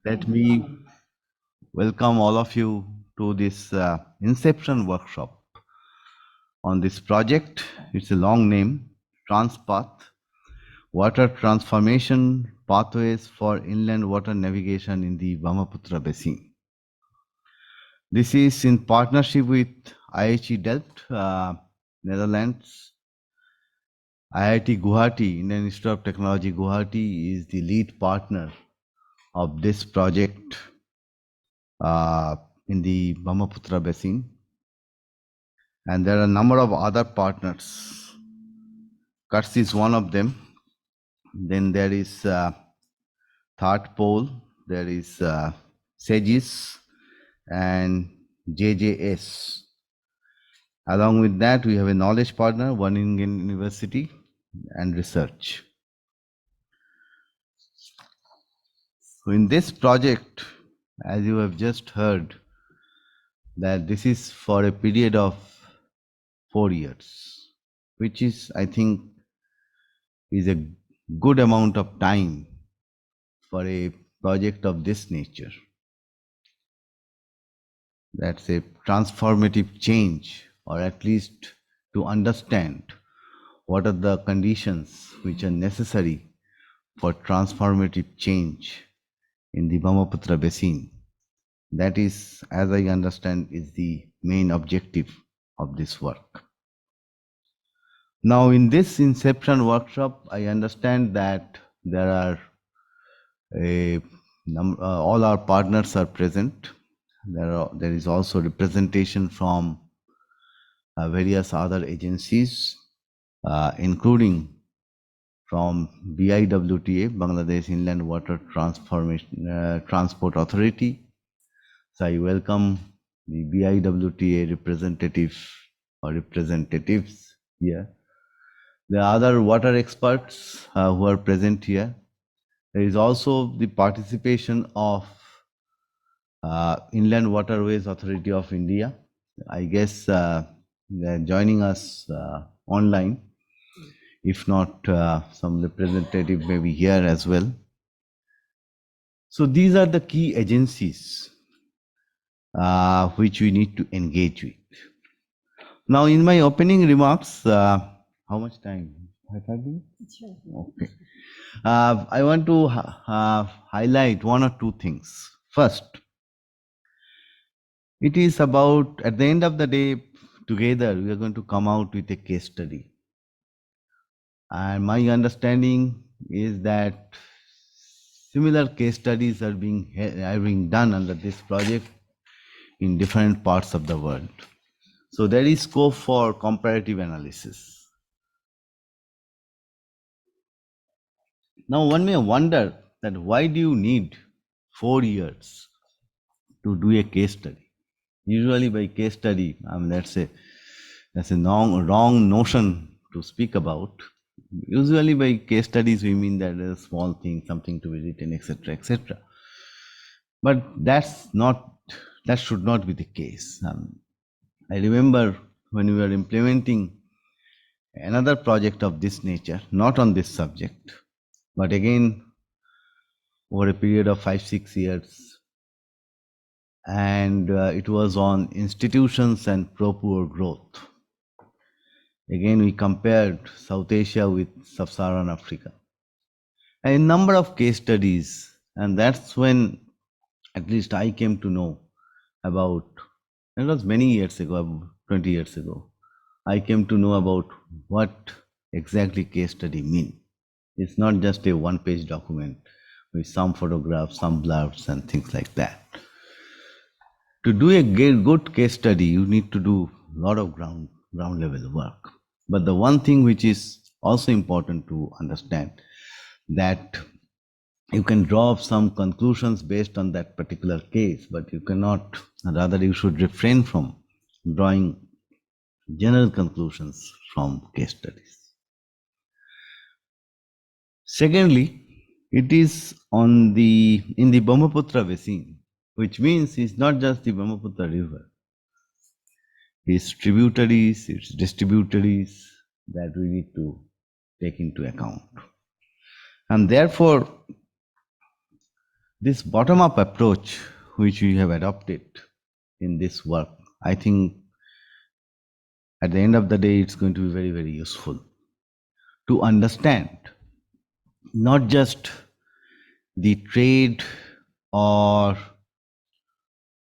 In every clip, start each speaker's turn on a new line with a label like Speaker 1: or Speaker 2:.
Speaker 1: Let me welcome all of you to this Inception workshop on this project. It's a long name, Transpath, Water Transformation Pathways for Inland Water Navigation in the Brahmaputra Basin. This is in partnership with IIT Delft, Netherlands. IIT Guwahati, Indian Institute of Technology Guwahati is the lead partner of this project in the Brahmaputra Basin. And there are a number of other partners. Kutz is one of them. Then there is Third Pole, there is SEGIS and JJS. Along with that, we have a knowledge partner, one Indian University and research. So in this project, as you have just heard, that this is for a period of 4 years, which is, I think, is a good amount of time for a project of this nature. That's a transformative change, or at least to understand what are the conditions which are necessary for transformative change in the Brahmaputra Basin. That is, as I understand, is the main objective of this work. Now, in this Inception workshop, I understand that there are all our partners are present. There is also representation from various other agencies, including from BIWTA, Bangladesh Inland Water Transport Authority. So I welcome the BIWTA representative or representatives here. There are other water experts who are present here. There is also the participation of Inland Waterways Authority of India. I guess they are joining us online. If not, some representative may be here as well. So these are the key agencies which we need to engage with. Now, in my opening remarks, how much time? 5 minutes? Sure. Okay. I want to highlight one or two things. First, it is about, at the end of the day, together we are going to come out with a case study. And my understanding is that similar case studies are being done under this project in different parts of the world. So there is scope for comparative analysis. Now one may wonder that why do you need 4 years to do a case study? Usually by case study, that's a wrong notion to speak about. Usually by case studies we mean that a small thing, something to be written, etc., etc. But that should not be the case. I remember when we were implementing another project of this nature, not on this subject, but again over a period of 5-6 years, and it was on institutions and pro-poor growth. Again, we compared South Asia with Sub-Saharan Africa. A number of case studies, and that's when at least I came to know about, it was many years ago, 20 years ago, I came to know about what exactly case study mean. It's not just a one-page document with some photographs, some blurbs and things like that. To do a good case study, you need to do a lot of ground level work. But the one thing which is also important to understand, that you can draw some conclusions based on that particular case, but you cannot, rather you should refrain from drawing general conclusions from case studies. Secondly, it is in the Brahmaputra Basin, which means it's not just the Brahmaputra River. Its tributaries, its distributaries that we need to take into account. And therefore, This bottom up approach, which we have adopted in this work, I think at the end of the day, it's going to be very, very useful to understand not just the trade or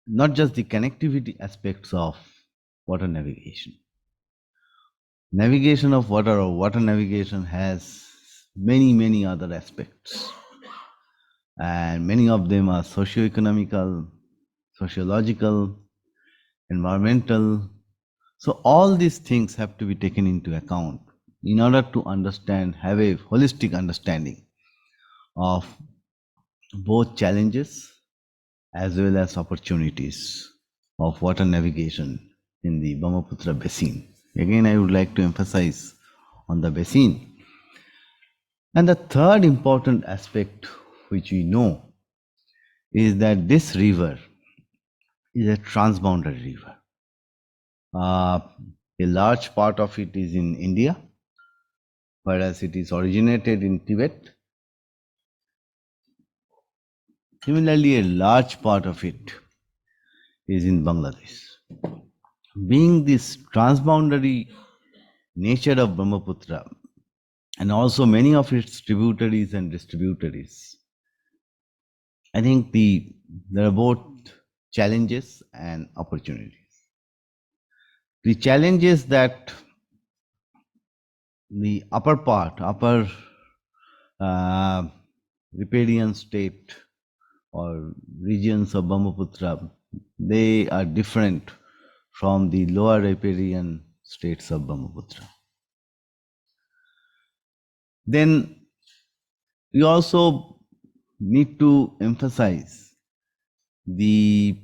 Speaker 1: not just the connectivity aspects of water navigation. Navigation of water or water navigation has many, many other aspects, and many of them are socio-economical, sociological, environmental. So all these things have to be taken into account in order to understand, have a holistic understanding of both challenges as well as opportunities of water navigation in the Brahmaputra Basin. Again, I would like to emphasize on the basin. And the third important aspect which we know is that this river is a transboundary river. A large part of it is in India, whereas it is originated in Tibet. Similarly, a large part of it is in Bangladesh. Being this transboundary nature of Brahmaputra and also many of its tributaries and distributaries, I think there are both challenges and opportunities. The challenge is that the upper uh, riparian state or regions of Brahmaputra, they are different from the lower riparian states of Brahmaputra. Then we also need to emphasize the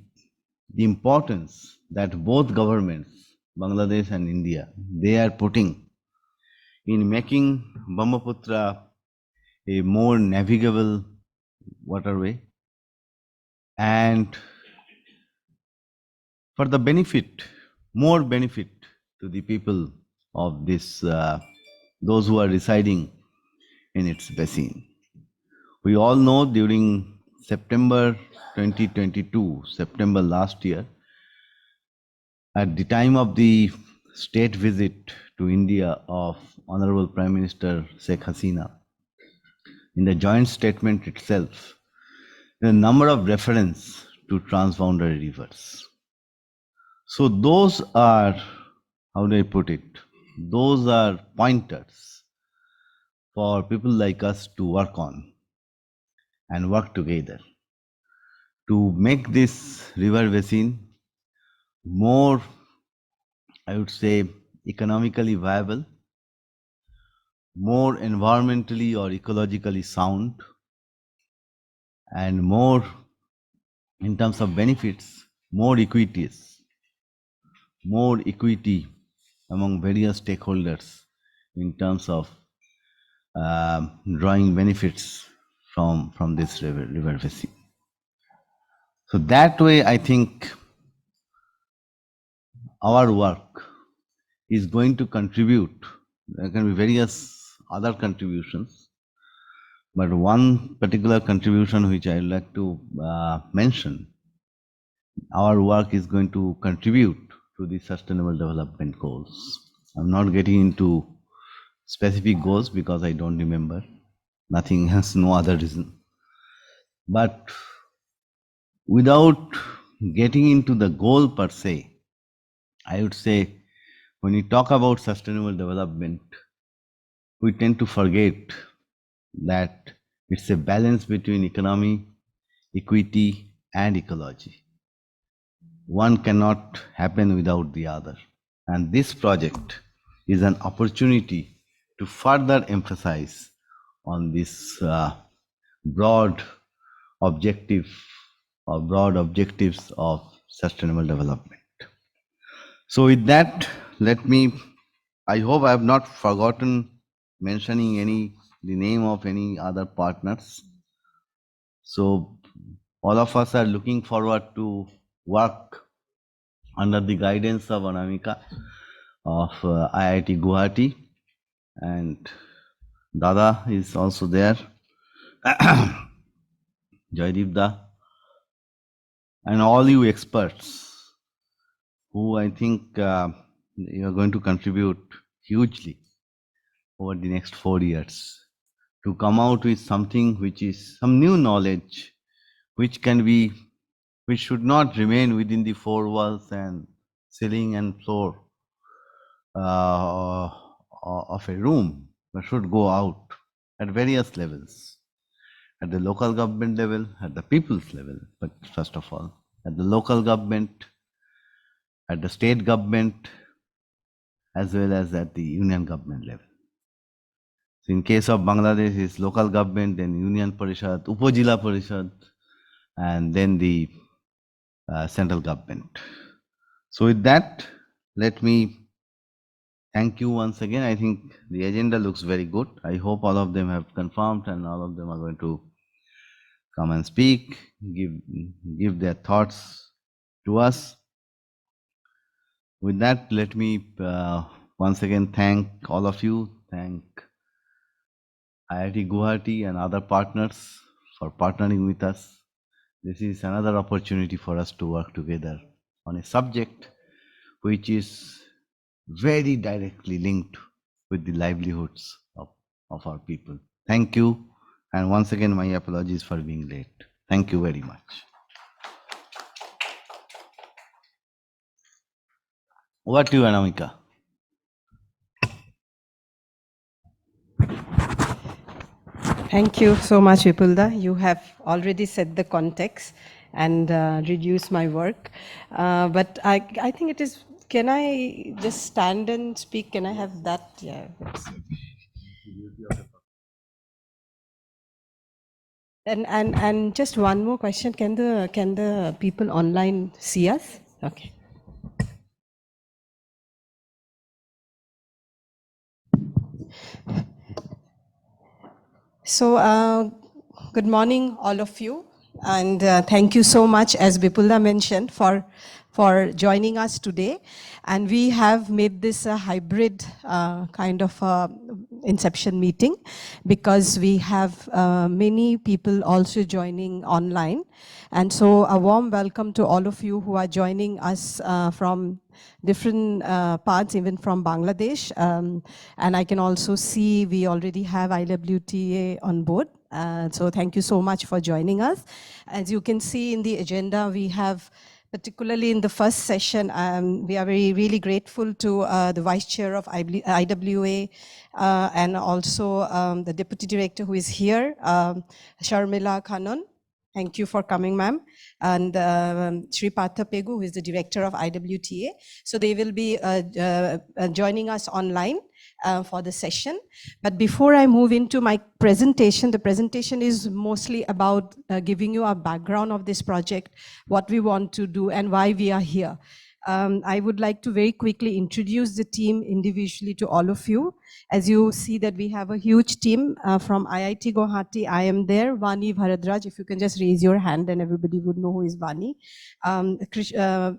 Speaker 1: importance that both governments, Bangladesh and India, they are putting in making Brahmaputra a more navigable waterway and for the benefit, more benefit to the people of this, those who are residing in its basin. We all know during September 2022, September last year, at the time of the state visit to India of Honorable Prime Minister Sheikh Hasina, in the joint statement itself, there are a number of reference to transboundary rivers. So those are, how do I put it? Those are pointers for people like us to work on and work together to make this river basin more, I would say, economically viable, more environmentally or ecologically sound, and more, in terms of benefits, more equity among various stakeholders in terms of drawing benefits from this river basin. So that way, I think our work is going to contribute. There can be various other contributions, but one particular contribution which I would like to mention, our work is going to contribute to the Sustainable Development Goals. I'm not getting into specific goals because I don't remember. Nothing has no other reason. But without getting into the goal per se, I would say when we talk about sustainable development, we tend to forget that it's a balance between economy, equity, and ecology. One cannot happen without the other. And this project is an opportunity to further emphasize on this broad objective or broad objectives of sustainable development. So with that, I hope I have not forgotten mentioning the name of any other partners. So all of us are looking forward to work under the guidance of Anamika of IIT Guwahati, and Dada is also there. Joydeep Da, and all you experts who I think you are going to contribute hugely over the next 4 years to come out with something which is some new knowledge, which can be, which should not remain within the four walls and ceiling and floor of a room, but should go out at various levels, at the local government level, at the people's level, but first of all, at the local government, at the state government, as well as at the union government level. So in case of Bangladesh, it's local government, then Union Parishad, Upajila Parishad, and then the central government. So with that, let me thank you once again. I think the agenda looks very good. I hope all of them have confirmed and all of them are going to come and speak, give their thoughts to us. With that, let me once again thank all of you. Thank IIT Guwahati and other partners for partnering with us. This is another opportunity for us to work together on a subject which is very directly linked with the livelihoods of our people. Thank you. And once again, my apologies for being late. Thank you very much. Over to you, Anamika.
Speaker 2: Thank you so much, Vipulda. You have already set the context and reduced my work. But I think it is, can I just stand and speak? Can I have that? Yeah. And just one more question. Can the people online see us? Okay. So, good morning, all of you, and thank you so much, as Vipulda mentioned, for joining us today. And we have made this a hybrid kind of Inception meeting because we have many people also joining online. And so a warm welcome to all of you who are joining us from different parts, even from Bangladesh. And I can also see we already have IWTA on board. So thank you so much for joining us. As you can see in the agenda, we have, particularly in the first session, we are really grateful to the Vice Chair of IWA and also the Deputy Director who is here, Sharmila Khanon. Thank you for coming, ma'am. And Sri Partha Pegu, who is the director of IWTA. So they will be joining us online for the session. But before I move into my presentation, the presentation is mostly about giving you a background of this project, what we want to do, and why we are here. I would like to very quickly introduce the team individually to all of you. As you see that we have a huge team from IIT Guwahati. I am there. Vani Bharadraj, if you can just raise your hand and everybody would know who is Vani.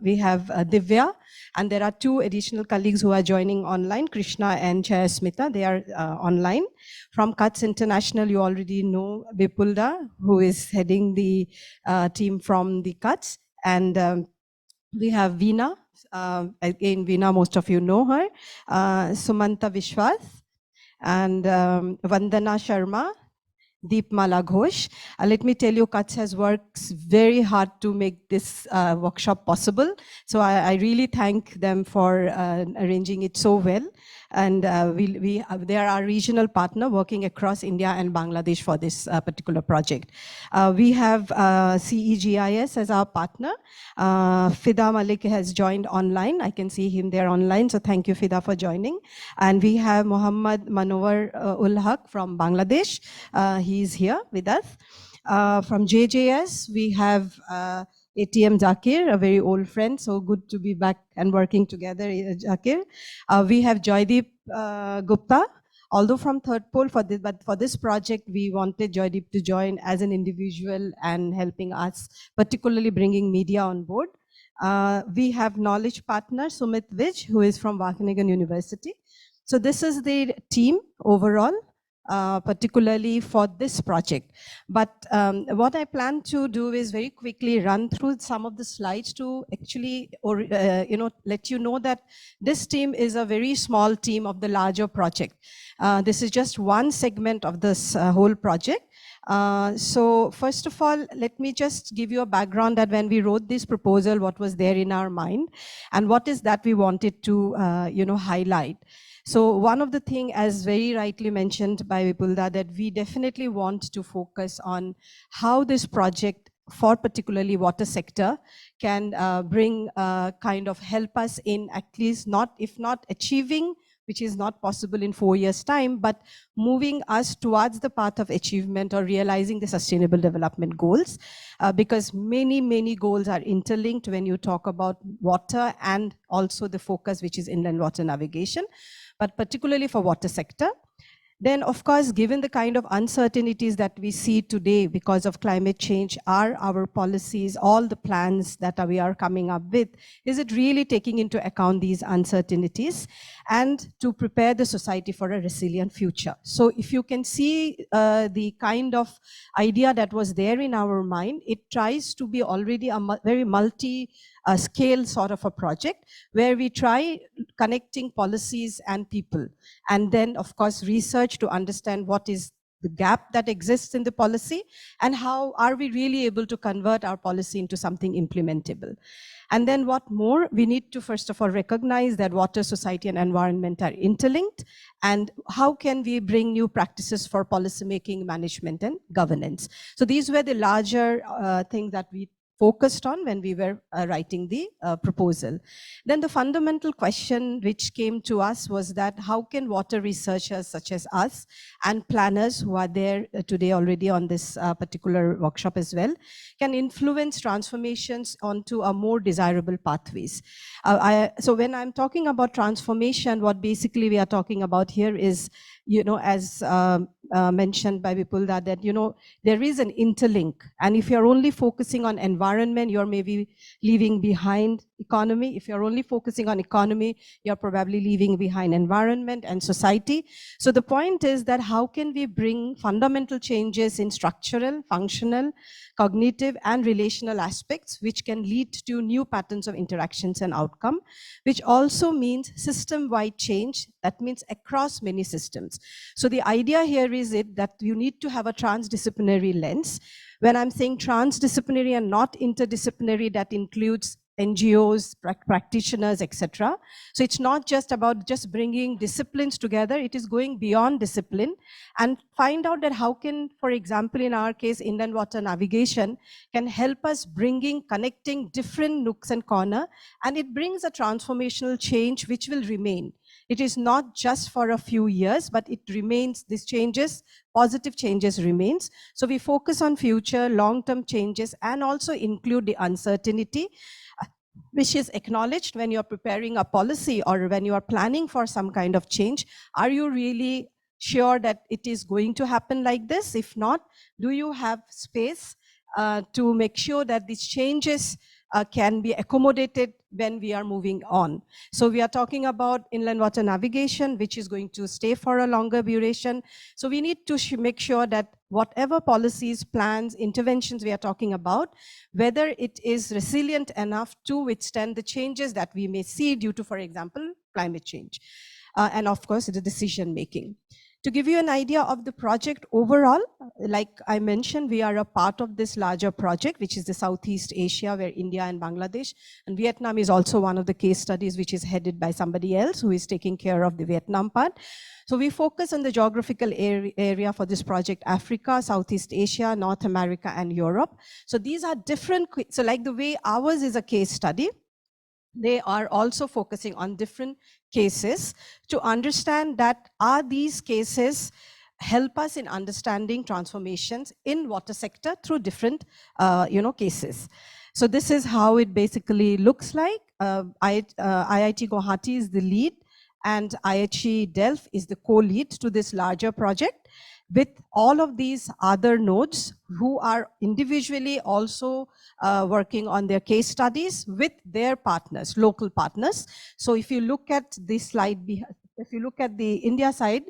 Speaker 2: We have Divya, and there are two additional colleagues who are joining online, Krishna and Chayasmita. They are online. From Kutch International, you already know Vipulda, who is heading the team from the Kutch. And we have Veena. Again, Veena, most of you know her. Sumanta Vishwas and Vandana Sharma, Deepmala Ghosh. Let me tell you, Kutch has worked very hard to make this workshop possible. So I really thank them for arranging it so well. And they are our regional partner working across India and Bangladesh for this particular project. We have CEGIS as our partner. Fida Malik has joined online. I can see him there online. So thank you, Fida, for joining. And we have Muhammad Manowar Ul Haq from Bangladesh. He is here with us. From JJS, we have ATM Zakir, a very old friend. So good to be back and working together, Zakir. We have Joydeep Gupta, although from Third Pole for this, but for this project, we wanted Joydeep to join as an individual and helping us, particularly bringing media on board. We have knowledge partner, Sumit Vij, who is from Wageningen University. So this is the team overall. particularly for this project. But what I plan to do is very quickly run through some of the slides to actually, let you know that this team is a very small team of the larger project. This is just one segment of this whole project. So first of all, let me just give you a background that when we wrote this proposal, what was there in our mind and what is that we wanted to, highlight. So one of the things, as very rightly mentioned by Vipulda, that we definitely want to focus on how this project for particularly water sector can bring kind of help us in at least not, if not achieving, which is not possible in 4 years' time, but moving us towards the path of achievement or realizing the sustainable development goals, because many goals are interlinked when you talk about water and also the focus, which is inland water navigation, but particularly for water sector. Then, of course, given the kind of uncertainties that we see today because of climate change, are our policies, all the plans that we are coming up with, is it really taking into account these uncertainties and to prepare the society for a resilient future? So if you can see the kind of idea that was there in our mind, it tries to be already a very multi-scale sort of a project where we try connecting policies and people. And then, of course, research to understand what is the gap that exists in the policy and how are we really able to convert our policy into something implementable. And then what more, we need to first of all recognize that water, society, and environment are interlinked, and how can we bring new practices for policymaking, management, and governance. So these were the larger things that we focused on when we were writing the proposal. Then the fundamental question which came to us was that how can water researchers such as us and planners who are there today already on this particular workshop as well, can influence transformations onto a more desirable pathways. So when I'm talking about transformation, what basically we are talking about here is, as mentioned by Vipulda, that, there is an interlink. And if you're only focusing on environment, you're maybe leaving behind economy. If you're only focusing on economy, you're probably leaving behind environment and society. So the point is that how can we bring fundamental changes in structural, functional, cognitive, and relational aspects, which can lead to new patterns of interactions and outcome, which also means system-wide change. That means across many systems. So the idea here is that you need to have a transdisciplinary lens. When I'm saying transdisciplinary and not interdisciplinary, that includes NGOs, practitioners, etc. So it's not just about just bringing disciplines together, it is going beyond discipline and find out that how can, for example, in our case, inland water navigation can help us connecting different nooks and corners, and it brings a transformational change which will remain. It is not just for a few years, but it remains, these changes, positive changes remains. So we focus on future, long-term changes and also include the uncertainty, which is acknowledged when you're preparing a policy or when you are planning for some kind of change. Are you really sure that it is going to happen like this? If not, do you have space to make sure that these changes can be accommodated when we are moving on? So we are talking about inland water navigation, which is going to stay for a longer duration. So we need to make sure that whatever policies, plans, interventions we are talking about, whether it is resilient enough to withstand the changes that we may see due to, for example, climate change. And of course, the decision making. To give you an idea of the project overall, like I mentioned, we are a part of this larger project, which is the Southeast Asia, where India and Bangladesh, and Vietnam is also one of the case studies, which is headed by somebody else who is taking care of the Vietnam part. So we focus on the geographical area for this project: Africa, Southeast Asia, North America, and Europe. So these are different, so like the way ours is a case study, they are also focusing on different cases to understand that are these cases help us in understanding transformations in water sector through different cases. So this is how it basically looks like. IIT Guwahati is the lead and IHE Delft is the co-lead to this larger project, with all of these other nodes who are individually also working on their case studies with their partners, local partners. So if you look at this slide, if you look at the India side,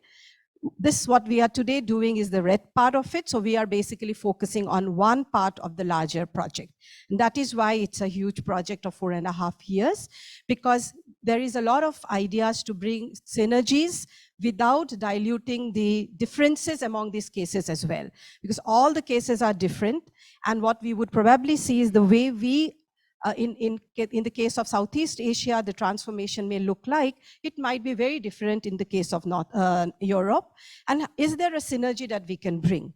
Speaker 2: this, what we are today doing, is the red part of it. So we are basically focusing on one part of the larger project. And that is why it's a huge project of 4.5 years, because there is a lot of ideas to bring synergies without diluting the differences among these cases as well, because all the cases are different. And what we would probably see is the way we in the case of Southeast Asia, the transformation may look like, it might be very different in the case of North Europe. And is there a synergy that we can bring?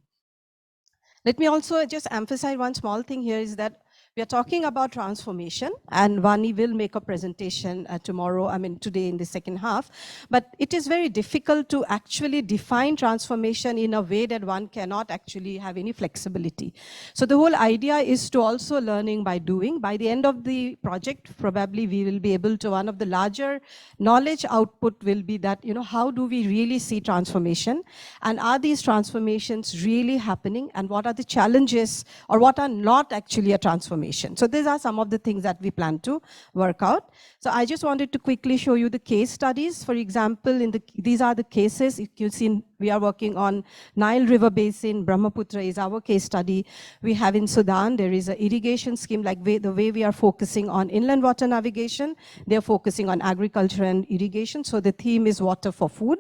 Speaker 2: Let me also just emphasize one small thing here, is that we are talking about transformation, and Vani will make a presentation today in the second half. But it is very difficult to actually define transformation in a way that one cannot actually have any flexibility. So the whole idea is to also learning by doing. By the end of the project, probably we will be able to, one of the larger knowledge output will be that, how do we really see transformation? And are these transformations really happening? And what are the challenges, or what are not actually a transformation? So these are some of the things that we plan to work out. So I just wanted to quickly show you the case studies. For example, these are the cases. You see, we are working on Nile River Basin. Brahmaputra is our case study. We have in Sudan, there is an irrigation scheme, like the way we are focusing on inland water navigation, they're focusing on agriculture and irrigation. So the theme is water for food.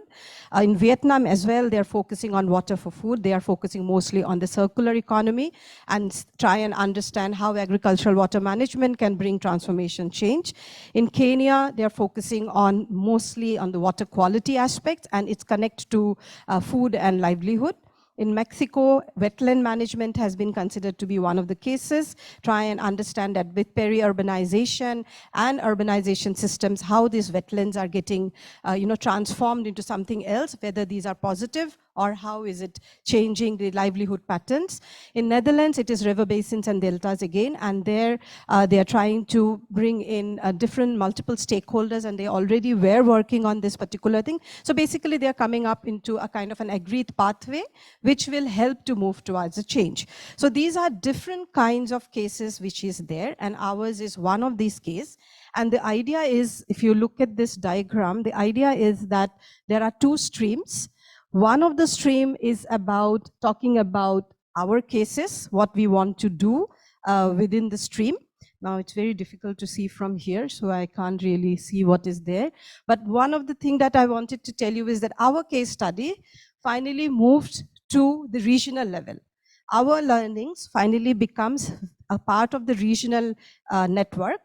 Speaker 2: In Vietnam as well, they're focusing on water for food. They are focusing mostly on the circular economy and try and understand how agricultural water management can bring transformation change. In Kenya, they're focusing on mostly on the water quality aspect, and it's connected to food and livelihood. In Mexico, wetland management has been considered to be one of the cases. Try and understand that with peri-urbanization and urbanization systems, how these wetlands are getting transformed into something else, whether these are positive or how is it changing the livelihood patterns. In Netherlands, it is river basins and deltas again, and there they are trying to bring in different multiple stakeholders, and they already were working on this particular thing. So basically, they are coming up into a kind of an agreed pathway, which will help to move towards a change. So these are different kinds of cases which is there, and ours is one of these cases. And the idea is, if you look at this diagram, the idea is that there are two streams. One of the stream is about talking about our cases, what we want to do within the stream. Now it's very difficult to see from here, so I can't really see what is there. But one of the things that I wanted to tell you is that our case study finally moved to the regional level. Our learnings finally becomes a part of the regional network.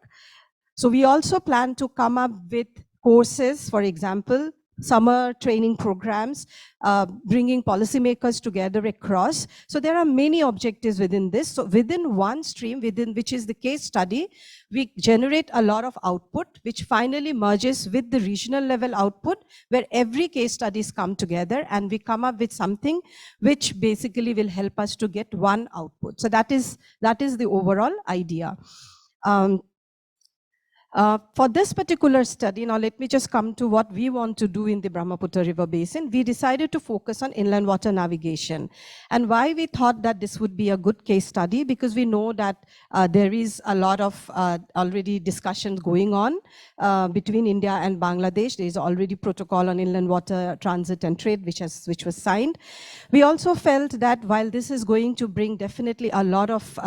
Speaker 2: So we also plan to come up with courses, for example, summer training programs, bringing policymakers together across. So there are many objectives within this. So within one stream, within which is the case study, we generate a lot of output, which finally merges with the regional level output, where every case studies come together, and we come up with something which basically will help us to get one output. So that is the overall idea. For this particular study, now let me just come to what we want to do in the Brahmaputra River Basin. We decided to focus on inland water navigation. And why we thought that this would be a good case study, because we know that there is a lot of already discussions going on between India and Bangladesh. There is already protocol on inland water transit and trade, which was signed. We also felt that while this is going to bring definitely a lot of,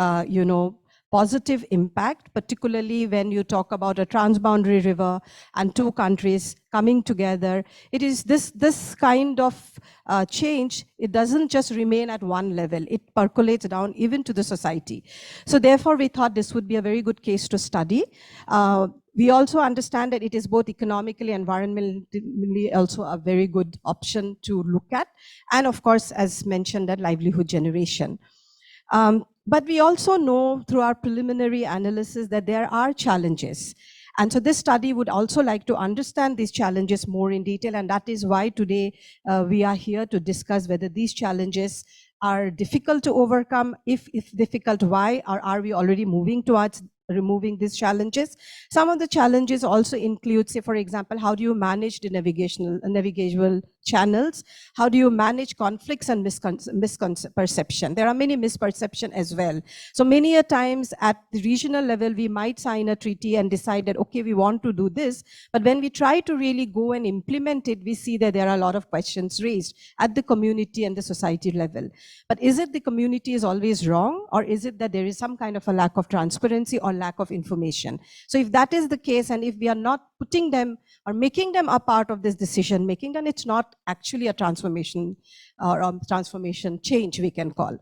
Speaker 2: positive impact, particularly when you talk about a transboundary river and two countries coming together. It is this kind of change, it doesn't just remain at one level, it percolates down even to the society. So therefore, we thought this would be a very good case to study. We also understand that it is both economically and environmentally also a very good option to look at. And of course, as mentioned, that livelihood generation. But we also know through our preliminary analysis that there are challenges. And so this study would also like to understand these challenges more in detail. And that is why today we are here to discuss whether these challenges are difficult to overcome. If difficult, why? Or are we already moving towards removing these challenges. Some of the challenges also include, say, for example, how do you manage the navigable channels? How do you manage conflicts and misperception? There are many misperception as well. So many a times at the regional level, we might sign a treaty and decide that, okay, we want to do this. But when we try to really go and implement it, we see that there are a lot of questions raised at the community and the society level. But is it the community is always wrong, or is it that there is some kind of a lack of transparency or lack of information? So if that is the case, and if we are not putting them or making them a part of this decision making, then it's not actually a transformation or transformation change, we can call.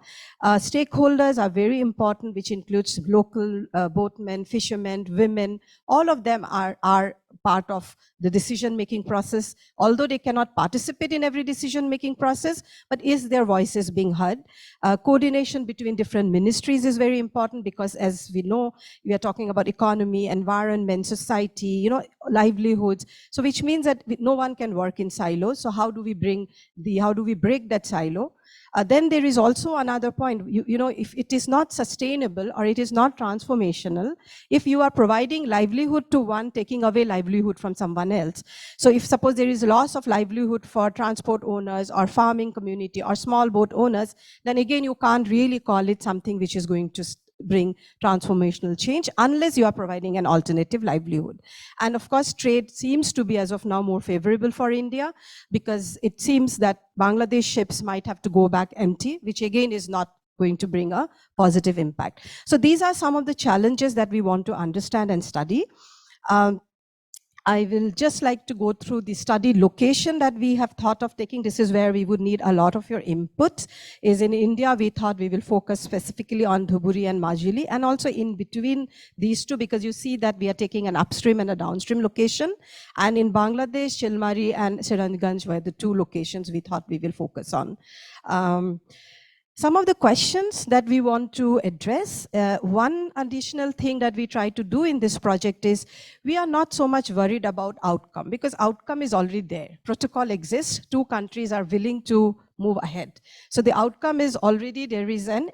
Speaker 2: Stakeholders are very important, which includes local boatmen, fishermen, women. All of them are part of the decision-making process, although they cannot participate in every decision-making process, but is their voices being heard? Coordination between different ministries is very important, because as we know, we are talking about economy, environment, society, livelihoods. So which means that no one can work in silos. So how do we break that silo? Then there is also another point, if it is not sustainable or it is not transformational, if you are providing livelihood to one, taking away livelihood from someone else. So if suppose there is loss of livelihood for transport owners or farming community or small boat owners, then again, you can't really call it something which is going to bring transformational change unless you are providing an alternative livelihood. And of course, trade seems to be as of now more favorable for India, because it seems that Bangladesh ships might have to go back empty, which again is not going to bring a positive impact. So these are some of the challenges that we want to understand and study. I will just like to go through the study location that we have thought of taking. This is where we would need a lot of your input. Is in India, we thought we will focus specifically on Dhuburi and Majili, and also in between these two, because you see that we are taking an upstream and a downstream location. And in Bangladesh, Chilmari and Siranganj were the two locations we thought we will focus on. Some of the questions that we want to address, one additional thing that we try to do in this project is we are not so much worried about outcome, because outcome is already there. Protocol exists, two countries are willing to move ahead. So the outcome is already, there is an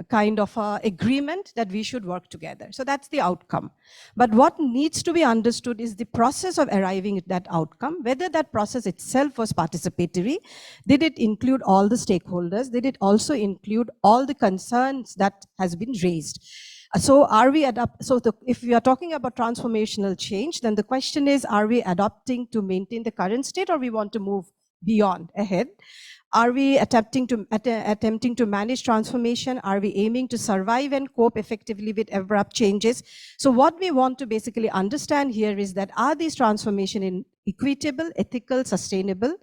Speaker 2: kind of agreement that we should work together. So that's the outcome. But what needs to be understood is the process of arriving at that outcome, whether that process itself was participatory. Did it include all the stakeholders? Did it also include all the concerns that has been raised? So are we if we are talking about transformational change, then the question is, are we adopting to maintain the current state, or we want to move beyond, ahead? Are we attempting to manage transformation? Are we aiming to survive and cope effectively with abrupt changes? So what we want to basically understand here is that, are these transformation equitable, ethical, sustainable?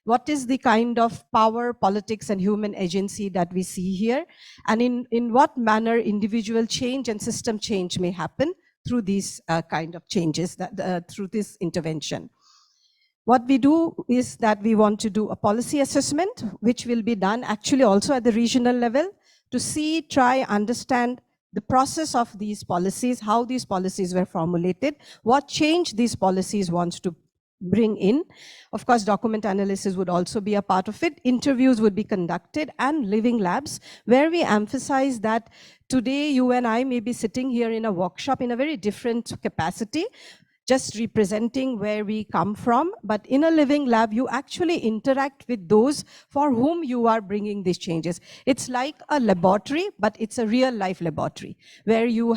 Speaker 2: What is the kind of power, politics, and human agency that we see here? And in what manner individual change and system change may happen through these kind of changes, through this intervention? What we do is that we want to do a policy assessment, which will be done actually also at the regional level, to see, try, understand the process of these policies, how these policies were formulated, what change these policies want to bring in. Of course, document analysis would also be a part of it. Interviews would be conducted, and living labs, where we emphasize that today you and I may be sitting here in a workshop in a very different capacity, just representing where we come from. But in a living lab, you actually interact with those for whom you are bringing these changes. It's like a laboratory, but it's a real life laboratory where you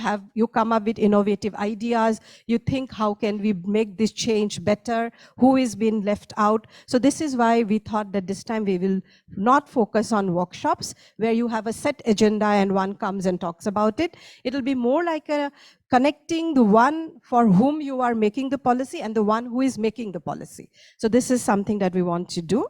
Speaker 2: come up with innovative ideas. You think, how can we make this change better? Who is being left out? So this is why we thought that this time we will not focus on workshops where you have a set agenda and one comes and talks about it. It'll be more like a connecting the one for whom you are making the policy and the one who is making the policy. So this is something that we want to do.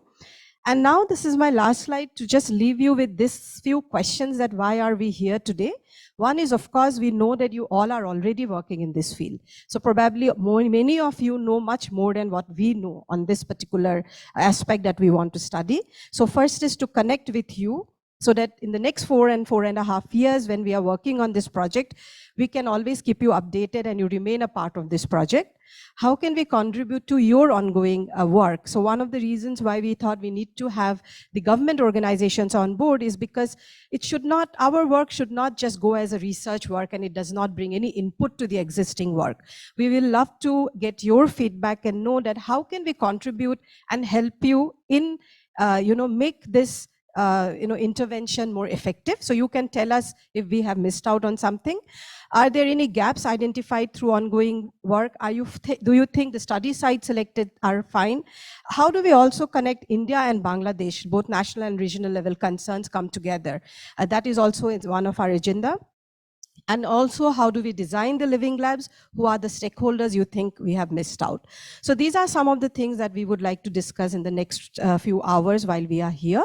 Speaker 2: And now this is my last slide to just leave you with this few questions, that why are we here today? One is, of course, we know that you all are already working in this field. So probably many of you know much more than what we know on this particular aspect that we want to study. So first is to connect with you, so that in the next 4.5 years, when we are working on this project, we can always keep you updated and you remain a part of this project. How can we contribute to your ongoing work? So one of the reasons why we thought we need to have the government organizations on board is because our work should not just go as a research work and it does not bring any input to the existing work. We will love to get your feedback and know that how can we contribute and help you in, make this intervention more effective. So you can tell us if we have missed out on something. Are there any gaps identified through ongoing work? Do you think the study sites selected are fine? How do we also connect India and Bangladesh? Both national and regional level concerns come together. That is also one of our agenda. And also, how do we design the living labs? Who are the stakeholders you think we have missed out? So these are some of the things that we would like to discuss in the next few hours while we are here.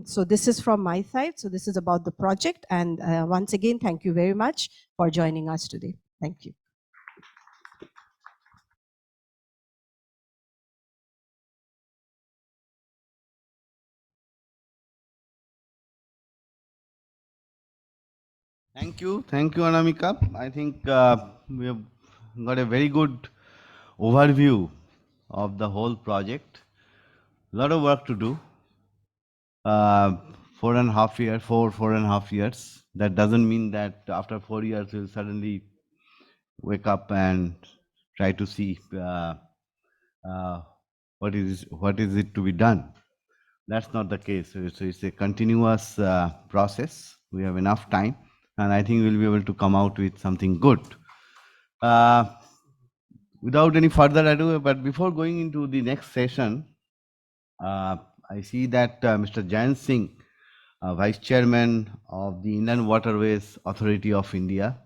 Speaker 2: So this is from my side. So this is about the project. And once again, thank you very much for joining us today. Thank you.
Speaker 1: Thank you, Anamika. I think we have got a very good overview of the whole project. A lot of work to do. 4.5 years, 4.5 years. That doesn't mean that after 4 years we'll suddenly wake up and try to see what is it to be done. That's not the case. So it's a continuous process. We have enough time, and I think we'll be able to come out with something good. Without any further ado, but before going into the next session, I see that Mr. Jayan Singh, Vice Chairman of the Inland Waterways Authority of India,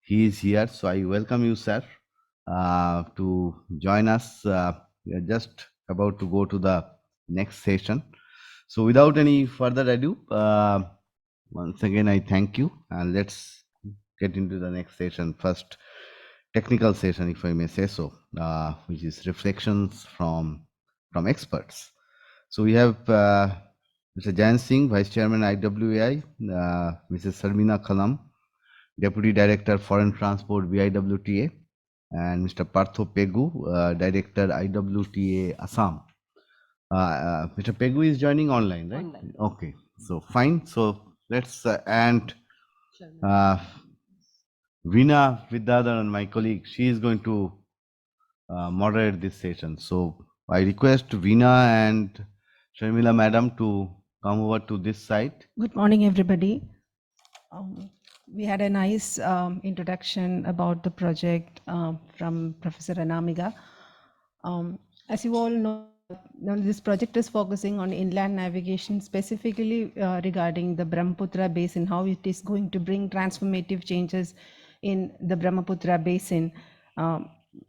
Speaker 1: he is here. So I welcome you, sir, to join us. We are just about to go to the next session. So without any further ado, once again, I thank you, and let's get into the next session. First, technical session, if I may say so, which is reflections from experts. So we have Mr. Jayan Singh, Vice Chairman IWAI, Mrs. Sarmina Khalam, Deputy Director Foreign Transport BIWTA, and Mr. Partho Pegu, Director IWTA Assam. Mr. Pegu is joining online, right?
Speaker 2: Online.
Speaker 1: Okay, so fine. So let's and Veena Vidyadharan, my colleague, she is going to moderate this session. So I request Veena and Sharmila Madam to come over to this side.
Speaker 3: Good morning, everybody. We had a nice introduction about the project from Professor Anamika. As you all know, now this project is focusing on inland navigation, specifically regarding the Brahmaputra Basin, how it is going to bring transformative changes in the Brahmaputra Basin.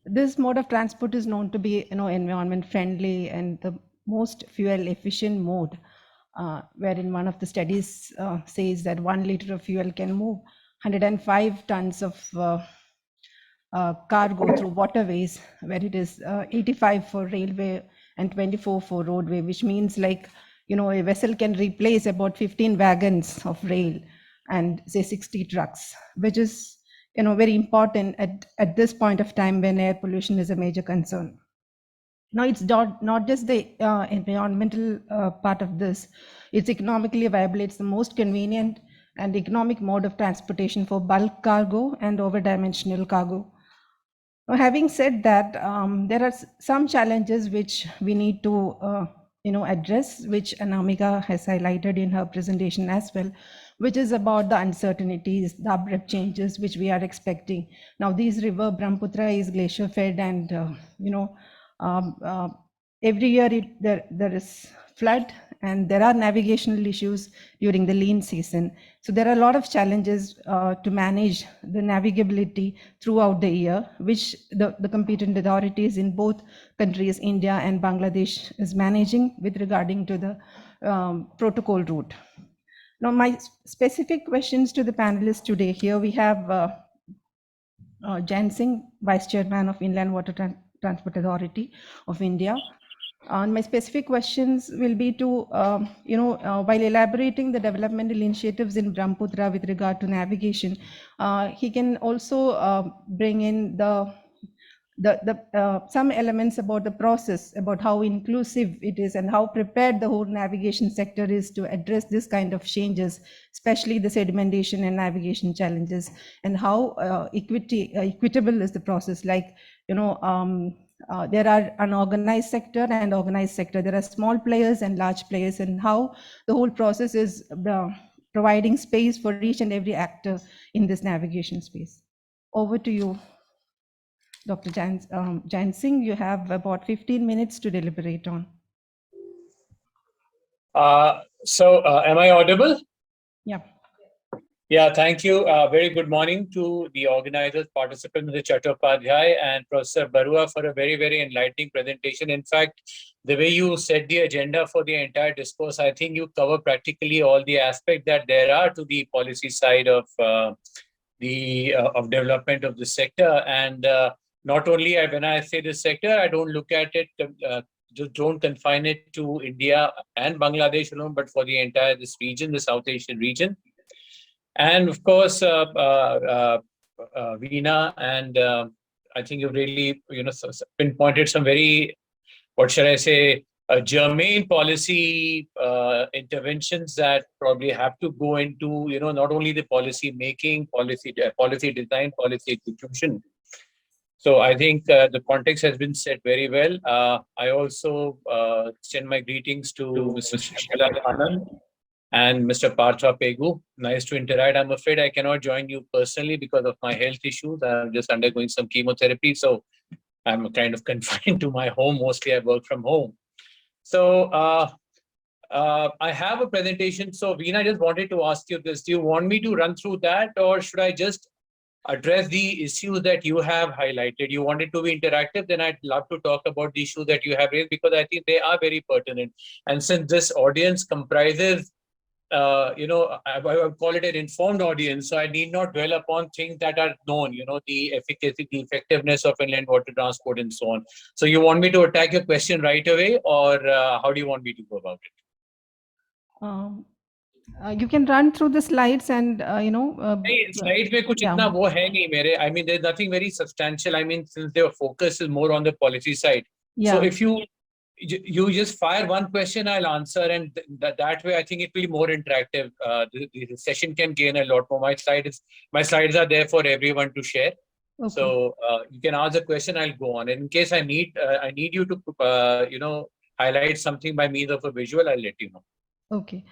Speaker 3: This mode of transport is known to be, environment friendly and the most fuel efficient mode. Wherein one of the studies says that 1 liter of fuel can move 105 tons of cargo through waterways, where it is 85 for railway and 24 for roadway, which means like, a vessel can replace about 15 wagons of rail and say 60 trucks, which is, very important at this point of time when air pollution is a major concern. Now, it's not just the environmental part of this, it's economically viable. It's the most convenient and economic mode of transportation for bulk cargo and over-dimensional cargo. Now, having said that, there are some challenges which we need to address, which Anamika has highlighted in her presentation as well, which is about the uncertainties, the abrupt changes which we are expecting. Now, this river Brahmaputra is glacier fed, and every year there is flood and there are navigational issues during the lean season. So there are a lot of challenges to manage the navigability throughout the year, which the competent authorities in both countries, India and Bangladesh, is managing with regarding to the protocol route. Now, my specific questions to the panelists today. Here we have Jayan Singh, Vice Chairman of Inland Water Transport Authority of India. My specific questions will be to, while elaborating the developmental initiatives in Brahmaputra with regard to navigation, he can also bring in some elements about the process, about how inclusive it is and how prepared the whole navigation sector is to address this kind of changes, especially the sedimentation and navigation challenges, and how equitable is the process. Like, there are unorganized sector and organized sector. There are small players and large players, and how the whole process is providing space for each and every actor in this navigation space. Over to you, Dr. Jain Singh. You have about 15 minutes to deliberate on.
Speaker 4: Am I audible?
Speaker 3: Yeah.
Speaker 4: Yeah, thank you. Very good morning to the organizers, participants, Mr. Chattopadhyay and Professor Barua, for a very, very enlightening presentation. In fact, the way you set the agenda for the entire discourse, I think you cover practically all the aspects that there are to the policy side of development of the sector. And not only when I say the sector, I don't look at it, just don't confine it to India and Bangladesh alone, but for the entire this region, the South Asian region. And of course, Veena, and I think you've really, pinpointed some very, what should I say, germane policy interventions that probably have to go into, not only the policy making, policy design, policy execution. So I think the context has been set very well. I also send my greetings to Mr. Shikala Anand and Mr. Partha Pegu. Nice to interact. I'm afraid I cannot join you personally because of my health issues. I'm just undergoing some chemotherapy, so I'm kind of confined to my home. Mostly I work from home. So I have a presentation. So Veena, I just wanted to ask you this. Do you want me to run through that, or should I just address the issues that you have highlighted? You want it to be interactive, then I'd love to talk about the issues that you have raised, because I think they are very pertinent. And since this audience comprises I would call it an informed audience, so I need not dwell upon things that are known, the efficacy, the effectiveness of inland water transport and so on. So you want me to attack your question right away, or how do you want me to go about it?
Speaker 3: You can run through the slides and,
Speaker 4: slides mein kuch itna wo hai nahi mere. I mean, there's nothing very substantial. I mean, since their focus is more on the policy side. Yeah. So if you just fire one question, I'll answer, and that way I think it will be more interactive. The session can gain a lot more. My slides are there for everyone to share. Okay. So you can ask a question, I'll go on. And in case I need you to highlight something by means of a visual, I'll let you know.
Speaker 3: Okay.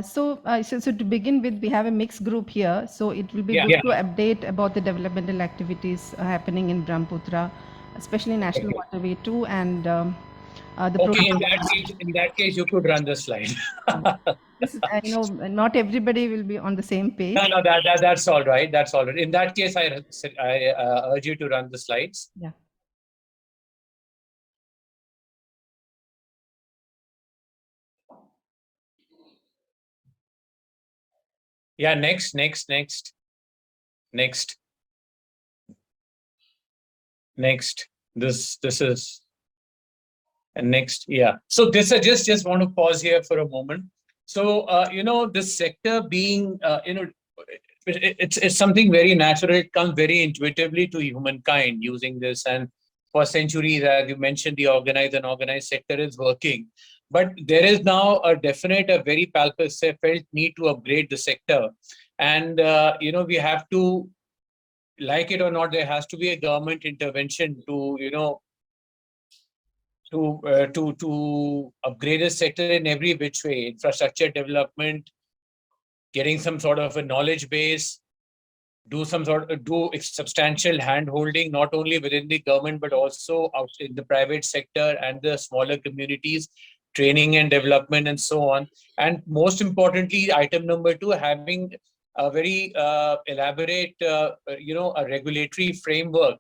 Speaker 3: So to begin with, we have a mixed group here. So it will be good to update about the developmental activities happening in Brahmaputra, especially National Waterway 2 and
Speaker 4: okay, in that case, you could run the slide.
Speaker 3: This is, not everybody will be on the same page.
Speaker 4: No, that's all right. That's all right. In that case, I urge you to run the slides.
Speaker 3: Yeah.
Speaker 4: Yeah. Next. This is. And next, yeah. So this, I just want to pause here for a moment. So, this sector being, it's something very natural. It comes very intuitively to humankind using this. And for centuries, as you mentioned, the organized and unorganized sector is working. But there is now a very palpable felt need to upgrade the sector. And, we have to, like it or not, there has to be a government intervention to, to upgrade the sector in every which way: infrastructure development, getting some sort of a knowledge base, do substantial hand holding, not only within the government, but also out in the private sector and the smaller communities, training and development and so on. And most importantly, item number 2, having a very elaborate, a regulatory framework,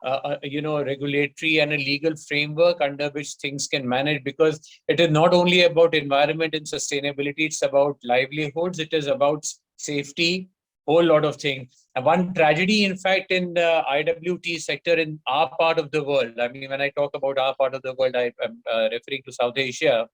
Speaker 4: a regulatory and a legal framework under which things can manage, because it is not only about environment and sustainability, it's about livelihoods, it is about safety, whole lot of things. And one tragedy, in fact, in the IWT sector in our part of the world, I mean, when I talk about our part of the world, I'm referring to South Asia,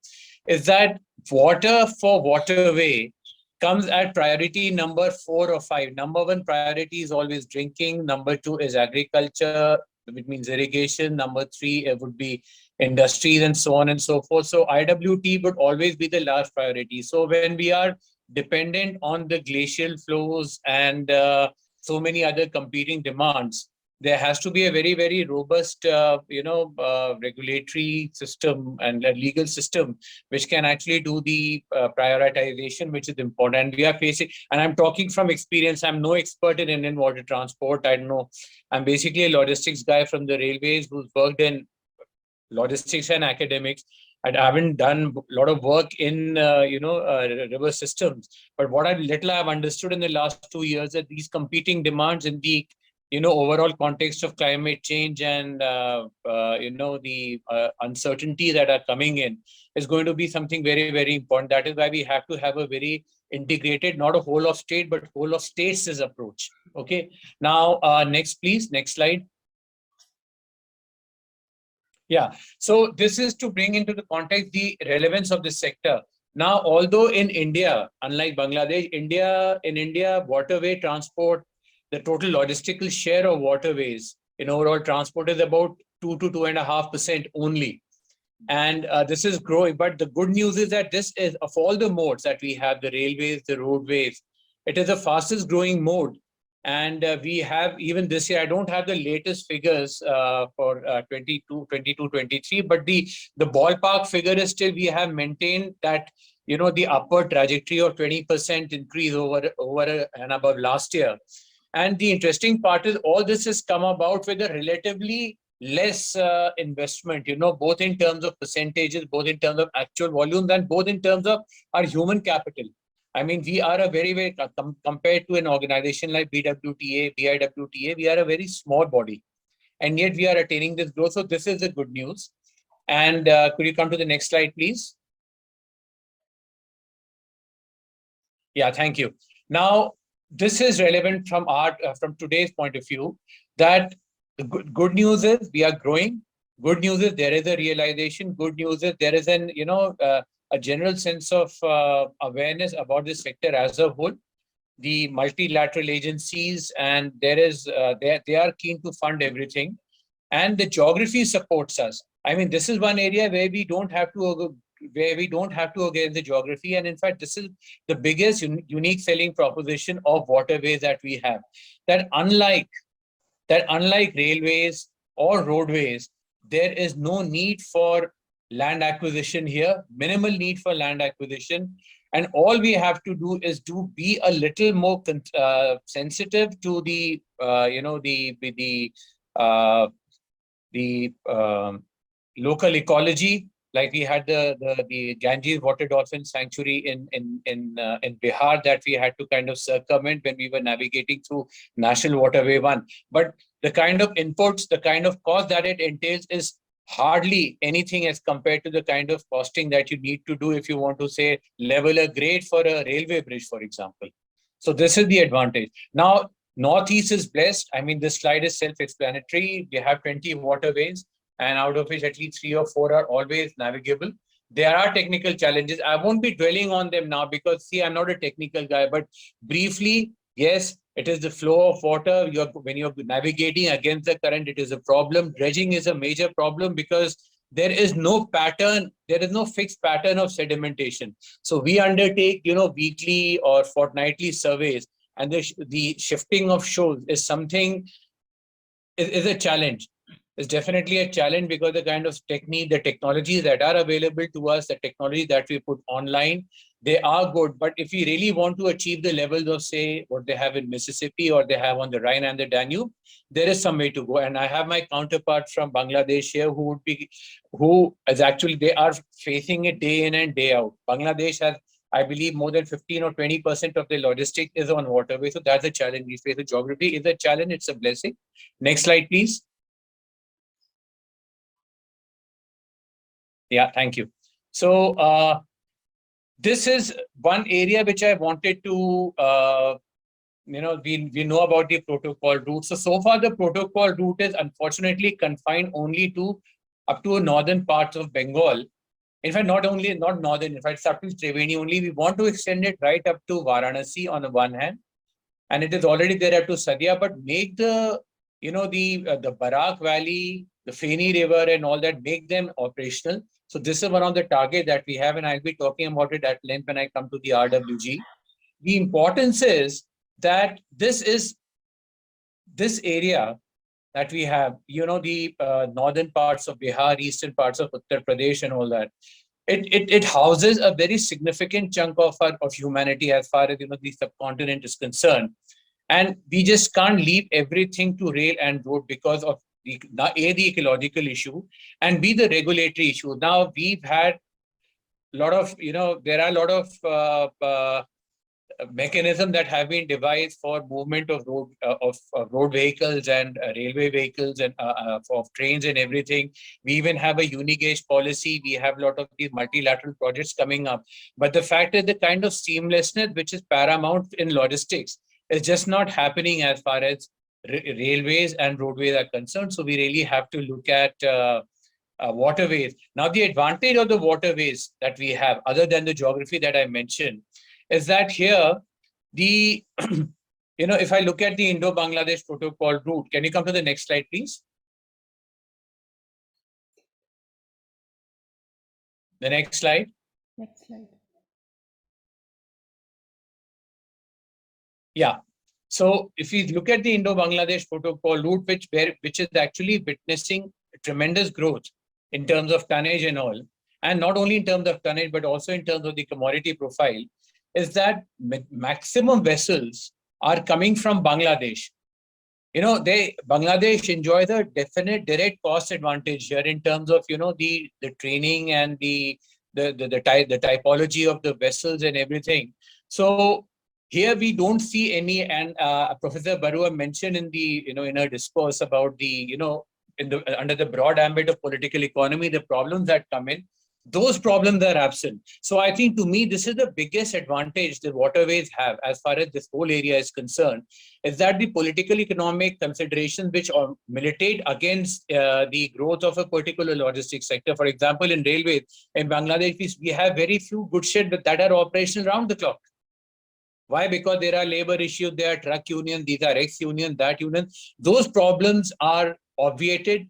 Speaker 4: is that water for waterway comes at priority number 4 or 5. Number one priority is always drinking. Number two is agriculture, which means irrigation. Number three, it would be industries and so on and so forth. So IWT would always be the last priority. So when we are dependent on the glacial flows and so many other competing demands, there has to be a very, very robust, regulatory system and a legal system which can actually do the prioritization, which is important. And we are facing, and I'm talking from experience. I'm no expert in Indian water transport. I don't know. I'm basically a logistics guy from the railways who's worked in logistics and academics. And I haven't done a lot of work in river systems. But what I've understood in the last 2 years that these competing demands in the overall context of climate change and the uncertainty that are coming in is going to be something very, very important. That is why we have to have a very integrated, not a whole of state, but whole of states approach. Okay. Now, next, please. Next slide. Yeah, so this is to bring into the context the relevance of this sector. Now, although in India, unlike Bangladesh, in India, waterway transport, the total logistical share of waterways in overall transport is about 2 to 2.5% only. And this is growing. But the good news is that this is, of all the modes that we have, the railways, the roadways, it is the fastest growing mode. And we have, even this year, I don't have the latest figures for 22, 23, but the ballpark figure is still, we have maintained that, the upward trajectory of 20% increase over and above last year. And the interesting part is all this has come about with a relatively less investment, both in terms of percentages, both in terms of actual volumes, and both in terms of our human capital. I mean, we are a very, very, compared to an organization like BIWTA, we are a very small body. And yet we are attaining this growth. So this is the good news. And could you come to the next slide, please? Yeah, thank you. Now, this is relevant from from today's point of view, that the good news is we are growing. Good news is there is a realization. Good news is there is an, a general sense of awareness about this sector as a whole. The multilateral agencies, and there is they are keen to fund everything, and the geography supports us. I mean, this is one area where we don't have to against the geography, and in fact, this is the biggest unique selling proposition of waterways that we have. That unlike railways or roadways, there is no need for land acquisition here, minimal need for land acquisition. And all we have to do is to be a little more sensitive to the, local ecology. Like we had the Ganges water dolphin sanctuary in Bihar that we had to kind of circumvent when we were navigating through National Waterway 1. But the kind of inputs, the kind of cost that it entails is hardly anything as compared to the kind of costing that you need to do if you want to, say, level a grade for a railway bridge, for example. So this is the advantage. Now, Northeast is blessed. I mean, this slide is self-explanatory. We have 20 waterways, and out of which at least 3 or 4 are always navigable. There are technical challenges. I won't be dwelling on them now because, see, I'm not a technical guy, but briefly, yes, it is the flow of water. When you're navigating against the current, it is a problem. Dredging is a major problem because there is no pattern, there is no fixed pattern of sedimentation. So we undertake, weekly or fortnightly surveys, and the shifting of shoals is something, is a challenge. It's definitely a challenge because the kind of technique, the technologies that are available to us, the technology that we put online, they are good. But if we really want to achieve the levels of, say, what they have in Mississippi or they have on the Rhine and the Danube, there is some way to go. And I have my counterpart from Bangladesh here who is actually, they are facing it day in and day out. Bangladesh has, I believe, more than 15 or 20% of the logistics is on waterway. So that's a challenge we face. The geography is a challenge. It's a blessing. Next slide, please. Yeah, thank you. So this is one area which I wanted to we know about the protocol route. So far the protocol route is unfortunately confined only to up to northern parts of Bengal. In fact, not northern, in fact, it's up to Triveni only. We want to extend it right up to Varanasi on the one hand, and it is already there up to Sadia, but make the Barak Valley, the Feni River and all that, make them operational. So this is one of the targets that we have, and I'll be talking about it at length when I come to the RWG. The importance is that this area that we have, the northern parts of Bihar, eastern parts of Uttar Pradesh and all that, it houses a very significant chunk of humanity as far as the subcontinent is concerned, and we just can't leave everything to rail and road because of the ecological issue and b the regulatory issue. Now we've had a lot of there are a lot of mechanism that have been devised for movement of road vehicles and railway vehicles and of trains and everything. We even have a unigauge policy. We have a lot of these multilateral projects coming up. But the fact is the kind of seamlessness which is paramount in logistics is just not happening as far as railways and roadways are concerned. So we really have to look at waterways. Now, the advantage of the waterways that we have, other than the geography that I mentioned, is that here the if I look at the Indo-Bangladesh protocol route, can you come to the next slide, please? The next slide.
Speaker 3: Next slide.
Speaker 4: Yeah. So if we look at the Indo-Bangladesh protocol route, which is actually witnessing tremendous growth in terms of tonnage and all, and not only in terms of tonnage, but also in terms of the commodity profile, is that maximum vessels are coming from Bangladesh. Bangladesh enjoys a definite direct cost advantage here in terms of the training and the typology of the vessels and everything. So here we don't see any, and Professor Barua mentioned in the in her discourse about the under the broad ambit of political economy, the problems that come in, those problems are absent. So I think to me, this is the biggest advantage the waterways have as far as this whole area is concerned, is that the political economic considerations which militate against the growth of a particular logistics sector. For example, in railways, in Bangladesh, we have very few good ships that are operational around the clock. Why? Because there are labor issues, there are truck unions, these are ex-unions, that union. Those problems are obviated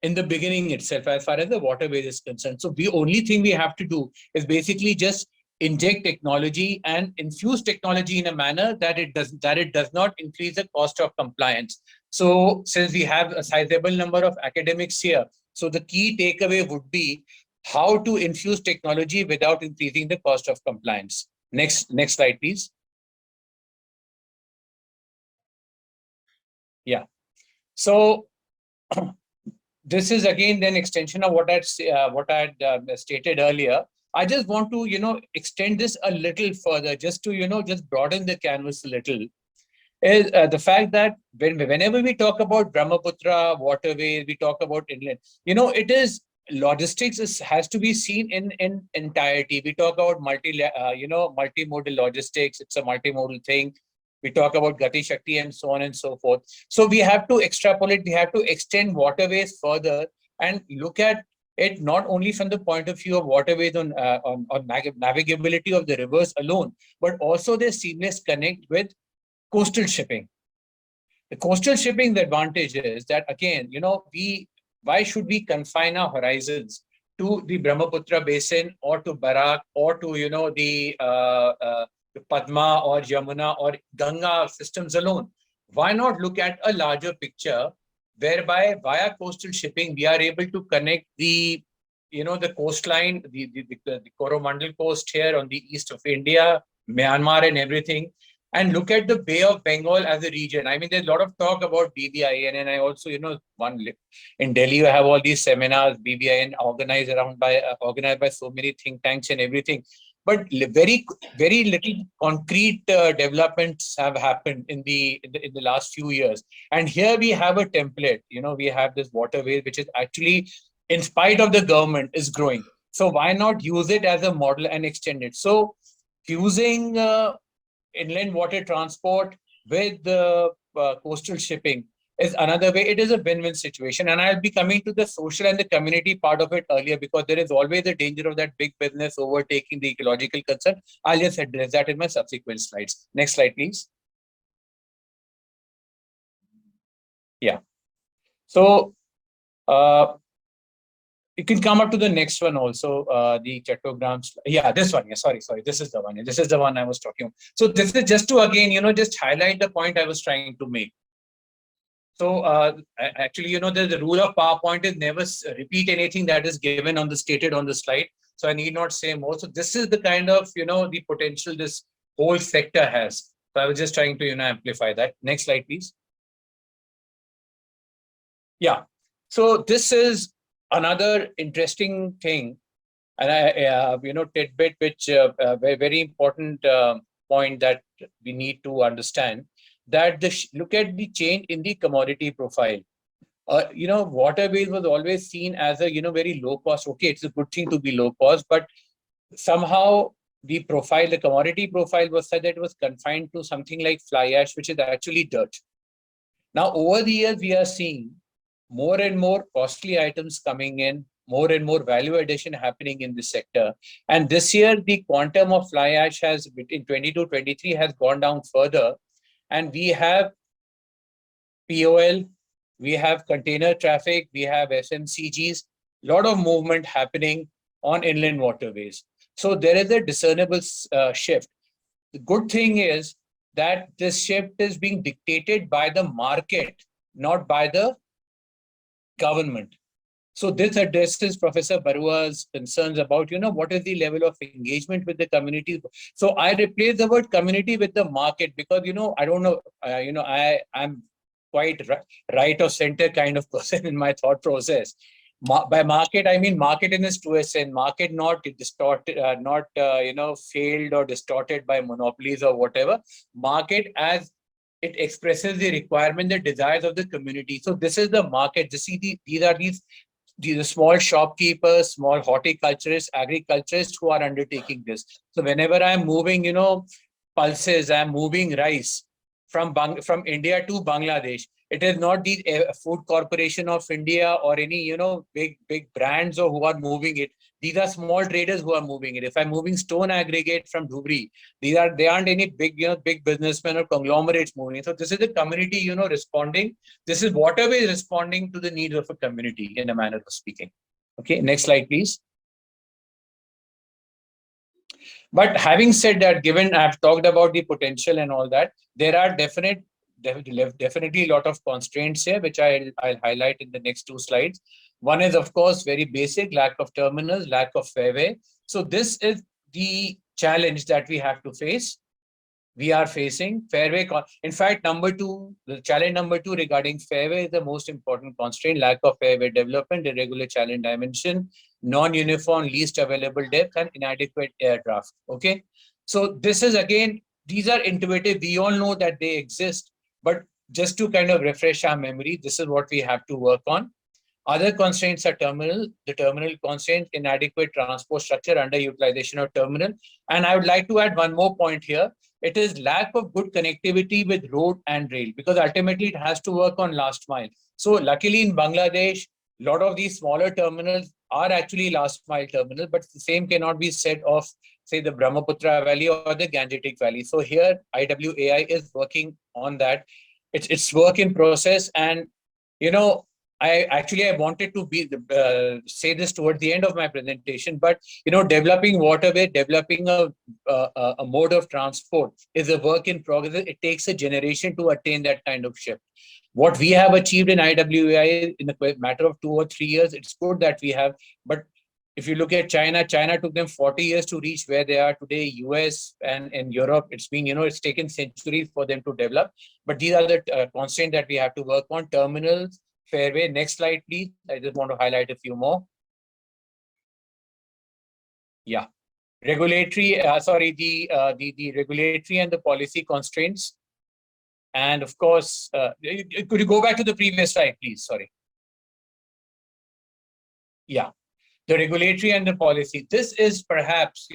Speaker 4: in the beginning itself as far as the waterways is concerned. So the only thing we have to do is basically just inject technology and infuse technology in a manner that it does not increase the cost of compliance. So since we have a sizable number of academics here, so the key takeaway would be how to infuse technology without increasing the cost of compliance. Next slide, please. Yeah. So this is again then extension of what I'd stated earlier. I just want to extend this a little further, just to just broaden the canvas a little. Is the fact that whenever we talk about Brahmaputra waterways, we talk about inland. It is logistics has to be seen in entirety. We talk about multimodal logistics. It's a multimodal thing. We talk about Gati Shakti and so on and so forth. So we have to extrapolate, we have to extend waterways further and look at it not only from the point of view of waterways on navigability of the rivers alone, but also their seamless connect with coastal shipping. The coastal shipping's advantage is that, again, why should we confine our horizons to the Brahmaputra Basin or to Barak or to the Padma or Yamuna or Ganga systems alone? Why not look at a larger picture whereby via coastal shipping we are able to connect the coastline, the Coromandel coast here on the east of India, Myanmar and everything, and look at the Bay of Bengal as a region. I mean, there's a lot of talk about BBIN, and I also, in Delhi, you have all these seminars, BBIN organized by so many think tanks and everything. But very, very little concrete developments have happened in the last few years. And here we have a template. We have this waterway, which is actually, in spite of the government, is growing. So why not use it as a model and extend it? So fusing inland water transport with the coastal shipping is another way. It is a win-win situation. And I'll be coming to the social and the community part of it earlier, because there is always a danger of that big business overtaking the ecological concern. I'll just address that in my subsequent slides. Next slide, please. Yeah. So you can come up to the next one also, the chatograms. Yeah, this one. Yeah, sorry. This is the one. This is the one I was talking about. So this is just to, again, just highlight the point I was trying to make. So actually, the rule of PowerPoint is never repeat anything that is given on the stated on the slide. So I need not say more. So this is the kind of, the potential this whole sector has. So I was just trying to, amplify that. Next slide, please. Yeah. So this is another interesting thing, and tidbit, which very, very important point that we need to understand, that look at the change in the commodity profile. Waterways was always seen as a, very low cost. Okay, it's a good thing to be low cost, but somehow the commodity profile was such that it was confined to something like fly ash, which is actually dirt. Now, over the years, we are seeing more and more costly items coming in, more and more value addition happening in this sector. And this year, the quantum of fly ash has, between 22-23, has gone down further. And we have POL, we have container traffic, we have FMCGs, lot of movement happening on inland waterways. So there is a discernible shift. The good thing is that this shift is being dictated by the market, not by the government. So this addresses Professor Barua's concerns about, what is the level of engagement with the community. So I replace the word community with the market, because, I don't know, I'm quite right or center kind of person in my thought process. By market, I mean market in its truest sense, market not distorted, not, failed or distorted by monopolies or whatever. Market as it expresses the requirement, the desires of the community. So this is the market. These are the small shopkeepers, small horticulturists, agriculturists who are undertaking this. So whenever I'm moving, pulses, I'm moving rice from India to Bangladesh. It is not the Food Corporation of India or any, big brands or who are moving it. These are small traders who are moving it. If I'm moving stone aggregate from Dhubri, they aren't any big, big businessmen or conglomerates moving. So this is the community, responding. This is waterway responding to the needs of a community, in a manner of speaking. Okay, next slide, please. But having said that, given I've talked about the potential and all that, there are definitely a lot of constraints here, which I'll highlight in the next two slides. One is, of course, very basic: lack of terminals, lack of fairway. So this is the challenge that we have to face. We are facing fairway. In fact, the challenge number two regarding fairway is the most important constraint: lack of fairway development, irregular channel dimension, non-uniform least available depth, and inadequate air draft. Okay. So this is, again, these are intuitive. We all know that they exist, but just to kind of refresh our memory, this is what we have to work on. Other constraints are the terminal constraint, inadequate transport structure, underutilization of terminal. And I would like to add one more point here. It is lack of good connectivity with road and rail, because ultimately it has to work on last mile. So luckily in Bangladesh, a lot of these smaller terminals are actually last mile terminals, but the same cannot be said of, say, the Brahmaputra Valley or the Gangetic Valley. So here IWAI is working on that. It's work in process. And, I wanted to say this towards the end of my presentation, but developing waterway, developing a mode of transport is a work in progress. It takes a generation to attain that kind of shift. What we have achieved in IWAI in a matter of 2 or 3 years, it's good that we have. But if you look at China took them 40 years to reach where they are today. US and Europe, it's been, it's taken centuries for them to develop. But these are the constraints that we have to work on: terminals, fairway. Next slide, please. I just want to highlight a few more. Yeah. Regulatory, the regulatory and the policy constraints. And of course, could you go back to the previous slide, please? Sorry. Yeah. The regulatory and the policy. This is perhaps,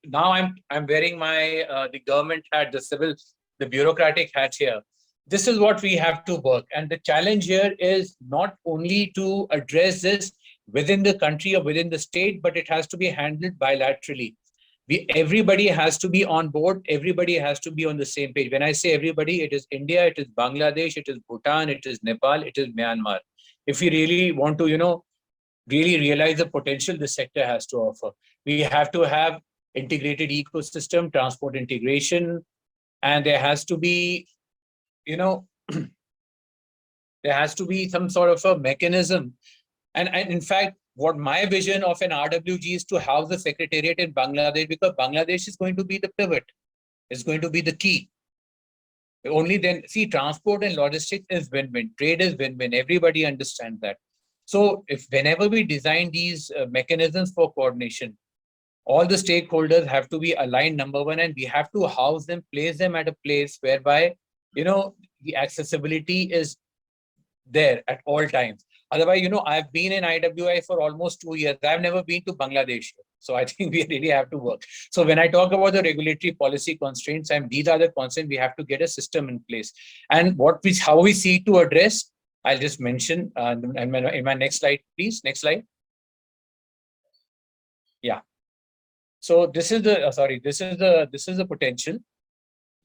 Speaker 4: now I'm wearing my the government hat, the civil the bureaucratic hat here. This is what we have to work. And the challenge here is not only to address this within the country or within the state, but it has to be handled bilaterally. Everybody has to be on board. Everybody has to be on the same page. When I say everybody, it is India, it is Bangladesh, it is Bhutan, it is Nepal, it is Myanmar. If we really want to, really realize the potential this sector has to offer, we have to have integrated ecosystem, transport integration, and there has to be, there has to be some sort of a mechanism. And in fact, what my vision of an RWG is to house the secretariat in Bangladesh, because Bangladesh is going to be the pivot. It's going to be the key. Only then, see, transport and logistics is win-win. Trade is win-win. Everybody understands that. So if whenever we design these mechanisms for coordination, all the stakeholders have to be aligned, number one, and we have to house them, place them at a place whereby, the accessibility is there at all times. Otherwise, I've been in IWI for almost 2 years. I've never been to Bangladesh. So I think we really have to work. So when I talk about the regulatory policy constraints, and these are the constraints, we have to get a system in place. And how we see to address, I'll just mention in my next slide, please. Next slide. Yeah. So this is the this is the potential.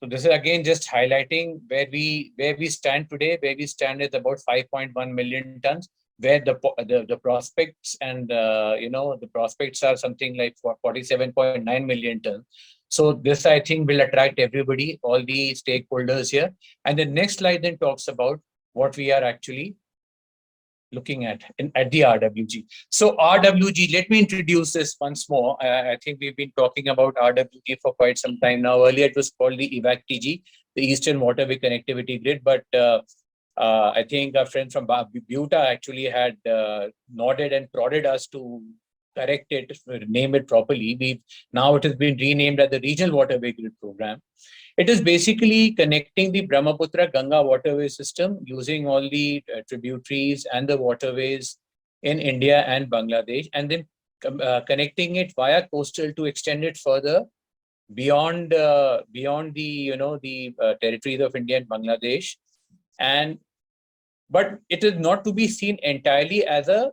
Speaker 4: So this is again just highlighting where we stand today. Where we stand is about 5.1 million tons. Where the prospects and the prospects are something like 47.9 million tons. So this, I think, will attract everybody, all the stakeholders here. And the next slide then talks about what we are actually looking at the RWG. So RWG, let me introduce this once more. I think we've been talking about RWG for quite some time now. Earlier it was called the EVAC-TG, the Eastern Waterway Connectivity Grid, but I think a friend from Buta actually had nodded and prodded us to correct it, name it properly. Now it has been renamed as the Regional Waterway Grid Program. It is basically connecting the Brahmaputra Ganga waterway system using all the tributaries and the waterways in India and Bangladesh, and then connecting it via coastal to extend it further beyond the territories of India and Bangladesh. But it is not to be seen entirely as a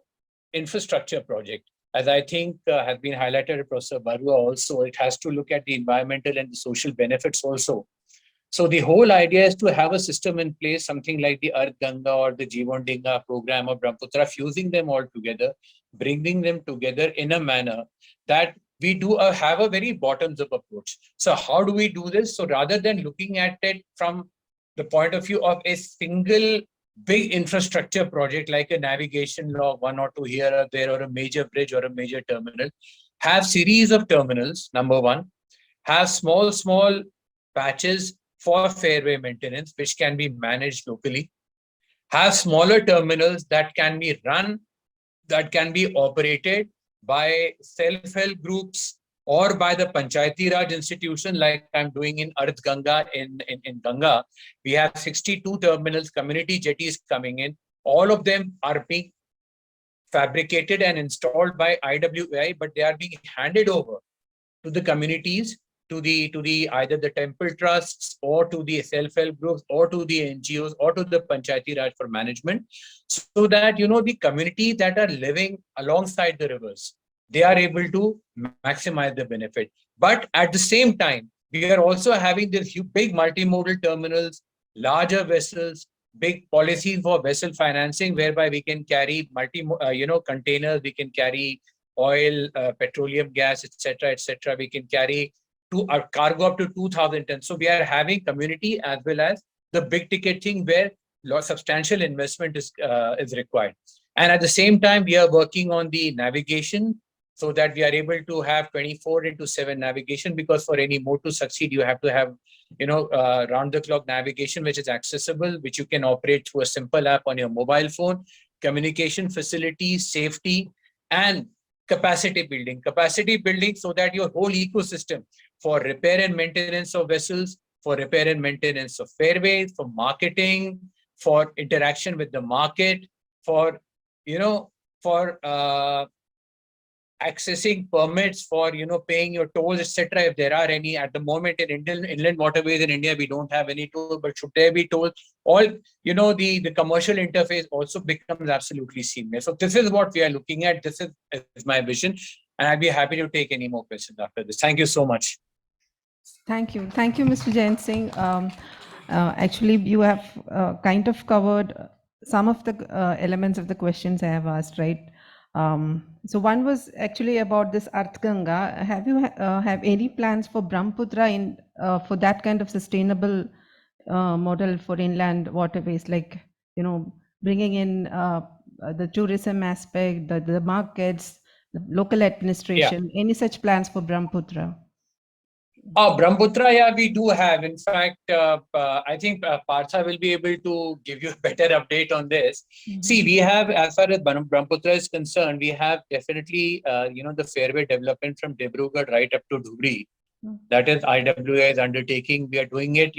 Speaker 4: infrastructure project. As I think has been highlighted by Professor Barua also, it has to look at the environmental and the social benefits also. So the whole idea is to have a system in place, something like the Earth Ganga or the Jivan Dinga program of Brahmaputra, fusing them all together, bringing them together in a manner that we do have a very bottoms-up approach. So how do we do this? So rather than looking at it from the point of view of a single big infrastructure project like a navigation log, 1 or 2 here or there, or a major bridge or a major terminal, have series of terminals, number one, have small patches for fairway maintenance, which can be managed locally, have smaller terminals that can be run, that can be operated by self-help groups or by the Panchayati Raj institution, like I'm doing in Earth Ganga in Ganga. We have 62 terminals, community jetties coming in. All of them are being fabricated and installed by IWI, but they are being handed over to the communities, to the either the temple trusts or to the self-help groups or to the NGOs or to the Panchayati Raj for management, so that the communities that are living alongside the rivers, they are able to maximize the benefit. But at the same time, we are also having these big multimodal terminals, larger vessels, big policies for vessel financing, whereby we can carry containers, we can carry oil, petroleum gas, etc. We can carry our cargo up to 2,000 tons. So we are having community as well as the big ticket thing where substantial investment is required. And at the same time, we are working on the navigation, so that we are able to have 24/7 navigation, because for any mode to succeed, you have to have, round the clock navigation, which is accessible, which you can operate through a simple app on your mobile phone, communication facilities, safety, and capacity building, so that your whole ecosystem for repair and maintenance of vessels, for repair and maintenance of fairways, for marketing, for interaction with the market, for accessing permits for paying your tolls, etc. If there are any at the moment in inland waterways in India, we don't have any toll, but should there be toll, all the commercial interface also becomes absolutely seamless. So this is what we are looking at. This is my vision, and I'll be happy to take any more questions after this. Thank you so much.
Speaker 3: Thank you. Thank you, Mr. Jain Singh. Actually, you have kind of covered some of the elements of the questions I have asked, right? So one was actually about this Arth Ganga. Have you have any plans for Brahmaputra in for that kind of sustainable model for inland waterways, like bringing in the tourism aspect, the markets, the local administration? Any such plans for Brahmaputra?
Speaker 4: Brahmaputra, yeah, we do have. In fact, I think Partha will be able to give you a better update on this. See, we have, as far as Brahmaputra is concerned, we have definitely, the fairway development from Dibrugarh right up to Dhubri. That is IWI's undertaking. We are doing it,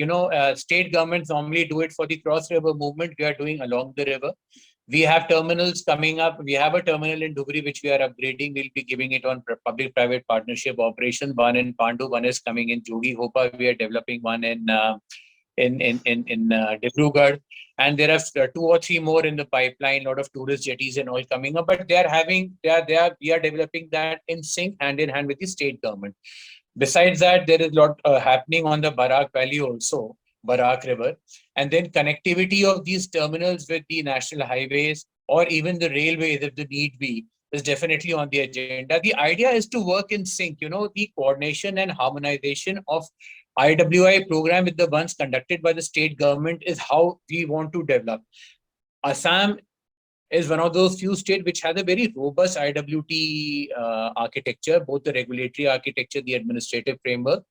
Speaker 4: state governments normally do it for the cross river movement. We are doing along the river. We have terminals coming up. We have a terminal in Dhubri, which we are upgrading. We'll be giving it on public-private partnership operation. One in Pandu, one is coming in Jodi Hopa. We are developing one in Dibrugarh. And there are 2 or 3 more in the pipeline, a lot of tourist jetties and all coming up. But we are developing that in sync, hand in hand with the state government. Besides that, there is a lot happening on the Barak Valley also, Barak River, and then connectivity of these terminals with the national highways or even the railways, if the need be, is definitely on the agenda. The idea is to work in sync, the coordination and harmonization of IWI program with the ones conducted by the state government is how we want to develop. Assam is one of those few states which has a very robust IWT architecture, both the regulatory architecture, the administrative framework.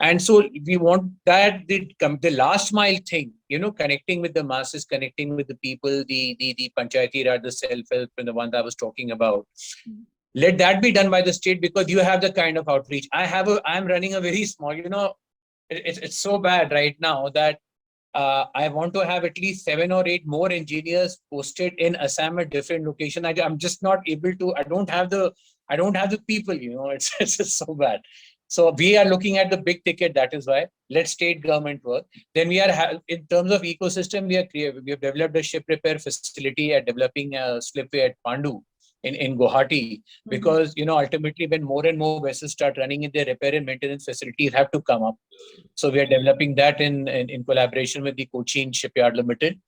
Speaker 4: And so we want that the last mile thing, connecting with the masses, connecting with the people, the Panchayati Raj, the self-help, and the ones I was talking about. Let that be done by the state, because you have the kind of outreach. I'm running a very small, it's so bad right now that I want to have at least 7 or 8 more engineers posted in Assam at different locations. I'm just not able to. I don't have the people. It's just so bad. So we are looking at the big ticket. That is why let state government work. Then we are in terms of ecosystem. We have developed a ship repair facility at developing a slipway at Pandu in Guwahati, because ultimately when more and more vessels start running in, their repair and maintenance facilities have to come up. So we are developing that in collaboration with the Cochin Shipyard Limited.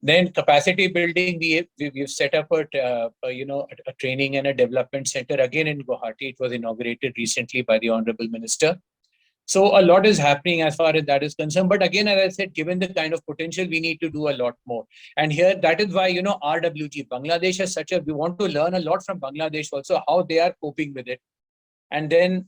Speaker 4: Then capacity building, we've set up a training and a development center again in Guwahati. It was inaugurated recently by the Honorable Minister. So a lot is happening as far as that is concerned. But again, as I said, given the kind of potential, we need to do a lot more. And here, that is why, RWG, Bangladesh is we want to learn a lot from Bangladesh also, how they are coping with it. And then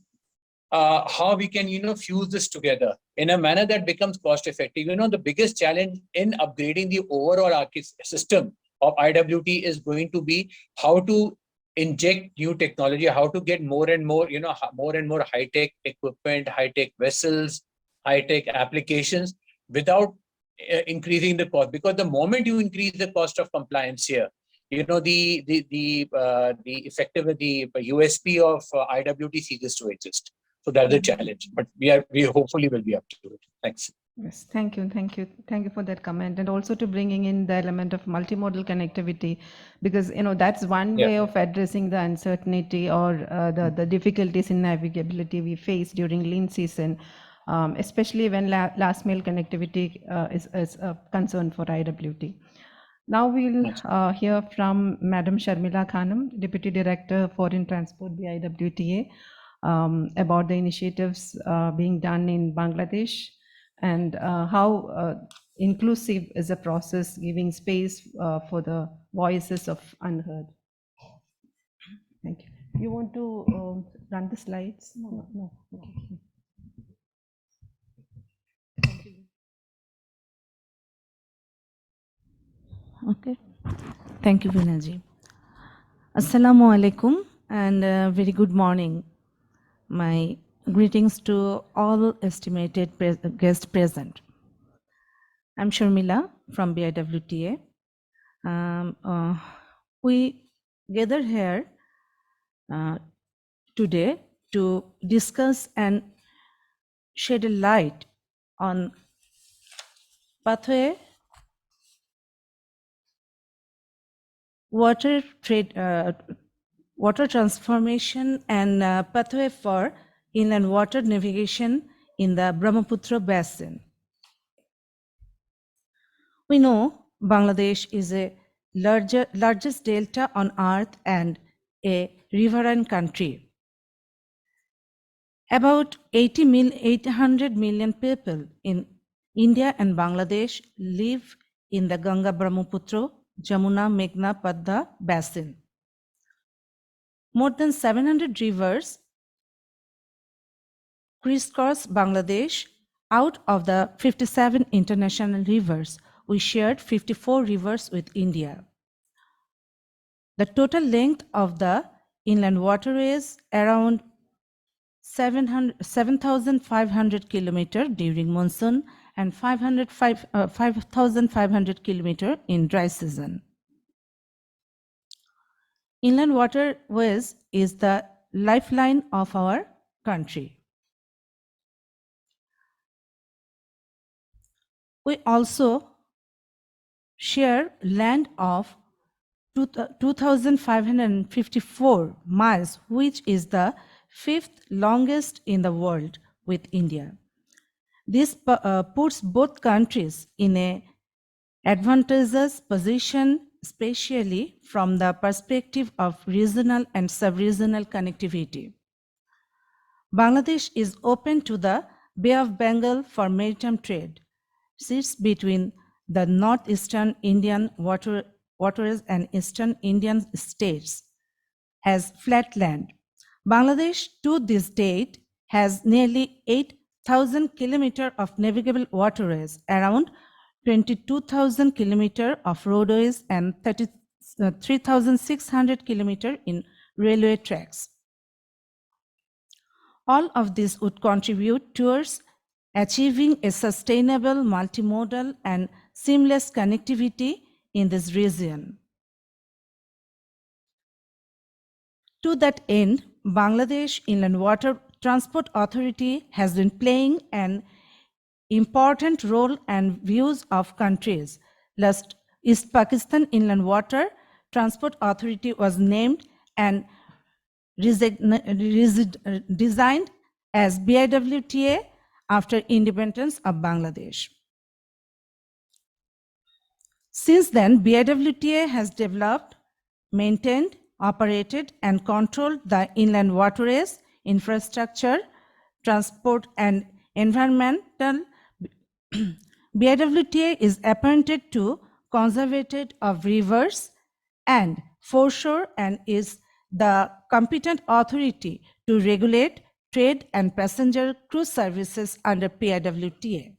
Speaker 4: how we can, fuse this together in a manner that becomes cost effective. The biggest challenge in upgrading the overall system of IWT is going to be how to inject new technology, how to get more and more, more and more high-tech equipment, high-tech vessels, high-tech applications without increasing the cost. Because the moment you increase the cost of compliance here, the effective, the USP of IWT ceases to exist. So that's a challenge, but we hopefully will be up to it. Thanks.
Speaker 3: Yes, thank you for that comment, and also to bringing in the element of multimodal connectivity, because that's one way of addressing the uncertainty or the difficulties in navigability we face during lean season, especially when last mile connectivity is a concern for IWT. Now we'll hear from Madam Sharmila Khanam, Deputy Director Foreign Transport, BIWTA, about the initiatives being done in Bangladesh, and how inclusive is the process, giving space for the voices of unheard. Thank you. You want to run the slides? No.
Speaker 5: Okay. Thank you, Vinaji. Assalamu alaikum and very good morning. My greetings to all estimated guests present. I'm Sharmila from BIWTA. We gather here today to discuss and shed a light on pathway, water trade, water transformation, and pathway for inland water navigation in the Brahmaputra Basin. We know Bangladesh is a largest delta on earth and a riverine country. About 800 million people in India and Bangladesh live in the Ganga Brahmaputra, Jamuna, Meghna, Padma basin. More than 700 rivers crisscross Bangladesh. Out of the 57 international rivers, we shared 54 rivers with India. The total length of the inland waterways around 7,500 kilometers during monsoon and 5,500 kilometers in dry season. Inland waterways is the lifeline of our country. We also share land of 2,554 miles, which is the fifth longest in the world with India. This puts both countries in a advantageous position, especially from the perspective of regional and sub-regional connectivity. Bangladesh is open to the Bay of Bengal for maritime trade, sits between the northeastern Indian waterways and eastern Indian states, has flat land. Bangladesh to this date has nearly 8,000 kilometers of navigable waterways, around 22,000 kilometers of roadways and 3,600 kilometers in railway tracks. All of this would contribute towards achieving a sustainable, multimodal, and seamless connectivity in this region. To that end, Bangladesh Inland Water Transport Authority has been playing an important role and views of countries. Last East Pakistan Inland Water Transport Authority was named and designed as BIWTA after independence of Bangladesh. Since then, BIWTA has developed, maintained, operated, and controlled the inland waterways, infrastructure, transport, and environmental. BIWTA is appointed to conservator of rivers and foreshore and is the competent authority to regulate trade and passenger cruise services under BIWTA.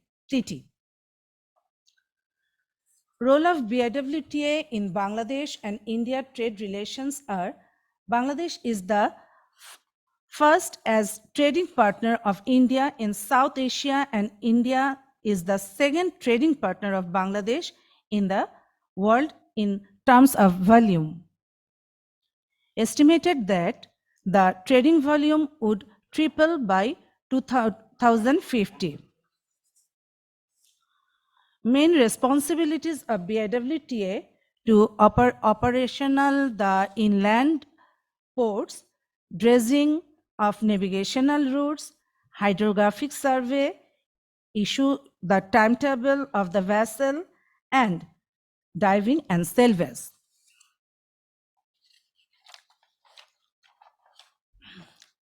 Speaker 5: Role of BIWTA in Bangladesh and India trade relations are: Bangladesh is the first as trading partner of India in South Asia, and India is the second trading partner of Bangladesh in the world in terms of volume. Estimated that the trading volume would triple by 2050. Main responsibilities of BIWTA to operational the inland ports, dredging of navigational routes, hydrographic survey, issue the timetable of the vessel, and diving and salvage.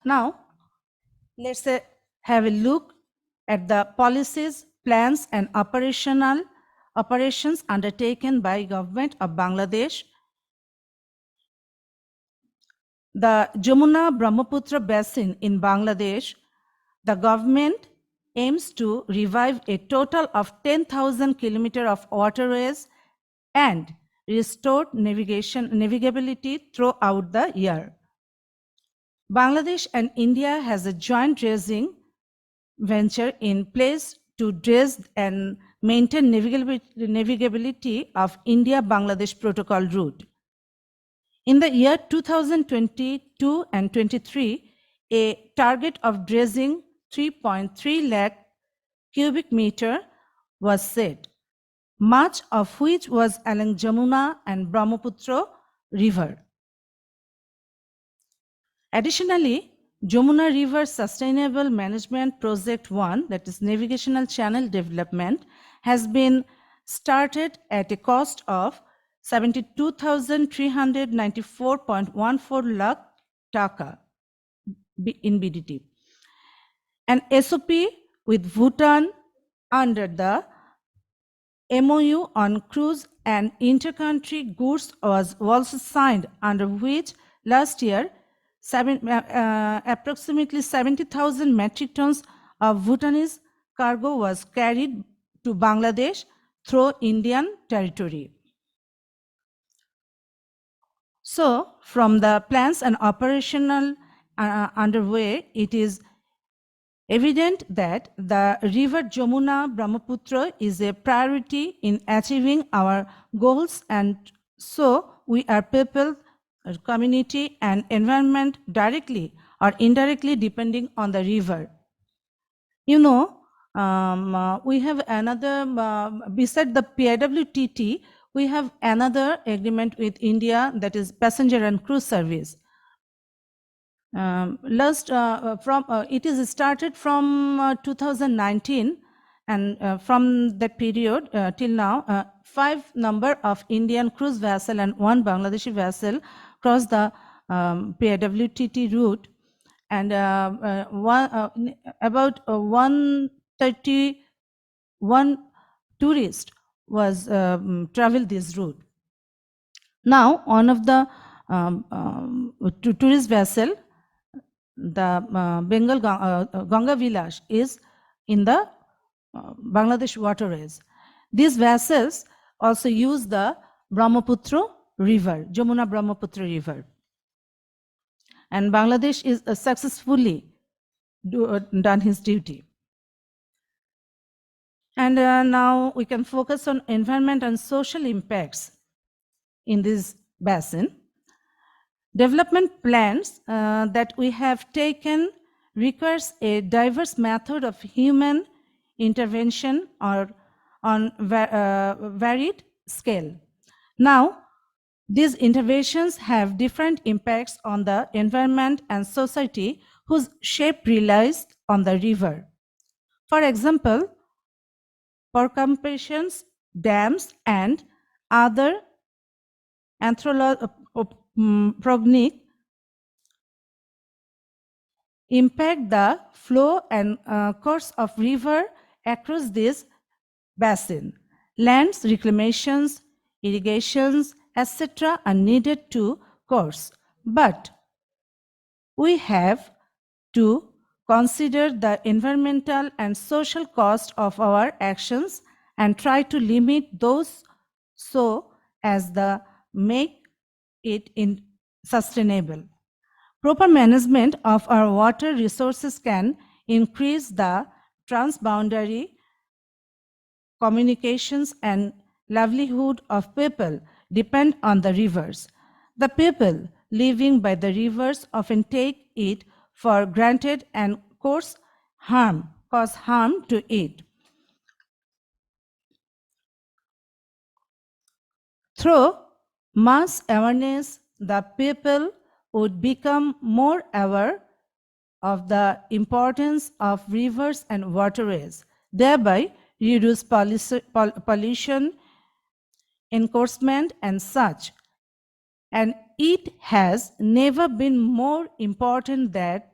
Speaker 5: Now, let's have a look at the policies, plans, and operations undertaken by government of Bangladesh. The Jamuna Brahmaputra Basin in Bangladesh, the government aims to revive a total of 10,000 kilometers of waterways and restore navigability throughout the year. Bangladesh and India has a joint dredging venture in place to dredge and maintain navigability of India-Bangladesh protocol route. In the year 2022 and 23, a target of dredging 3.3 lakh cubic meter was set, much of which was along Jamuna and Brahmaputra River. Additionally, Jamuna River Sustainable Management Project 1, that is Navigational Channel Development, has been started at a cost of 72,394.14 lakh taka in BDT. An SOP with Bhutan under the MOU on cruise and intercountry goods was also signed, under which last year approximately 70,000 metric tons of Bhutanese cargo was carried to Bangladesh through Indian territory. So, from the plans and operational underway, it is evident that the river Jamuna Brahmaputra is a priority in achieving our goals, and so we are people, community, and environment directly or indirectly depending on the river. You know, we have another, beside the PIWTT, we have another agreement with India, that is passenger and cruise service. It is started from 2019, and from that period till now, 5 number of Indian cruise vessel and 1 Bangladeshi vessel cross the PIWTT route, and about 131 tourists was traveled this route. Now, one of the tourist vessel, the Bengal Ganga Vilash, is in the Bangladesh waterways. These vessels also use the Brahmaputra River, Jamuna Brahmaputra River. And Bangladesh is successfully done his duty. And now we can focus on environment and social impacts in this basin. Development plans that we have taken requires a diverse method of human intervention or on varied scale. Now, these interventions have different impacts on the environment and society whose shape relies on the river. For example, percumpations, dams, and other anthropogenic impact the flow and course of river across this basin. Lands, reclamations, irrigations, etc. are needed to course. But we have to consider the environmental and social cost of our actions and try to limit those so as the make it sustainable. Proper management of our water resources can increase the transboundary communications and livelihood of people depend on the rivers. The people living by the rivers often take it for granted and cause harm to it. Through mass awareness, the people would become more aware of the importance of rivers and waterways, thereby reduce pollution, enforcement, and such. And it has never been more important that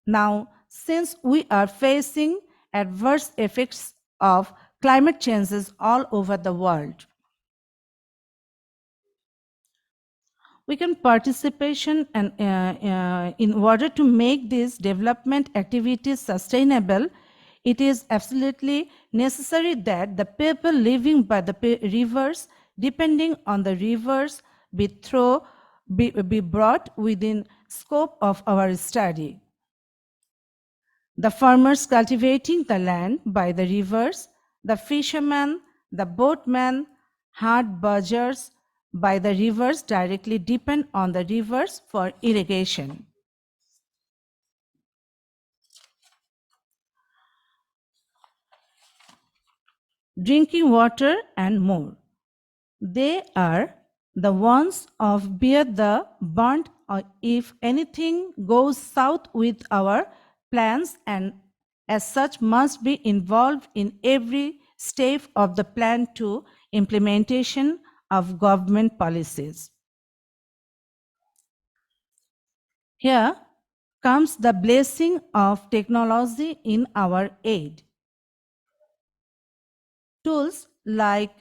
Speaker 5: now, since we are facing adverse effects of climate changes all over the world. We can participation and in order to make these development activities sustainable, it is absolutely necessary that the people living by the rivers, depending on the rivers, be brought within scope of our study. The farmers cultivating the land by the rivers, the fishermen, the boatmen, hard budgers by the rivers directly depend on the rivers for irrigation. drinking water, and more. They are the ones of bear the brunt if anything goes south with our plans, and as such must be involved in every step of the plan to implementation of government policies. Here comes the blessing of technology in our aid. Tools like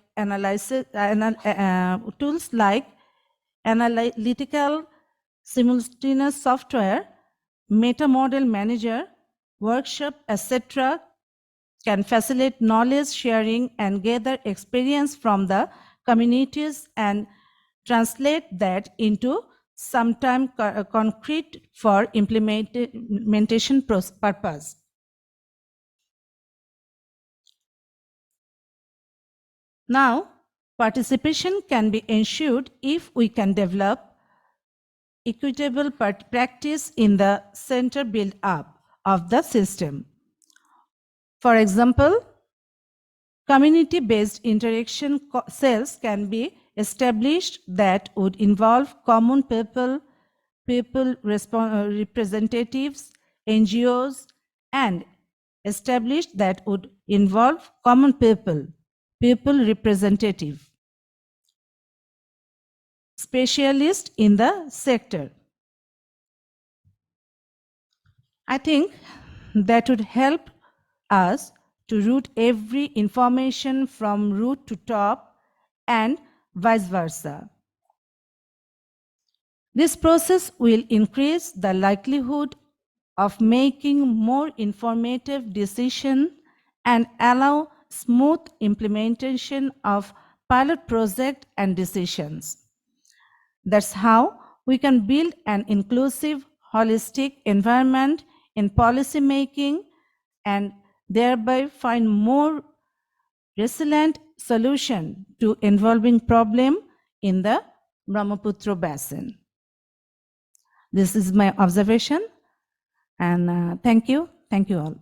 Speaker 5: analytical simultaneous software, meta model manager, workshop, etc. can facilitate knowledge sharing and gather experience from the communities and translate that into sometime concrete for implementation purpose. Now, participation can be ensured if we can develop equitable practice in the center build up of the system. For example, community-based interaction cells can be established that would involve common people representatives, NGOs, and established that would involve common people representative, specialists in the sector. I think that would help us to route every information from root to top and vice versa. This process will increase the likelihood of making more informative decisions and allow smooth implementation of pilot projects and decisions. That's how we can build an inclusive, holistic environment in policy making and thereby find more resilient solution to involving problem in the Brahmaputra Basin. This is my observation, and thank you all.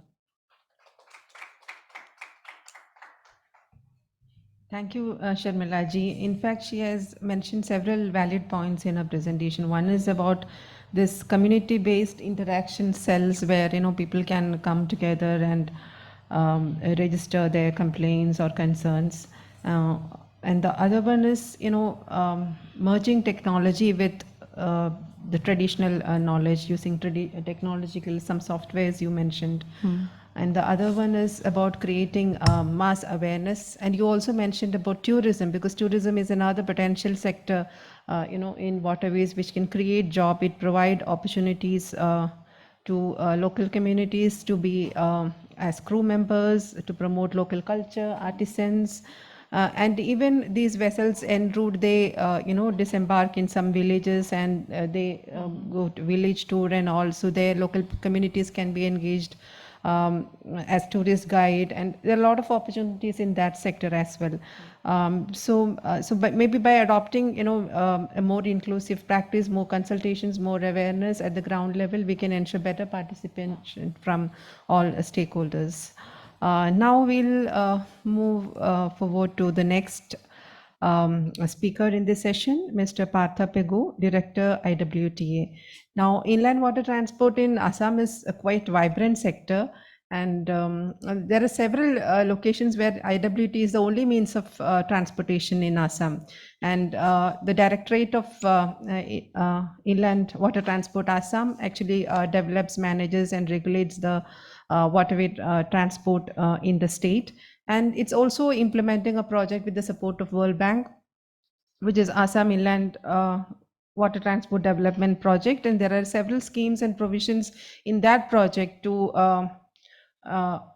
Speaker 3: Thank you, Sharmila ji. In fact, she has mentioned several valid points in her presentation. One is about this community-based interaction cells where people can come together and register their complaints or concerns. And the other one is merging technology with the traditional knowledge, using technological some softwares you mentioned. And the other one is about creating mass awareness. And you also mentioned about tourism, because tourism is another potential sector, in waterways which can create job. It provide opportunities to local communities to be as crew members, to promote local culture, artisans. And even these vessels en route, they disembark in some villages and they go to village tour, and also their local communities can be engaged as tourist guide, and there are a lot of opportunities in that sector as well. Maybe by adopting a more inclusive practice, more consultations, more awareness at the ground level, we can ensure better participation from all stakeholders. Now we'll move forward to the next speaker in this session, Mr. Partha Pegu, Director, IWTA. Now, inland water transport in Assam is a quite vibrant sector, and there are several locations where IWT is the only means of transportation in Assam. And the Directorate of Inland Water Transport Assam actually develops, manages, and regulates the waterway transport in the state. And it's also implementing a project with the support of World Bank, which is Assam Inland Water Transport Development Project. And there are several schemes and provisions in that project to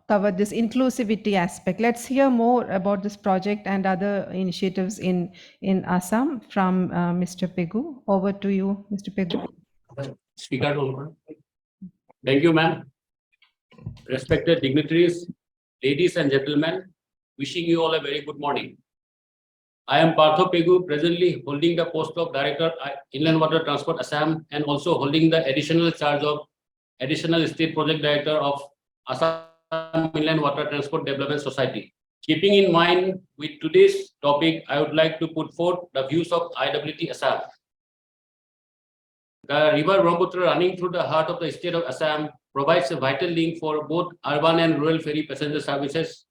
Speaker 3: cover this inclusivity aspect. Let's hear more about this project and other initiatives in Assam from Mr. Pegu. Over to you, Mr. Pegu.
Speaker 6: Speaker, thank you, ma'am. Respected dignitaries, ladies and gentlemen, wishing you all a very good morning. I am Partha Pegu, presently holding the post of Director Inland Water Transport Assam, and also holding the additional charge of Additional State Project Director of Assam Inland Water Transport Development Society. Keeping in mind with today's topic, I would like to put forth the views of IWT Assam. The river Brahmaputra running through the heart of the state of Assam provides a vital link for both urban and rural ferry passenger services,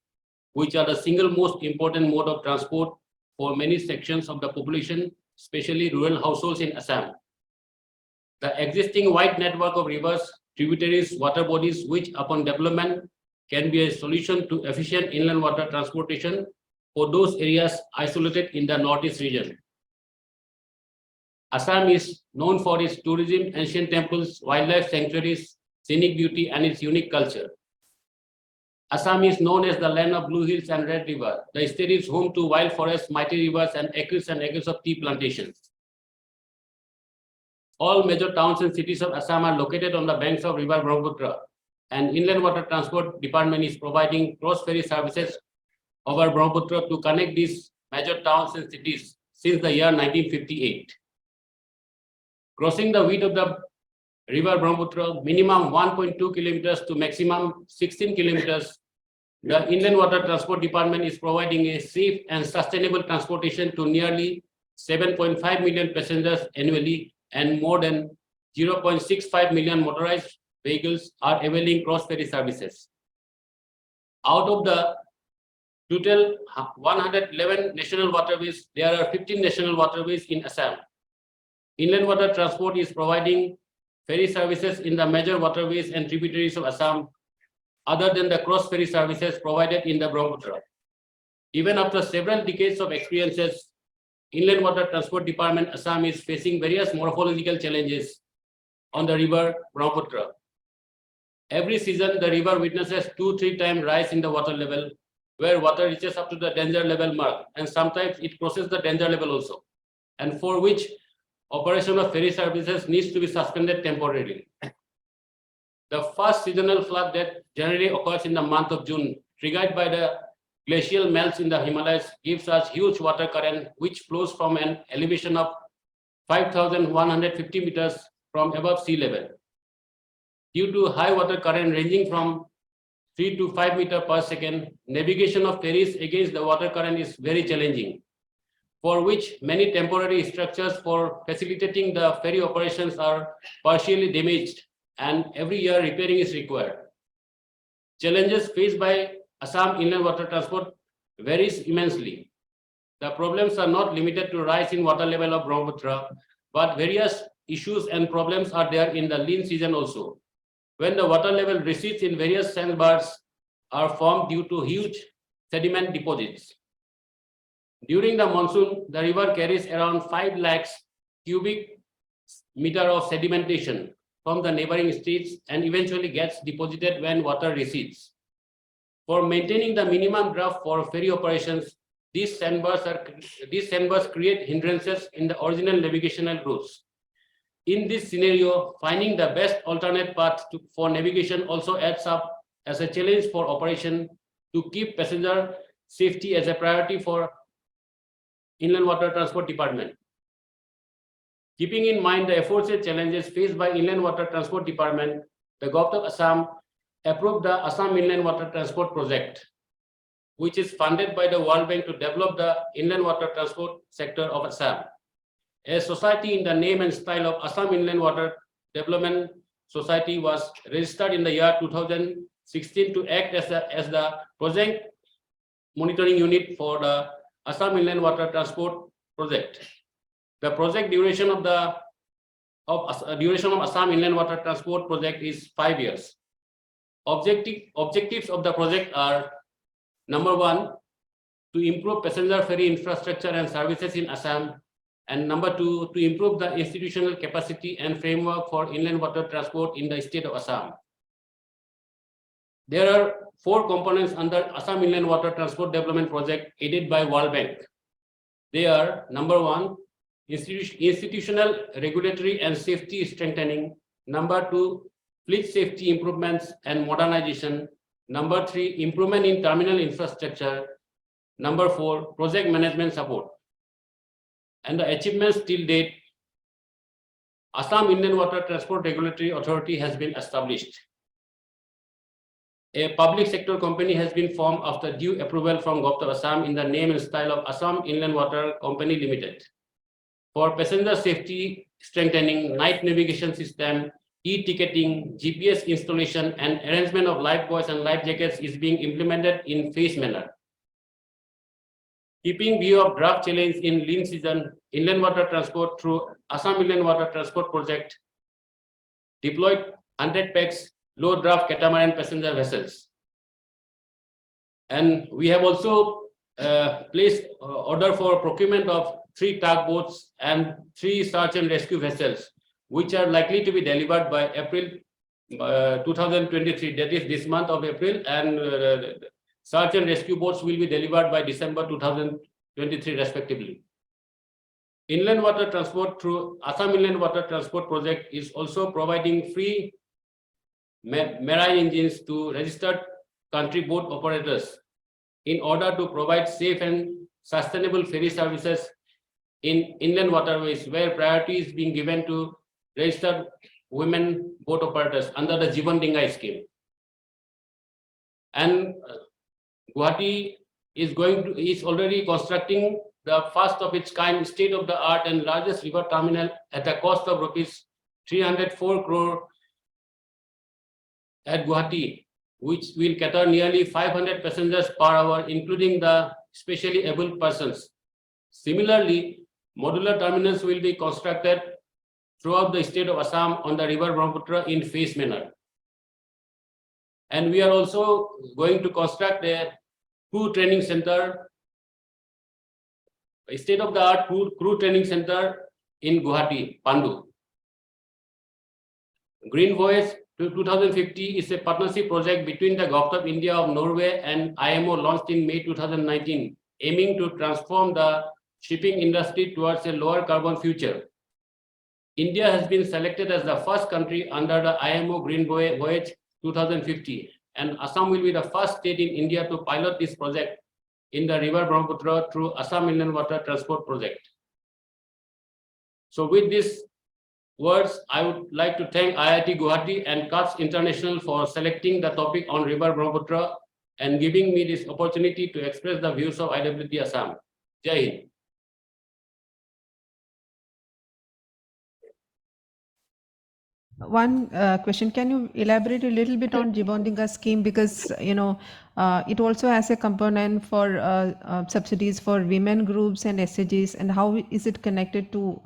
Speaker 6: which are the single most important mode of transport for many sections of the population, especially rural households in Assam. The existing wide network of rivers, tributaries, water bodies, which upon development can be a solution to efficient inland water transportation for those areas isolated in the northeast region. Assam is known for its tourism, ancient temples, wildlife sanctuaries, scenic beauty, and its unique culture. Assam is known as the land of blue hills and red river. The state is home to wild forests, mighty rivers, and acres of tea plantations. All major towns and cities of Assam are located on the banks of river Brahmaputra, and Inland Water Transport Department is providing cross-ferry services over Brahmaputra to connect these major towns and cities since the year 1958. Crossing the width of the river Brahmaputra, minimum 1.2 kilometers to maximum 16 kilometers, the Inland Water Transport Department is providing a safe and sustainable transportation to nearly 7.5 million passengers annually, and more than 0.65 million motorized vehicles are availing cross-ferry services. Out of the total 111 national waterways, there are 15 national waterways in Assam. Inland Water Transport is providing ferry services in the major waterways and tributaries of Assam, other than the cross-ferry services provided in the Brahmaputra. Even after several decades of experiences, Inland Water Transport Department Assam is facing various morphological challenges on the river Brahmaputra. Every season, the river witnesses 2-3 times rise in the water level, where water reaches up to the danger level mark, and sometimes it crosses the danger level also, and for which operation of ferry services needs to be suspended temporarily. The first seasonal flood that generally occurs in the month of June, triggered by the glacial melts in the Himalayas, gives us huge water current which flows from an elevation of 5,150 meters from above sea level. Due to high water current ranging from 3 to 5 meters per second, navigation of ferries against the water current is very challenging, for which many temporary structures for facilitating the ferry operations are partially damaged, and every year repairing is required. Challenges faced by Assam Inland Water Transport varies immensely. The problems are not limited to rise in water level of Brahmaputra, but various issues and problems are there in the lean season also, when the water level recedes in various sandbars are formed due to huge sediment deposits. During the monsoon, the river carries around 5 lakhs cubic meter of sedimentation from the neighboring states and eventually gets deposited when water recedes. For maintaining the minimum draft for ferry operations, these sandbars create hindrances in the original navigational routes. In this scenario, finding the best alternate path for navigation also adds up as a challenge for operation to keep passenger safety as a priority for Inland Water Transport Department. Keeping in mind the aforesaid challenges faced by Inland Water Transport Department, the Government of Assam approved the Assam Inland Water Transport Project, which is funded by the World Bank to develop the inland water transport sector of Assam. A society in the name and style of Assam Inland Water Development Society was registered in the year 2016 to act as the project monitoring unit for the Assam Inland Water Transport Project. The project duration of Assam Inland Water Transport Project is 5 years. Objectives of the project are: number 1, to improve passenger ferry infrastructure and services in Assam, and number 2, to improve the institutional capacity and framework for inland water transport in the state of Assam. There are 4 components under Assam Inland Water Transport Development Project aided by World Bank. They are: number 1, institutional, regulatory and safety strengthening; number 2, fleet safety improvements and modernization; number 3, improvement in terminal infrastructure; number 4, project management support. And the achievements till date: Assam Inland Water Transport Regulatory Authority has been established. a public sector company has been formed after due approval from Government of Assam in the name and style of Assam Inland Water Company Limited. For passenger safety strengthening, night navigation system, e-ticketing, GPS installation, and arrangement of life buoys and life jackets is being implemented in phased manner. Keeping view of draft challenge in lean season, inland water transport through Assam Inland Water Transport Project deployed 100 packs low draft catamaran passenger vessels. And we have also placed order for procurement of 3 tugboats and 3 search and rescue vessels, which are likely to be delivered by April 2023, that is this month of April, and search and rescue boats will be delivered by December 2023 respectively. Inland water transport through Assam Inland Water Transport Project is also providing free marine engines to registered country boat operators in order to provide safe and sustainable ferry services in inland waterways, where priority is being given to registered women boat operators under the Jivan Dingai scheme. And Guwahati is already constructing the first of its kind state-of-the-art and largest river terminal at a cost of rupees 304 crore at Guwahati, which will cater nearly 500 passengers per hour, including the specially able persons. Similarly, modular terminals will be constructed throughout the state of Assam on the river Brahmaputra in phased manner. And we are also going to construct a crew training center, a state-of-the-art crew training center in Guwahati, Pandu. Green Voyage to 2050 is a partnership project between the Government of India of Norway and IMO, launched in May 2019, aiming to transform the shipping industry towards a lower carbon future. India has been selected as the first country under the IMO Green Voyage 2050, and Assam will be the first state in India to pilot this project in the river Brahmaputra through Assam Inland Water Transport Project. So with these words, I would like to thank IIT Guwahati and CUTS International for selecting the topic on river Brahmaputra and giving me this opportunity to express the views of IWT Assam. Jai Hind.
Speaker 3: One question, can you elaborate a little bit on Jibondinga scheme, because it also has a component for subsidies for women groups and SAGs, and how is it connected to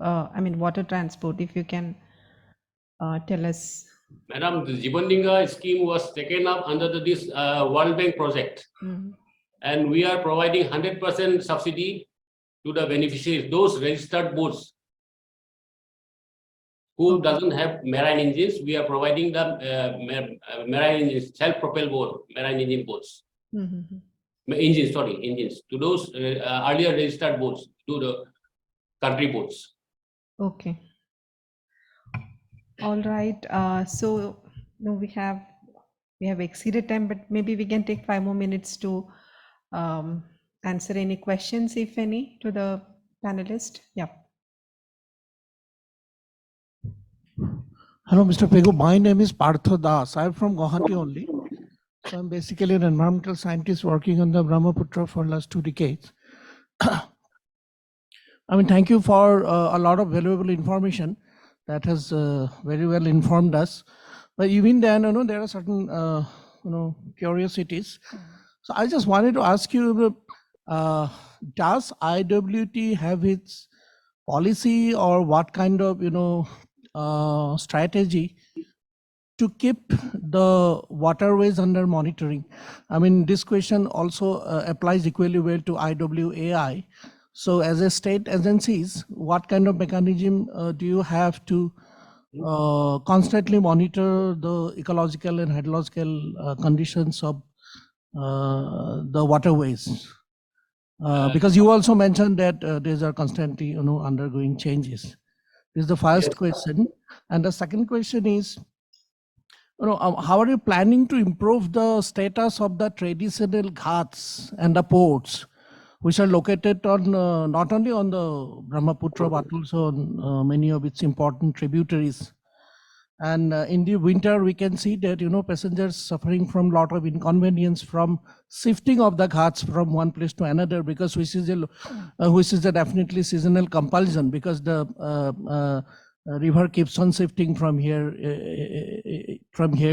Speaker 3: water transport, if you can tell us?
Speaker 6: Madam, the Jibondinga scheme was taken up under this World Bank project. And we are providing 100% subsidy to the beneficiaries, those registered boats who doesn't have marine engines. We are providing the marine engines, self-propelled boat, marine engine boats. Engines to those earlier registered boats, to the country boats.
Speaker 3: Okay. All right. So no, we have exceeded time, but maybe we can take 5 more minutes to answer any questions, if any, to the panelist. Yeah.
Speaker 7: Hello, Mr. Pegu. My name is Partho Das. I'm from Guwahati only. So I'm basically an environmental scientist working on the Brahmaputra for the last 2 decades. Thank you for a lot of valuable information that has very well informed us. But even then, there are certain, curiosities. So I just wanted to ask you, does IWT have its policy, or what kind of, strategy to keep the waterways under monitoring? This question also applies equally well to IWAI. So as a state agencies, what kind of mechanism do you have to constantly monitor the ecological and hydrological conditions of the waterways? Because you also mentioned that these are constantly undergoing changes. This is the first question. And the second question is, how are you planning to improve the status of the traditional ghats and the ports, which are located on not only on the Brahmaputra but also on many of its important tributaries? And in the winter, we can see that, passengers suffering from lot of inconvenience from shifting of the ghats from one place to another, because which is a definitely seasonal compulsion, because the river keeps on shifting from here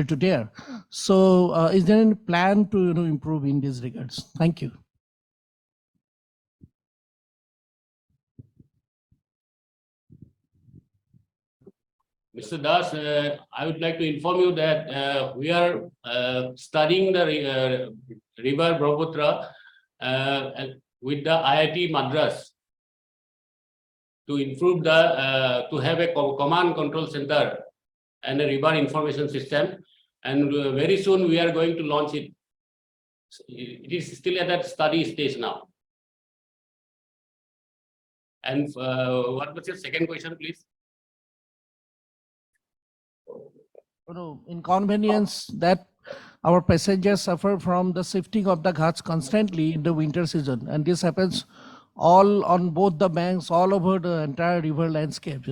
Speaker 7: to there. So is there any plan to improve in these regards? Thank you.
Speaker 6: Mr. Das, I would like to inform you that we are studying the river Brahmaputra with the IIT Madras to improve to have a command control center and a river information system. And very soon we are going to launch it. It is still at that study stage now. And what was your second question, please?
Speaker 7: Inconvenience that our passengers suffer from the shifting of the ghats constantly in the winter season, and this happens all on both the banks, all over the entire river landscape.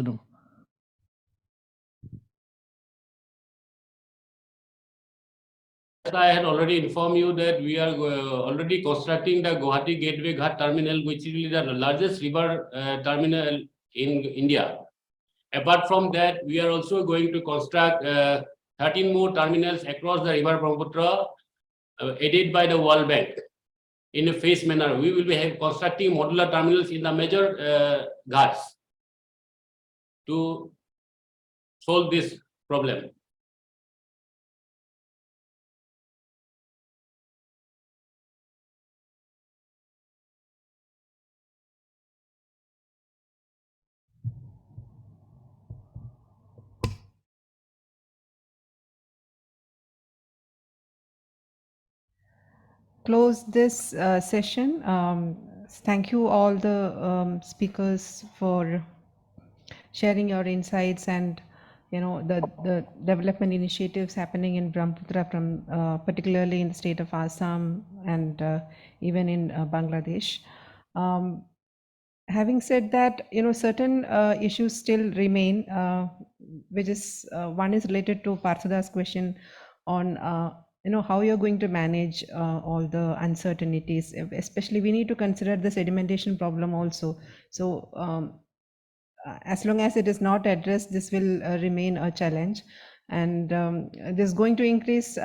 Speaker 6: I had already informed you that we are already constructing the Guwahati Gateway Ghat Terminal, which is the largest river terminal in India. Apart from that, we are also going to construct 13 more terminals across the river Brahmaputra, aided by the World Bank in a phased manner. We will be constructing modular terminals in the major ghats to solve this problem.
Speaker 3: Close this session. Thank you all the speakers for sharing your insights and the development initiatives happening in Brahmaputra, from particularly in the state of Assam and even in Bangladesh. Having said that, certain issues still remain, which is one is related to Parthuda's question on how you're going to manage all the uncertainties. Especially, we need to consider the sedimentation problem also. So as long as it is not addressed, this will remain a challenge, and this is going to increase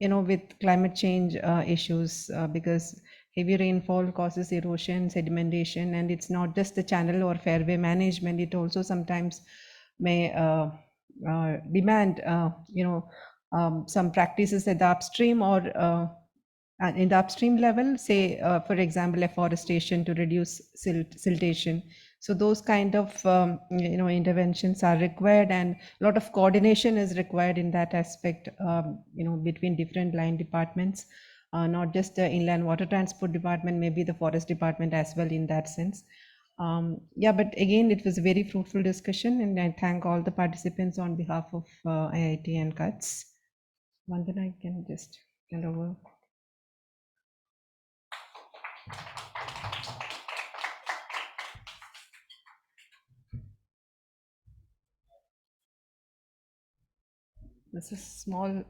Speaker 3: with climate change issues, because heavy rainfall causes erosion, sedimentation, and it's not just the channel or fairway management. It also sometimes may demand some practices at the upstream or in the upstream level, say for example afforestation to reduce siltation. So those kind of interventions are required, and a lot of coordination is required in that aspect, between different line departments, not just the inland water transport department, maybe the forest department as well in that sense. Yeah, but again, it was a very fruitful discussion, and I thank all the participants on behalf of IIT and CUTS. Vandana, I can just hand over. This is small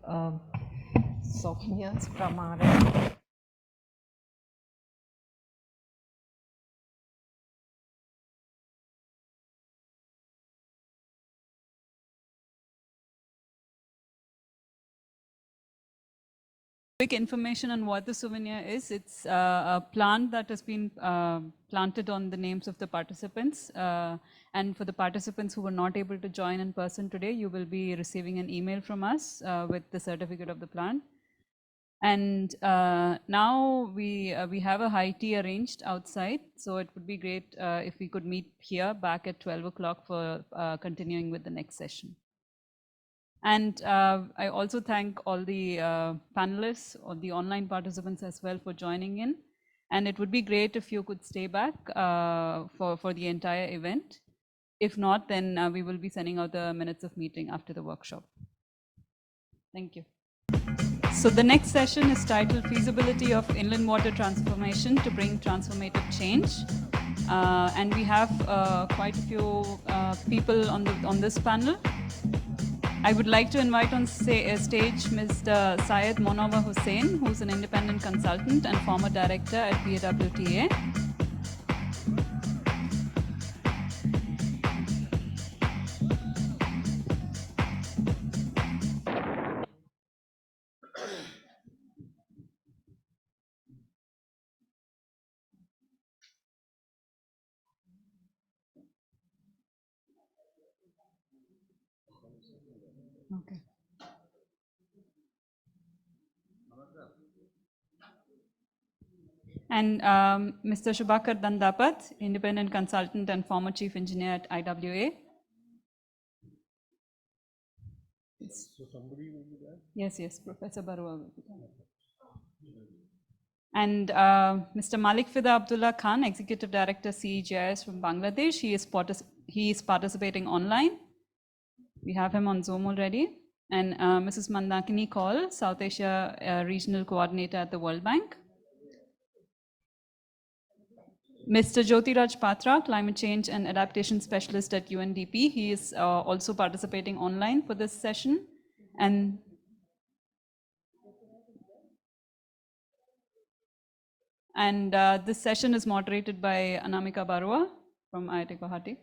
Speaker 3: souvenirs from our end.
Speaker 8: Quick information on what the souvenir is. It's a plant that has been planted on the names of the participants. And for the participants who were not able to join in person today, you will be receiving an email from us with the certificate of the plant. And now we have a high tea arranged outside. So it would be great if we could meet here back at 12 o'clock for continuing with the next session. And I also thank all the panelists or the online participants as well for joining in. And it would be great if you could stay back for the entire event. If not, then we will be sending out the minutes of meeting after the workshop. Thank you. So the next session is titled Feasibility of Inland Water Transformation to Bring Transformative Change. And we have quite a few people on this panel. I would like to invite on stage Mr. Syed Monawar Hussain, who's an independent consultant and former director at BAWTA. Okay. And Mr. Shubhakar Dandapat, independent consultant and former chief engineer at IWA. So somebody will be there? Yes, Professor Barua will be there. And Mr. Malik Fida Abdullah Khan, executive director CEGIS from Bangladesh. He is participating online. We have him on Zoom already. And Mrs. Mandakini Kaul, South Asia regional coordinator at the World Bank. Mr. Jyotiraj Patra, climate change and adaptation specialist at UNDP. He is also participating online for this session. And this session is moderated by Anamika Barua from IIT Guwahati.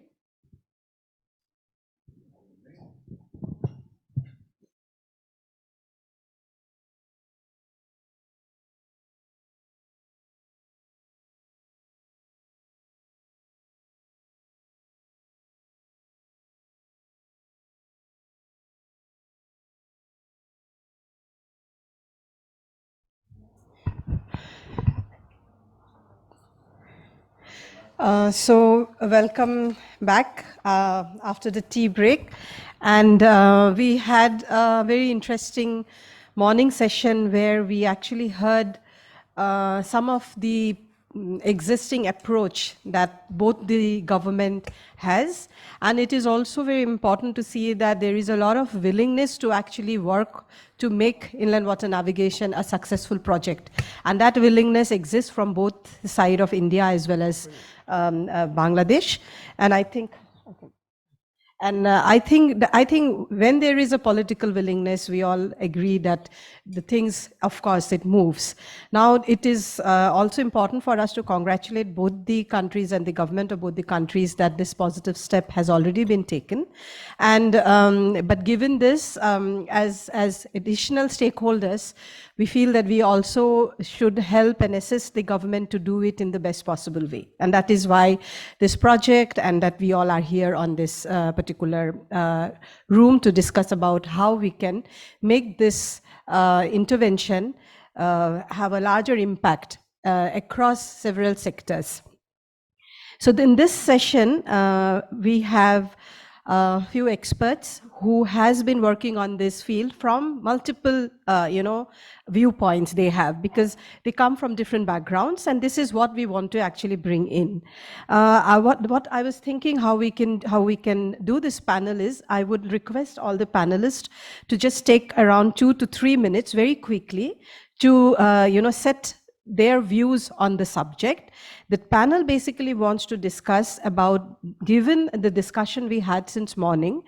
Speaker 2: So welcome back after the tea break. And we had a very interesting morning session where we actually heard some of the existing approach that both the government has. And it is also very important to see that there is a lot of willingness to actually work to make inland water navigation a successful project. And that willingness exists from both the side of India as well as Bangladesh. And I think, okay. And I think when there is a political willingness, we all agree that the things, of course, it moves. Now, it is also important for us to congratulate both the countries and the government of both the countries that this positive step has already been taken. And but given this, as additional stakeholders, we feel that we also should help and assist the government to do it in the best possible way. And that is why this project and that we all are here on this particular room to discuss about how we can make this intervention have a larger impact across several sectors. So in this session, we have a few experts who has been working on this field from multiple, viewpoints they have, because they come from different backgrounds, and this is what we want to actually bring in. What I was thinking how we can do this panel is, I would request all the panelists to just take around 2 to 3 minutes very quickly to set their views on the subject. The panel basically wants to discuss about, given the discussion we had since morning,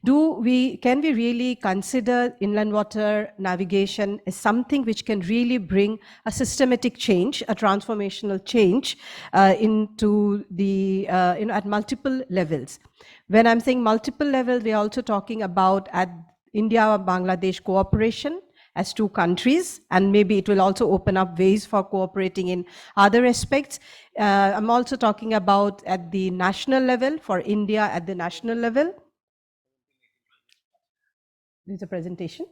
Speaker 2: can we really consider inland water navigation as something which can really bring a systematic change, a transformational change into the, at multiple levels. When I'm saying multiple levels, we're also talking about at India-Bangladesh cooperation as two countries, and maybe it will also open up ways for cooperating in other aspects. I'm also talking about at the national level, for India at the national level. There's a presentation?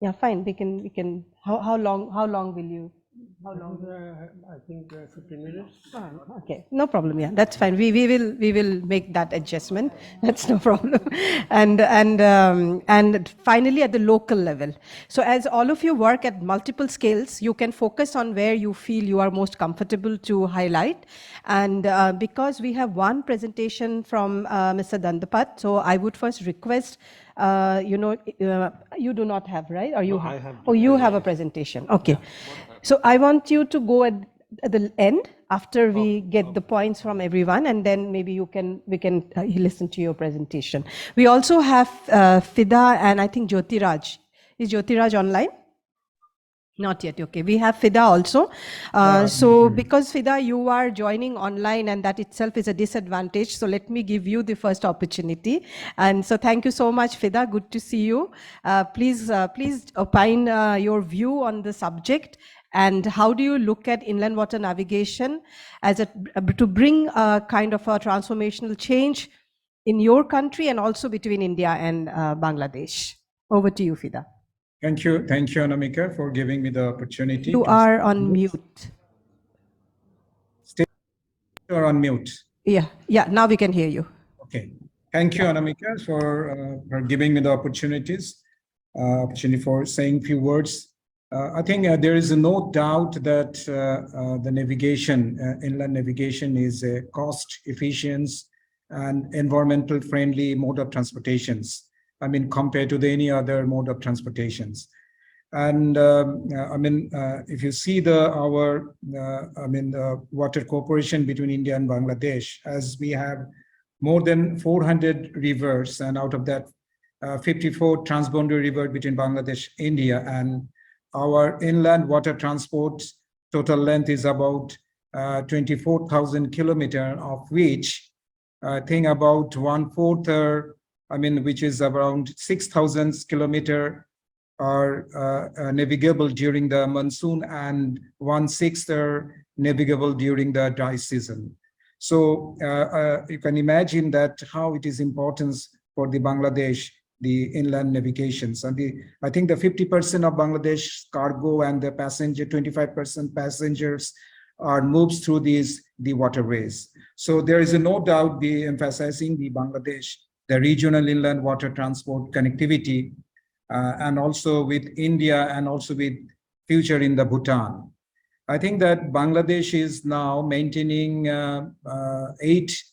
Speaker 2: Yeah, fine, we can, how long will you? How long?
Speaker 7: I think 15 minutes.
Speaker 2: Okay, no problem. Yeah, that's fine. We will make that adjustment. That's no problem. And finally, at the local level. So as all of you work at multiple scales, you can focus on where you feel you are most comfortable to highlight. And because we have one presentation from Mr. Dandapat, so I would first request. You do not have, right? Or you have? Oh, you have a presentation. Okay. So I want you to go at the end after we get the points from everyone, and then maybe we can listen to your presentation. We also have Fida and I think Jyotiraj. Is Jyotiraj online? Not yet. Okay. We have Fida also. So because Fida, you are joining online and that itself is a disadvantage. So let me give you the first opportunity. And so thank you so much, Fida. Good to see you. Please opine your view on the subject. And how do you look at inland water navigation as to bring a kind of a transformational change in your country and also between India and Bangladesh? Over to you, Fida.
Speaker 9: Thank you, Anamika, for giving me the opportunity.
Speaker 2: You are on mute.
Speaker 9: You are on mute.
Speaker 2: Yeah, now we can hear you.
Speaker 9: Okay. Thank you, Anamika, for giving me the opportunity for saying few words. I think there is no doubt that the navigation, inland navigation, is a cost-efficient and environmental friendly mode of transportations. I mean, compared to any other mode of transportations. And if you see the water cooperation between India and Bangladesh, as we have more than 400 rivers, and out of that 54 transboundary rivers between Bangladesh, India, and our inland water transport total length is about 24,000 kilometers, of which I think about 1/4, which is around 6,000 kilometers are navigable during the monsoon, and 1/6 are navigable during the dry season. So you can imagine that how it is important for the Bangladesh, the inland navigations. And I think the 50% of Bangladesh cargo and the 25% passengers are moved through the waterways. So there is no doubt emphasizing the Bangladesh, the regional inland water transport connectivity, and also with India and also with future in the Bhutan. I think that Bangladesh is now maintaining 8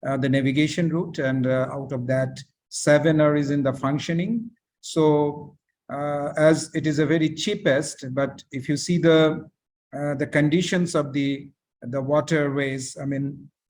Speaker 9: the navigation route, and out of that 7 is in the functioning. So as it is a very cheapest, but if you see the conditions of the waterways,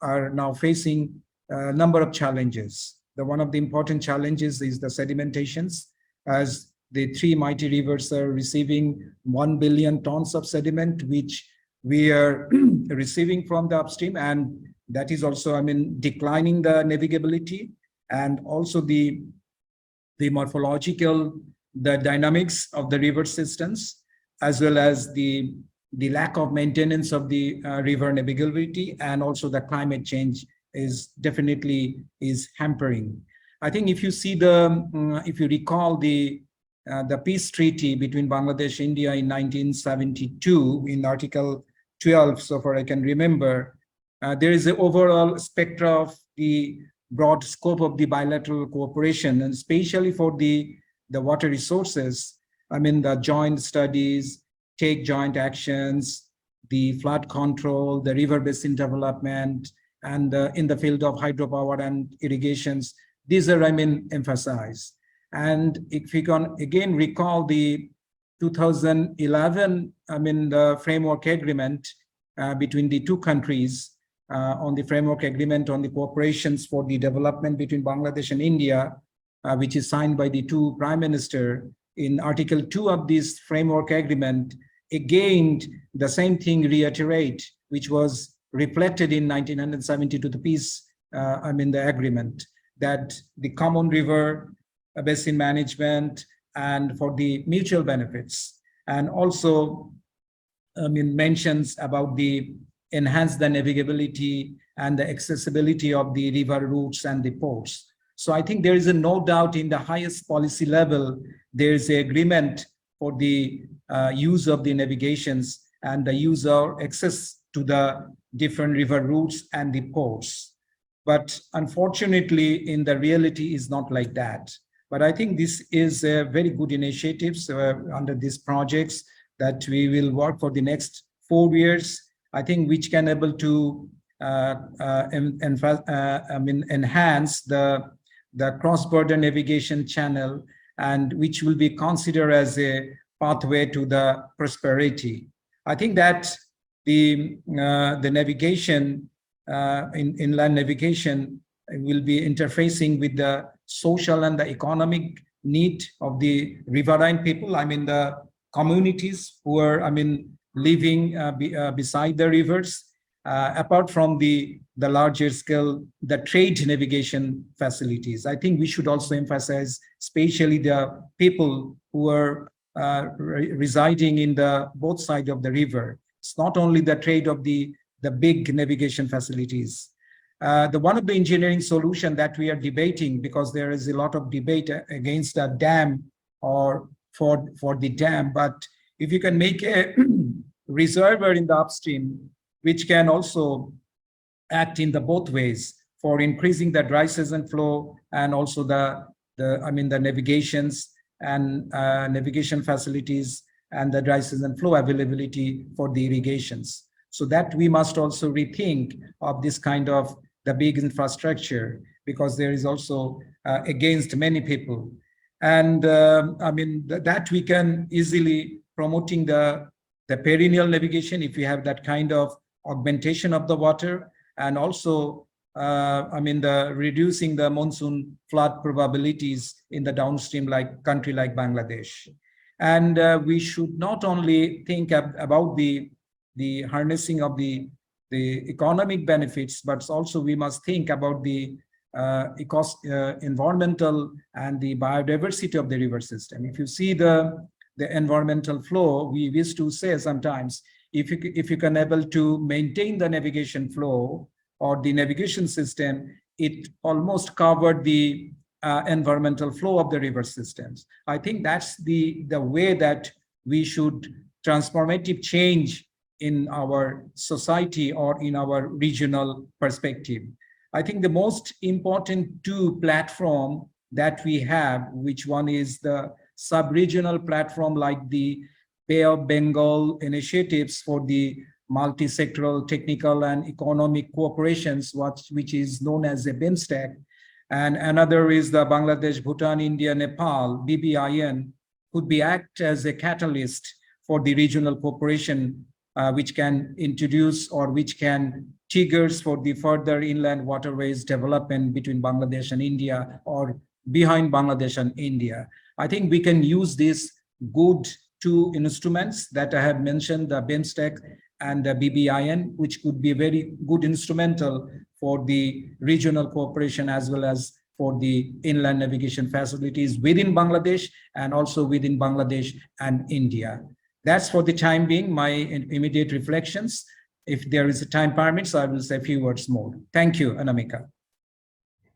Speaker 9: are now facing a number of challenges. One of the important challenges is the sedimentations, as the 3 mighty rivers are receiving 1 billion tons of sediment, which we are receiving from the upstream, and that is also, declining the navigability, and also the morphological, the dynamics of the river systems, as well as the lack of maintenance of the river navigability, and also the climate change is definitely hampering. I think if you see if you recall the peace treaty between Bangladesh and India in 1972 in Article 12, so far I can remember, there is an overall spectra of the broad scope of the bilateral cooperation, and especially for the water resources. The joint studies, take joint actions, the flood control, the river basin development, and in the field of hydropower and irrigations, these are, emphasized. And if we can again recall the 2011, the framework agreement between the 2 countries on the framework agreement on the cooperations for the development between Bangladesh and India, which is signed by the 2 prime ministers. In Article 2 of this framework agreement, again, the same thing reiterate, which was reflected in 1972 the peace, the agreement, that the common river basin management and for the mutual benefits, and also mentions about the enhance the navigability and the accessibility of the river routes and the ports. So I think there is no doubt in the highest policy level, there is an agreement for the use of the navigations and the use of access to the different river routes and the ports. But unfortunately, in the reality is not like that. But I think this is a very good initiative under these projects that we will work for the next 4 years, I think, which can able to enhance the cross-border navigation channel, and which will be considered as a pathway to the prosperity. I think that the navigation, inland navigation will be interfacing with the social and the economic need of the riverine people. I mean, the communities who are, living beside the rivers, apart from the larger scale, the trade navigation facilities. I think we should also emphasize, especially the people who are residing in the both sides of the river. It's not only the trade of the big navigation facilities. One of the engineering solution that we are debating, because there is a lot of debate against a dam or for the dam, but if you can make a reservoir in the upstream, which can also act in the both ways for increasing the dry season flow and also the navigations and navigation facilities and the dry season flow availability for the irrigations. So that we must also rethink of this kind of the big infrastructure, because there is also against many people. And that we can easily promoting the perennial navigation if we have that kind of augmentation of the water, and also the reducing the monsoon flood probabilities in the downstream like country like Bangladesh. And we should not only think about the harnessing of the economic benefits, but also we must think about the environmental and the biodiversity of the river system. If you see the environmental flow, we used to say sometimes, if you can able to maintain the navigation flow or the navigation system, it almost covered the environmental flow of the river systems. I think that's the way that we should transformative change in our society or in our regional perspective. I think the most important two platform that we have, which one is the sub-regional platform like the Bay of Bengal initiatives for the multi-sectoral technical and economic cooperations, which is known as a BIMSTEC. And another is the Bangladesh, Bhutan, India, Nepal, BBIN, could be act as a catalyst for the regional cooperation, which can introduce or which can triggers for the further inland waterways development between Bangladesh and India or behind Bangladesh and India. I think we can use these good two instruments that I have mentioned, the BIMSTEC and the BBIN, which could be very good instrumental for the regional cooperation as well as for the inland navigation facilities within Bangladesh and also within Bangladesh and India. That's for the time being, my immediate reflections. If there is a time permits, I will say a few words more. Thank you, Anamika.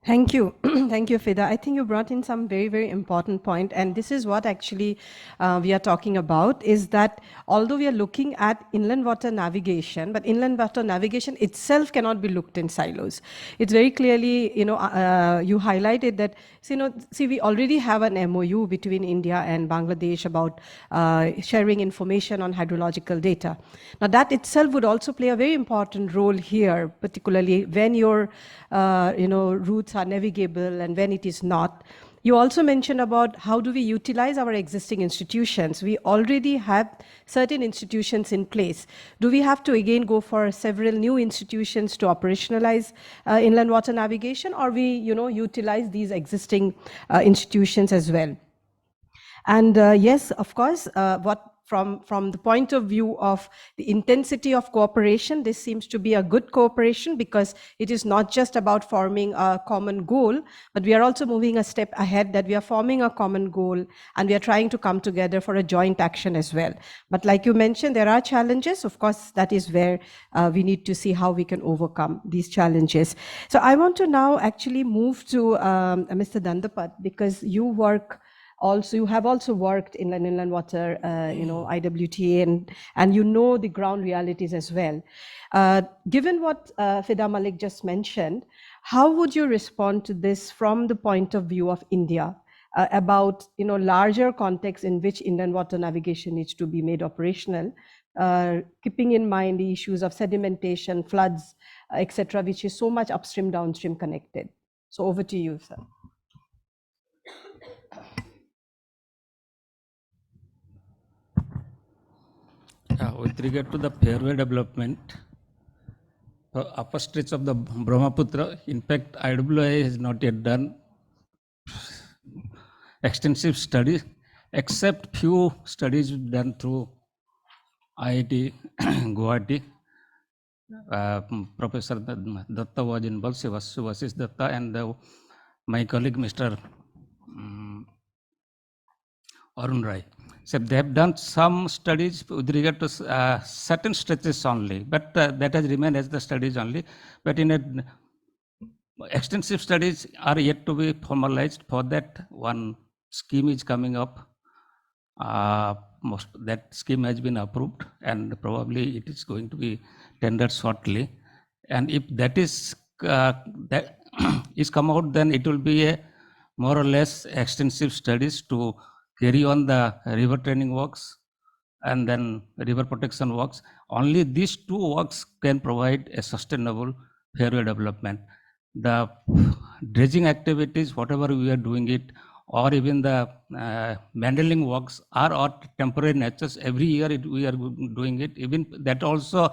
Speaker 2: Thank you. Thank you, Fida. I think you brought in some very, very important point. And this is what actually we are talking about, is that although we are looking at inland water navigation, but inland water navigation itself cannot be looked in silos. It's very clearly, you highlighted that, we already have an MOU between India and Bangladesh about sharing information on hydrological data. Now that itself would also play a very important role here, particularly when your, routes are navigable and when it is not. You also mentioned about how do we utilize our existing institutions. We already have certain institutions in place. Do we have to again go for several new institutions to operationalize inland water navigation, or we utilize these existing institutions as well? And yes, of course, from the point of view of the intensity of cooperation, this seems to be a good cooperation, because it is not just about forming a common goal, but we are also moving a step ahead, that we are forming a common goal and we are trying to come together for a joint action as well. But like you mentioned, there are challenges. Of course, that is where we need to see how we can overcome these challenges. So I want to now actually move to Mr. Dandapat, because you have also worked in inland water, IWTA, and you know the ground realities as well. Given what Fida Malik just mentioned, how would you respond to this from the point of view of India about larger context in which inland water navigation needs to be made operational, keeping in mind the issues of sedimentation, floods, etc., which is so much upstream, downstream connected? So over to you, sir.
Speaker 10: With regard to the fairway development, upper stretch of the Brahmaputra, in fact, IWI has not yet done extensive studies, except few studies done through IIT Guwahati. Professor Datta was involved, Sivashish Datta, and my colleague Mr. Arun Rai. So they have done some studies with regard to certain stretches only, but that has remained as the studies only. But in extensive studies are yet to be formalized. For that, one scheme is coming up. That scheme has been approved, and probably it is going to be tendered shortly. And if that is that is come out, then it will be a more or less extensive studies to carry on the river training works and then river protection works. Only these two works can provide a sustainable fairway development. The dredging activities, whatever we are doing it, or even the manhandling works are of temporary natures. Every year we are doing it. Even that also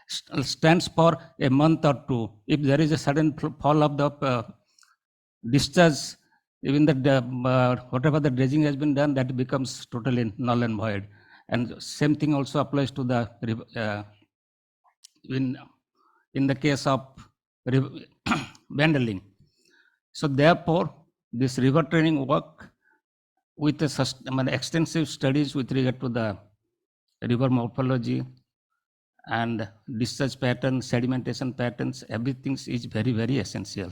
Speaker 10: stands for a month or two. If there is a sudden fall of the discharge, even the whatever the dredging has been done, that becomes totally null and void. And same thing also applies to the in the case of manhandling. So therefore, this river training work with the extensive studies with regard to the river morphology and discharge patterns, sedimentation patterns, everything is very, very essential.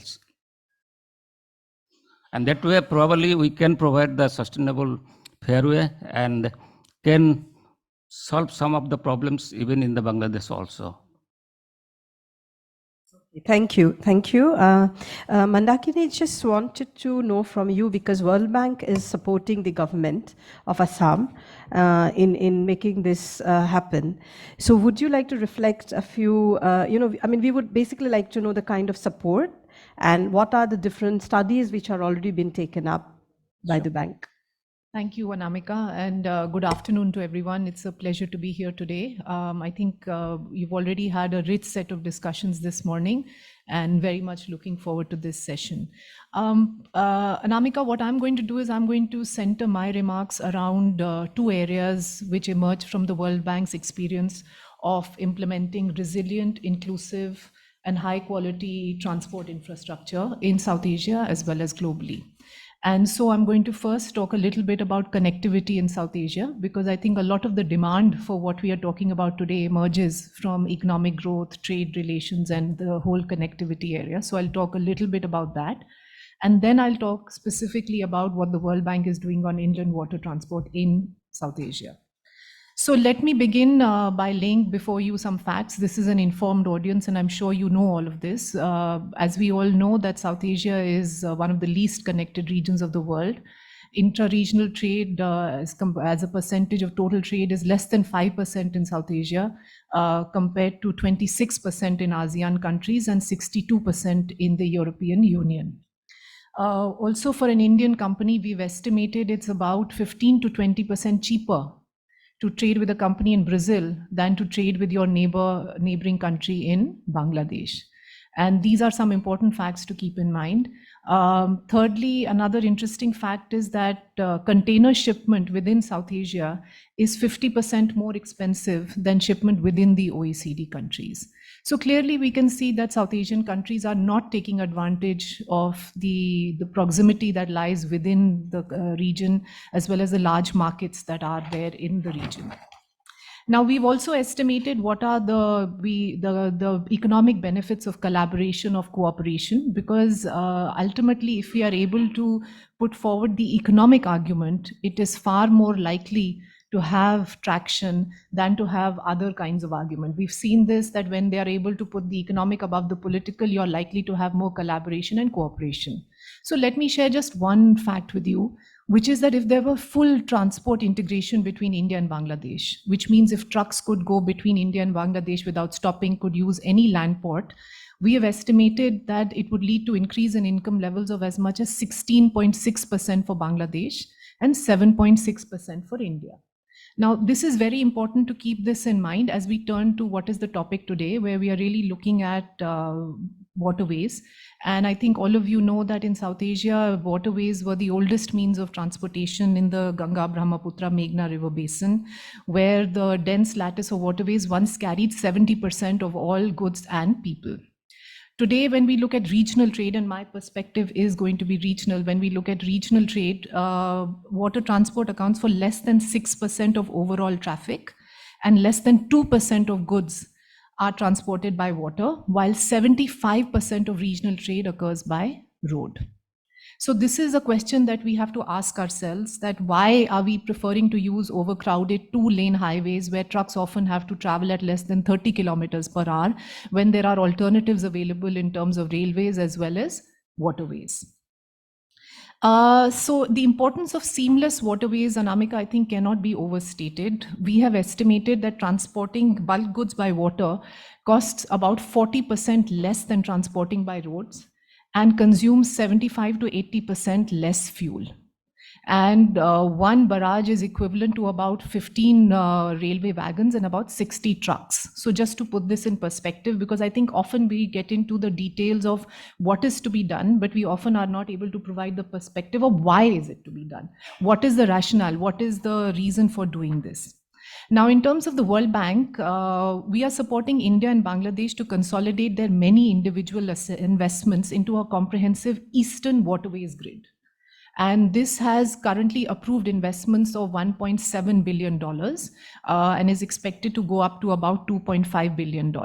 Speaker 10: And that way, probably we can provide the sustainable fairway and can solve some of the problems even in the Bangladesh also.
Speaker 2: Thank you. Thank you. Mandakini, just wanted to know from you, because World Bank is supporting the government of Assam in making this happen. So would you like to reflect a few, we would basically like to know the kind of support and what are the different studies which are already been taken up by the bank?
Speaker 11: Thank you, Anamika, and good afternoon to everyone. It's a pleasure to be here today. I think you've already had a rich set of discussions this morning and very much looking forward to this session. Anamika, what I'm going to do is I'm going to center my remarks around two areas which emerge from the World Bank's experience of implementing resilient, inclusive, and high quality transport infrastructure in South Asia as well as globally. And so I'm going to first talk a little bit about connectivity in South Asia, because I think a lot of the demand for what we are talking about today emerges from economic growth, trade relations, and the whole connectivity area. So I'll talk a little bit about that. And then I'll talk specifically about what the World Bank is doing on inland water transport in South Asia. So let me begin by laying before you some facts. This is an informed audience, and I'm sure you know all of this. As we all know, that South Asia is one of the least connected regions of the world. Intra-regional trade as a percentage of total trade is less than 5% in South Asia, compared to 26% in ASEAN countries and 62% in the European Union. Also, for an Indian company, we've estimated it's about 15 to 20% cheaper to trade with a company in Brazil than to trade with your neighboring country in Bangladesh. And these are some important facts to keep in mind. Thirdly, another interesting fact is that container shipment within South Asia is 50% more expensive than shipment within the OECD countries. So clearly we can see that South Asian countries are not taking advantage of the proximity that lies within the region, as well as the large markets that are there in the region. Now, we've also estimated what are the economic benefits of collaboration, of cooperation, because ultimately, if we are able to put forward the economic argument, it is far more likely to have traction than to have other kinds of argument. We've seen this, that when they are able to put the economic above the political, you're likely to have more collaboration and cooperation. So let me share just one fact with you, which is that if there were full transport integration between India and Bangladesh, which means if trucks could go between India and Bangladesh without stopping, could use any land port, we have estimated that it would lead to increase in income levels of as much as 16.6% for Bangladesh and 7.6% for India. Now, this is very important to keep this in mind as we turn to what is the topic today, where we are really looking at waterways. And I think all of you know that in South Asia, waterways were the oldest means of transportation in the Ganga, Brahmaputra, Meghna River Basin, where the dense lattice of waterways once carried 70% of all goods and people. Today, when we look at regional trade, and my perspective is going to be regional, when we look at regional trade, water transport accounts for less than 6% of overall traffic, and less than 2% of goods are transported by water, while 75% of regional trade occurs by road. So this is a question that we have to ask ourselves, that why are we preferring to use overcrowded 2-lane highways where trucks often have to travel at less than 30 kilometers per hour, when there are alternatives available in terms of railways as well as waterways. So the importance of seamless waterways, Anamika, I think cannot be overstated. We have estimated that transporting bulk goods by water costs about 40% less than transporting by roads, and consumes 75 to 80% less fuel. And one barrage is equivalent to about 15 railway wagons and about 60 trucks. So just to put this in perspective, because I think often we get into the details of what is to be done, but we often are not able to provide the perspective of why is it to be done? What is the rationale? What is the reason for doing this? Now, in terms of the World Bank, we are supporting India and Bangladesh to consolidate their many individual investments into a comprehensive Eastern Waterways grid. And this has currently approved investments of $1.7 billion and is expected to go up to about $2.5 billion.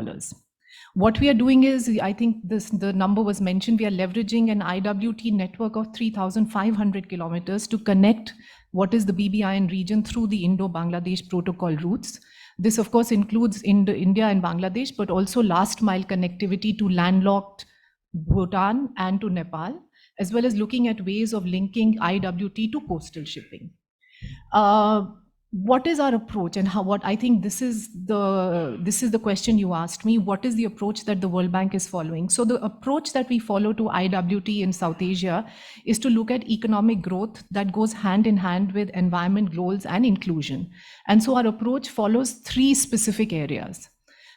Speaker 11: What we are doing is, I think the number was mentioned, we are leveraging an IWT network of 3,500 kilometers to connect what is the BBIN region through the Indo-Bangladesh protocol routes. This, of course, includes India and Bangladesh, but also last mile connectivity to landlocked Bhutan and to Nepal, as well as looking at ways of linking IWT to coastal shipping. What is our approach, and what I think this is the question you asked me. What is the approach that the World Bank is following? So the approach that we follow to IWT in South Asia is to look at economic growth that goes hand in hand with environment goals and inclusion. And so our approach follows 3 specific areas.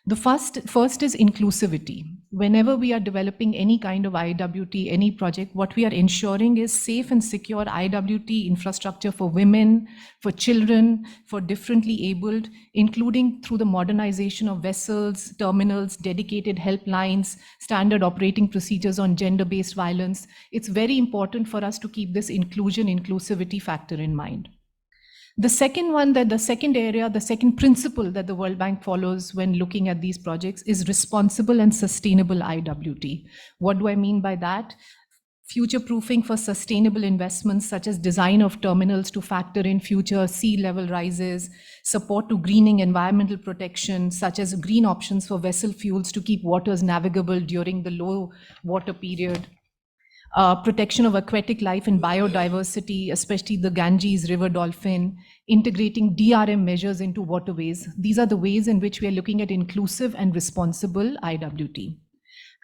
Speaker 11: The first is inclusivity. Whenever we are developing any kind of IWT, any project, what we are ensuring is safe and secure IWT infrastructure for women, for children, for differently abled, including through the modernization of vessels, terminals, dedicated helplines, standard operating procedures on gender-based violence. It's very important for us to keep this inclusivity factor in mind. The second principle that the World Bank follows when looking at these projects is responsible and sustainable IWT. What do I mean by that? Future-proofing for sustainable investments, such as design of terminals to factor in future sea level rises, support to greening environmental protection, such as green options for vessel fuels to keep waters navigable during the low water period, protection of aquatic life and biodiversity, especially the Ganges river dolphin, integrating DRM measures into waterways. These are the ways in which we are looking at inclusive and responsible IWT.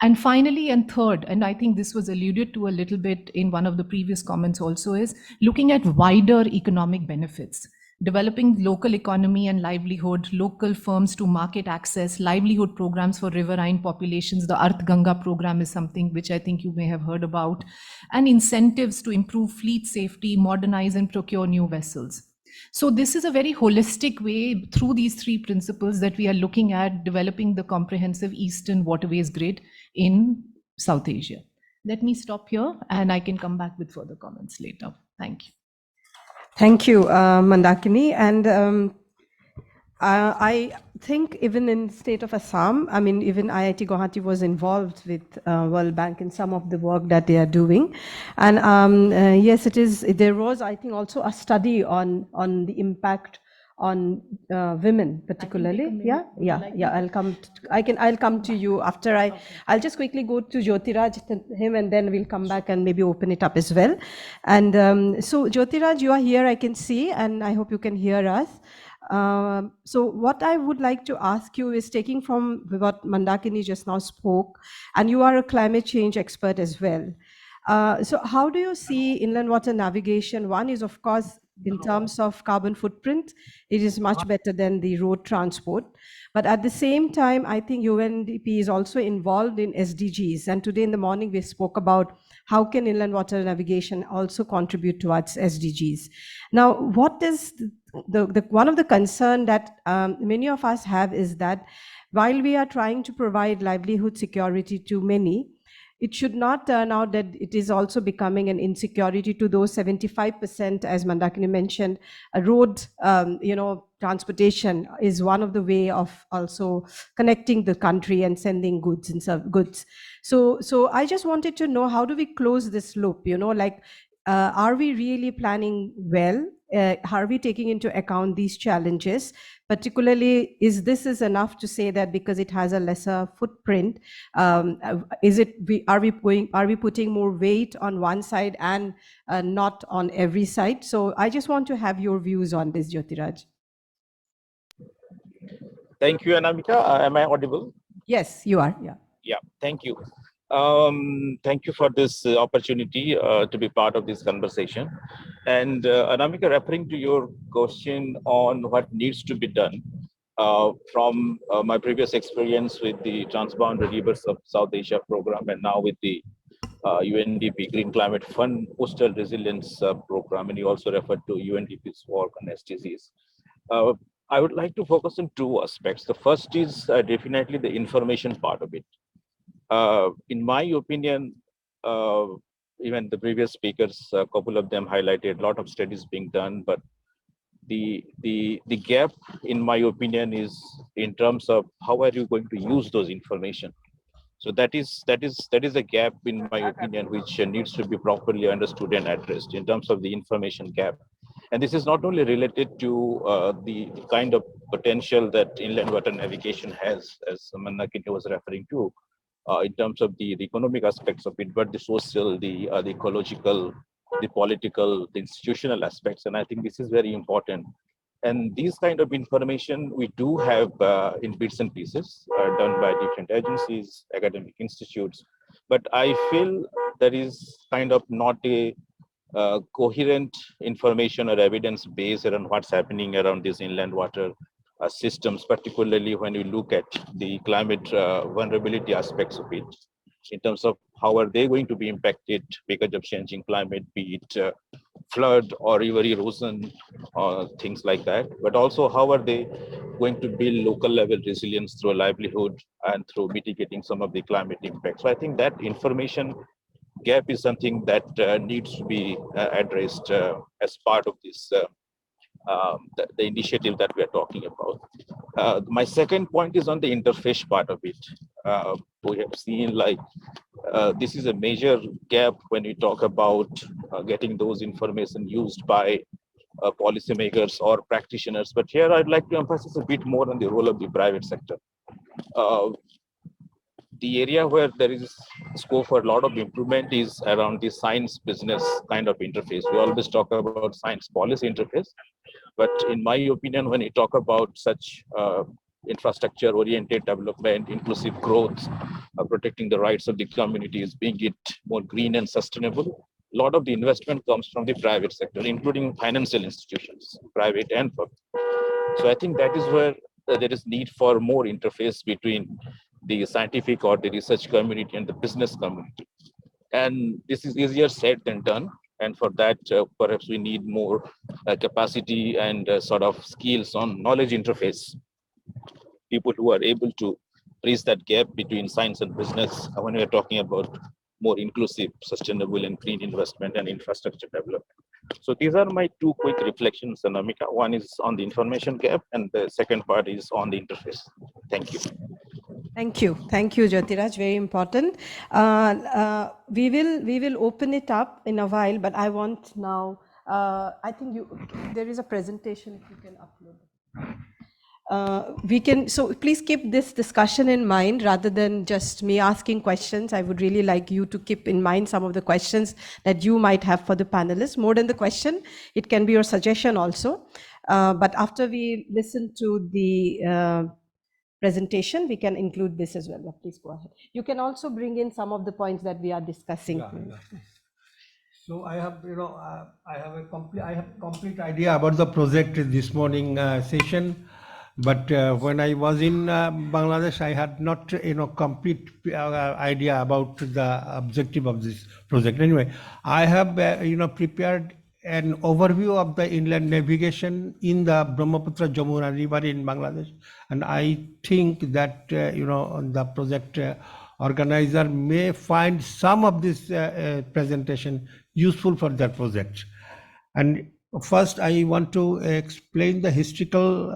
Speaker 11: And finally, and third, and I think this was alluded to a little bit in one of the previous comments also, is looking at wider economic benefits. Developing local economy and livelihood, local firms to market access, livelihood programs for riverine populations. The Arth Ganga program is something which I think you may have heard about, and incentives to improve fleet safety, modernize and procure new vessels. So this is a very holistic way through these 3 principles that we are looking at developing the comprehensive Eastern Waterways grid in South Asia. Let me stop here and I can come back with further comments later. Thank you.
Speaker 2: Thank you, Mandakini. And I think even in state of Assam, I mean, even IIT Guwahati was involved with World Bank in some of the work that they are doing. And yes, there was, I think, also a study on the impact on women particularly. I'll come to you after I'll just quickly go to Jyotiraj, him, and then we'll come back and maybe open it up as well. And so Jyotiraj, you are here, I can see, and I hope you can hear us. So what I would like to ask you is, taking from what Mandakini just now spoke, and you are a climate change expert as well. So how do you see inland water navigation? One is, of course, in terms of carbon footprint, it is much better than the road transport. But at the same time, I think UNDP is also involved in SDGs. And today in the morning, we spoke about how can inland water navigation also contribute towards SDGs. Now, what is the one of the concern that many of us have is that while we are trying to provide livelihood security to many, it should not turn out that it is also becoming an insecurity to those 75%, as Mandakini mentioned. A road, transportation is one of the way of also connecting the country and sending goods and goods. So I just wanted to know, how do we close this loop? Are we really planning well? Are we taking into account these challenges? Particularly, is enough to say that because it has a lesser footprint, are we putting more weight on one side and not on every side? So I just want to have your views on this, Jyotiraj.
Speaker 12: Thank you, Anamika. Am I audible?
Speaker 2: Yes, you are. Yeah.
Speaker 12: Yeah, thank you. Thank you for this opportunity to be part of this conversation. And Anamika, referring to your question on what needs to be done, from my previous experience with the Transboundary Rivers of South Asia program and now with the UNDP Green Climate Fund Coastal Resilience Program, and you also referred to UNDP's work on SDGs. I would like to focus on two aspects. The first is definitely the information part of it. In my opinion, even the previous speakers, a couple of them highlighted a lot of studies being done, but the gap, in my opinion, is in terms of how are you going to use those information. So that is a gap, in my opinion, which needs to be properly understood and addressed in terms of the information gap. And this is not only related to the kind of potential that inland water navigation has, as Mandakini was referring to, in terms of the economic aspects of it, but the social, the ecological, the political, the institutional aspects. And I think this is very important. And these kind of information we do have in bits and pieces done by different agencies, academic institutes. But I feel there is kind of not a coherent information or evidence base around what's happening around these inland water systems, particularly when you look at the climate vulnerability aspects of it, in terms of how are they going to be impacted because of changing climate, be it flood or river erosion or things like that, but also how are they going to build local level resilience through a livelihood and through mitigating some of the climate impacts. So I think that information gap is something that needs to be addressed as part of this the initiative that we are talking about. My second point is on the interface part of it. We have seen this is a major gap when we talk about getting those information used by policymakers or practitioners. But here I'd like to emphasize a bit more on the role of the private sector. The area where there is scope for a lot of improvement is around the science business kind of interface. We always talk about science policy interface, but in my opinion, when you talk about such infrastructure oriented development, inclusive growth, protecting the rights of the communities, being it more green and sustainable, a lot of the investment comes from the private sector, including financial institutions, private and public. So I think that is where there is need for more interface between the scientific or the research community and the business community. And this is easier said than done. And for that, perhaps we need more capacity and sort of skills on knowledge interface. People who are able to bridge that gap between science and business when we're talking about more inclusive, sustainable and green investment and infrastructure development. So these are my two quick reflections, Anamika. One is on the information gap and the second part is on the interface. Thank you.
Speaker 2: Thank you, Jyotiraj. Very important. We will open it up in a while, but I want now. I think there is a presentation if you can upload. So please keep this discussion in mind rather than just me asking questions. I would really like you to keep in mind some of the questions that you might have for the panelists. More than the question, it can be your suggestion also. But after we listen to the presentation, we can include this as well. Please go ahead. You can also bring in some of the points that we are discussing.
Speaker 13: So I have, I have complete idea about the project this morning session, but when I was in Bangladesh, I had not, complete idea about the objective of this project. Anyway, I have, prepared an overview of the inland navigation in the Brahmaputra Jamuna River in Bangladesh, and I think that, the project organizer may find some of this presentation useful for their project. And first, I want to explain the historical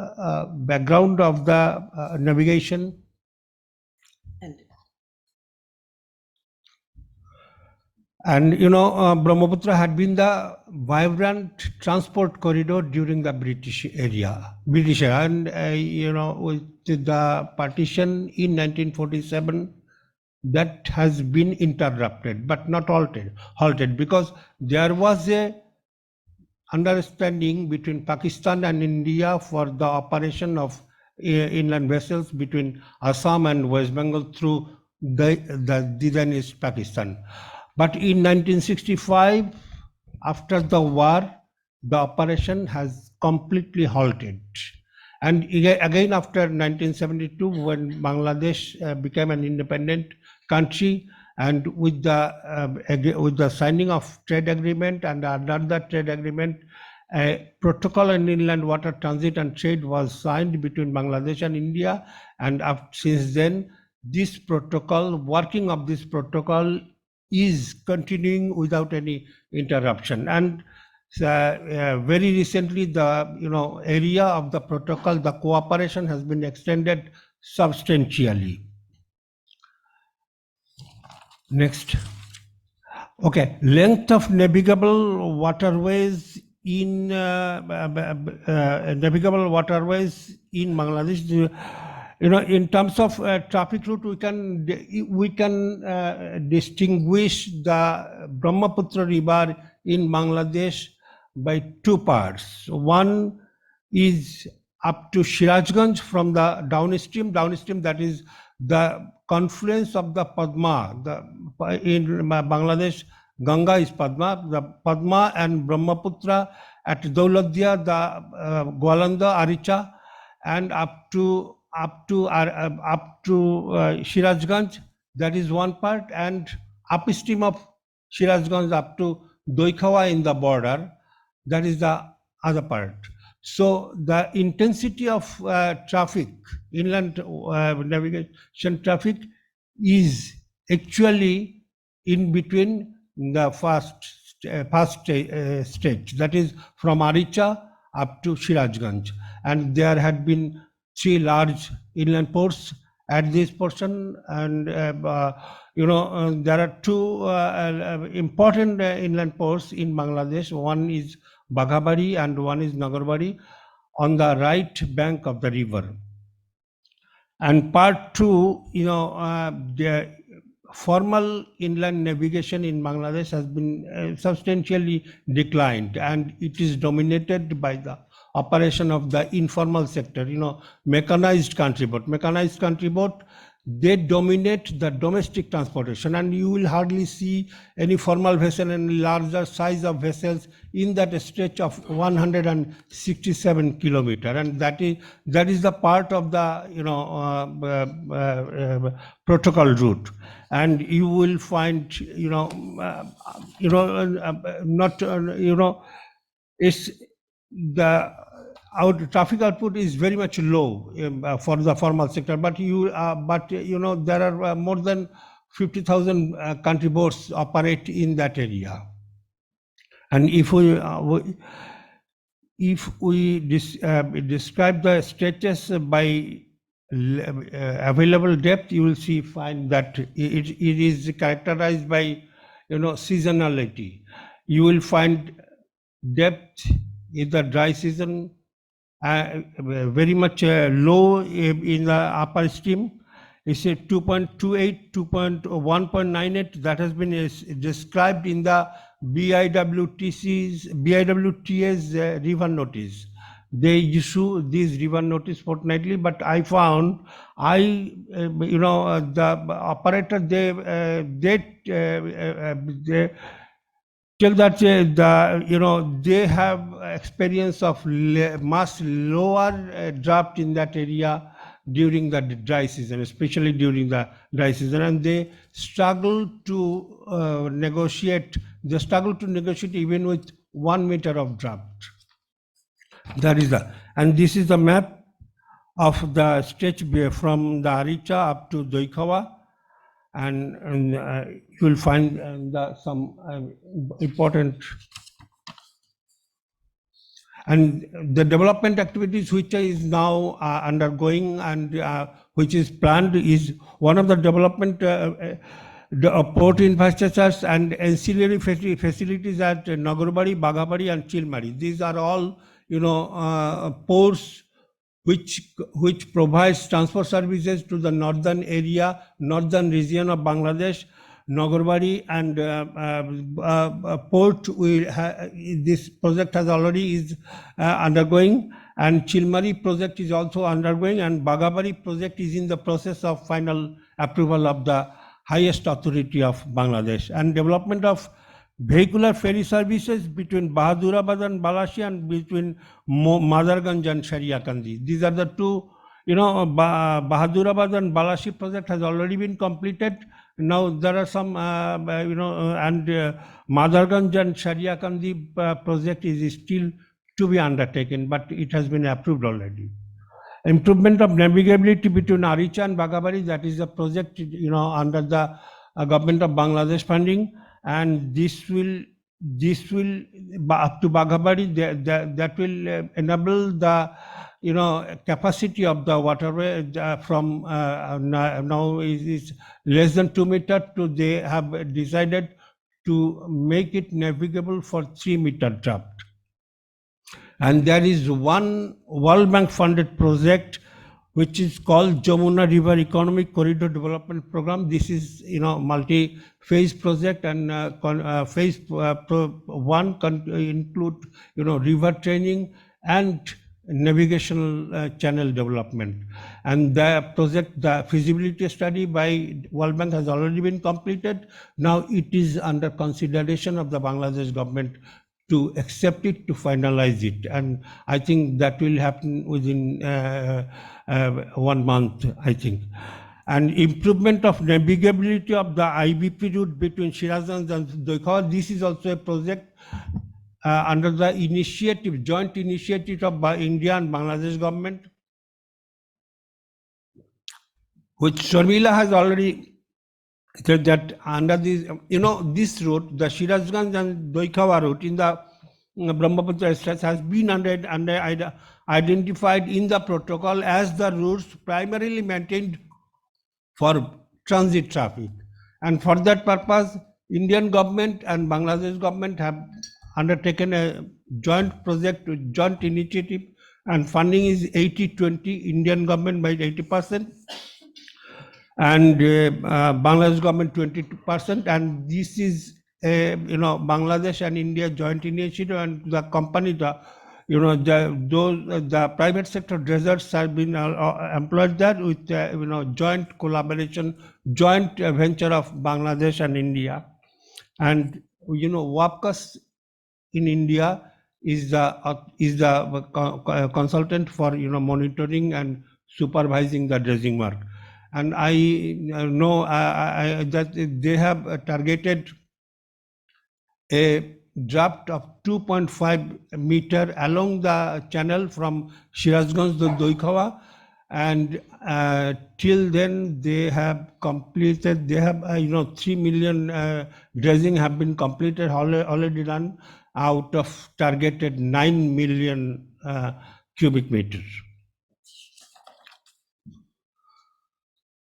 Speaker 13: background of the navigation. And Brahmaputra had been the vibrant transport corridor during the British era, and with the partition in 1947, that has been interrupted but not halted, because there was a understanding between Pakistan and India for the operation of inland vessels between Assam and West Bengal through the then East Pakistan. But in 1965, after the war, the operation has completely halted. And again, after 1972, when Bangladesh became an independent country, and with the signing of trade agreement, and under that trade agreement, a protocol on inland water transit and trade was signed between Bangladesh and India. And since then, this protocol, working of this protocol, is continuing without any interruption. And very recently, the area of the protocol, the cooperation has been extended substantially. Next. Okay, length of navigable waterways in Bangladesh. In terms of traffic route, we can distinguish the Brahmaputra River in Bangladesh by two parts. One is up to Sirajganj from the downstream, that is the confluence of the Padma. In Bangladesh, Ganga is Padma. The Padma and Brahmaputra at Dauladia, the Gwalanda, Aricha, and up to Sirajganj, that is one part, and upstream of Sirajganj up to Doikhawa in the border, that is the other part. So the intensity of traffic, inland navigation traffic, is actually in between the first stage, that is from Aricha up to Sirajganj, and there had been 3 large inland ports at this portion, and there are 2 important inland ports in Bangladesh. One is Baghabari and one is Nagarbari on the right bank of the river. And part 2, the formal inland navigation in Bangladesh has been substantially declined, and it is dominated by the operation of the informal sector, mechanized country boat, they dominate the domestic transportation, and you will hardly see any formal vessel and larger size of vessels in that stretch of 167 kilometer, and that is the part of the protocol route. And you will find it's the our traffic output is very much low for the formal sector, but there are more than 50,000 country boats operate in that area. And if we describe the stretches by available depth, you will find that it is characterized by seasonality. You will find depth in the dry season very much low in the upper stream. It's a 2.28, 1.98 that has been described in the BIWTA's river notice. They issue these river notice fortnightly, but I found the operator they till that they have experience of much lower draft in that area during the dry season, especially during the dry season, and they struggle to negotiate. They struggle to negotiate even with 1 meter of draft. That is and this is the map of the stretch from the Aricha up to Doikawa, and you will find some important and the development activities which is now undergoing and which is planned is one of the development port infrastructures and ancillary facilities at Nagarbari, Bagabari and Chilmari. These are all ports which provides transport services to the northern region of Bangladesh. Nagarbari and port this project has already is undergoing, and Chilmari project is also undergoing, and Bagabari project is in the process of final approval of the highest authority of Bangladesh, and development of vehicular ferry services between Bahadurabad and Balashi and between Madarganj and Shariakandi. These are the two, Bahadurabad and Balashi project has already been completed. Now there are some, and Madarganj and Shariakandi project is still to be undertaken, but it has been approved already. Improvement of navigability between Aricha and Bagabari, that is a project under the government of Bangladesh funding, and this will up to Bagabari, that will enable the capacity of the waterway from now is less than 2 meters to they have decided to make it navigable for 3 meter draft. And there is one World Bank funded project which is called Jamuna River Economic Corridor Development Program. This is multi-phase project, and phase one include river training and navigational channel development. And the project, the feasibility study by World Bank has already been completed. Now it is under consideration of the Bangladesh government to accept it, to finalize it, and I think that will happen within 1 month, I think. And improvement of navigability of the IBP route between Shirazganj and Doikawa. This is also a project under the initiative, joint initiative of India and Bangladesh government, which Sharmila has already said that under this, this route, the Shirazganj and Doikawa route in the Brahmaputra stretch has been identified in the protocol as the routes primarily maintained for transit traffic. And for that purpose, Indian government and Bangladesh government have undertaken a joint project, joint initiative, and funding is 80-20, Indian government by 80%. And Bangladesh government 22%, and this is Bangladesh and India joint initiative, and the company, the private sector deserts have been employed there with joint collaboration, joint venture of Bangladesh and India. And WAPCAS in India is the consultant for monitoring and supervising the dredging work. And I know that they have targeted a draft of 2.5 meter along the channel from Shirazganj to Doikawa, and till then they have completed. They have 3 million dredging have been completed, already done out of targeted 9 million cubic meters.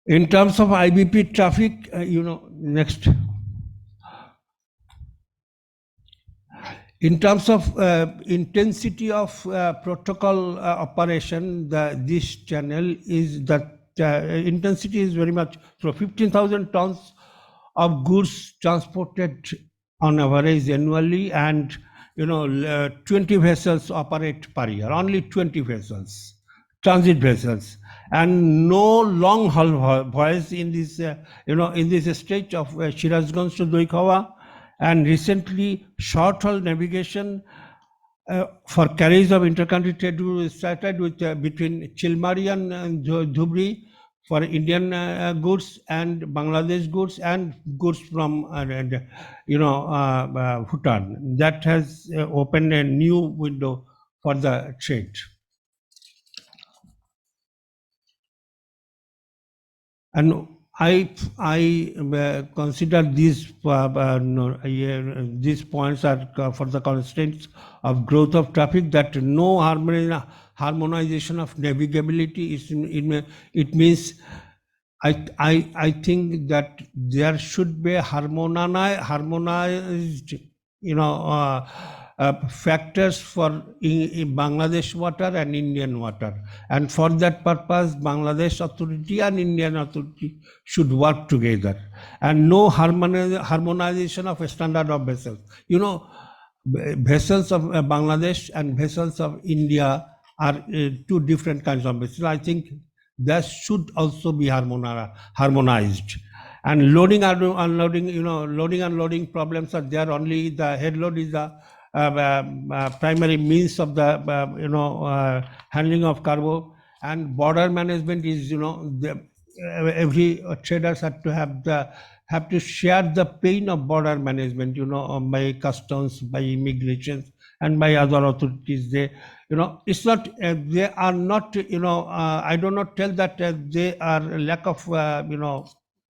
Speaker 13: In terms of IBP traffic, next. In terms of intensity of protocol operation, this channel is that intensity is very much, so 15,000 tons of goods transported on average annually, and 20 vessels operate per year, only 20 vessels, transit vessels, and no long haul voyage in this in this stretch of Shirazganj to Doikawa, and recently short-haul navigation for carriage of intercountry trade started with between Chilmari and Dhubri for Indian goods and Bangladesh goods and goods from Bhutan. That has opened a new window for the trade. And I consider these points are for the constraints of growth of traffic, that no harmonization of navigability is it means I think that there should be harmonized factors for in Bangladesh water and Indian water, and for that purpose Bangladesh authority and Indian authority should work together, and no harmonization of a standard of vessels. Vessels of Bangladesh and vessels of India are two different kinds of vessels. I think that should also be harmonized. And loading and unloading, loading and unloading problems are there. Only the head load is the primary means of the handling of cargo, and border management is every traders have to share the pain of border management, by customs, by immigration, and by other authorities. It's not they are not I do not tell that they are lack of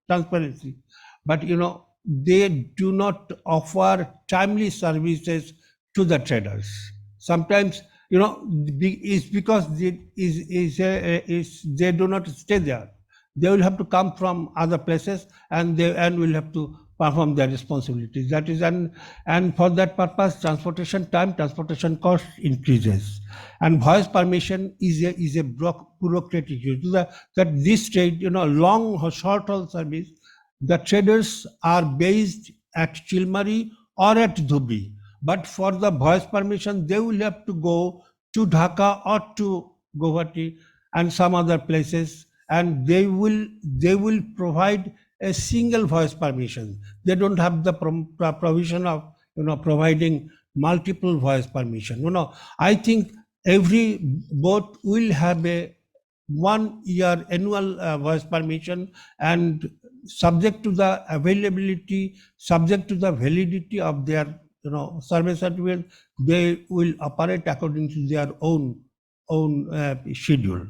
Speaker 13: transparency, but they do not offer timely services to the traders. Sometimes it's because they do not stay there. They will have to come from other places, and will have to perform their responsibilities. That is, and for that purpose, transportation time, transportation cost increases, and voyage permission is a bureaucratic issue. That this trade, long or short haul service, the traders are based at Chilmari or at Dhubri, but for the voyage permission, they will have to go to Dhaka or to Guwahati and some other places, and they will provide a single voyage permission. They don't have the provision of providing multiple voyage permission. I think every boat will have a 1 year annual voyage permission, and subject to the availability, subject to the validity of their service certificate, they will operate according to their own schedule.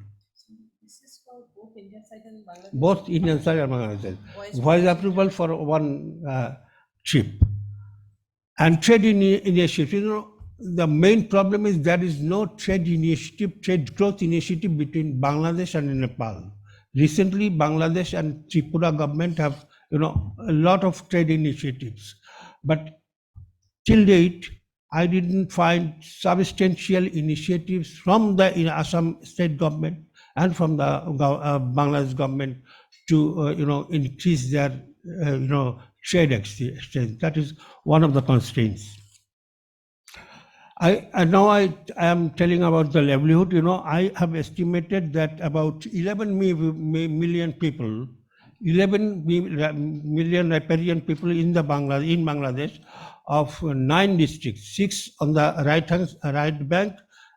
Speaker 13: Both Indian side and Bangladesh. Voice approval for one trip. And trade initiative. The main problem is there is no trade growth initiative between Bangladesh and Nepal. Recently, Bangladesh and Tripura government have a lot of trade initiatives, but till date, I didn't find substantial initiatives from the Assam state government and from the Bangladesh government to increase their trade exchange. That is one of the constraints. I am telling about the livelihood. I have estimated that about 11 million people, 11 million riparian people in Bangladesh, of 9 districts, 6 on the right bank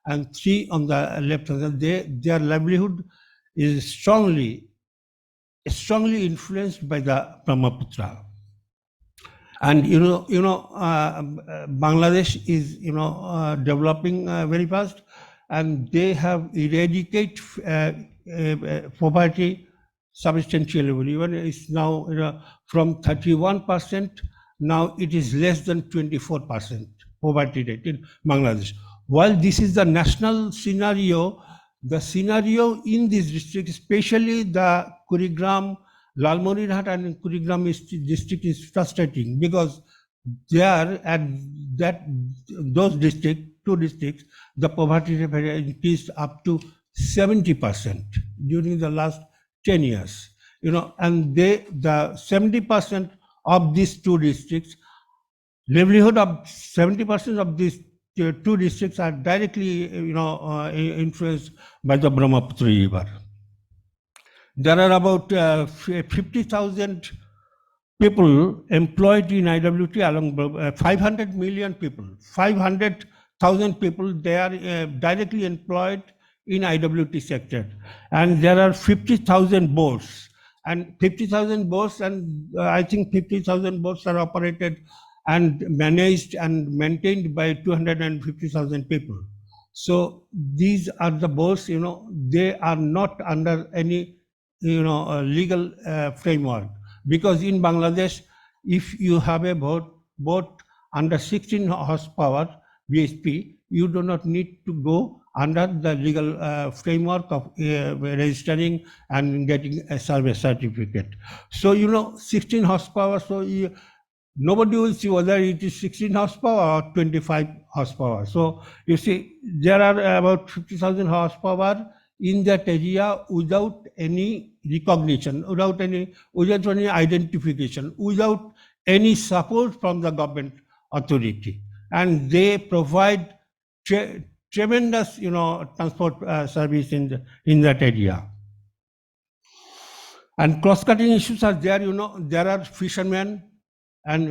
Speaker 13: and 3 on the left hand. Their livelihood is strongly influenced by the Brahmaputra. And Bangladesh is developing very fast, and they have eradicated poverty substantially. Even it's now from 31%, now it is less than 24% poverty rate in Bangladesh. While this is the national scenario, the scenario in this district, especially the Kurigram, Lalmonirhat and Kurigram district, is frustrating, because there at those two districts, the poverty rate increased up to 70% during the last 10 years. And the 70% of these two districts, livelihood of 70% of these two districts are directly influenced by the Brahmaputra River. There are about 50,000 people employed in IWT along 500 million people, 500,000 people, they are directly employed in IWT sector. And there are 50,000 boats and 50,000 boats, and I think 50,000 boats are operated and managed and maintained by 250,000 people. So these are the boats, they are not under any, legal framework. Because in Bangladesh, if you have a boat under 16 horsepower BHP, you do not need to go under the legal framework of registering and getting a service certificate. So, 16 horsepower, so nobody will see whether it is 16 horsepower or 25 horsepower. So you see, there are about 50,000 horsepower in that area without any recognition, without any identification, without any support from the government authority. And they provide tremendous, transport service in that area. And cross-cutting issues are there, there are fishermen, and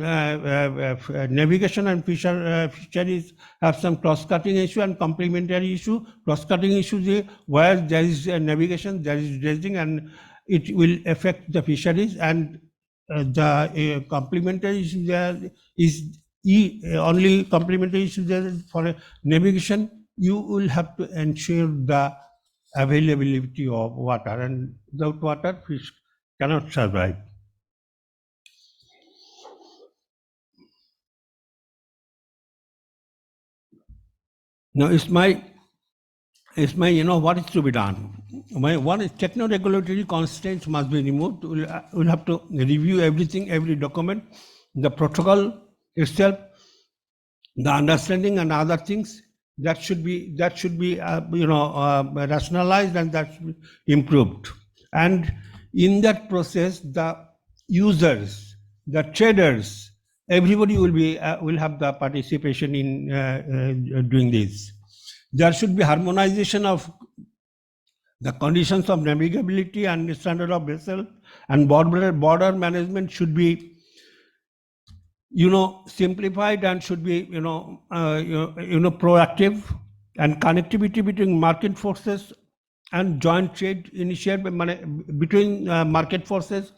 Speaker 13: navigation and fisheries have some cross-cutting issue and complementary issue. Cross-cutting issues where there is navigation, there is dredging, and it will affect the fisheries. And the complementary issue there is only complementary issue there for navigation. You will have to ensure the availability of water, and without water, fish cannot survive. Now, it's my, what is to be done? One is techno-regulatory constraints must be removed. We'll have to review everything, every document, the protocol itself, the understanding and other things that should be rationalized, and that should be improved. And in that process, the users, the traders, everybody will have the participation in doing this. There should be harmonization of the conditions of navigability and standard of vessel, and border management should be simplified and should be proactive, and connectivity between market forces and joint trade initiative between market forces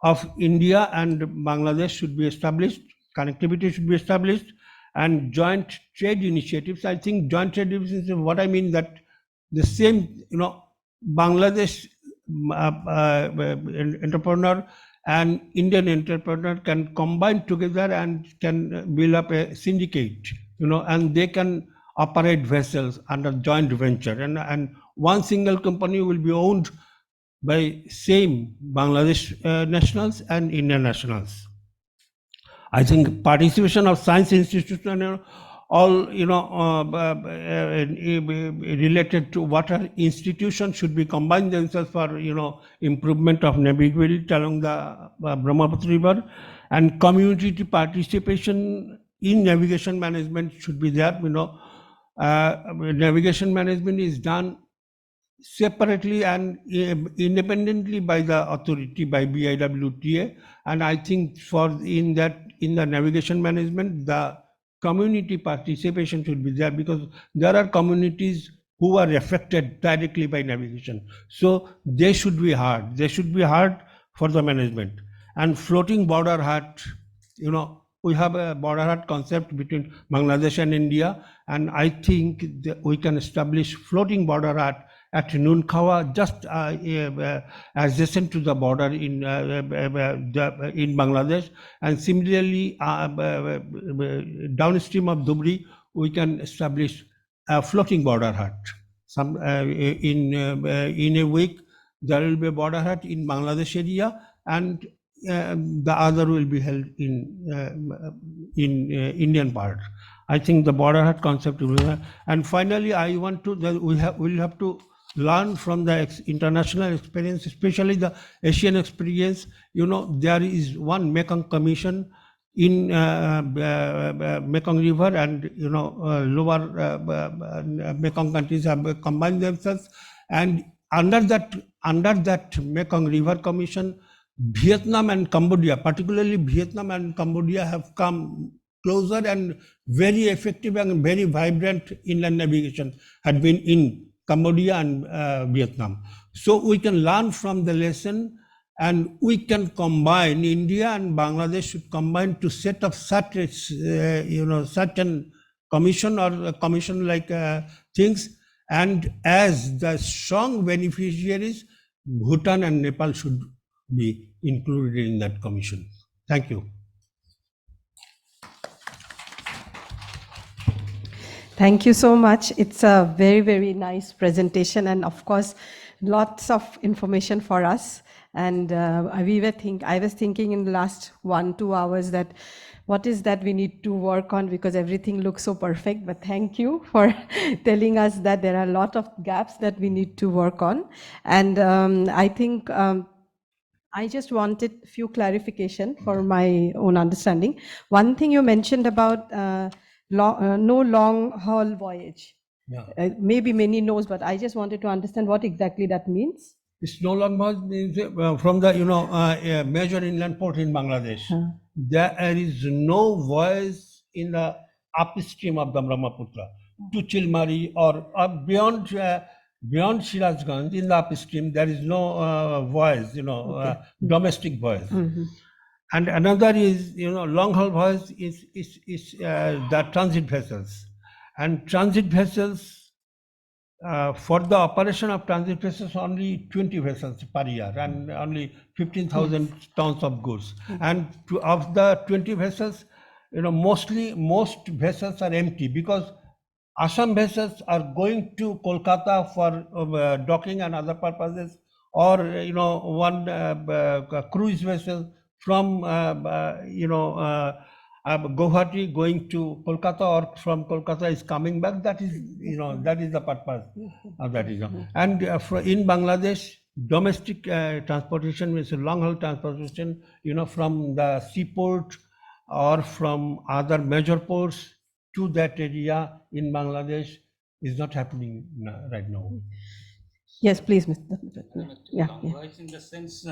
Speaker 13: of India and Bangladesh should be established. Connectivity should be established, and joint trade initiatives. I think joint trade initiatives, what I mean that the same, Bangladesh entrepreneur and Indian entrepreneur can combine together and can build up a syndicate, and they can operate vessels under joint venture, and one single company will be owned by same Bangladesh nationals and Indian nationals. I think participation of science institutions, all related to water institutions should be combined themselves for improvement of navigability along the Brahmaputra River, and community participation in navigation management should be there. Navigation management is done separately and independently by the authority, by BIWTA, and I think in the navigation management, the community participation should be there, because there are communities who are affected directly by navigation. So they should be heard. They should be heard for the management. And floating border hut, we have a border hut concept between Bangladesh and India, and I think we can establish floating border hut at Nunkawa, just adjacent to the border in Bangladesh, and similarly downstream of Dhubri, we can establish a floating border hut. In a week there will be a border hut in Bangladesh area, and the other will be held in Indian part. I think the border hut concept will be there. And finally, I want to we'll have to learn from the international experience, especially the Asian experience. There is one Mekong Commission in Mekong River, and lower Mekong countries have combined themselves, and under that Mekong River Commission, Vietnam and Cambodia, particularly Vietnam and Cambodia, have come closer, and very effective and very vibrant inland navigation had been in Cambodia and Vietnam. So we can learn from the lesson, and we can combine. India and Bangladesh should combine to set up such certain commission or commission like things. And as the strong beneficiaries, Bhutan and Nepal should be included in that commission. Thank you.
Speaker 2: Thank you so much. It's a very, very nice presentation, and of course, lots of information for us. And I was thinking in the last 1-2 hours that what is that we need to work on, because everything looks so perfect. But thank you for telling us that there are a lot of gaps that we need to work on. And I think I just wanted a few clarification for my own understanding. One thing you mentioned about no long haul voyage.
Speaker 13: Yeah.
Speaker 2: Maybe many knows, but I just wanted to understand what exactly that means.
Speaker 13: It's no longer from the major inland port in Bangladesh. There is no voice in the upstream of the Brahmaputra to Chilmari or beyond Shirazganj in the upstream. There is no voice, domestic voice. And another is, long haul voice is the transit vessels, and transit vessels. For the operation of transit vessels, only 20 vessels per year and only 15,000 tons of goods. And of the 20 vessels, most vessels are empty, because Assam vessels are going to Kolkata for docking and other purposes, or one cruise vessel from Guwahati going to Kolkata, or from Kolkata is coming back. That is, that is the purpose of that. And in Bangladesh, domestic transportation means long haul transportation, from the seaport or from other major ports to that area in Bangladesh is not happening right now.
Speaker 2: Yes, please, Mr. Yeah.
Speaker 10: Voice in the sense,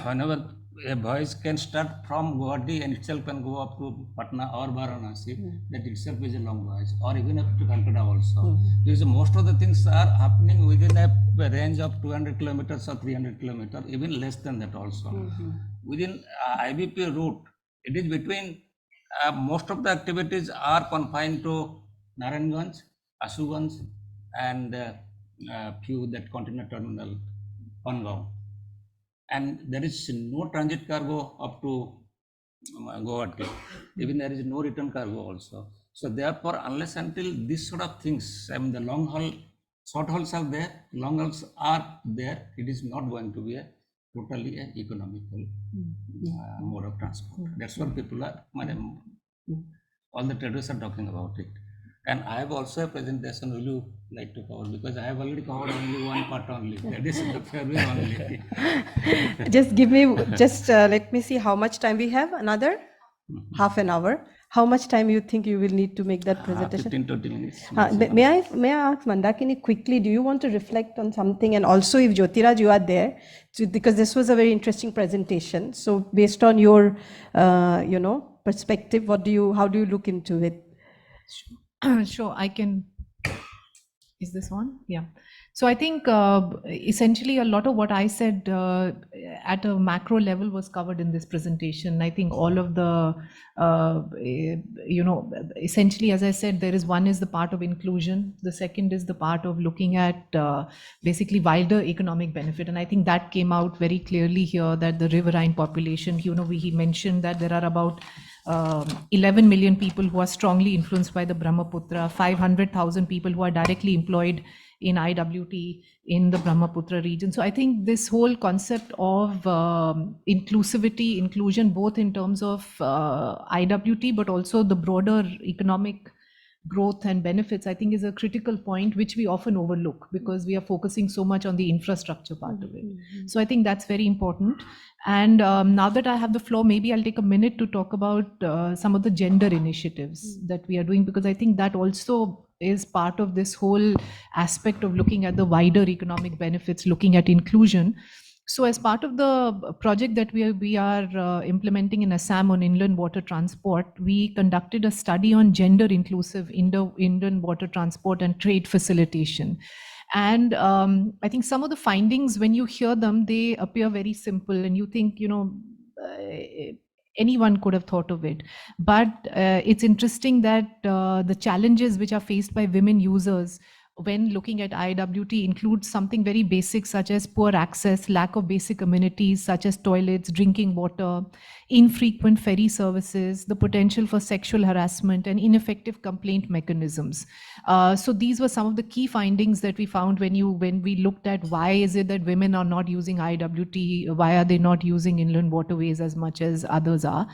Speaker 10: whenever a voice can start from Guwahati and itself can go up to Patna or Varanasi, that itself is a long voice, or even up to Calcutta also. Because most of the things are happening within a range of 200 kilometers or 300 kilometers, even less than that also. Within IBP route, it is between, most of the activities are confined to Narayanganj, Asuganj, and few that container terminal, Pangaon. And there is no transit cargo up to Guwahati. Even there is no return cargo also. So therefore, unless until this sort of things, the long haul, short hauls are there, long hauls are there, it is not going to be a totally economical mode of transport. That's what people are, all the traders are talking about it. And I have also a presentation. Will you like to cover? Because I have already covered only one part only. That is the fairway only.
Speaker 2: Just give me, let me see how much time we have. Another half an hour. How much time you think you will need to make that presentation?
Speaker 10: 15-20 minutes.
Speaker 2: May I ask Mandakini quickly, do you want to reflect on something? And also if Jyotiraj, you are there, because this was a very interesting presentation. So based on your, perspective, how do you look into it?
Speaker 11: Sure, I can. Is this on? Yeah. So I think essentially a lot of what I said at a macro level was covered in this presentation. I think all of the, essentially, as I said, there is one is the part of inclusion. The second is the part of looking at basically wider economic benefit. And I think that came out very clearly here, that the riverine population, he mentioned that there are about 11 million people who are strongly influenced by the Brahmaputra, 500,000 people who are directly employed in IWT in the Brahmaputra region. So I think this whole concept of inclusivity, inclusion, both in terms of IWT, but also the broader economic growth and benefits, I think is a critical point which we often overlook because we are focusing so much on the infrastructure part of it. So I think that's very important. And now that I have the floor, maybe I'll take a minute to talk about some of the gender initiatives that we are doing, because I think that also is part of this whole aspect of looking at the wider economic benefits, looking at inclusion. So as part of the project that we are implementing in Assam on inland water transport, we conducted a study on gender inclusive inland water transport and trade facilitation. And I think some of the findings, when you hear them, they appear very simple and you think, anyone could have thought of it. But it's interesting that the challenges which are faced by women users when looking at IWT includes something very basic such as poor access, lack of basic amenities such as toilets, drinking water, infrequent ferry services, the potential for sexual harassment and ineffective complaint mechanisms. So these were some of the key findings that we found when we looked at why is it that women are not using IWT, why are they not using inland waterways as much as others are.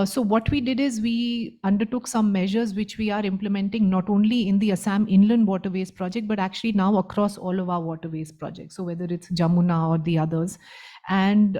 Speaker 11: So what we did is we undertook some measures which we are implementing not only in the Assam Inland Waterways project, but actually now across all of our waterways projects. So whether it's Jamuna or the others. And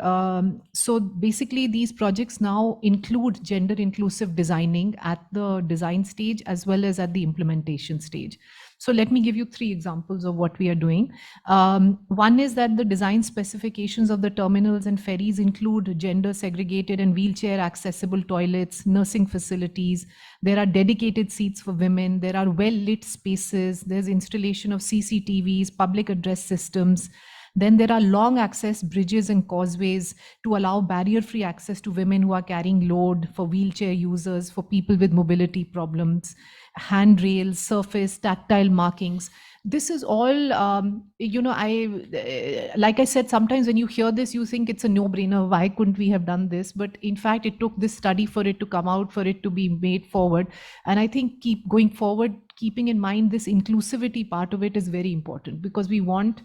Speaker 11: so basically these projects now include gender inclusive designing at the design stage as well as at the implementation stage. So let me give you 3 examples of what we are doing. One is that the design specifications of the terminals and ferries include gender segregated and wheelchair accessible toilets, nursing facilities. There are dedicated seats for women. There are well-lit spaces. There's installation of CCTVs, public address systems. Then there are long access bridges and causeways to allow barrier-free access to women who are carrying load, for wheelchair users, for people with mobility problems, handrails, surface, tactile markings. This is all, like I said, sometimes when you hear this, you think it's a no-brainer. Why couldn't we have done this? But in fact, it took this study for it to come out, for it to be made forward. And I think keep going forward, keeping in mind this inclusivity part of it is very important because we want,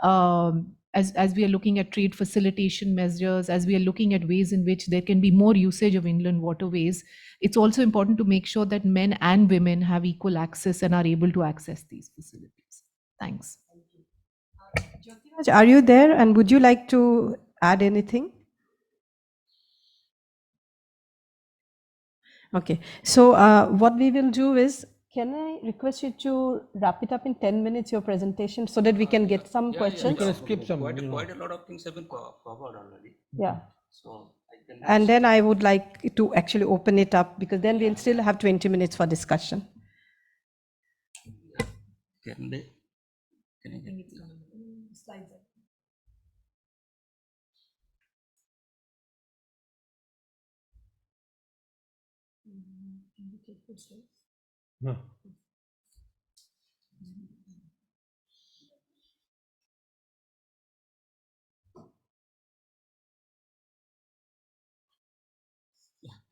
Speaker 11: as we are looking at trade facilitation measures, as we are looking at ways in which there can be more usage of inland waterways, it's also important to make sure that men and women have equal access and are able to access these facilities. Thanks.
Speaker 2: Jyotiraj, are you there and would you like to add anything? Okay, so what we will do is, can I request you to wrap it up in 10 minutes, your presentation, so that we can get some questions?
Speaker 13: You can skip some.
Speaker 10: Quite a lot of things have been covered already.
Speaker 2: Yeah.
Speaker 10: So I can.
Speaker 2: And then I would like to actually open it up because then we'll still have 20 minutes for discussion.
Speaker 10: Can they? Can I get
Speaker 2: Slides.
Speaker 13: No.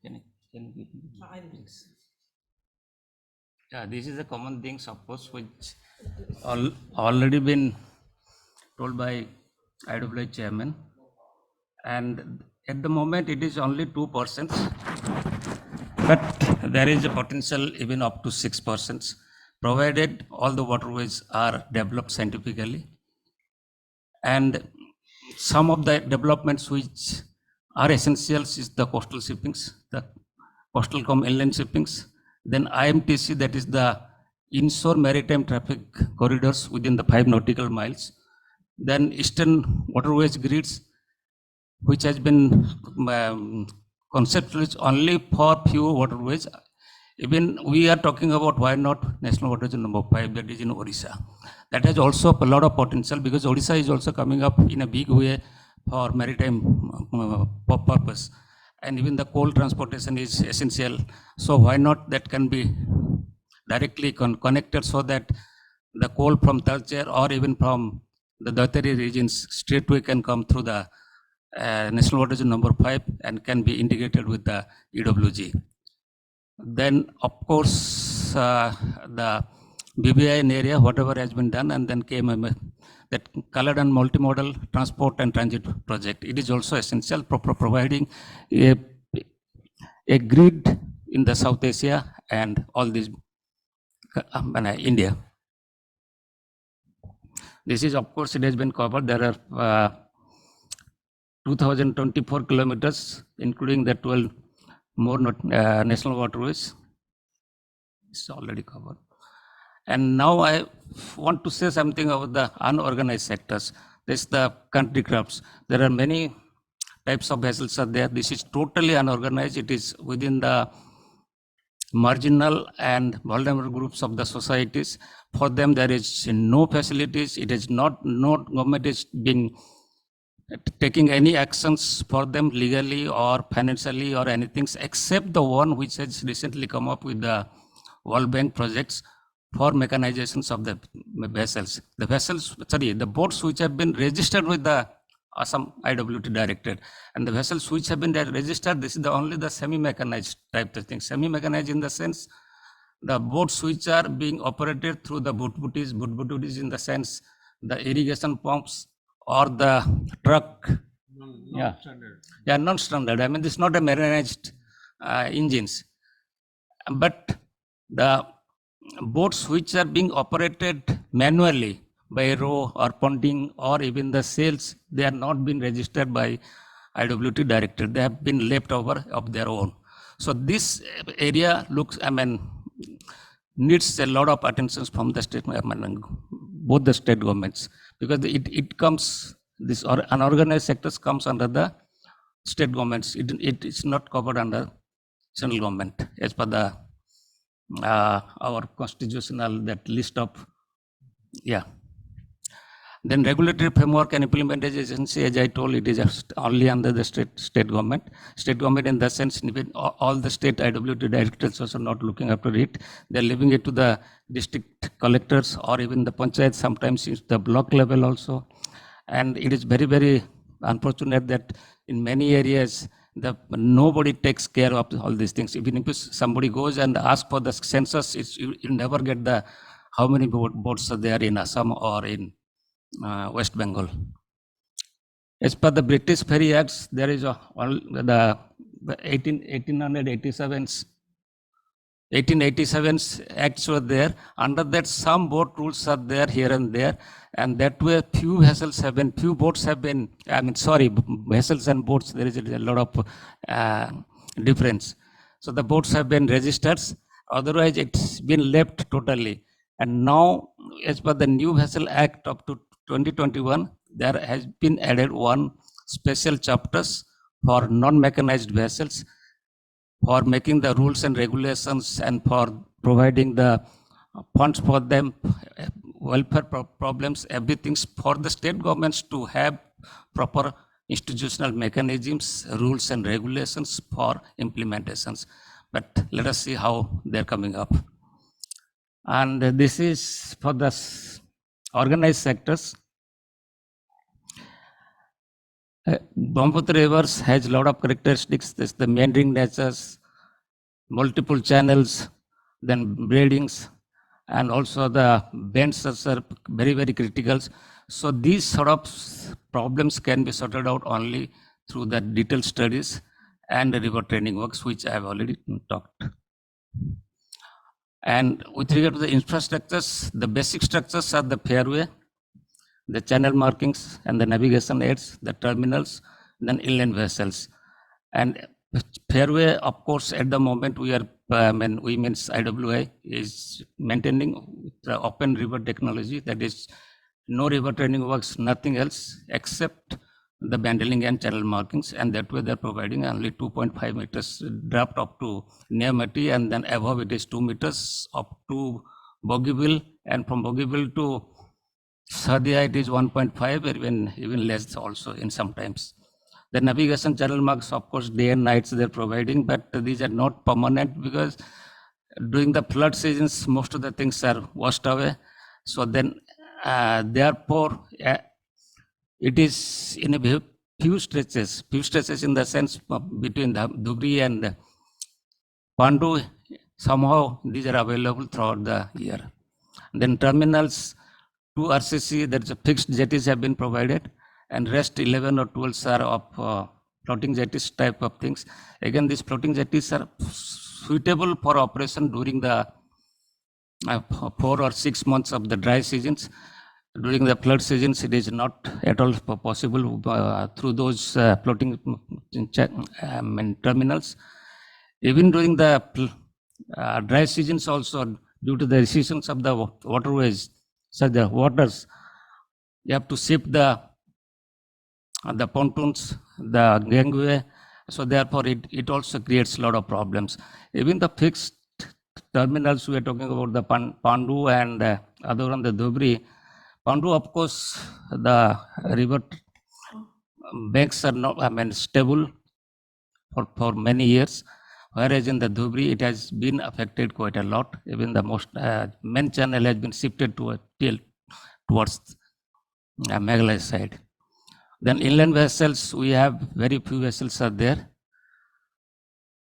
Speaker 10: Can you give me? Please? Yeah, this is a common thing, suppose, which already been told by IWA chairman, and at the moment it is only 2%, but there is a potential even up to 6%, provided all the waterways are developed scientifically, and some of the developments which are essentials is the coastal shippings, the coastal inland shippings, then IMTC, that is the inshore maritime traffic corridors within the 5 nautical miles, then eastern waterways grids, which has been conceptualized only for few waterways. Even we are talking about why not national waterway number 5, that is in Odisha. That has also a lot of potential because Odisha is also coming up in a big way for maritime purpose. And even the coal transportation is essential. So why not that can be directly connected so that the coal from Talcher or even from the Daitari regions straightway can come through the national waterway number 5 and can be integrated with the EWG. Then of course the BBIN area, whatever has been done, and then came that colored and multimodal transport and transit project. It is also essential for providing a grid in the South Asia and all these India. This is, of course, it has been covered. There are 2024 kilometers, including the 12 more national waterways. It's already covered. And now I want to say something about the unorganized sectors. This is the country crafts. There are many types of vessels are there. This is totally unorganized. It is within the marginal and vulnerable groups of the societies. For them, there is no facilities. It is not government is being taking any actions for them legally or financially or anything, except the one which has recently come up with the World Bank projects for mechanizations of the vessels. The boats which have been registered with the Assam IWT directed, and the vessels which have been registered, this is only the semi-mechanized type of thing. Semi-mechanized in the sense, the boats which are being operated through the butbutis in the sense, the irrigation pumps or the truck. Non-standard. I mean, this is not a mechanized engines, but the boats which are being operated manually by row or ponting or even the sails, they are not been registered by IWT director. They have been left over of their own. So this area looks, needs a lot of attention from the state, both the state governments, because it comes, this unorganized sectors comes under the state governments. It is not covered under central government as per the our constitutional that list of, Then regulatory framework and implementation agency, as I told, it is only under the state government. State government in the sense, even all the state IWT directors also not looking after it. They're leaving it to the district collectors or even the panchayat, sometimes it's the block level also. And it is very, very unfortunate that in many areas, nobody takes care of all these things. Even if somebody goes and asks for the census, you never get the how many boats are there in Assam or in West Bengal. As per the British Ferry Acts, there is the 1887 acts were there. Under that, some boat rules are there here and there, and that way vessels and boats, there is a lot of difference. So the boats have been registered, otherwise it's been left totally. And now, as per the new Vessel Act up to 2021, there has been added one special chapters for non-mechanized vessels, for making the rules and regulations and for providing the funds for them, welfare problems, everything for the state governments to have proper institutional mechanisms, rules and regulations for implementations. But let us see how they're coming up. And this is for the organized sectors. Brahmaputra Rivers has a lot of characteristics. This the meandering natures, multiple channels, then braidings, and also the bends are very, very critical. So these sort of problems can be sorted out only through the detailed studies and the river training works, which I have already talked. And with regard to the infrastructures, the basic structures are the fairway, the channel markings and the navigation aids, the terminals, then inland vessels. And fairway, of course, at the moment we are, IWI is maintaining the open river technology, that is no river training works, nothing else except the bandling and channel markings, and that way they're providing only 2.5 meters draft up to Neomati, and then above it is 2 meters up to Bogeyville, and from Bogeyville to Sadia it is 1.5, even less also in sometimes. The navigation channel marks, of course, day and nights they're providing, but these are not permanent because during the flood seasons, most of the things are washed away. So then, therefore, it is in a few stretches in the sense between the Dhubri and Pandu, somehow these are available throughout the year. Then terminals, 2 RCC, there's a fixed jetties have been provided, and rest 11 or 12 are of floating jetties type of things. Again, these floating jetties are suitable for operation during the 4 or 6 months of the dry seasons. During the flood seasons, it is not at all possible through those floating terminals. Even during the dry seasons also, due to the recessions of the waterways, such the waters, you have to shift the the pontoons, the gangway. So therefore, it also creates a lot of problems. Even the fixed terminals, we are talking about the Pandu and other on the Dhubri. Pandu, of course, the river banks are not, stable for many years. Whereas in the Dhubri, it has been affected quite a lot. Even the most main channel has been shifted towards Meghalaya side. Then inland vessels, we have very few vessels are there.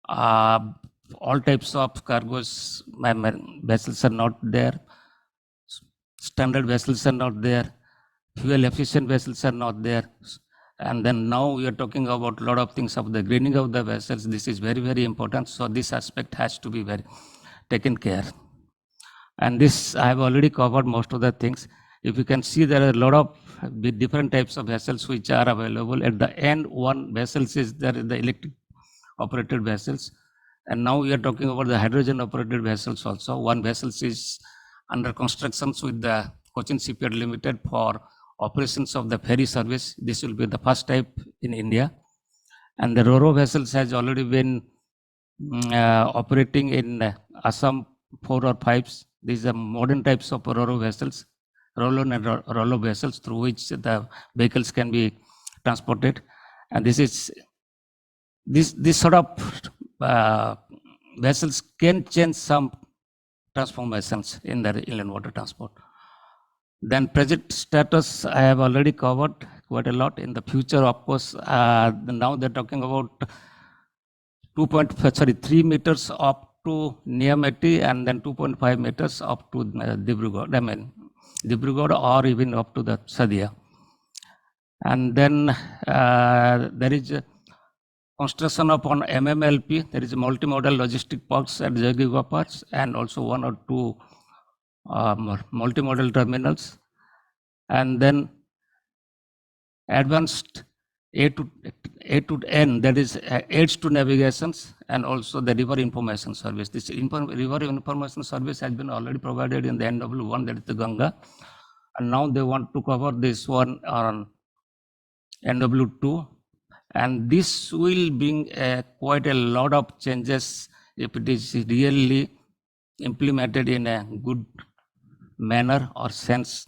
Speaker 10: All types of cargoes, vessels are not there. Standard vessels are not there. Fuel efficient vessels are not there. And then now we are talking about a lot of things of the greening of the vessels. This is very, very important. So this aspect has to be very taken care. And this, I have already covered most of the things. If you can see, there are a lot of different types of vessels which are available. At the end, one vessels is there, the electric operated vessels. And now we are talking about the hydrogen operated vessels also. One vessel is under constructions with the Cochin Shipyard Limited for operations of the ferry service. This will be the first type in India. And the Ro-Ro vessels has already been operating in Assam 4 or 5. These are modern types of Ro-Ro vessels, Roll-on and Roll-off vessels through which the vehicles can be transported. And this sort of vessels can change some transformations in the inland water transport. Then project status, I have already covered quite a lot. In the future, of course, now they're talking about 3 meters up to Niyamati and then 2.5 meters up to Dibrugarh, Dibrugarh or even up to the Sadia. And then there is construction upon MMLP. There is a multimodal logistic parks at Jaggiwa parks and also 1 or 2 multimodal terminals. And then advanced A to N, that is aids to navigations and also the river information service. This river information service has been already provided in the NW1, that is the Ganga. And now they want to cover this one on NW2. And this will bring quite a lot of changes if it is really implemented in a good manner or sense.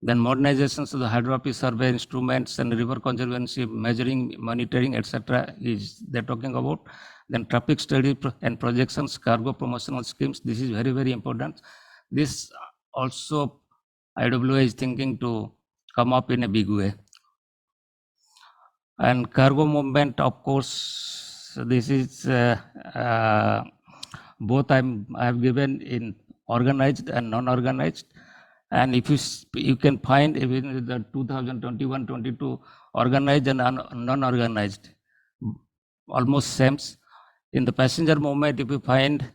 Speaker 10: Then modernizations of the hydrography survey instruments and river conservancy measuring, monitoring, etc. is they're talking about. Then traffic study and projections, cargo promotional schemes. This is very, very important. This also IWA is thinking to come up in a big way. And cargo movement, of course, this is both I've given in organized and non-organized. And if you can find even the 2021-22 organized and non-organized, almost same. In the passenger movement, if you find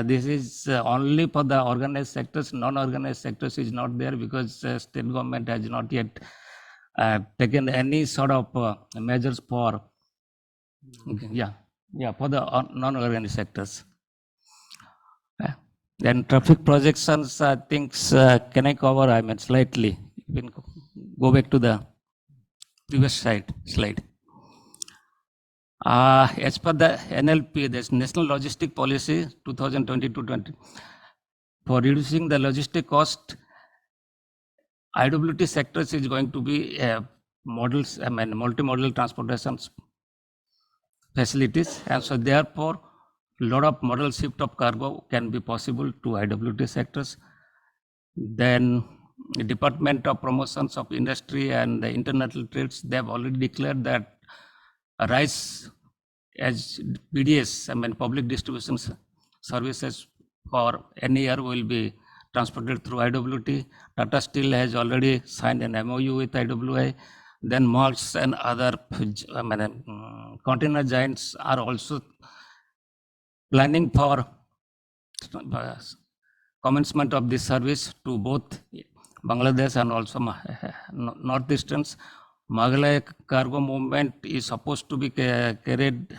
Speaker 10: this is only for the organized sectors, non-organized sectors is not there because state government has not yet taken any sort of measures for for the non-organized sectors. Then traffic projections, things can I cover? I mean slightly. You can go back to the previous slide. As per the NLP, there's National Logistic Policy 2022-20. For reducing the logistic cost, IWT sectors is going to be multimodal transportation facilities, and so therefore a lot of modal shift of cargo can be possible to IWT sectors. Then the Department of Promotions of Industry and the International Trades, they have already declared that rice as PDS, public distribution services for any year will be transported through IWT. Tata Steel has already signed an MOU with IWA. Then Marx and other container giants are also planning for commencement of this service to both Bangladesh and also northeasterns. Meghalaya cargo movement is supposed to be carried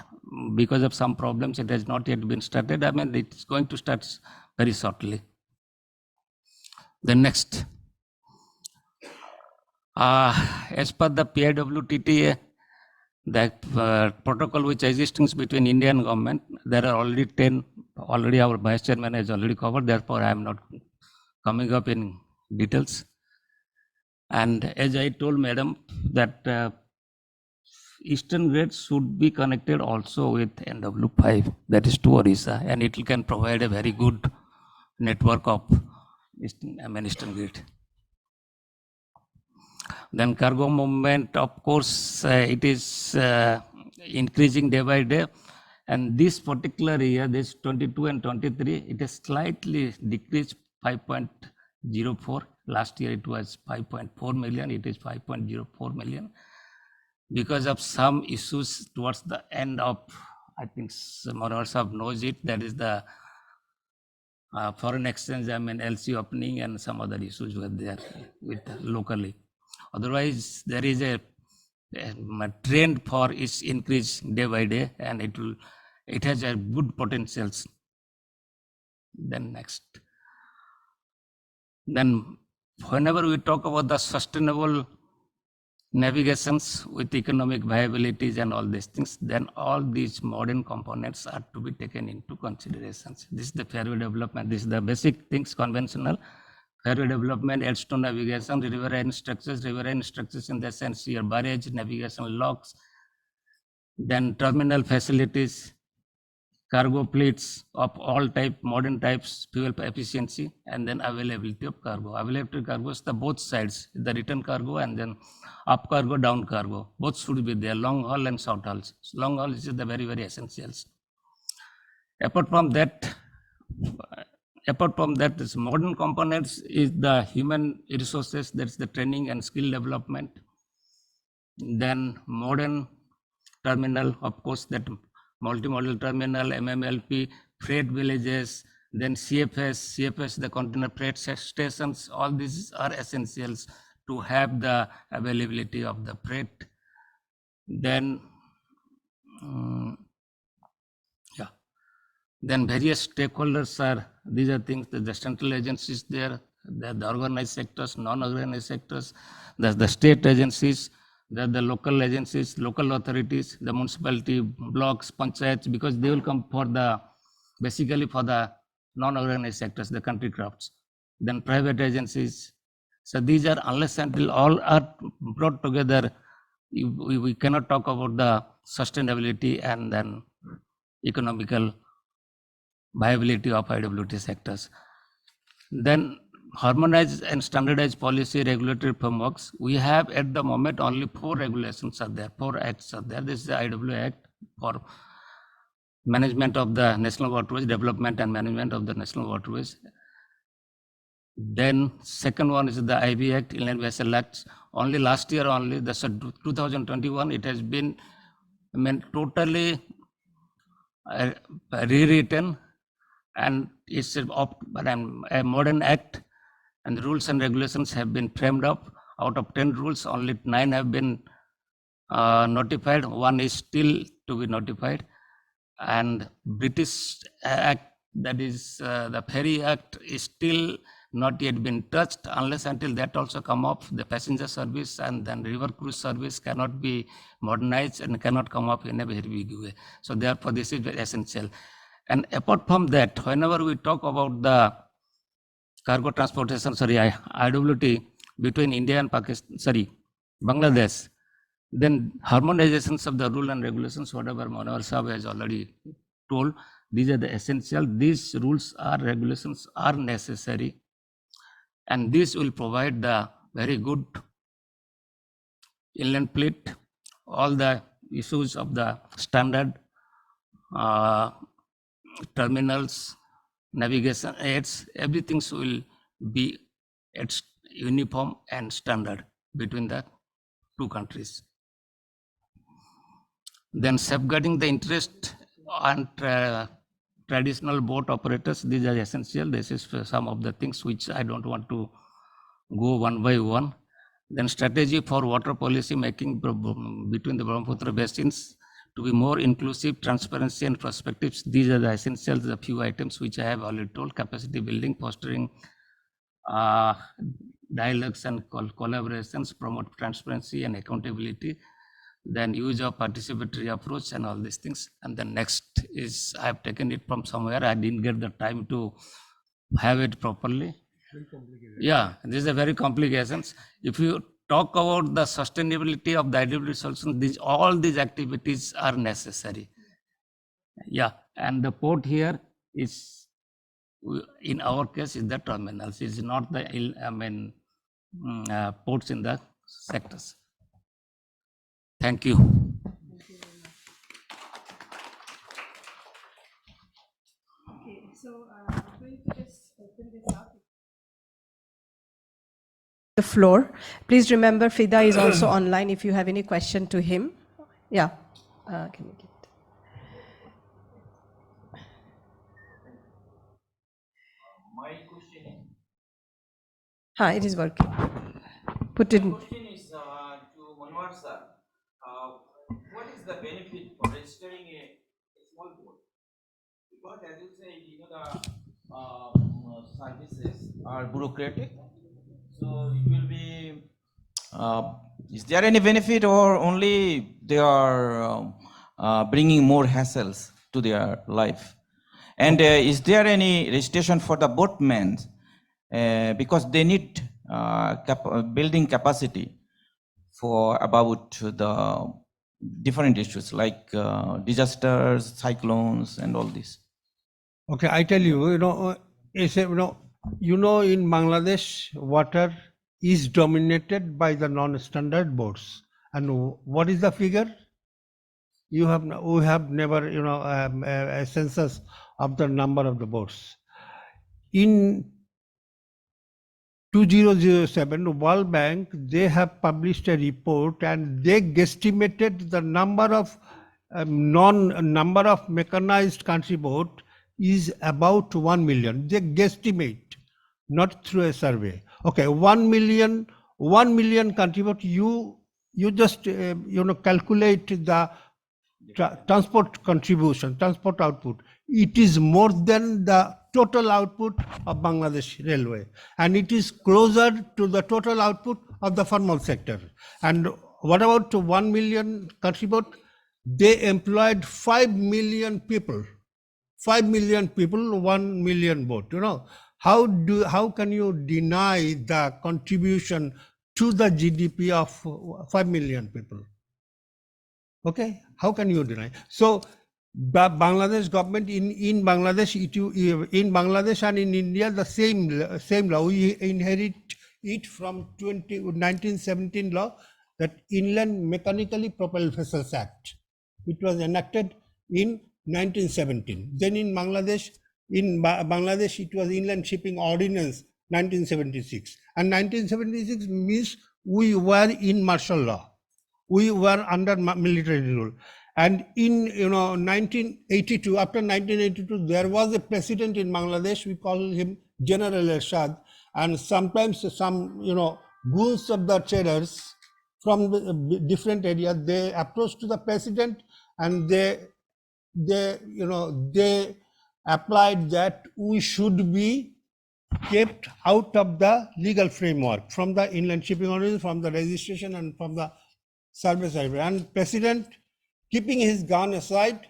Speaker 10: because of some problems. It has not yet been started. It's going to start very shortly. The next. As per the PIWTT, the protocol which exists between India and government, there are already 10, already our vice chairman has already covered, therefore I am not coming up in details. And as I told madam that eastern grade should be connected also with NW5, that is to Orissa, and it can provide a very good network of eastern grade. Then cargo movement, of course, it is increasing day by day. And this particular year, this 22 and 23, it has slightly decreased 5.04. Last year it was 5.4 million, it is 5.04 million. Because of some issues towards the end of, I think Manoj Sahab knows it, that is the foreign exchange, LC opening and some other issues were there with locally. Otherwise, there is a trend for its increase day by day, and it has a good potentials. Then next. Then whenever we talk about the sustainable navigations with economic viabilities and all these things, then all these modern components are to be taken into considerations. This is the fairway development. This is the basic things, conventional. Fairway development, adds to navigation, riverine structures in the sense your barrage, navigation locks, then terminal facilities, cargo fleets of all type, modern types, fuel efficiency, and then availability of cargo. Availability of cargo is the both sides, the return cargo and then up cargo, down cargo. Both should be there, long haul and short hauls. Long haul is the very, very essentials. Apart from that, this modern components is the human resources, that's the training and skill development. Then modern terminal, of course, that multimodal terminal, MMLP, freight villages, then CFS, the container freight stations, all these are essentials to have the availability of the freight. Then, Then various stakeholders are, these are things, the central agencies there, the organized sectors, non-organized sectors, there's the state agencies, there are the local agencies, local authorities, the municipality, blocks, panchayats, because they will come for the, basically for the non-organized sectors, the country crafts, then private agencies. So these are, unless until all are brought together, we cannot talk about the sustainability and then economical viability of IWT sectors. Then harmonized and standardized policy regulatory frameworks. We have at the moment only 4 regulations are there, 4 acts are there. This is the IW Act for management of the national waterways, development and management of the national waterways. Then second one is the IB Act, Inland Vessel Act. Only last year, only the 2021, it has been totally rewritten, and it's a modern act, and the rules and regulations have been framed up. Out of 10 rules, only 9 have been notified. 1 is still to be notified. And British Act, that is the Ferry Act, is still not yet been touched. Unless until that also come up, the passenger service and then river cruise service cannot be modernized and cannot come up in a very big way. So therefore, this is very essential. And apart from that, whenever we talk about the cargo transportation, IWT between India and Pakistan, Bangladesh, then harmonizations of the rule and regulations, whatever Manoj Sahab has already told, these are the essential. These rules or regulations are necessary, and this will provide the very good inland fleet, all the issues of the standard terminals, navigation aids, everything will be at uniform and standard between the 2 countries. Then safeguarding the interest and traditional boat operators, these are essential. This is some of the things which I don't want to go one by one. Then strategy for water policy making between the Brahmaputra basins to be more inclusive, transparency and perspectives. These are the essentials, the few items which I have already told. Capacity building, fostering uh, dialogues and collaborations, promote transparency and accountability, then use of participatory approach and all these things. And the next is, I have taken it from somewhere, I didn't get the time to have it properly. Yeah, this is a very complications. If you talk about the sustainability of the IWD solution, all these activities are necessary. Yeah, and the port here is, in our case, is the terminals. It's not the, ports in the sectors. Thank you.
Speaker 2: Okay, so I'm going to just open this up. The floor. Please remember, Fida is also online if you have any question to him. Yeah. Can you get
Speaker 14: my question is.
Speaker 2: it is working. Put it in.
Speaker 14: My question is to Manwar sir. What is the benefit for registering a small boat? Because as you say, the services are bureaucratic. So it will be. Is there any benefit, or only they are bringing more hassles to their life? And is there any registration for the boatmen? Because they need building capacity for about the different issues like disasters, cyclones, and all this.
Speaker 13: Okay, I tell you, in Bangladesh, water is dominated by the non-standard boats. And what is the figure? We have never, a census of the number of the boats. In 2007, World Bank, they have published a report and they guesstimated the number of mechanized country boat is about 1 million. They guesstimate, not through a survey. Okay, 1 million country boat. You just calculate the transport contribution, transport output. It is more than the total output of Bangladesh Railway, and it is closer to the total output of the formal sector. And what about 1 million country boat? They employed 5 million people. 5 million people, 1 million boat. How can you deny the contribution to the GDP of 5 million people? Okay, how can you deny? So the Bangladesh government in Bangladesh, in Bangladesh and in India, the same law. We inherit it from 1917 law, that Inland Mechanically Propelled Vessels Act. It was enacted in 1917. Then in Bangladesh, it was Inland Shipping Ordinance 1976. And 1976 means we were in martial law. We were under military rule. And in 1982, after 1982, there was a president in Bangladesh. We call him General Ershad. And sometimes some goons of the traders from the different areas, they approached to the president and they applied that we should be kept out of the legal framework from the Inland Shipping Ordinance, from the registration, and from the service. And president, keeping his gun aside,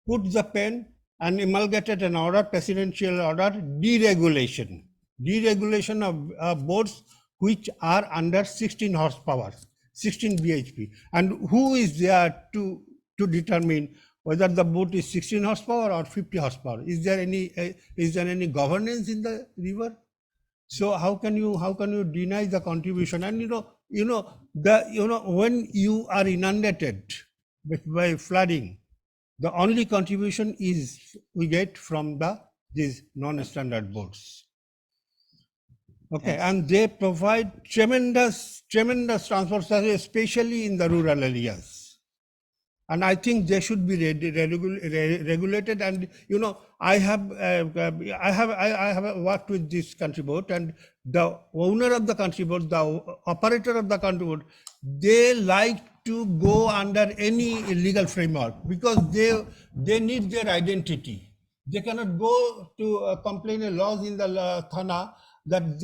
Speaker 13: put the pen and emulgated an order, presidential order, deregulation of boats which are under 16 horsepower, 16 bhp. And who is there to determine whether the boat is 16 horsepower or 50 horsepower? Is there any governance in the river? So how can you deny the contribution? And when you are inundated by flooding, the only contribution is we get from these non-standard boats. Okay, yes. And they provide tremendous transport service, especially in the rural areas. And I think they should be regulated. And I have worked with this country boat, and the owner of the country boat, the operator of the country boat, they like to go under any legal framework because they need their identity. They cannot go to complain laws in the Thana that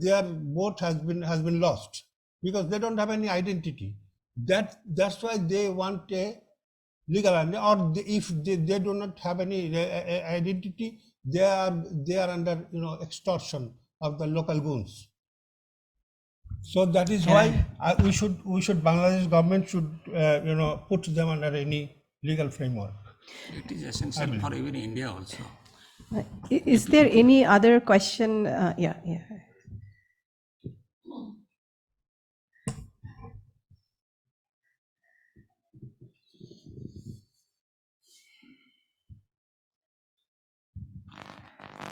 Speaker 13: their boat has been lost because they don't have any identity. That's why they want a legal identity, or if they do not have any identity, they are under extortion of the local goons. So that is why we should Bangladesh government should put them under any legal framework.
Speaker 10: It is essential for even India also.
Speaker 2: Is there any other question? Yeah.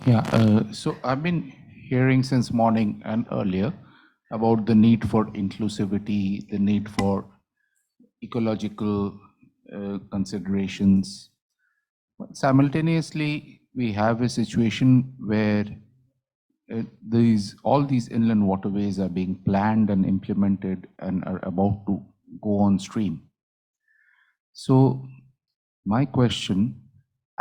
Speaker 15: Yeah, so I've been hearing since morning and earlier about the need for inclusivity, the need for ecological considerations. But simultaneously, we have a situation where all these inland waterways are being planned and implemented and are about to go on stream. So my question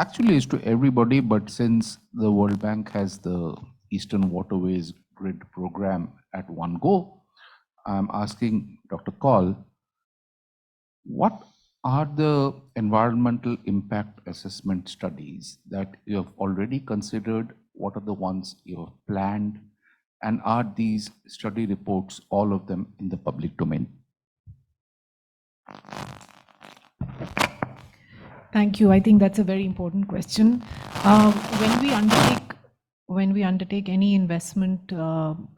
Speaker 15: actually is to everybody, but since the World Bank has the Eastern Waterways Grid program at one go, I'm asking Dr. Kaul, what are the environmental impact assessment studies that you have already considered? What are the ones you have planned? And are these study reports, all of them, in the public domain?
Speaker 11: Thank you. I think that's a very important question. When we undertake any investment,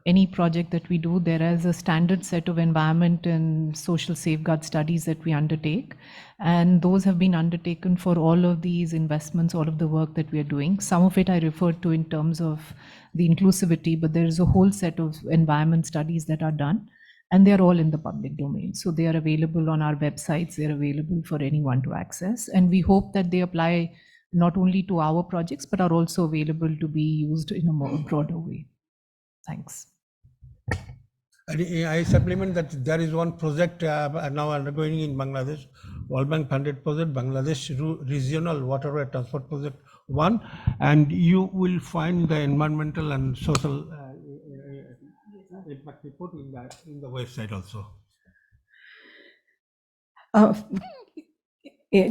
Speaker 11: any project that we do, there is a standard set of environment and social safeguard studies that we undertake. And those have been undertaken for all of these investments, all of the work that we are doing. Some of it I referred to in terms of the inclusivity, but there is a whole set of environment studies that are done. And they're all in the public domain. So they are available on our websites, they're available for anyone to access. And we hope that they apply not only to our projects, but are also available to be used in a more broader way. Thanks.
Speaker 13: I supplement that there is one project now undergoing in Bangladesh, World Bank funded project, Bangladesh Regional Waterway Transport Project 1, and you will find the environmental and social impact report in the website also.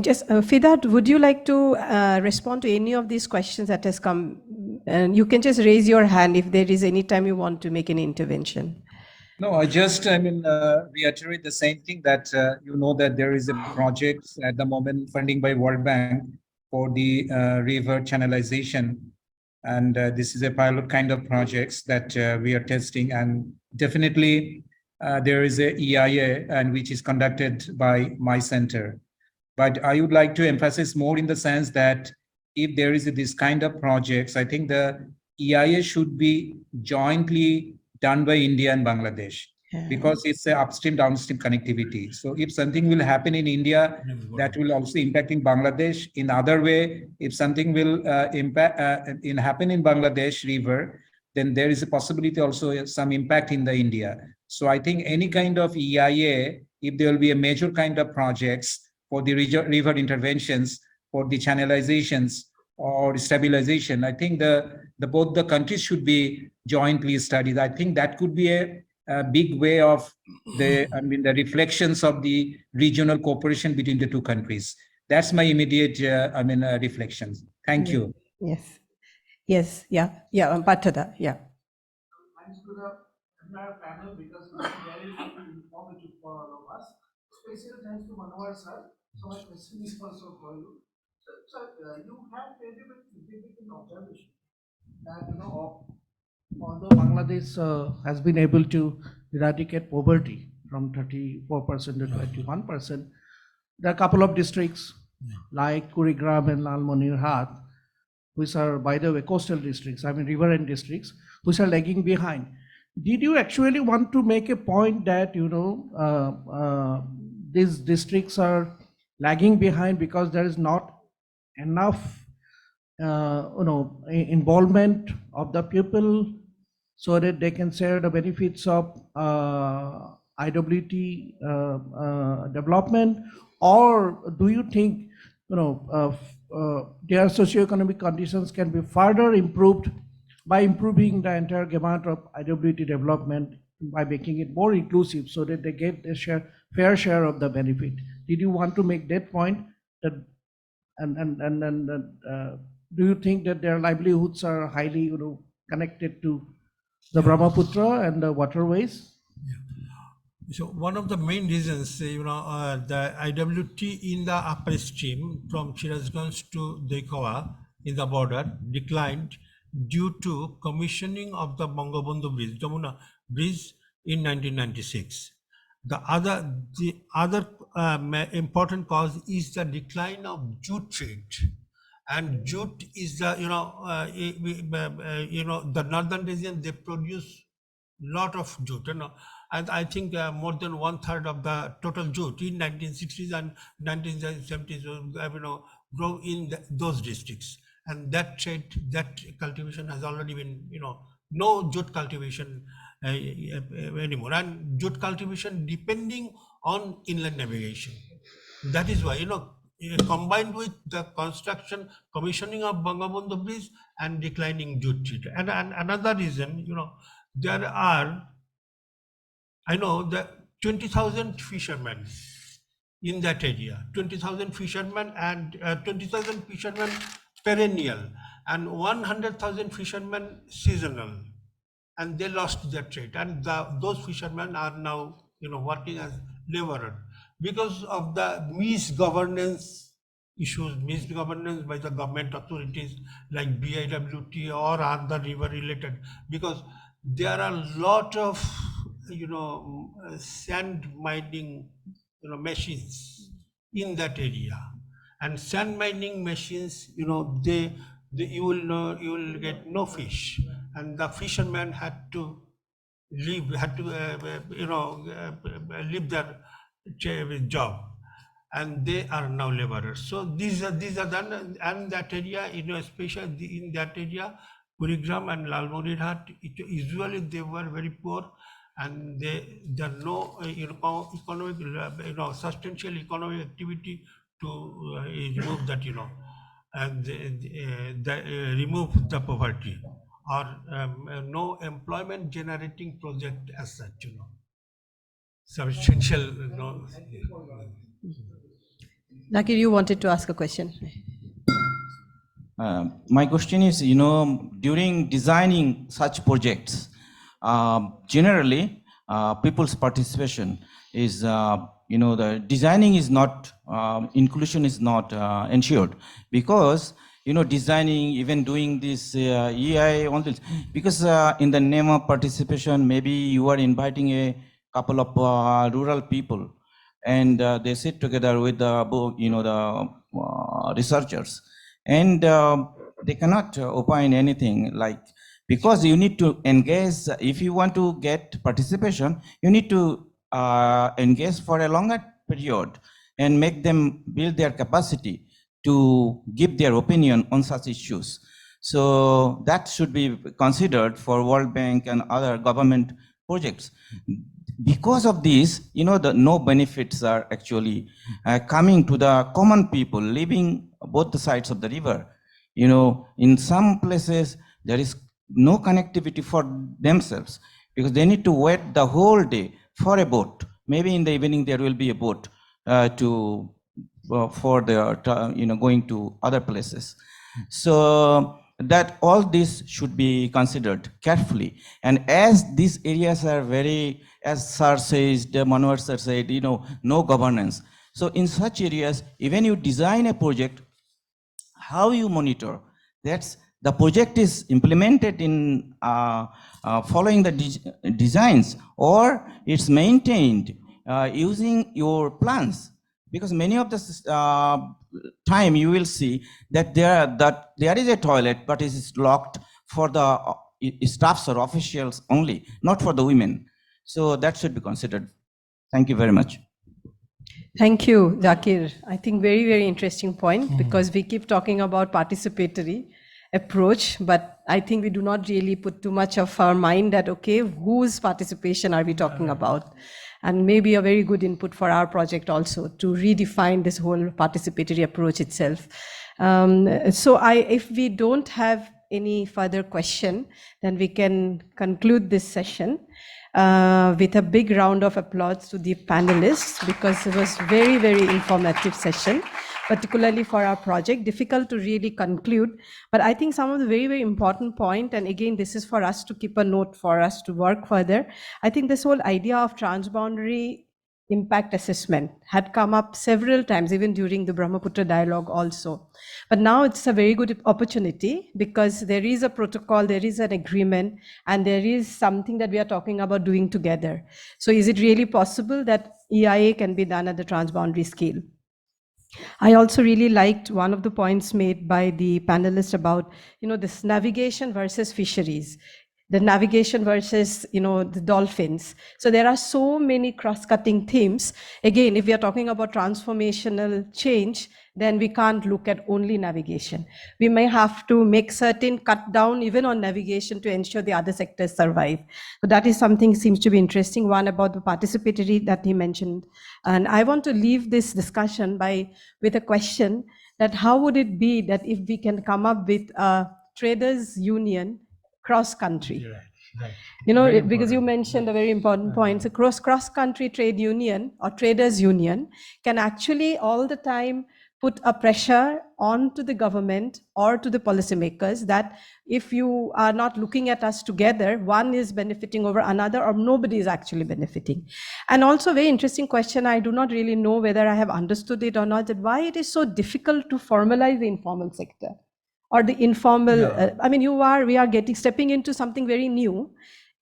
Speaker 2: Just Fidat, would you like to respond to any of these questions that has come? And you can just raise your hand if there is any time you want to make an intervention.
Speaker 9: No, I reiterate the same thing that that there is a project at the moment funding by World Bank for the river channelization. And this is a pilot kind of projects that we are testing. And definitely there is a EIA and which is conducted by my center. But I would like to emphasize more in the sense that if there is this kind of projects, I think the EIA should be jointly done by India and Bangladesh, because it's a upstream downstream connectivity. So if something will happen in India, that will also impact in Bangladesh. In other way, if something will happen in Bangladesh river, then there is a possibility also some impact in the India. So I think any kind of EIA, if there will be a major kind of projects for the river interventions, for the channelizations or stabilization, I think both the countries should be jointly studied. I think that could be a big way of the reflections of the regional cooperation between the two countries. That's my immediate reflections. Thank you.
Speaker 2: Yes. Yeah. Patada. Yeah.
Speaker 7: Thanks to the entire panel because it's very informative for all of us. Special thanks to Manohar sir. So my question is also for you. So you have very significant observation that although Bangladesh has been able to eradicate poverty from 34% to 21%, there are a couple of districts like Kurigram and Lalmonirhat, which are, by the way, coastal districts, riverine districts, which are lagging behind. Did you actually want to make a point that, these districts are lagging behind because there is not enough, involvement of the people so that they can share the benefits of IWT development? Or do you think, their socioeconomic conditions can be further improved by improving the entire gamut of IWT development, by making it more inclusive so that they get their fair share of the benefit. Did you want to make that point? That do you think that their livelihoods are highly connected to the Brahmaputra and the waterways?
Speaker 13: So one of the main reasons, the IWT in the upper stream from Shirazganj to Dekawa in the border declined due to commissioning of the Bangabandhu Bridge, Jamuna Bridge in 1996. The other important cause is the decline of jute trade, and jute is the the northern region, they produce lot of jute, and I think more than 1/3 of the total jute in 1960s and 1970s grow in those districts, and that trade, that cultivation has already been, no jute cultivation anymore, and jute cultivation depending on inland navigation. That is why, combined with the commissioning of Bangabandhu Bridge and declining jute trade. And another reason, there are, I know that 20,000 fishermen in that area, 20,000 fishermen and 20,000 fishermen perennial and 100,000 fishermen seasonal, and they lost their trade, and those fishermen are now working as laborer because of the misgovernance issues, misgovernance by the government authorities like BIWT or other river related, because there are a lot of sand mining machines in that area, and sand mining machines, you will get no fish, and the fishermen had to leave their job, and they are now laborers. So these are done, and that area, especially in that area, Kurigram and Lalmorirhat, usually they were very poor, and there are no economic, substantial economic activity to remove that, and remove the poverty, or no employment generating project as such, substantial,
Speaker 2: Zakir, you wanted to ask a question.
Speaker 14: My question is, during designing such projects, generally, people's participation is, the designing is not, inclusion is not ensured, because, designing, even doing this EI, all this, because in the name of participation, maybe you are inviting a couple of rural people, and they sit together with the researchers, and they cannot opine anything, like, because you need to engage. If you want to get participation, you need to engage for a longer period and make them build their capacity to give their opinion on such issues. So that should be considered for World Bank and other government projects. Because of this, the no benefits are actually coming to the common people living both the sides of the river. In some places, there is no connectivity for themselves, because they need to wait the whole day for a boat. Maybe in the evening there will be a boat for their going to other places. So that all this should be considered carefully. And as these areas are very, as Sir says, the Manohar Sir said, no governance. So in such areas, even you design a project, how you monitor that's the project is implemented in following the designs, or it's maintained using your plans, because many of the time you will see that there is a toilet, but it is locked for the staffs or officials only, not for the women. So that should be considered. Thank you very much.
Speaker 2: Thank you, Zakir. I think very, very interesting point, because we keep talking about participatory approach, but I think we do not really put too much of our mind that, okay, whose participation are we talking about? And maybe a very good input for our project also to redefine this whole participatory approach itself. So if we don't have any further question, then we can conclude this session with a big round of applause to the panelists, because it was very, very informative session, particularly for our project. Difficult to really conclude, but I think some of the very, very important point, and again, this is for us to keep a note for us to work further. I think this whole idea of transboundary impact assessment had come up several times, even during the Brahmaputra dialogue also. But now it's a very good opportunity, because there is a protocol, there is an agreement, and there is something that we are talking about doing together. So is it really possible that EIA can be done at the transboundary scale? I also really liked one of the points made by the panelists about, this navigation versus fisheries, the navigation versus, the dolphins. So there are so many cross-cutting themes. Again, if we are talking about transformational change, then we can't look at only navigation. We may have to make certain cut down even on navigation to ensure the other sectors survive. So that is something seems to be interesting. One about the participatory that he mentioned. And I want to leave this discussion with a question that how would it be that if we can come up with a traders union cross-country? Because you mentioned a very important point. So cross-country trade union or traders union can actually all the time put a pressure onto the government or to the policymakers that if you are not looking at us together, one is benefiting over another or nobody is actually benefiting. And also very interesting question, I do not really know whether I have understood it or not, that why it is so difficult to formalize the informal sector or the informal, we are stepping into something very new.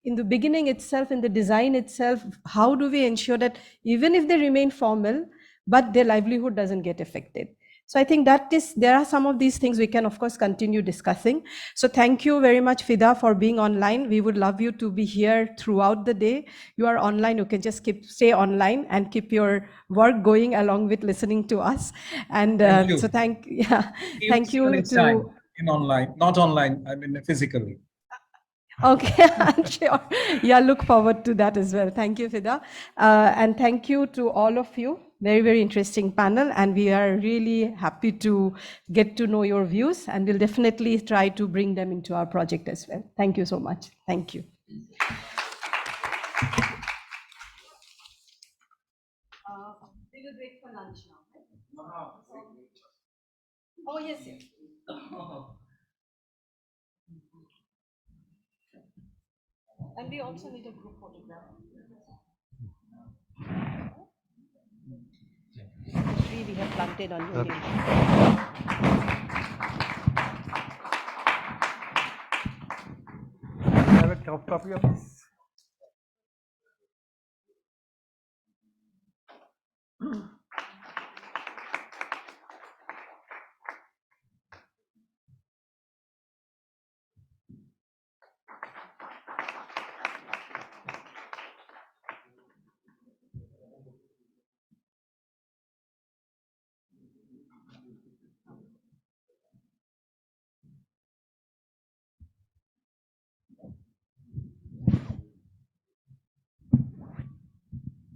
Speaker 2: In the beginning itself, in the design itself, how do we ensure that even if they remain formal, but their livelihood doesn't get affected? So I think there are some of these things we can, of course, continue discussing. So thank you very much, Fida, for being online. We would love you to be here throughout the day. You are online, you can just stay online and keep your work going along with listening to us. And
Speaker 9: Thank you.
Speaker 2: so thank
Speaker 9: See
Speaker 2: you
Speaker 9: you next time in online, not online, I mean physically.
Speaker 2: Okay, I'm sure. Yeah, look forward to that as well. Thank you, Fida. And thank you to all of you. Very, very interesting panel. And we are really happy to get to know your views. And we'll definitely try to bring them into our project as well. Thank you so much. Thank you. We will wait for lunch now, right? Oh, yes, yes. And we also need a group photograph. The tree we have planted on your name.
Speaker 13: Have a copy of this.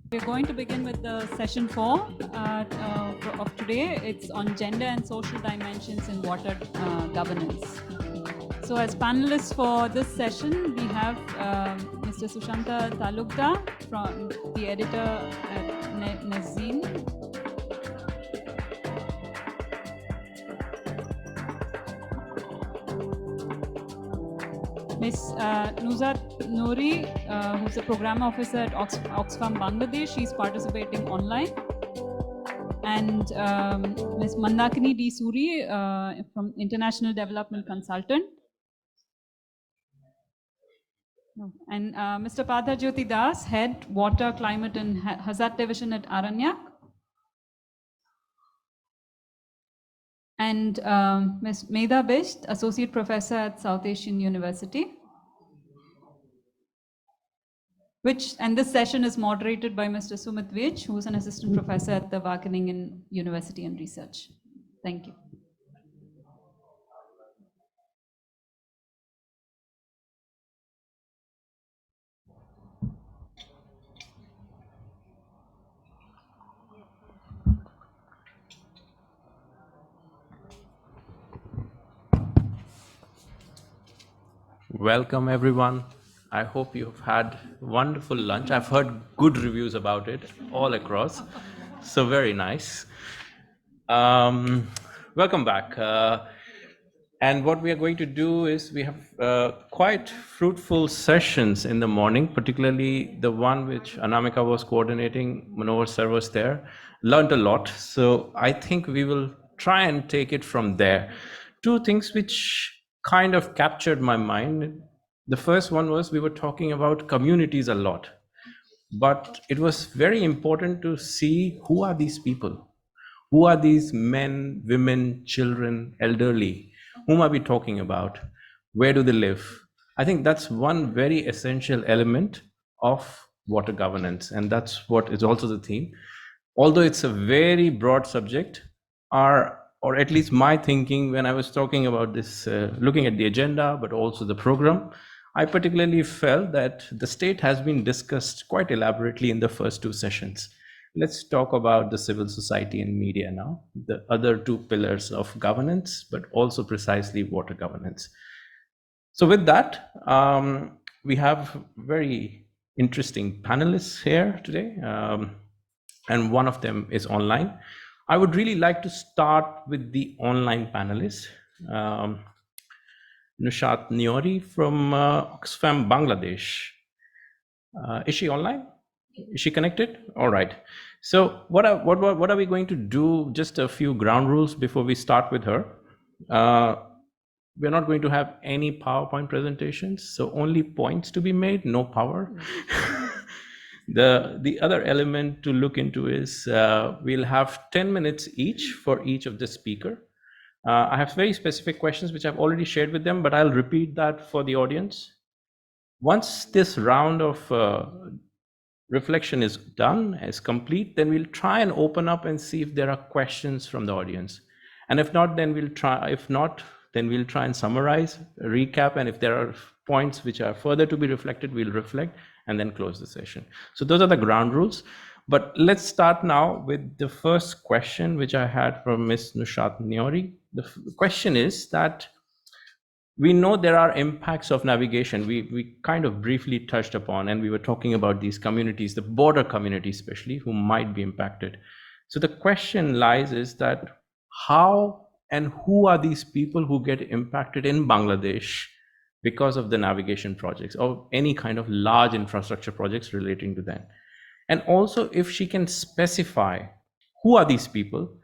Speaker 8: We're going to begin with the session 4 of today. It's on gender and social dimensions in water governance. So as panelists for this session, we have Mr. Sushanta Talukdar, from the editor at Nazim. Ms. Nuzat Noori, who's a program officer at Oxfam Bangladesh, she's participating online. And Ms. Mandakini D. Suri from International Development Consultant. And Mr. Partha Jyoti Das, Head Water, Climate and Hazard Division at Aranyak. And Ms. Medha Bisht, Associate Professor at South Asian University. And this session is moderated by Mr. Sumit Vij, who is an Assistant Professor at the Wageningen University and Research. Thank you.
Speaker 16: Welcome, everyone. I hope you've had wonderful lunch. I've heard good reviews about it all across. So very nice. Welcome back. And what we are going to do is we have quite fruitful sessions in the morning, particularly the one which Anamika was coordinating. Manohar sir was there, learned a lot. So I think we will try and take it from there. Two things which kind of captured my mind. The first one was we were talking about communities a lot, but it was very important to see who are these people. Who are these men, women, children, elderly? Whom are we talking about? Where do they live? I think that's one very essential element of water governance, and that's what is also the theme. Although it's a very broad subject, or at least my thinking when I was talking about this, looking at the agenda, but also the program, I particularly felt that the state has been discussed quite elaborately in the first two sessions. Let's talk about the civil society and media now, the other two pillars of governance, but also precisely water governance. So with that, we have very interesting panelists here today, and one of them is online. I would really like to start with the online panelists. Nushat Niori from Oxfam, Bangladesh. Is she online? Is she connected? All right. So what are we going to do? Just a few ground rules before we start with her. We're not going to have any PowerPoint presentations, so only points to be made, no power. The other element to look into is we'll have 10 minutes each for each of the speaker. I have very specific questions which I've already shared with them, but I'll repeat that for the audience. Once this round of reflection is done, is complete, then we'll try and open up and see if there are questions from the audience. And if not, then we'll try and summarize, recap, and if there are points which are further to be reflected, we'll reflect and then close the session. So those are the ground rules. But let's start now with the first question, which I had from Ms. Nushat Niori. The question is that we know there are impacts of navigation. We kind of briefly touched upon, and we were talking about these communities, the border communities especially, who might be impacted. So the question lies is that how and who are these people who get impacted in Bangladesh because of the navigation projects or any kind of large infrastructure projects relating to that? And also, if she can specify who are these people,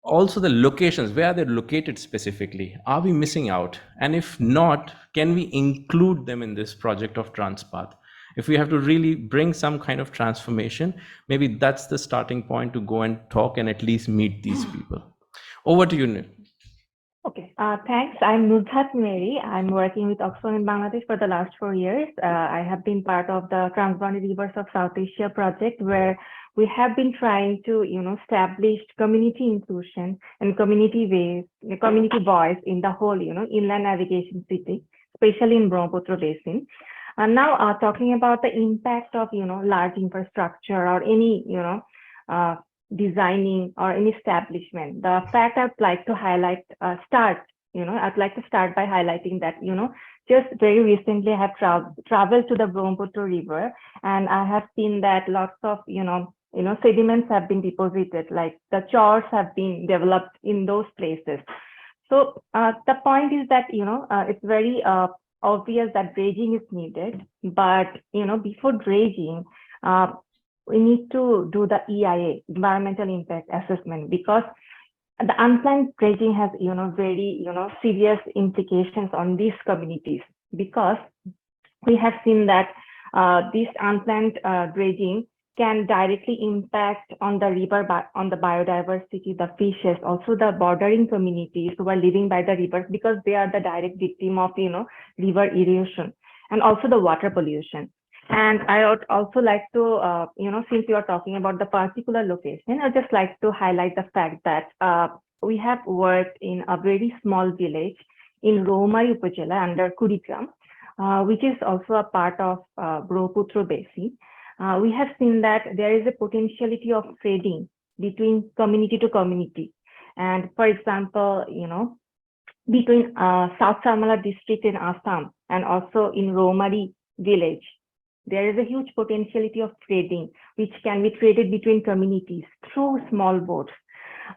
Speaker 16: also the locations, where they're located specifically, are we missing out? And if not, can we include them in this project of Transpath? If we have to really bring some kind of transformation, maybe that's the starting point to go and talk and at least meet these people. Over to you, Nil.
Speaker 17: Okay, thanks. I'm Nurhat Mary. I'm working with Oxfam in Bangladesh for the last 4 years. I have been part of the Transboundary Rivers of South Asia project, where we have been trying to, establish community inclusion and community voice in the whole, inland navigation city, especially in Brahmaputra Basin. And now talking about the impact of, large infrastructure or any, designing or any establishment. The fact I'd like to highlight, I'd like to start by highlighting that, just very recently I have traveled to the Brahmaputra River, and I have seen that lots of, sediments have been deposited, like the chores have been developed in those places. So the point is that, it's very obvious that dredging is needed, but, before dredging, we need to do the EIA, environmental impact assessment, because the unplanned dredging has, very, serious implications on these communities, because we have seen that this unplanned dredging can directly impact on the river, on the biodiversity, the fishes, also the bordering communities who are living by the rivers, because they are the direct victim of, river erosion and also the water pollution. And I would also like to, since you are talking about the particular location, I'd just like to highlight the fact that we have worked in a very small village in Romari Upazila under Kurigram, which is also a part of Brahmaputra Basin. We have seen that there is a potentiality of trading between community to community. And for example, between South Samala district in Assam and also in Romari village. There is a huge potentiality of trading, which can be traded between communities through small boats.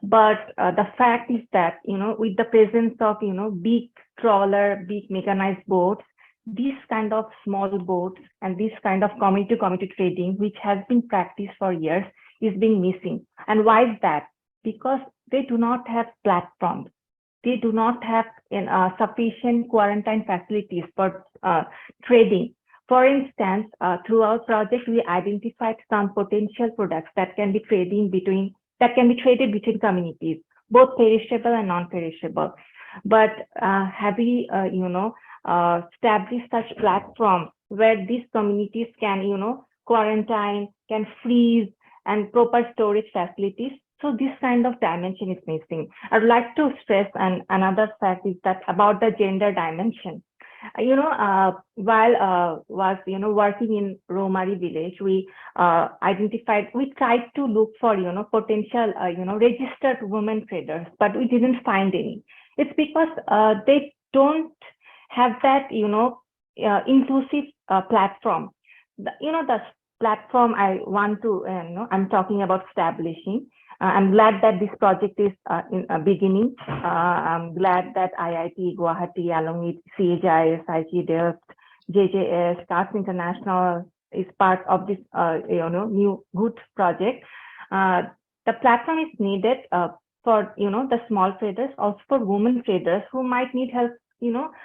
Speaker 17: But the fact is that, with the presence of, big trawler, big mechanized boats, this kind of small boats and this kind of community trading, which has been practiced for years, is being missing. And why is that? Because they do not have platforms. They do not have sufficient quarantine facilities for trading. For instance, through our project, we identified some potential products that can be traded between communities, both perishable and non-perishable. But have we, established such platform where these communities can, quarantine, can freeze, and proper storage facilities? So this kind of dimension is missing. I'd like to stress another fact is that about the gender dimension. While was working in Romari village, we tried to look for potential registered women traders, but we didn't find any. It's because they don't have that inclusive platform. The platform I want to I'm talking about establishing. I'm glad that this project is in beginning. I'm glad that IIT Guwahati, along with CHIS, IIT Delft, JJS, Stars International is part of this new good project. The platform is needed for the small traders, also for women traders who might need help,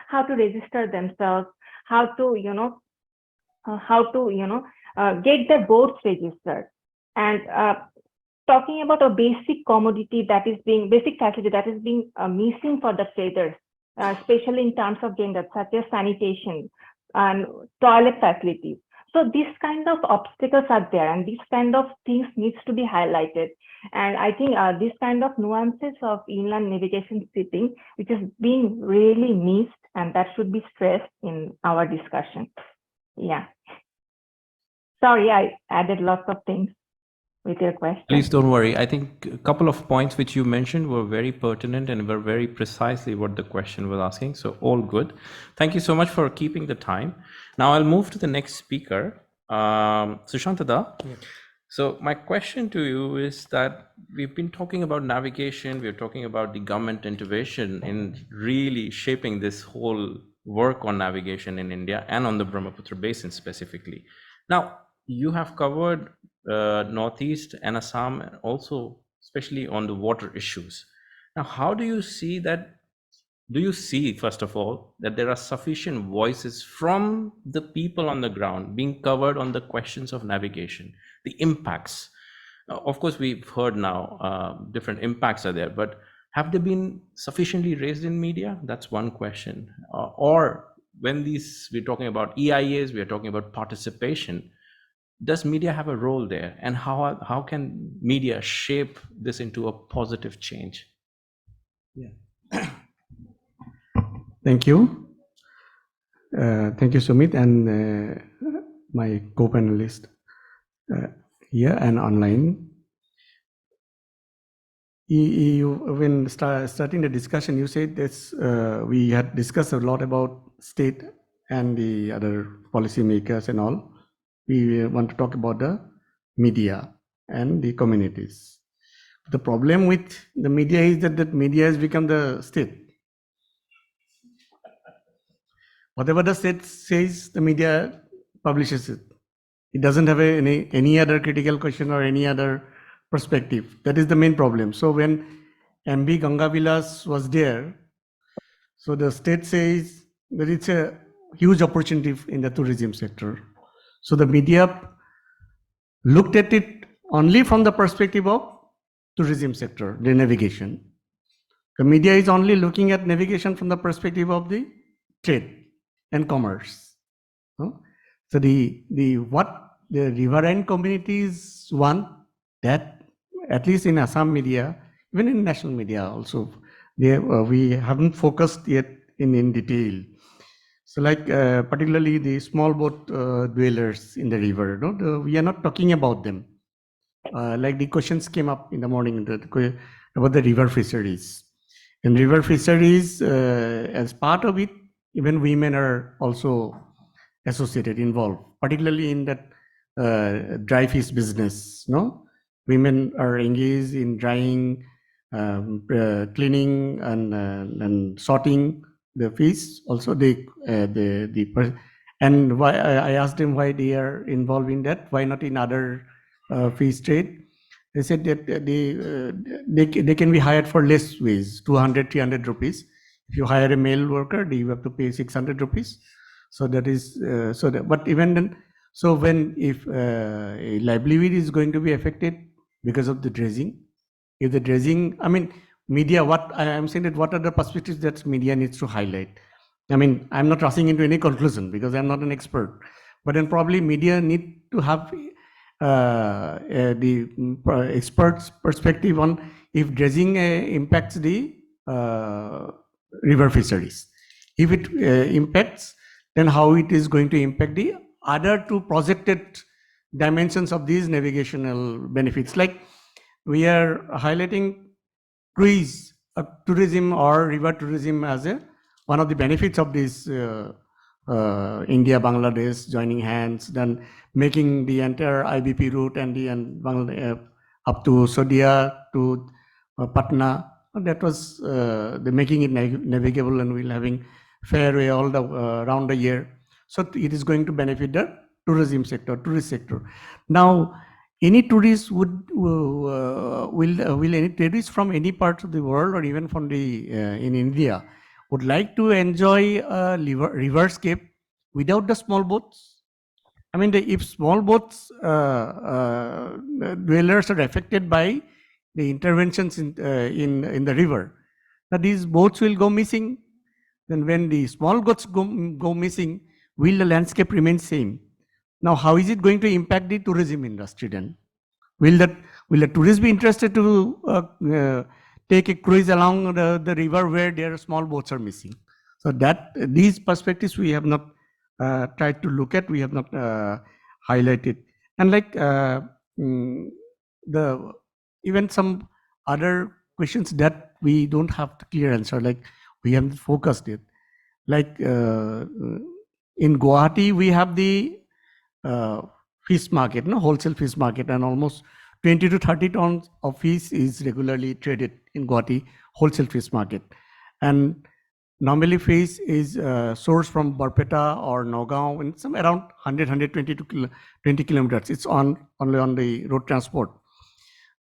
Speaker 17: how to register themselves, how to get their boats registered. And talking about a basic commodity basic facility that is being missing for the traders, especially in terms of gender, such as sanitation and toilet facilities. So these kind of obstacles are there, and these kind of things needs to be highlighted. And I think this kind of nuances of inland navigation shipping, which is being really missed, and that should be stressed in our discussion. Yeah. Sorry, I added lots of things with your question.
Speaker 16: Please don't worry. I think a couple of points which you mentioned were very pertinent and were very precisely what the question was asking. So all good. Thank you so much for keeping the time. Now I'll move to the next speaker, Sushantada.
Speaker 13: Yeah.
Speaker 16: So my question to you is that we've been talking about navigation. We're talking about the government intervention in really shaping this whole work on navigation in India and on the Brahmaputra Basin specifically. Now, you have covered Northeast and Assam, and also especially on the water issues. Now, how do you see that? Do you see, first of all, that there are sufficient voices from the people on the ground being covered on the questions of navigation, the impacts? Of course, we've heard now different impacts are there, but have they been sufficiently raised in media? That's one question. Or when we're talking about EIAs, we're talking about participation. Does media have a role there, and how can media shape this into a positive change?
Speaker 13: Yeah. Thank you. Thank you, Sumit, and my co-panelist here and online. When starting the discussion, you said this, we had discussed a lot about state and the other policymakers and all. We want to talk about the media and the communities. The problem with the media is that the media has become the state. Whatever the state says, the media publishes it. It doesn't have any other critical question or any other perspective. That is the main problem. So when MB Gangavilas was there, so the state says that it's a huge opportunity in the tourism sector. So the media looked at it only from the perspective of tourism sector, the navigation. The media is only looking at navigation from the perspective of the trade and commerce. So the riverine communities want that, at least in Assam media, even in national media also, we haven't focused yet in detail. So like particularly the small boat dwellers in the river, we are not talking about them. Like the questions came up in the morning about the river fisheries. And river fisheries, as part of it, even women are also associated, involved, particularly in that dry fish business. No, women are engaged in drying, cleaning, and sorting the fish. Also, and why I asked them why they are involved in that. Why not in other fish trade? They said that they can be hired for less wage, 200, 300 rupees. If you hire a male worker, you have to pay 600 rupees. So that is but even then, so when if a livelihood is going to be affected because of the dredging, if the dredging, I mean, media, what I am saying that what are the perspectives that media needs to highlight? I mean, I'm not rushing into any conclusion because I'm not an expert, but then probably media need to have the experts' perspective on if dredging impacts the river fisheries. If it impacts, then how it is going to impact the other two projected dimensions of these navigational benefits. Like we are highlighting cruise tourism or river tourism as one of the benefits of this India, Bangladesh joining hands, then making the entire IBP route and up to Sodia to Patna. That was the making it navigable, and we'll having fairway all the around the year. So it is going to benefit the tourism sector, tourist sector. Now, any tourist will any tourist from any part of the world or even from the in India would like to enjoy a riverscape without the small boats? I mean, if small boats dwellers are affected by the interventions in the river, now these boats will go missing. Then when the small boats go missing, will the landscape remain same? Now, how is it going to impact the tourism industry then? Will the tourists be interested to take a cruise along the river where their small boats are missing? So that these perspectives we have not tried to look at, we have not highlighted. And like the even some other questions that we don't have the clear answer, like we haven't focused it. Like in Guwahati, we have the fish market, no, wholesale fish market, and almost 20 to 30 tons of fish is regularly traded in Guwahati wholesale fish market. And normally fish is sourced from Barpeta or Nagaon in some around 100, 120 to 20 kilometers. It's only on the road transport.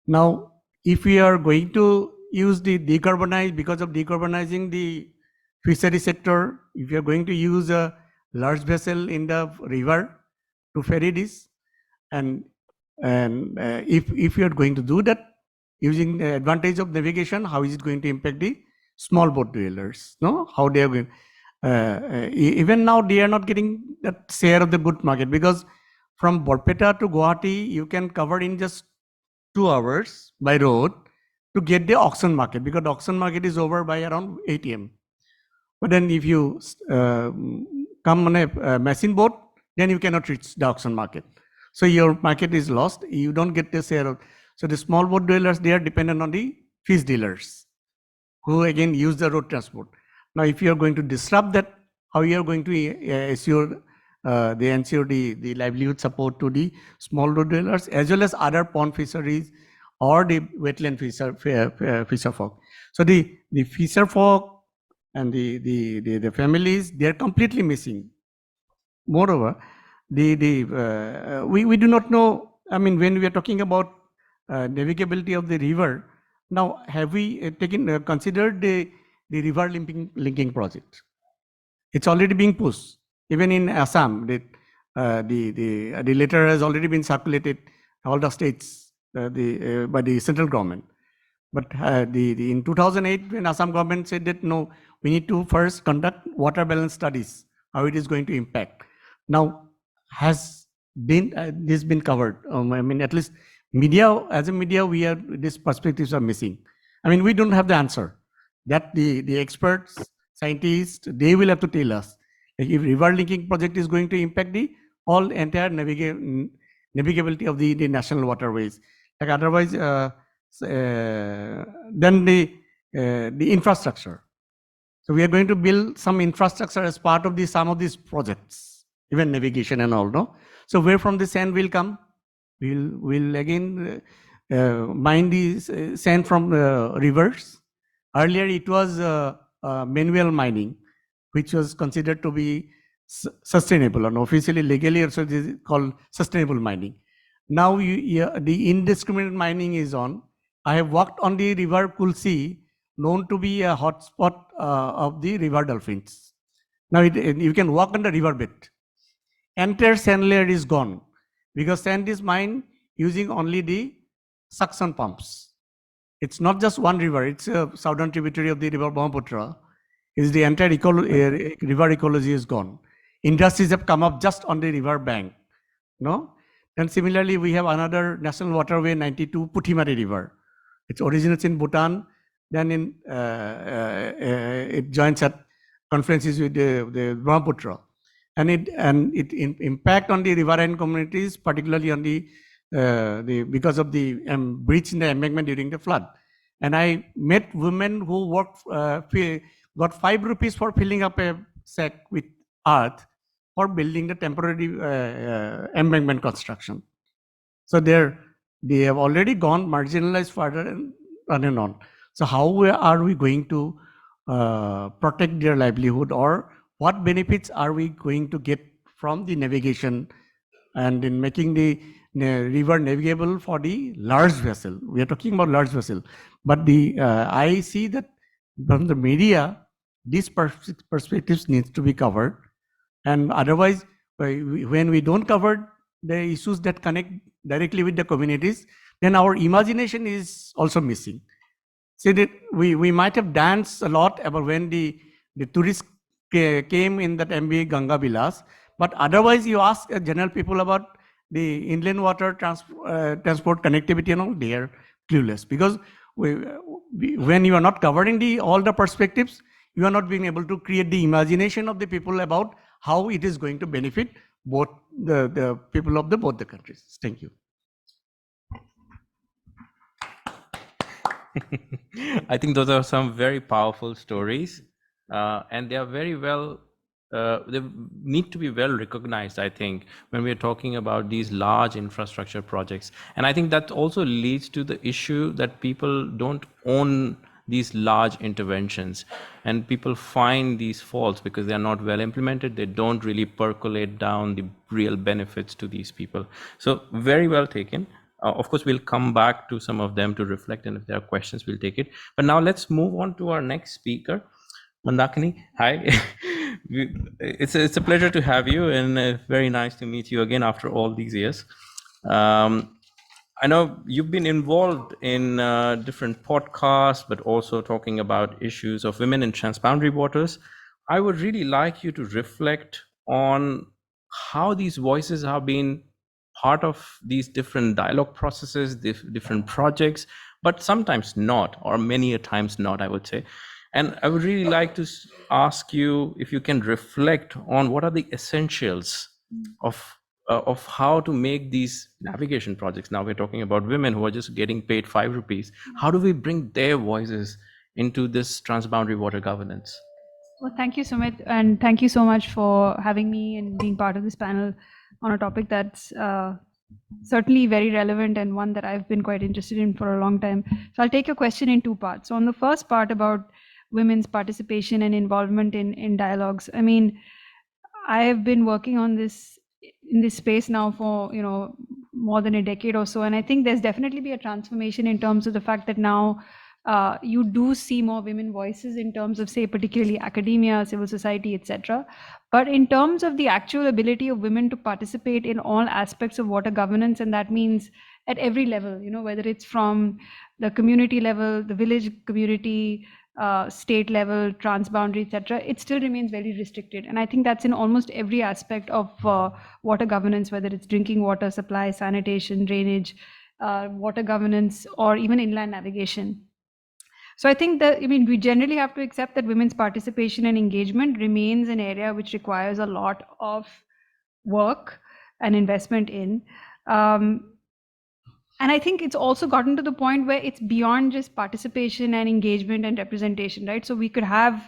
Speaker 13: Now, if we are going to use the decarbonize, because of decarbonizing the fishery sector, if you are going to use a large vessel in the river to ferry this, and if you are going to do that using the advantage of navigation, how is it going to impact the small boat dwellers? No, how they are going? Even now they are not getting that share of the good market, because from Borpeta to Guwahati you can cover in just 2 hours by road to get the auction market, because the auction market is over by around 8 AM. But then if you come on a machine boat, then you cannot reach the auction market. So your market is lost. You don't get the share of. So the small boat dwellers, they are dependent on the fish dealers, who again use the road transport. Now, if you are going to disrupt that, how you are going to ensure the livelihood support to the small boat dwellers as well as other pond fisheries or the wetland fisher folk. So the fisher folk and the families, they are completely missing. Moreover, we do not know. I mean, when we are talking about navigability of the river, now have we considered the river linking project? It's already being pushed. Even in Assam, the letter has already been circulated all the states by the central government. But in 2008, when Assam government said that no, we need to first conduct water balance studies, how it is going to impact. Now, has this been covered? I mean, at least media, as a media, these perspectives are missing. I mean, we don't have the answer. That the experts, scientists, they will have to tell us. Like if river linking project is going to impact the entire navigability of the national waterways. Like otherwise, then the infrastructure. So we are going to build some infrastructure as part of some of these projects, even navigation and all, no? So where from the sand will come? We'll again mine the sand from rivers. Earlier it was manual mining, which was considered to be sustainable, and officially legally also it is called sustainable mining. Now the indiscriminate mining is on. I have walked on the river Kulsi, known to be a hotspot of the river dolphins. Now you can walk on the riverbed. Entire sand layer is gone because sand is mined using only the suction pumps. It's not just one river, it's a southern tributary of the river Brahmaputra. Is the entire river ecology is gone. Industries have come up just on the river bank. No? And similarly, we have another national waterway 92 Puthimari River. It originates in Bhutan, then it joins at confluences with the Brahmaputra. And it impact on the riverine communities, particularly on the because of the breach in the embankment during the flood. And I met women who got 5 rupees for filling up a sack with earth for building the temporary embankment construction. So they have already gone marginalized further and on. So how are we going to protect their livelihood, or what benefits are we going to get from the navigation and in making the river navigable for the large vessel? We are talking about large vessel, but I see that from the media, these perspectives needs to be covered, and otherwise, when we don't cover the issues that connect directly with the communities, then our imagination is also missing. See that we might have danced a lot about when the tourists came in that MV Ganga Vilas, but otherwise you ask general people about the inland water transport connectivity and all, they are clueless, because when you are not covering all the perspectives, you are not being able to create the imagination of the people about how it is going to benefit both the people of both the countries. Thank you.
Speaker 16: I think those are some very powerful stories, and they are very well, they need to be well recognized, I think, when we're talking about these large infrastructure projects. And I think that also leads to the issue that people don't own these large interventions, and people find these faults because they are not well implemented. They don't really percolate down the real benefits to these people. So very well taken. Of course, we'll come back to some of them to reflect, and if there are questions, we'll take it. But now let's move on to our next speaker. Mandakini, hi. It's a pleasure to have you, and very nice to meet you again after all these years. I know you've been involved in different podcasts, but also talking about issues of women in transboundary waters. I would really like you to reflect on how these voices have been part of these different dialogue processes, different projects, but sometimes not, or many a times not, I would say. And I would really like to ask you if you can reflect on what are the essentials of how to make these navigation projects. Now we're talking about women who are just getting paid 5 rupees. How do we bring their voices into this transboundary water governance?
Speaker 8: Well, thank you, Sumit, and thank you so much for having me and being part of this panel on a topic that's certainly very relevant and one that I've been quite interested in for a long time. So I'll take your question in 2 parts. So on the first part about women's participation and involvement in dialogues, I mean, I have been working on this in this space now for more than a decade or so, and I think there's definitely be a transformation in terms of the fact that now you do see more women voices in terms of, say, particularly academia, civil society, etc. But in terms of the actual ability of women to participate in all aspects of water governance, and that means at every level, whether it's from the community level, the village community, state level, transboundary, etc., it still remains very restricted. And I think that's in almost every aspect of water governance, whether it's drinking water supply, sanitation, drainage, water governance, or even inland navigation. So I think that, we generally have to accept that women's participation and engagement remains an area which requires a lot of work and investment in. And I think it's also gotten to the point where it's beyond just participation and engagement and representation, right? So we could have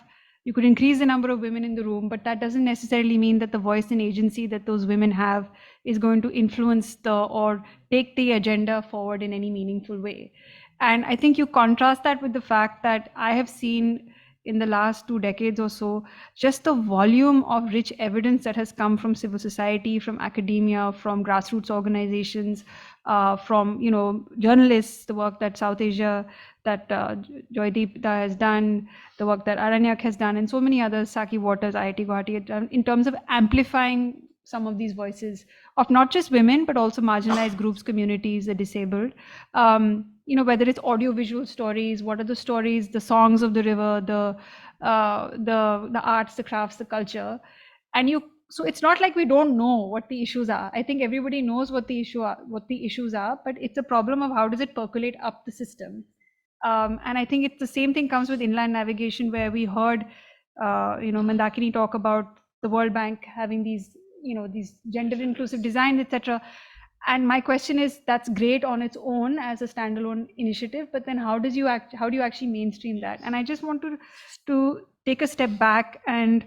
Speaker 18: You could increase the number of women in the room, but that doesn't necessarily mean that the voice and agency that those women have is going to influence or take the agenda forward in any meaningful way. And I think you contrast that with the fact that I have seen in the last 2 decades or so, just the volume of rich evidence that has come from civil society, from academia, from grassroots organizations, from journalists, the work that South Asia, that Joydeep has done, the work that Aranyak has done, and so many others, Saki Waters, IIT Guwahati, have done, in terms of amplifying some of these voices of not just women, but also marginalized groups, communities, the disabled. Whether it's audio-visual stories, what are the stories, the songs of the river, the arts, the crafts, the culture, so it's not like we don't know what the issues are. I think everybody knows what the issues are, but it's a problem of how does it percolate up the system. And I think it's the same thing comes with inland navigation, where we heard, Mandakini talk about the World Bank having these gender inclusive designs, etc. And my question is, that's great on its own as a standalone initiative, but then how do you actually mainstream that? And I just want to take a step back, and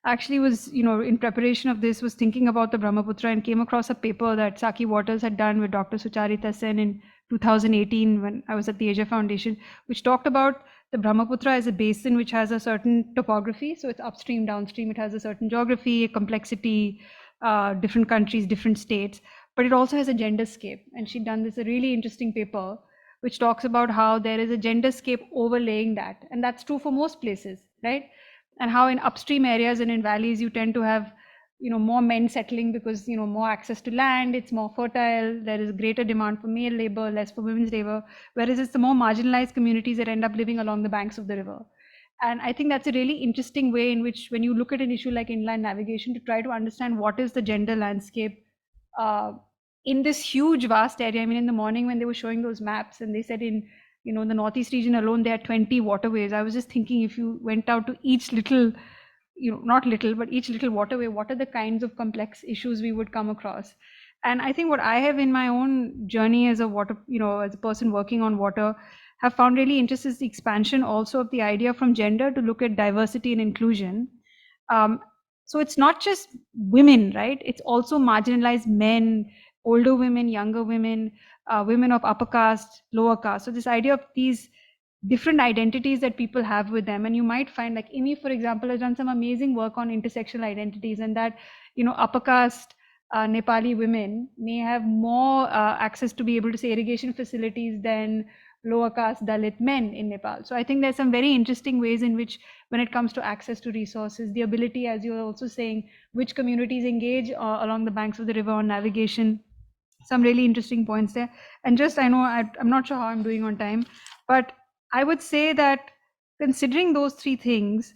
Speaker 18: actually was, in preparation of this, was thinking about the Brahmaputra and came across a paper that Saki Waters had done with Dr. Sucharita Sen in 2018 when I was at the Asia Foundation, which talked about the Brahmaputra as a basin which has a certain topography. So it's upstream, downstream, it has a certain geography, a complexity, different countries, different states, but it also has a genderscape. And she'd done this a really interesting paper which talks about how there is a genderscape overlaying that. And that's true for most places, right? And how in upstream areas and in valleys, you tend to have, more men settling because, more access to land, it's more fertile, there is greater demand for male labor, less for women's labor, whereas it's the more marginalized communities that end up living along the banks of the river. And I think that's a really interesting way in which, when you look at an issue like inland navigation, to try to understand what is the gender landscape in this huge, vast area. I mean, in the morning when they were showing those maps and they said in the Northeast region alone, there are 20 waterways. I was just thinking, if you went out to each little, not little, but each little waterway, what are the kinds of complex issues we would come across? And I think what I have in my own journey as a water, as a person working on water, have found really interesting is the expansion also of the idea from gender to look at diversity and inclusion. So it's not just women, right? It's also marginalized men, older women, younger women, women of upper caste, lower caste. So this idea of these different identities that people have with them, and you might find, like Imi, for example, has done some amazing work on intersectional identities, and that upper caste Nepali women may have more access to be able to say irrigation facilities than lower caste Dalit men in Nepal. So I think there's some very interesting ways in which, when it comes to access to resources, the ability, as you're also saying, which communities engage along the banks of the river on navigation, some really interesting points there. And just, I know I'm not sure how I'm doing on time, but I would say that considering those three things,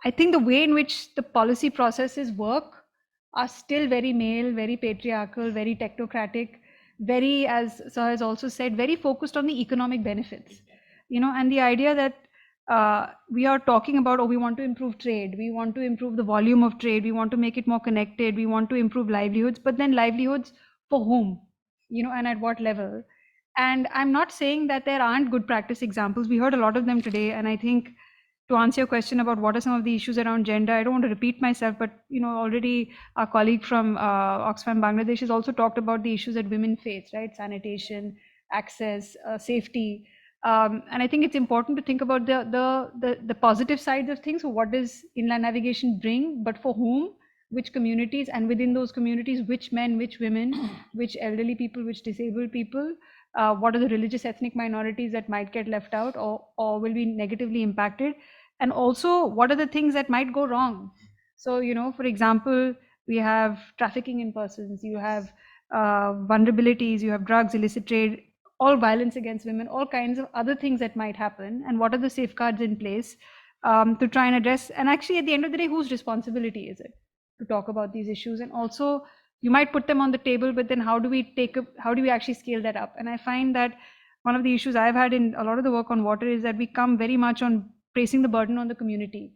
Speaker 18: I think the way in which the policy processes work are still very male, very patriarchal, very technocratic, very, as Sir has also said, very focused on the economic benefits, and the idea that we are talking about, we want to improve trade, we want to improve the volume of trade, we want to make it more connected, we want to improve livelihoods, but then livelihoods for whom, and at what level? And I'm not saying that there aren't good practice examples. We heard a lot of them today, and I think, to answer your question about what are some of the issues around gender, I don't want to repeat myself, but already our colleague from Oxfam Bangladesh has also talked about the issues that women face, right? Sanitation, access, safety, and I think it's important to think about the positive sides of things. So what does inland navigation bring, but for whom, which communities, and within those communities, which men, which women, which elderly people, which disabled people? What are the religious ethnic minorities that might get left out or will be negatively impacted? And also, what are the things that might go wrong? So, for example, we have trafficking in persons, you have vulnerabilities, you have drugs, illicit trade, all violence against women, all kinds of other things that might happen. And what are the safeguards in place to try and address? And actually, at the end of the day, whose responsibility is it to talk about these issues? And also, you might put them on the table, but then how do we actually scale that up? And I find that one of the issues I've had in a lot of the work on water is that we come very much on placing the burden on the community.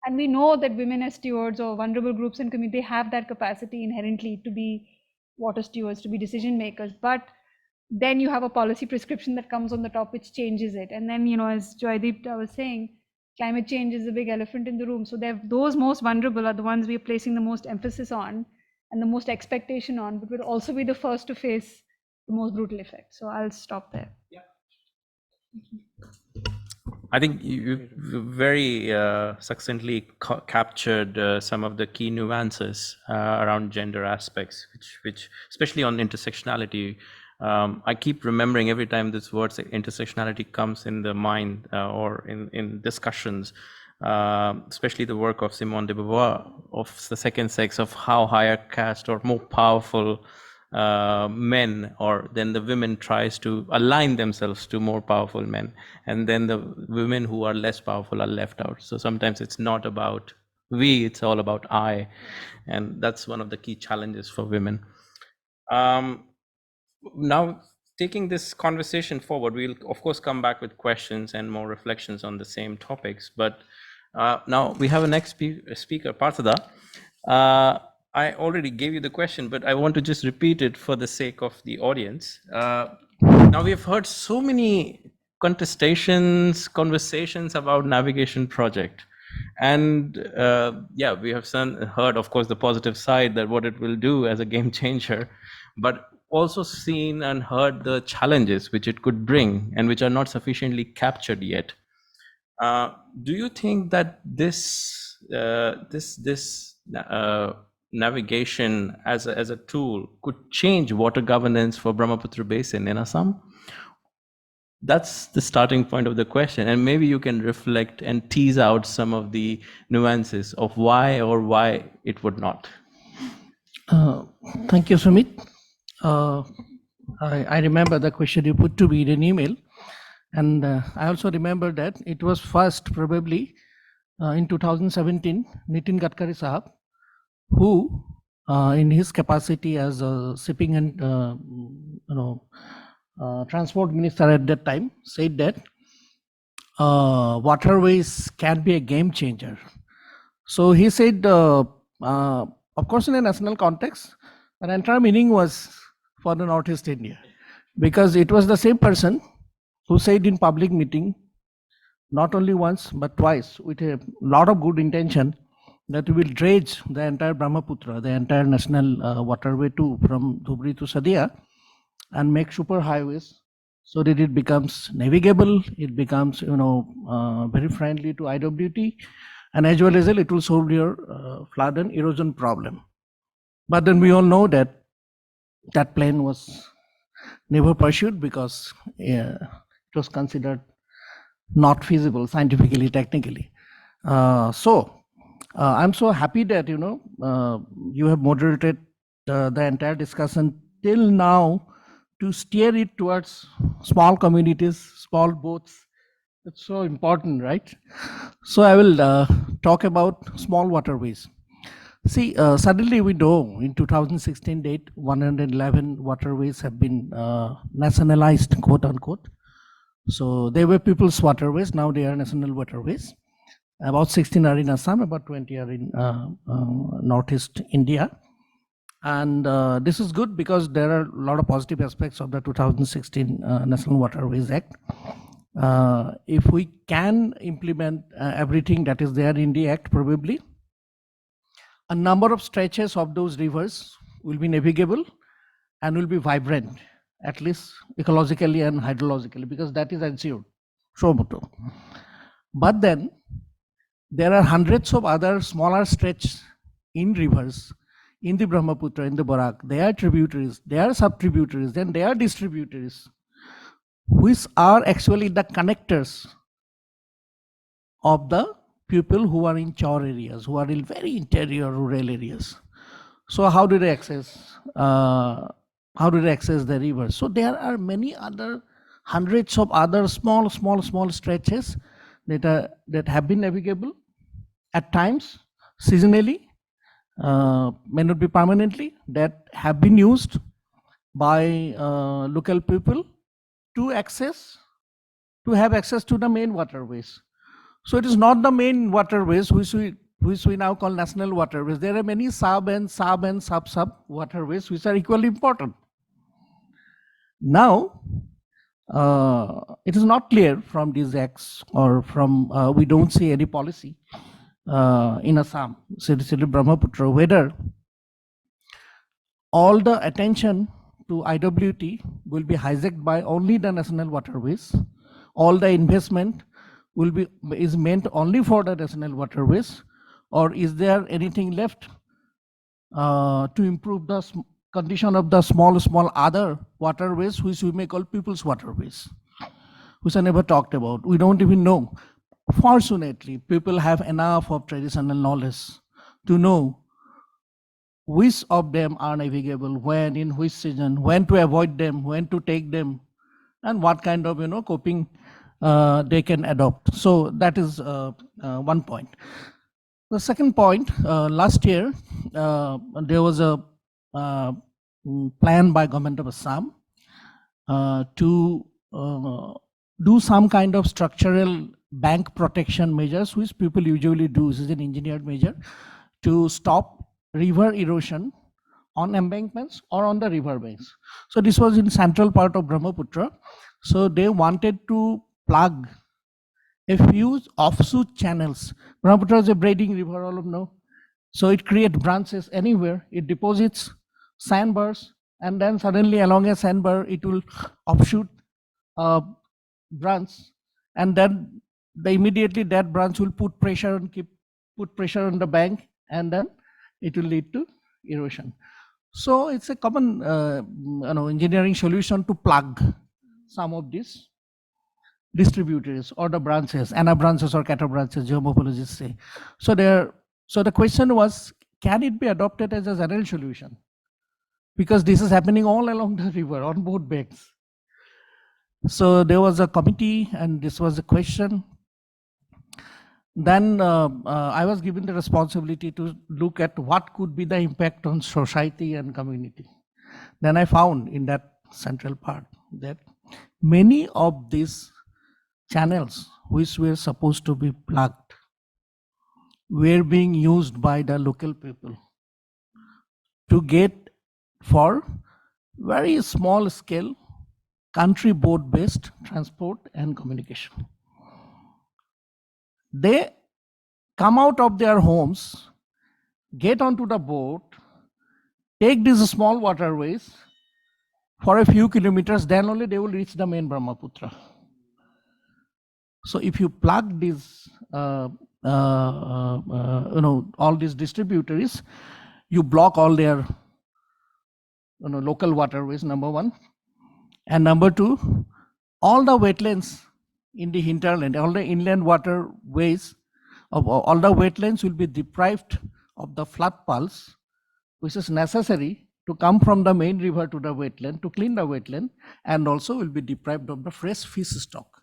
Speaker 18: And we know that women as stewards or vulnerable groups in community, they have that capacity inherently to be water stewards, to be decision makers. But then you have a policy prescription that comes on the top, which changes it. And then, as Joydeep was saying, climate change is the big elephant in the room. So those most vulnerable are the ones we are placing the most emphasis on and the most expectation on, but will also be the first to face the most brutal effects. So I'll stop there.
Speaker 16: I think you very succinctly captured some of the key nuances around gender aspects, which especially on intersectionality. I keep remembering every time this word intersectionality comes in the mind or in discussions, especially the work of Simone de Beauvoir of the second sex, of how higher caste or more powerful men or then the women tries to align themselves to more powerful men, and then the women who are less powerful are left out. So sometimes it's not about we, it's all about I, and that's one of the key challenges for women. Now, taking this conversation forward, we'll of course come back with questions and more reflections on the same topics, but now we have a next speaker, Parthada. I already gave you the question, but I want to just repeat it for the sake of the audience. Now we've heard so many contestations, conversations about navigation project. And yeah, we have heard, of course, the positive side, that what it will do as a game changer, but also seen and heard the challenges which it could bring and which are not sufficiently captured yet. Do you think that this navigation as a tool could change water governance for Brahmaputra Basin in Assam? That's the starting point of the question, and maybe you can reflect and tease out some of the nuances of why it would not.
Speaker 7: Thank you, Sumit. I remember the question you put to me in an email, and I also remember that it was first probably in 2017, Nitin Gadkari Sahab, who in his capacity as a shipping and transport minister at that time, said that waterways can be a game changer. So he said, of course, in a national context, the entire meaning was for the Northeast India, because it was the same person who said in public meeting, not only once but twice, with a lot of good intention, that we will dredge the entire Brahmaputra, the entire national waterway from Dhubri to Sadia, and make super highways so that it becomes navigable, it becomes very friendly to IWT, and as well as it will solve your flood and erosion problem. But then we all know that that plan was never pursued because it was considered not feasible scientifically, technically. So I'm so happy that you have moderated the entire discussion till now to steer it towards small communities, small boats. It's so important, right? So I will talk about small waterways. See, suddenly we know in 2016 date, 111 waterways have been nationalized, quote unquote. So they were people's waterways, now they are national waterways. About 16 are in Assam, about 20 are in Northeast India. And this is good because there are a lot of positive aspects of the 2016 National Waterways Act. If we can implement everything that is there in the Act, probably a number of stretches of those rivers will be navigable and will be vibrant, at least ecologically and hydrologically, because that is ensured. But then there are hundreds of other smaller stretches in rivers, in the Brahmaputra, in the Barak. They are tributaries, they are sub-tributaries, then they are distributaries, which are actually the connectors of the people who are in char areas, who are in very interior rural areas. So how do they access? The river? So there are many other hundreds of other small stretches that have been navigable at times, seasonally, may not be permanently, that have been used by local people to have access to the main waterways. So it is not the main waterways which we now call national waterways. There are many sub waterways which are equally important. Now, it is not clear from these acts or from, we don't see any policy in Assam, city Brahmaputra, whether all the attention to IWT will be hijacked by only the national waterways. All the investment is meant only for the national waterways, or is there anything left to improve the condition of the small other waterways, which we may call people's waterways, which I never talked about. We don't even know. Fortunately, people have enough of traditional knowledge to know which of them are navigable, when, in which season, when to avoid them, when to take them, and what kind of coping they can adopt. So that is one point. The second point, last year there was a plan by government of Assam to do some kind of structural bank protection measures, which people usually do. This is an engineered measure to stop river erosion on embankments or on the river banks. So this was in central part of Brahmaputra. So they wanted to plug a few offshoot channels. Brahmaputra is a braiding river, all of you know. So it creates branches anywhere. It deposits sandbars, and then suddenly along a sandbar, it will offshoot branch, and then immediately that branch will put pressure on the bank, and then it will lead to erosion. So it's a common engineering solution to plug some of these distributors or the branches, ana branches or kata branches, geomorphologists say. So the question was, can it be adopted as a general solution? Because this is happening all along the river on both banks. So there was a committee, and this was a question. Then I was given the responsibility to look at what could be the impact on society and community. Then I found in that central part that many of these channels which were supposed to be plugged were being used by the local people to get for very small scale country boat based transport and communication. They come out of their homes, get onto the boat, take these small waterways for a few kilometers, then only they will reach the main Brahmaputra. So if you plug these, all these distributors, you block all their local waterways, number one. And number two, all the wetlands in the hinterland, all the inland waterways, all the wetlands will be deprived of the flood pulse, which is necessary to come from the main river to the wetland, to clean the wetland, and also will be deprived of the fresh fish stock.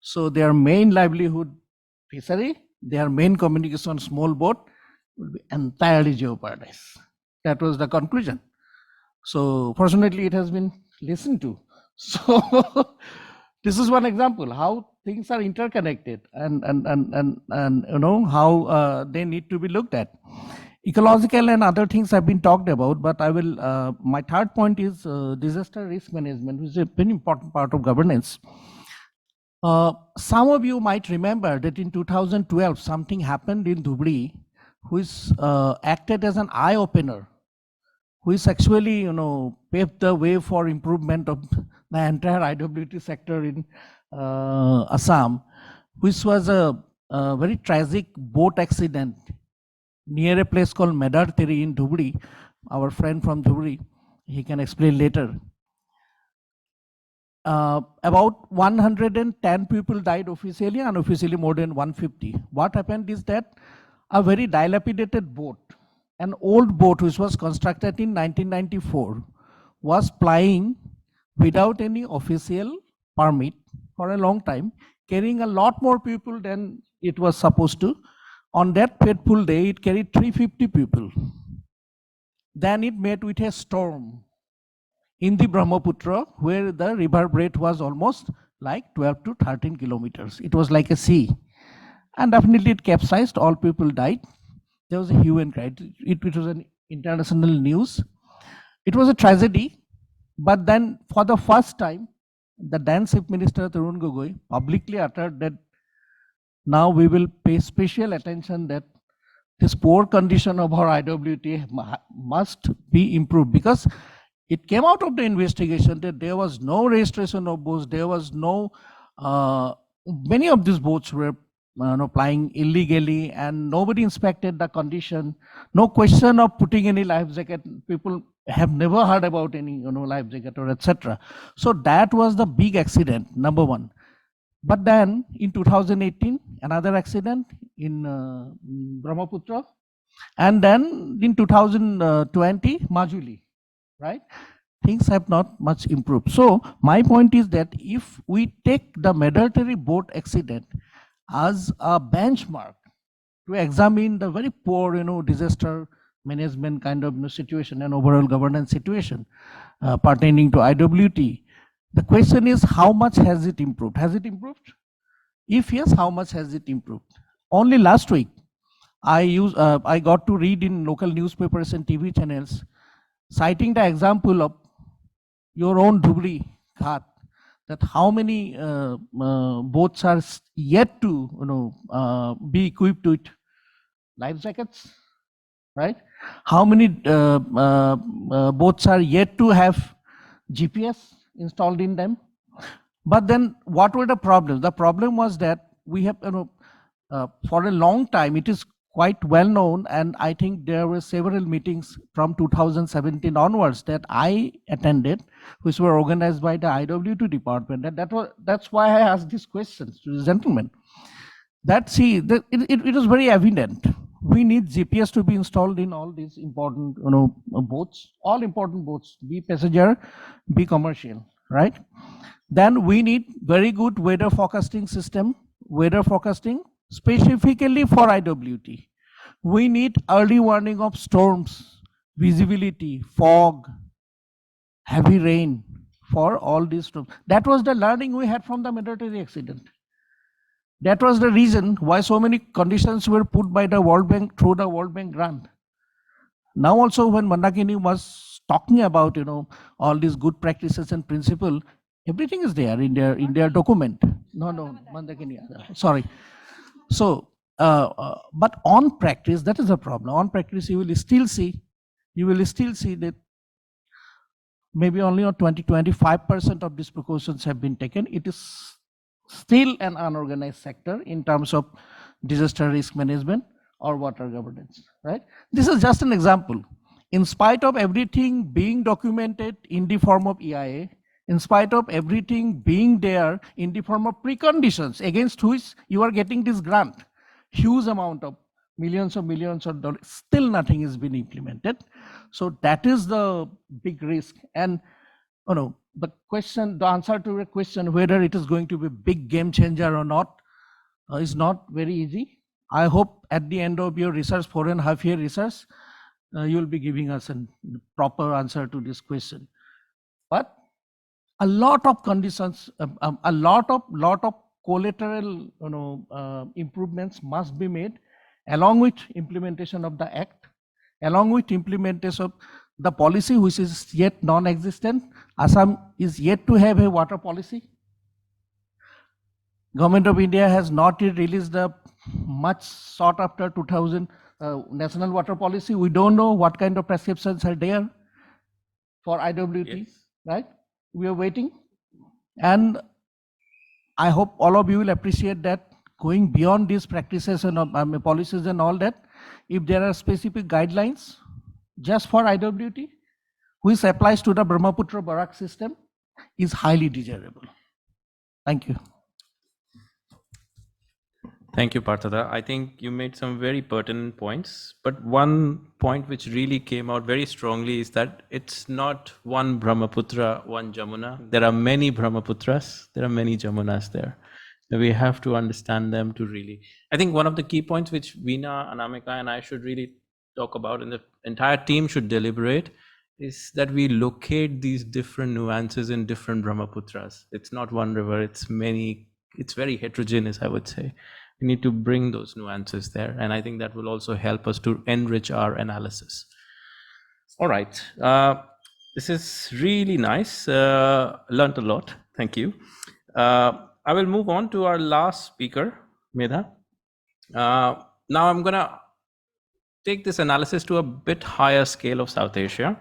Speaker 7: So their main livelihood fishery, their main communication small boat will be entirely jeopardized. That was the conclusion. So fortunately it has been listened to. So this is one example how things are interconnected and how they need to be looked at. Ecological and other things have been talked about, but I will, my third point is disaster risk management, which is a very important part of governance. Some of you might remember that in 2012, something happened in Dhubri, which acted as an eye-opener, which actually, paved the way for improvement of the entire IWT sector in Assam, which was a very tragic boat accident near a place called Medartiri in Dhubri. Our friend from Dhubri, he can explain later. About 110 people died officially, and unofficially more than 150. What happened is that a very dilapidated boat, an old boat which was constructed in 1994, was plying without any official permit for a long time, carrying a lot more people than it was supposed to. On that fateful day, it carried 350 people. Then it met with a storm in the Brahmaputra, where the river breadth was almost like 12 to 13 kilometers. It was like a sea. And definitely it capsized, all people died. There was a hue and cry. It was an international news. It was a tragedy, but then for the first time, the then Chief Minister Tarun Gogoi publicly uttered that now we will pay special attention that this poor condition of our IWT must be improved, because it came out of the investigation that there was no registration of boats, there was no, many of these boats were plying illegally and nobody inspected the condition. No question of putting any life jacket. People have never heard about any life jacket or etc. So that was the big accident, number one. But then in 2018, another accident in Brahmaputra, and then in 2020, Majuli, right? Things have not much improved. So my point is that if we take the mandatory boat accident as a benchmark to examine the very poor, disaster management kind of situation and overall governance situation pertaining to IWT, the question is, how much has it improved? Has it improved? If yes, how much has it improved? Only last week, I got to read in local newspapers and TV channels, citing the example of your own Dhubri Ghat, that how many boats are yet to be equipped with life jackets, right? How many boats are yet to have GPS installed in them? But then what were the problems? The problem was that we have, for a long time, it is quite well known, and I think there were several meetings from 2017 onwards that I attended, which were organized by the IWT department. And that's why I asked these questions to the gentleman. That it was very evident. We need GPS to be installed in all these important boats, all important boats, be passenger, be commercial, right? Then we need very good weather forecasting system, weather forecasting specifically for IWT. We need early warning of storms, visibility, fog, heavy rain for all these storms. That was the learning we had from the mandatory accident. That was the reason why so many conditions were put by the World Bank through the World Bank grant. Now also when Mandakini was talking about all these good practices and principle, everything is there in their document. No, Mandakini, sorry. So, but on practice, that is a problem. On practice, you will still see that maybe only 20-25% of these precautions have been taken. It is still an unorganized sector in terms of disaster risk management or water governance, right? This is just an example. In spite of everything being documented in the form of EIA, in spite of everything being there in the form of preconditions against which you are getting this grant, huge amount of millions of dollars, still nothing has been implemented. So that is the big risk. And the answer to your question, whether it is going to be a big game changer or not, is not very easy. I hope at the end of your research, 4.5 year research, you will be giving us a proper answer to this question. But a lot of conditions, a lot of collateral improvements must be made along with implementation of the act, along with implementation of the policy which is yet non-existent. Assam is yet to have a water policy. Government of India has not yet released the much sought after 2000 national water policy. We don't know what kind of prescriptions are there for IWT, yes. Right? We are waiting. And I hope all of you will appreciate that going beyond these practices and policies and all that, if there are specific guidelines just for IWT, which applies to the Brahmaputra barrage system, is highly desirable. Thank you.
Speaker 16: Thank you, Parthada. I think you made some very pertinent points, but one point which really came out very strongly is that it's not one Brahmaputra, one Jamuna. There are many Brahmaputras, there are many Jamunas there. We have to understand them to really... I think one of the key points which Veena, Anamika and I should really talk about, and the entire team should deliberate, is that we locate these different nuances in different Brahmaputras. It's not one river, it's many, it's very heterogeneous, I would say. We need to bring those nuances there, and I think that will also help us to enrich our analysis. All right, this is really nice. Learned a lot. Thank you. I will move on to our last speaker, Medha. Now I'm going to take this analysis to a bit higher scale of South Asia.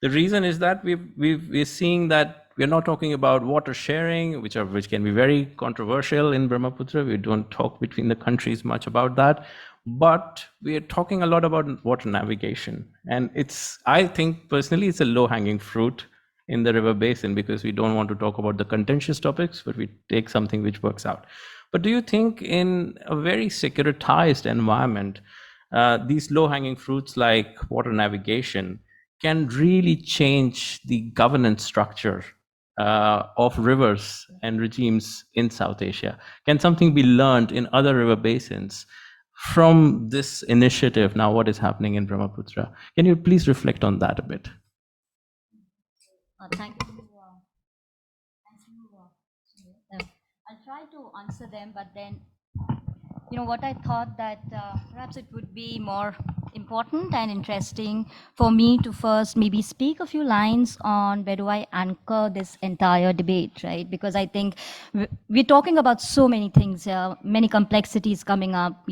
Speaker 16: The reason is that we're seeing that we're not talking about water sharing, which can be very controversial in Brahmaputra. We don't talk between the countries much about that, but we are talking a lot about water navigation. And I think personally, it's a low-hanging fruit in the river basin because we don't want to talk about the contentious topics, but we take something which works out. But do you think in a very securitized environment, these low-hanging fruits like water navigation can really change the governance structure of rivers and regimes in South Asia? Can something be learned in other river basins from this initiative, now what is happening in Brahmaputra? Can you please reflect on that a bit?
Speaker 19: Thank you. I'll try to answer them, but then, what I thought that perhaps it would be more important and interesting for me to first maybe speak a few lines on where do I anchor this entire debate, right? Because I think we're talking about so many things, many complexities coming up,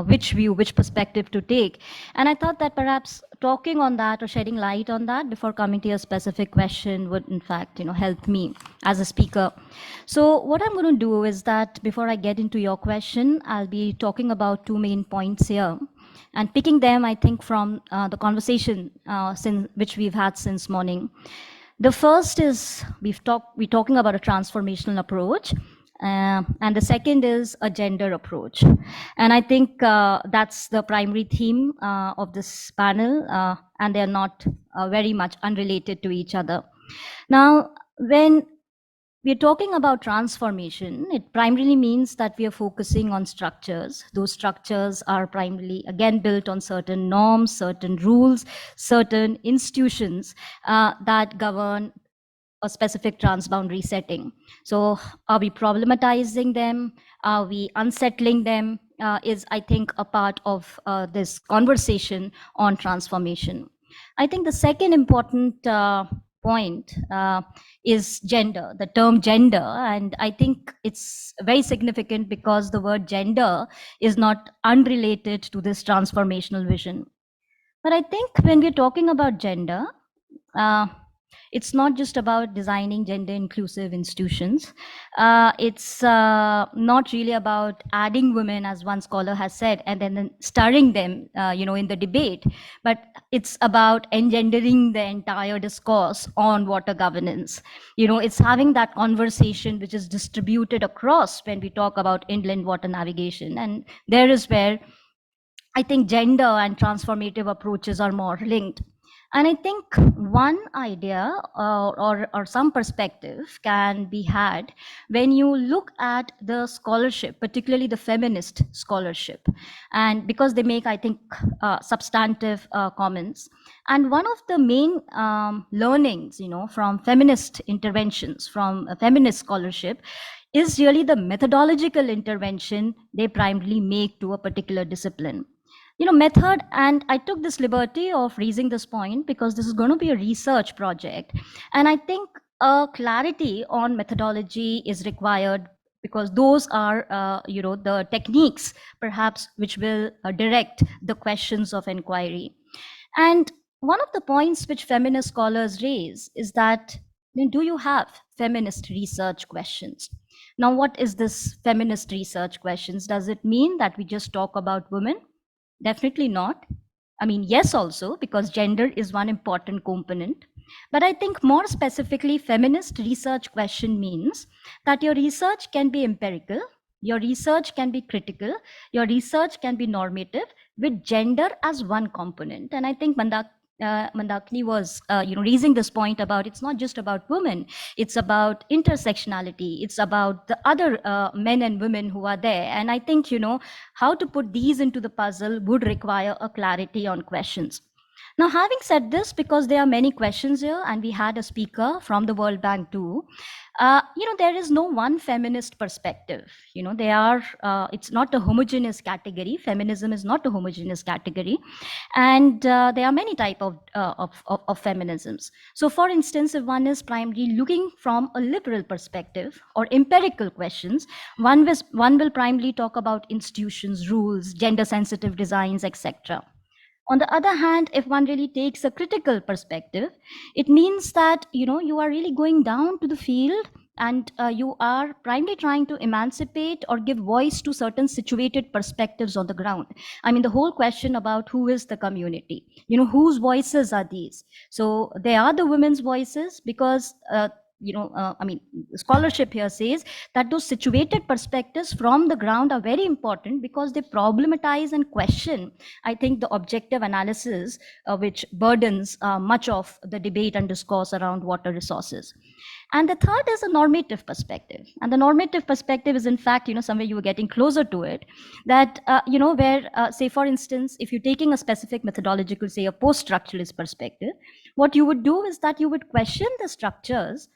Speaker 19: which view, which perspective to take. And I thought that perhaps talking on that or shedding light on that before coming to your specific question would in fact, help me as a speaker. So what I'm going to do is that before I get into your question, I'll be talking about two main points here and picking them, I think, from the conversation which we've had since morning. The first is we're talking about a transformational approach. And the second is a gender approach. And I think that's the primary theme of this panel, and they're not very much unrelated to each other. Now, when we're talking about transformation, it primarily means that we are focusing on structures. Those structures are primarily, again, built on certain norms, certain rules, certain institutions that govern a specific transboundary setting. So are we problematizing them? Are we unsettling them? Is, I think, a part of this conversation on transformation. I think the second important point is gender, the term gender. And I think it's very significant because the word gender is not unrelated to this transformational vision. But I think when we're talking about gender, it's not just about designing gender inclusive institutions. It's not really about adding women, as one scholar has said, and then starring them, in the debate. But it's about engendering the entire discourse on water governance. It's having that conversation which is distributed across when we talk about inland water navigation. And there is where I think gender and transformative approaches are more linked. And I think one idea or some perspective can be had when you look at the scholarship, particularly the feminist scholarship, and because they make, I think, substantive comments. And one of the main learnings, from feminist interventions, from a feminist scholarship, is really the methodological intervention they primarily make to a particular discipline. Method, and I took this liberty of raising this point because this is going to be a research project. And I think a clarity on methodology is required because those are, the techniques perhaps which will direct the questions of inquiry. And one of the points which feminist scholars raise is that, do you have feminist research questions? Now, what is this feminist research questions? Does it mean that we just talk about women? Definitely not. I mean, yes, also, because gender is one important component. But I think more specifically, feminist research question means that your research can be empirical, your research can be critical, your research can be normative with gender as one component. And I think Mandakini was raising this point about it's not just about women, it's about intersectionality, it's about the other men and women who are there. And I think how to put these into the puzzle would require a clarity on questions. Now, having said this, because there are many questions here, and we had a speaker from the World Bank too, there is no one feminist perspective. It's not a homogeneous category. Feminism is not a homogeneous category, and there are many type of feminisms. So, for instance, if one is primarily looking from a liberal perspective or empirical questions, one will primarily talk about institutions, rules, gender-sensitive designs, etc. On the other hand, if one really takes a critical perspective, it means that you are really going down to the field, and you are primarily trying to emancipate or give voice to certain situated perspectives on the ground. I mean, the whole question about who is the community, whose voices are these? So they are the women's voices, because scholarship here says that those situated perspectives from the ground are very important, because they problematize and question, I think, the objective analysis which burdens much of the debate and discourse around water resources. And the third is a normative perspective. And the normative perspective is, in fact, somewhere you were getting closer to it, that, where, say, for instance, if you're taking a specific methodological, say, a post-structuralist perspective, what you would do is that you would question the structures.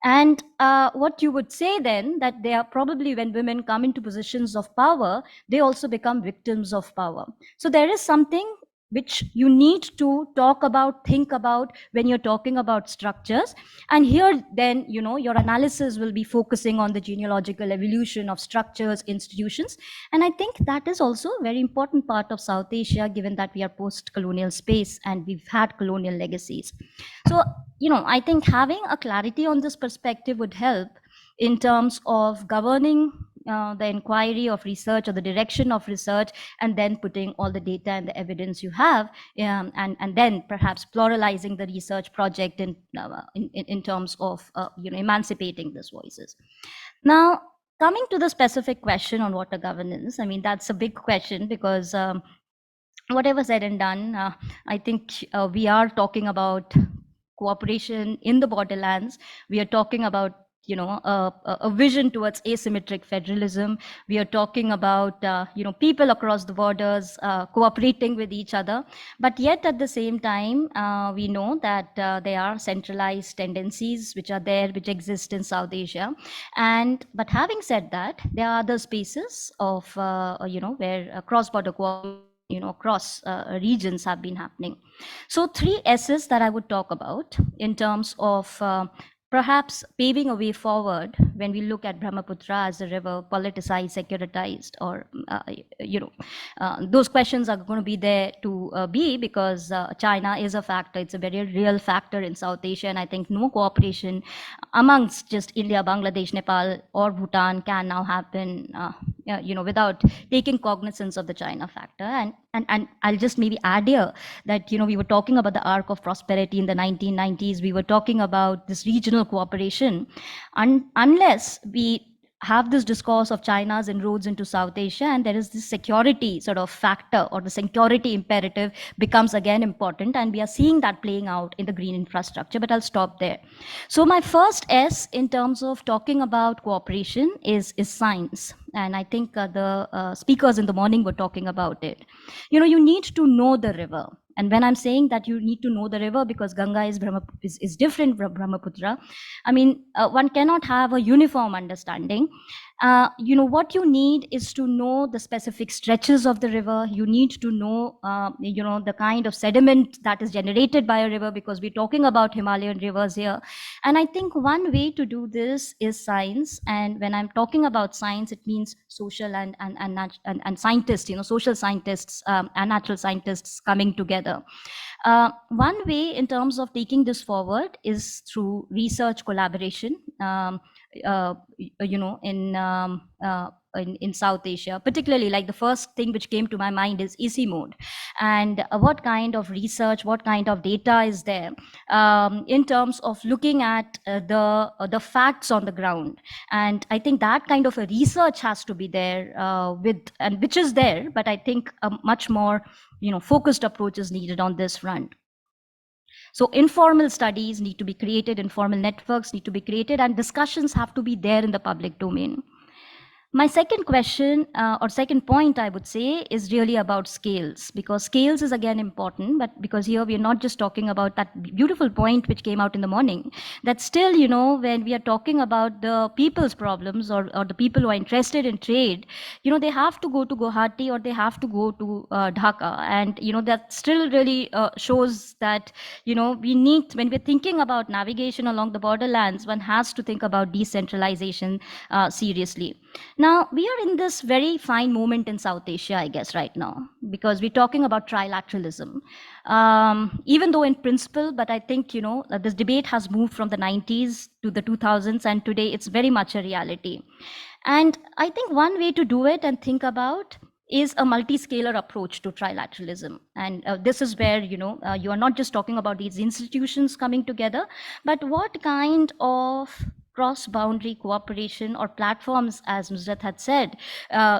Speaker 19: And what you would say then, that they are probably, when women come into positions of power, they also become victims of power. So there is something which you need to talk about, think about when you're talking about structures. And here then, your analysis will be focusing on the genealogical evolution of structures, institutions. And I think that is also a very important part of South Asia, given that we are post-colonial space and we've had colonial legacies. So, I think having a clarity on this perspective would help in terms of governing the inquiry of research or the direction of research, and then putting all the data and the evidence you have, and then perhaps pluralizing the research project in terms of emancipating these voices. Now, coming to the specific question on water governance, I mean, that's a big question, because whatever said and done, I think we are talking about cooperation in the borderlands. We are talking about a vision towards asymmetric federalism. We are talking about people across the borders cooperating with each other. But yet at the same time, we know that there are centralized tendencies which are there, which exist in South Asia. But having said that, there are other spaces of where cross-border cooperation across regions have been happening. So 3 S's that I would talk about in terms of perhaps paving a way forward when we look at Brahmaputra as a river, politicized, securitized, or, those questions are going to be there to be, because China is a factor. It's a very real factor in South Asia. And I think no cooperation amongst just India, Bangladesh, Nepal, or Bhutan can now happen, without taking cognizance of the China factor. And I'll just maybe add here that, we were talking about the arc of prosperity in the 1990s. We were talking about this regional cooperation. Unless we have this discourse of China's inroads into South Asia, and there is this security sort of factor, or the security imperative becomes again important, and we are seeing that playing out in the green infrastructure. But I'll stop there. So my first S in terms of talking about cooperation is science. And I think the speakers in the morning were talking about it. You need to know the river. And when I'm saying that you need to know the river, because Ganga is different from Brahmaputra, I mean, one cannot have a uniform understanding. What you need is to know the specific stretches of the river. You need to know, the kind of sediment that is generated by a river, because we're talking about Himalayan rivers here. And I think one way to do this is science. And when I'm talking about science, it means social and scientists, social scientists and natural scientists coming together. One way in terms of taking this forward is through research collaboration. In South Asia, particularly, like the first thing which came to my mind is easy mode, and what kind of research, what kind of data is there in terms of looking at the facts on the ground. And I think that kind of a research has to be there which is there, but I think a much more focused approach is needed on this front. So informal studies need to be created, informal networks need to be created, and discussions have to be there in the public domain. My second question or second point, I would say, is really about scales, because scales is again important, but because here we are not just talking about that beautiful point which came out in the morning, that still, you know, when we are talking about the people's problems or the people who are interested in trade, you know, they have to go to Guwahati or they have to go to Dhaka. And, you know, that still really shows that, you know, we need, when we're thinking about navigation along the borderlands, one has to think about decentralization seriously. Now, we are in this very fine moment in South Asia, I guess, right now, because we're talking about trilateralism. Even though in principle, but I think, you know, this debate has moved from the 90s to the 2000s, and today it's very much a reality. And I think one way to do it and think about is a multi-scalar approach to trilateralism. And this is where, you know, you are not just talking about these institutions coming together, but what kind of cross-boundary cooperation or platforms, as Nusrat had said,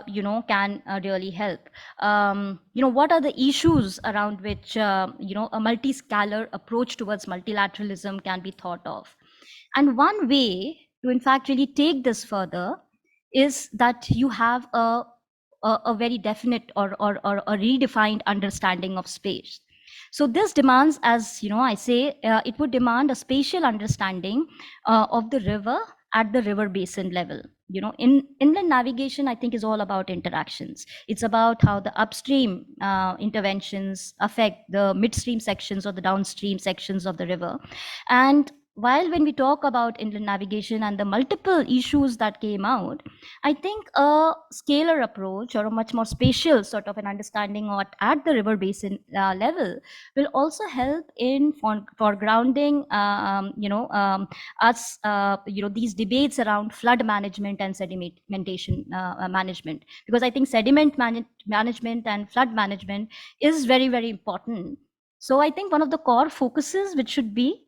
Speaker 19: you know, can really help. You know, what are the issues around which, you know, a multi-scalar approach towards multilateralism can be thought of? And one way to, in fact, really take this further is that you have a very definite or a redefined understanding of space. So this demands, as you know, I say, it would demand a spatial understanding of the river at the river basin level. You know, in inland navigation, I think is all about interactions. It's about how the upstream interventions affect the midstream sections or the downstream sections of the river. And while when we talk about inland navigation and the multiple issues that came out, I think a scalar approach or a much more spatial sort of an understanding at the river basin level will also help in foregrounding, you know, us, you know, these debates around flood management and sedimentation management, because I think sediment management and flood management is very, very important. So I think one of the core focuses, which should be,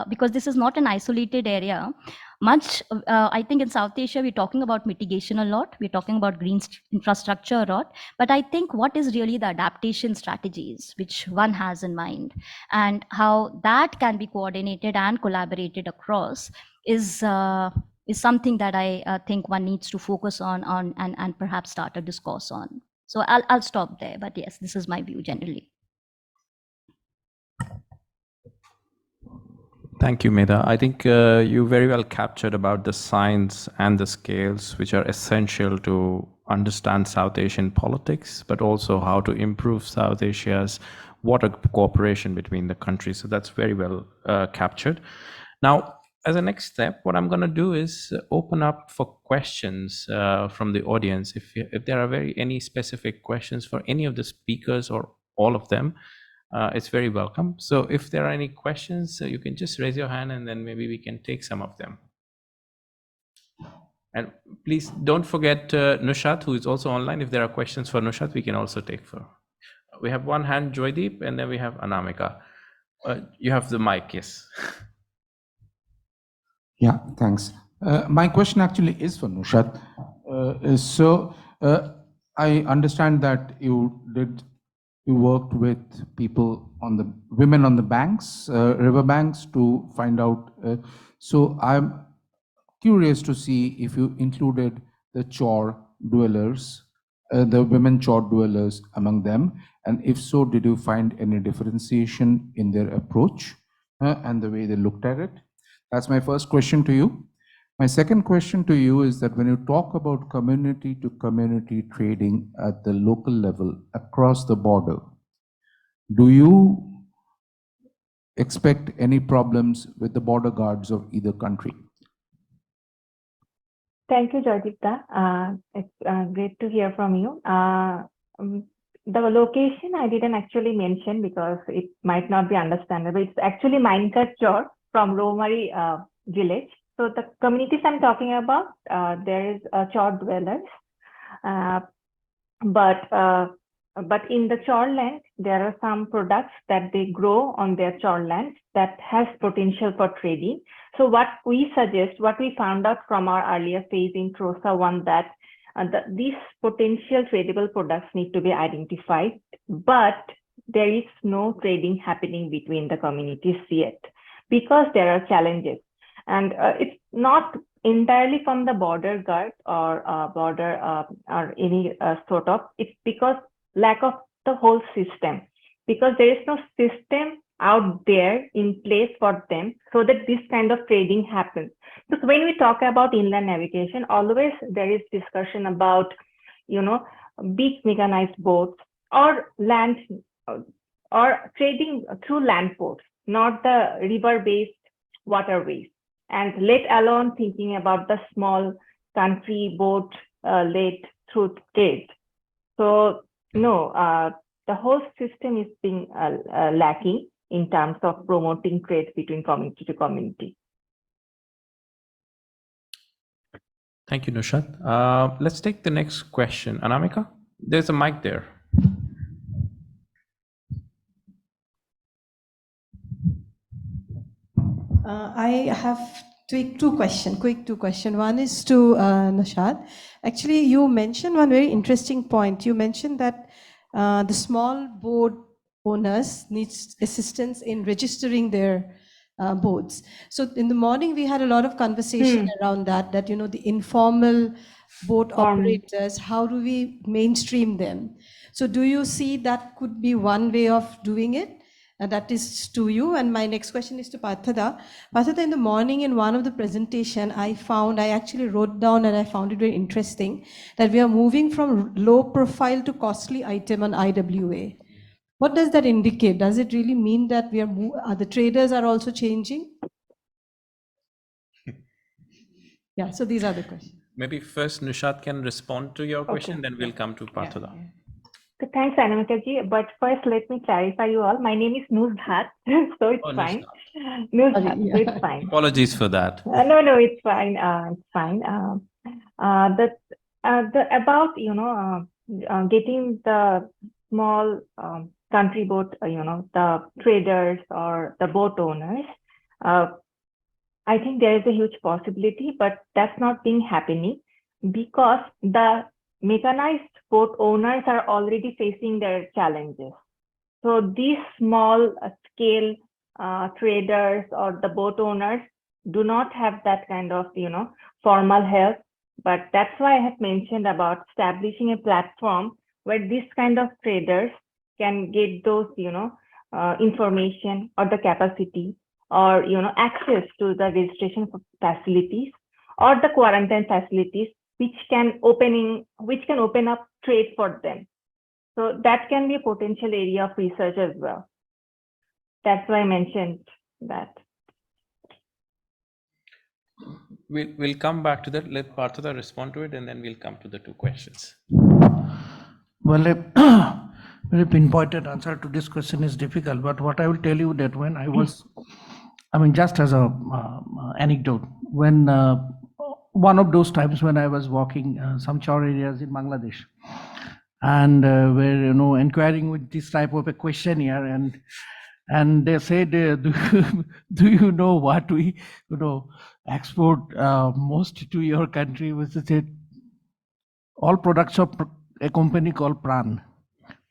Speaker 19: because this is not an isolated area, much, I think in South Asia, we're talking about mitigation a lot. We're talking about green infrastructure a lot. But I think what is really the adaptation strategies which one has in mind, and how that can be coordinated and collaborated across is something that I think one needs to focus on and perhaps start a discourse on. So I'll stop there. But yes, this is my view generally.
Speaker 16: Thank you, Medha. I think you very well captured about the science and the scales, which are essential to understand South Asian politics, but also how to improve South Asia's water cooperation between the countries. So that's very well captured. Now, as a next step, what I'm going to do is open up for questions from the audience. If there are any specific questions for any of the speakers or all of them, it's very welcome. So if there are any questions, you can just raise your hand and then maybe we can take some of them. And please don't forget Nushat, who is also online. If there are questions for Nushat, we can also take for. We have one hand, Joydeep, and then we have Anamika. You have the mic, yes.
Speaker 15: Yeah, thanks. My question actually is for Nushat. I understand that you worked with people on the women on the banks, river banks, to find out. So I'm curious to see if you included the chore dwellers, the women chore dwellers among them, and if so, did you find any differentiation in their approach and the way they looked at it? That's my first question to you. My second question to you is that when you talk about community to community trading at the local level across the border, do you expect any problems with the border guards of either country?
Speaker 17: Thank you, Joydeepta. It's great to hear from you. The location I didn't actually mention because it might not be understandable. It's actually Minecart Chor from Romari village. So the communities I'm talking about, there is chor dwellers, but in the chor land, there are some products that they grow on their chor land that has potential for trading. So what we suggest, what we found out from our earlier phase in TROSA 1, that these potential tradable products need to be identified, but there is no trading happening between the communities yet because there are challenges. And it's not entirely from the border guard or border or any sort of, it's because lack of the whole system, because there is no system out there in place for them so that this kind of trading happens. Because when we talk about inland navigation, always there is discussion about, big mechanized boats or land or trading through land ports, not the river-based waterways, and let alone thinking about the small country boat led through trade. So no, the whole system is being lacking in terms of promoting trade between community to community.
Speaker 16: Thank you, Nushat. Let's take the next question. Anamika, there's a mic there.
Speaker 2: I have quick two questions. One is to Nashad. Actually, you mentioned one very interesting point. You mentioned that the small boat owners needs assistance in registering their boats. So in the morning, we had a lot of conversation around that, the informal boat operators, how do we mainstream them? So do you see that could be one way of doing it? That is to you. And my next question is to Parthada. Parthada, in the morning in one of the presentation, I actually wrote down and I found it very interesting that we are moving from low profile to costly item on IWA. What does that indicate? Does it really mean that the traders are also changing? Yeah, so these are the questions.
Speaker 16: Maybe first Nushat can respond to your question, then we'll come to Parthada.
Speaker 17: So thanks, Anamika ji. But first, let me clarify you all. My name is Nuzhat, so it's fine. Nuzhat, so it's fine.
Speaker 16: Apologies for that.
Speaker 17: No, it's fine. It's fine. About getting the small country boat, the traders or the boat owners. I think there is a huge possibility, but that's not being happening because the mechanized boat owners are already facing their challenges. So these small scale traders or the boat owners do not have that kind of, formal help. But that's why I have mentioned about establishing a platform where this kind of traders can get those, information or the capacity or, access to the registration facilities or the quarantine facilities, which can open up trade for them. So that can be a potential area of research as well. That's why I mentioned that.
Speaker 16: We'll come back to that. Let Parthada respond to it, and then we'll come to the two questions.
Speaker 7: Well, a very pinpointed answer to this question is difficult, but what I will tell you that when I was, just as a anecdote, when one of those times when I was walking some char areas in Bangladesh, and we're inquiring with this type of a questionnaire, and they said, do you know what we export most to your country? Which is all products of a company called Pran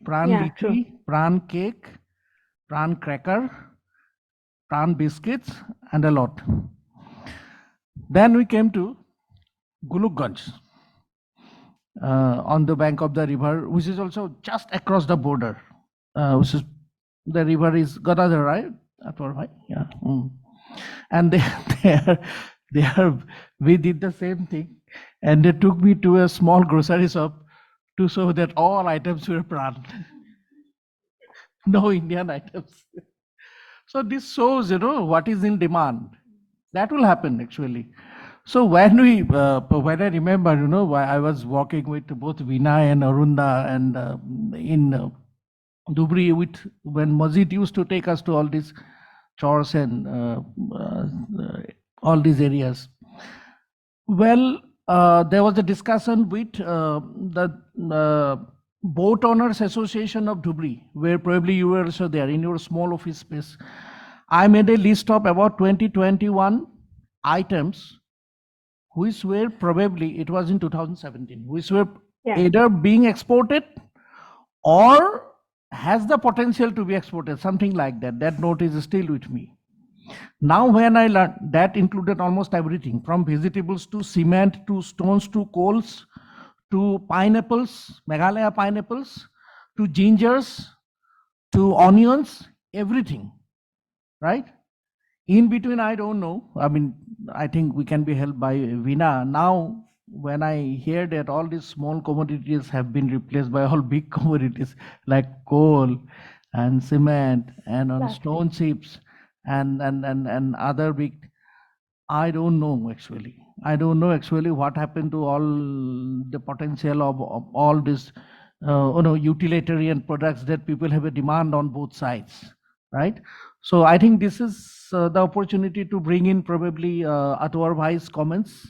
Speaker 7: Litchi, Pran cake, Pran cracker, Pran biscuits, and a lot. Then we came to Gulukganj on the bank of the river, which is also just across the border. Which is the river is Gadadhar, right? Yeah. And we did the same thing, and they took me to a small grocery shop to show that all items were Pran, no Indian items. So this shows, what is in demand. That will happen actually. So when I remember, I was walking with both Vinay and Arunda and in Dhubri when Mazid used to take us to all these chores and all these areas. Well, there was a discussion with the Boat Owners Association of Dhubri, where probably you were also there in your small office space. I made a list of about 20-21 items which were probably, it was in 2017, which were either being exported or has the potential to be exported, something like that. That note is still with me. Now when I learned, that included almost everything from vegetables to cement to stones to coals to pineapples, Meghalaya pineapples, to gingers, to onions, everything, right? In between, I don't know. I mean, I think we can be helped by Veena. Now, when I hear that all these small commodities have been replaced by all big commodities like coal and cement and on stone chips and other big, I don't know actually. I don't know actually what happened to all the potential of all these utilitarian products that people have a demand on both sides, right? So I think this is the opportunity to bring in probably Atwar Bhai's comments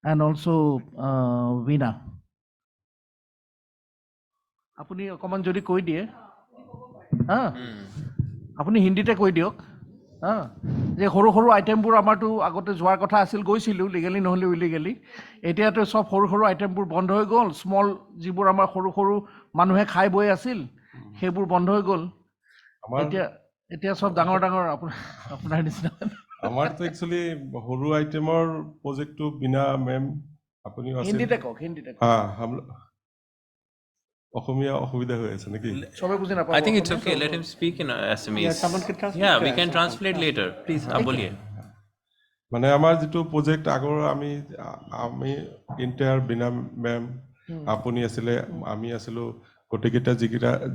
Speaker 7: and also Veena. আপুনি অকমান যদি কৈ দিয়ে হা আপুনি হিন্দীতে কৈ দিয়ক হা যে সৰু সৰু আইটেমবোৰ আমাৰতো আগতে যোৱাৰ কথা আছিল গৈছিলোঁ লিগেলি নহ'লে ইলিগেলি এতিয়াতো সব সৰু সৰু আইটেমবোৰ বন্ধ হৈ গ'ল স্মল যিবোৰ আমাৰ সৰু সৰু মানুহে খাই বৈ আছিল সেইবোৰ বন্ধ হৈ গ'ল এতিয়া এতিয়া সব ডাঙৰ ডাঙৰ আপোনাৰ নিচিনা
Speaker 20: আমাৰতো একচুয়ালি সৰু আইটেমৰ প্ৰজেক্টটো বিনা মেম আপুনি আছে
Speaker 7: হিন্দীতে কওক
Speaker 20: অসমীয়া অসুবিধা হৈ আছে নেকি
Speaker 7: সবে বুজি নাপাব
Speaker 21: I think it's okay. Let him speak in Assamese.
Speaker 20: Yeah, someone can translate.
Speaker 21: Yeah, we can translate later. Please, बोलिए.
Speaker 20: মানে আমাৰ যেটো প্ৰজেক্ট আগৰ আমি ইন্টাৰ বিনা মেম আপুনি আছিলে আমি আছিলো গটেকেটা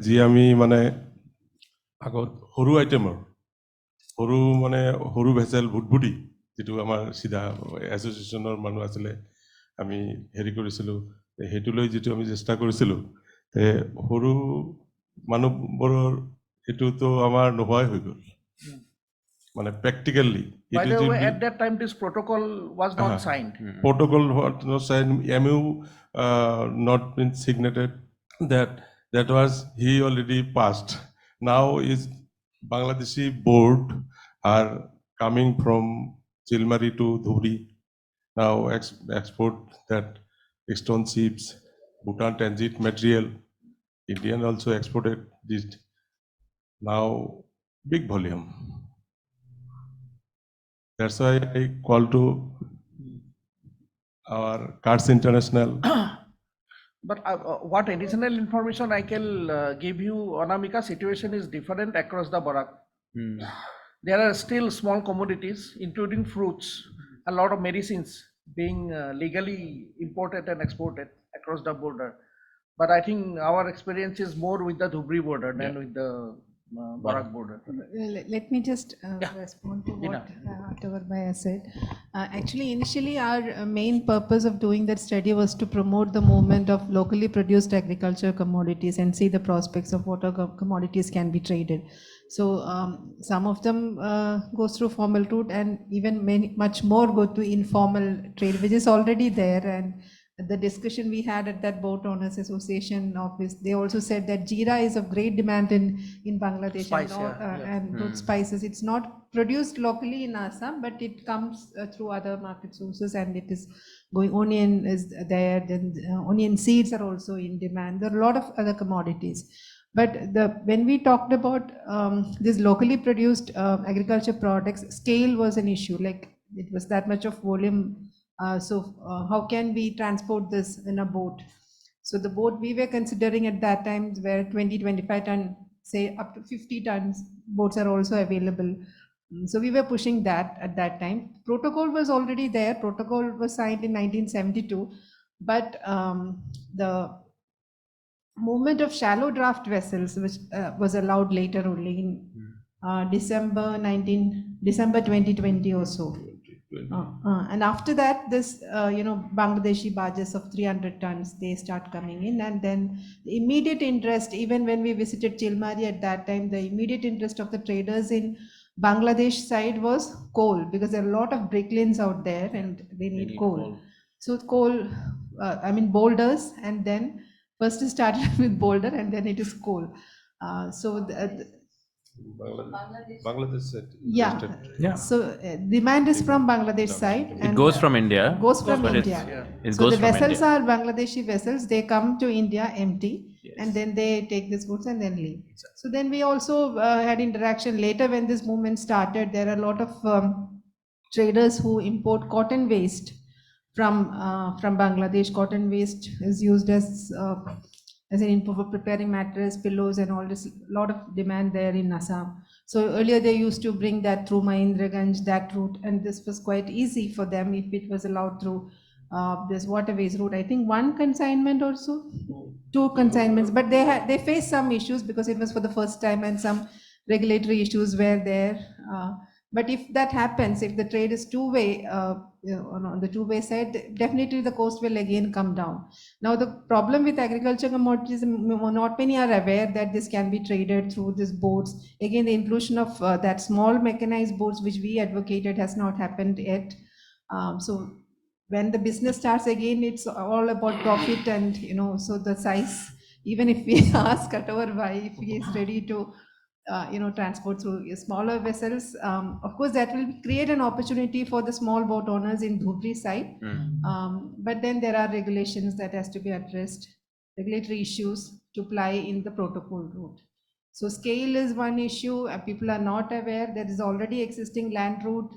Speaker 20: যি আমি মানে আগত সৰু আইটেমৰ সৰু ভেসেল ভুটভুটি যেটো আমাৰ সিধা এসোসিয়েশনৰ মানুহ আছিলে আমি হেৰি কৰিছিলো হেতুলৈ যেটো আমি চেষ্টা কৰিছিলো তে সৰু মানুহবোৰৰ এটোতো আমাৰ নোহোৱাই হৈ গ'ল মানে practically
Speaker 7: by the way at that time this protocol was not signed
Speaker 20: protocol was not signed MU not been signated that was he already passed now is Bangladeshi board are coming from Chilmari to Dhuri now export that stone chips Bhutan transit material Indian also exported this now big volume. That's why I call to our Cards International.
Speaker 7: But what additional information I can give you, Anamika, situation is different across the Barak. There are still small commodities, including fruits, a lot of medicines being legally imported and exported across the border. But I think our experience is more with the Dhubri border than with the Barak border.
Speaker 11: Let me just respond to what Atwar Bhai said. Actually, initially, our main purpose of doing that study was to promote the movement of locally produced agriculture commodities and see the prospects of what commodities can be traded. So some of them go through formal route and even much more go to informal trade, which is already there. And the discussion we had at that boat owners association office, they also said that jeera is of great demand in Bangladesh.
Speaker 7: Spice,
Speaker 11: and good spices. It's not produced locally in Assam, but it comes through other market sources and it is going, onion is there, then onion seeds are also in demand. There are a lot of other commodities. But when we talked about these locally produced agriculture products, scale was an issue, like it was that much of volume. So how can we transport this in a boat? So the boat we were considering at that time were 20-25 ton, say up to 50 tons boats are also available. So we were pushing that at that time. Protocol was already there. Protocol was signed in 1972, but the movement of shallow draft vessels, which was allowed later only in December 2020 or so. And after that, this Bangladeshi barges of 300 tons, they start coming in, and then the immediate interest, even when we visited Chilmari at that time, the immediate interest of the traders in Bangladesh side was coal, because there are a lot of bricklines out there and they need coal. So coal, boulders, and then first it started with boulder and then it is coal.
Speaker 20: Bangladesh said.
Speaker 11: Yeah.
Speaker 16: Yeah.
Speaker 11: So demand is from Bangladesh side.
Speaker 16: It goes from India.
Speaker 11: Goes from
Speaker 16: but
Speaker 11: India.
Speaker 16: It
Speaker 11: So
Speaker 16: goes
Speaker 11: the
Speaker 16: from
Speaker 11: vessels
Speaker 16: India.
Speaker 11: are Bangladeshi vessels. They come to India empty, and then they take these goods and then leave. So then we also had interaction later when this movement started. There are a lot of traders who import cotton waste from Bangladesh. Cotton waste is used as an input for preparing mattress, pillows, and all this. Lot of demand there in Assam. So earlier they used to bring that through Mahendraganj, that route, and this was quite easy for them if it was allowed through this waterways route. I think one consignment or so, two consignments, but they faced some issues because it was for the first time and some regulatory issues were there. But if that happens, if the trade is two-way, on the two-way side, definitely the cost will again come down. Now, the problem with agriculture commodities, not many are aware that this can be traded through these boats. Again, the inclusion of that small mechanized boats, which we advocated, has not happened yet. So when the business starts again, it's all about profit and, so the size, even if we ask Katavar Bhai if he is ready to transport through smaller vessels. Of course, that will create an opportunity for the small boat owners in Dhubri side. But then there are regulations that has to be addressed, regulatory issues to ply in the protocol route. So scale is one issue. People are not aware there is already existing land route.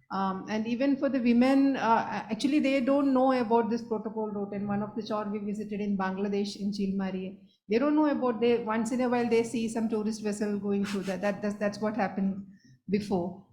Speaker 11: And even for the women, actually they don't know about this protocol route. And one of the chore we visited in Bangladesh in Chilmari, they don't know about. They once in a while they see some tourist vessel going through that's what happened before.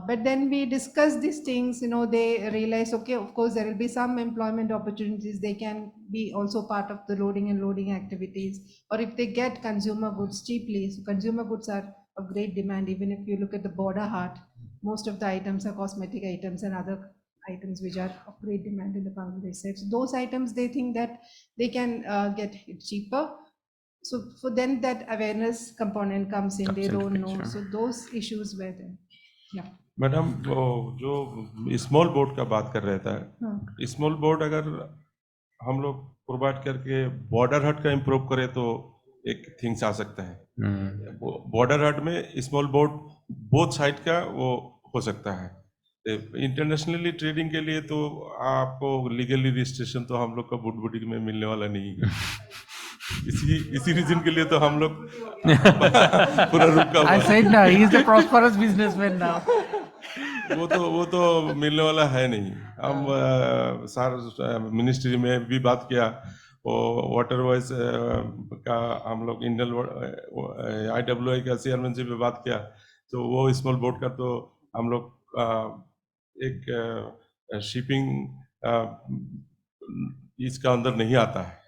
Speaker 11: But then we discuss these things, they realize, okay, of course there will be some employment opportunities. They can be also part of the loading and loading activities, or if they get consumer goods cheaply. So consumer goods are of great demand. Even if you look at the border heart, most of the items are cosmetic items and other items which are of great demand in the Bangladesh side. So those items, they think that they can get it cheaper. So for them, that awareness component comes in. They don't know. So those issues were there. Yeah.
Speaker 20: Madam वो जो small boat का बात कर रहे थे, small boat अगर हम लोग प्रोवाइड करके बॉर्डर हट का इम्प्रूव करें तो एक थिंग्स आ सकता है। बॉर्डर हट में स्मॉल बोट बोथ साइड का वो हो सकता है। इंटरनेशनली ट्रेडिंग के लिए तो आपको लीगली रजिस्ट्रेशन तो हम लोग का बुडबुडी में मिलने वाला नहीं है। इसी रीजन के लिए तो हम लोग पूरा रुका हुआ है।
Speaker 7: I said now he is a prosperous businessman now.
Speaker 20: वो तो मिलने वाला है नहीं। हम सार मिनिस्ट्री में भी बात किया, वो वाटरवेज का हम लोग इंडियन IWI का चेयरमैन से भी बात किया, तो वो स्मॉल बोट का तो हम लोग एक शिपिंग इसका अंदर नहीं आता है,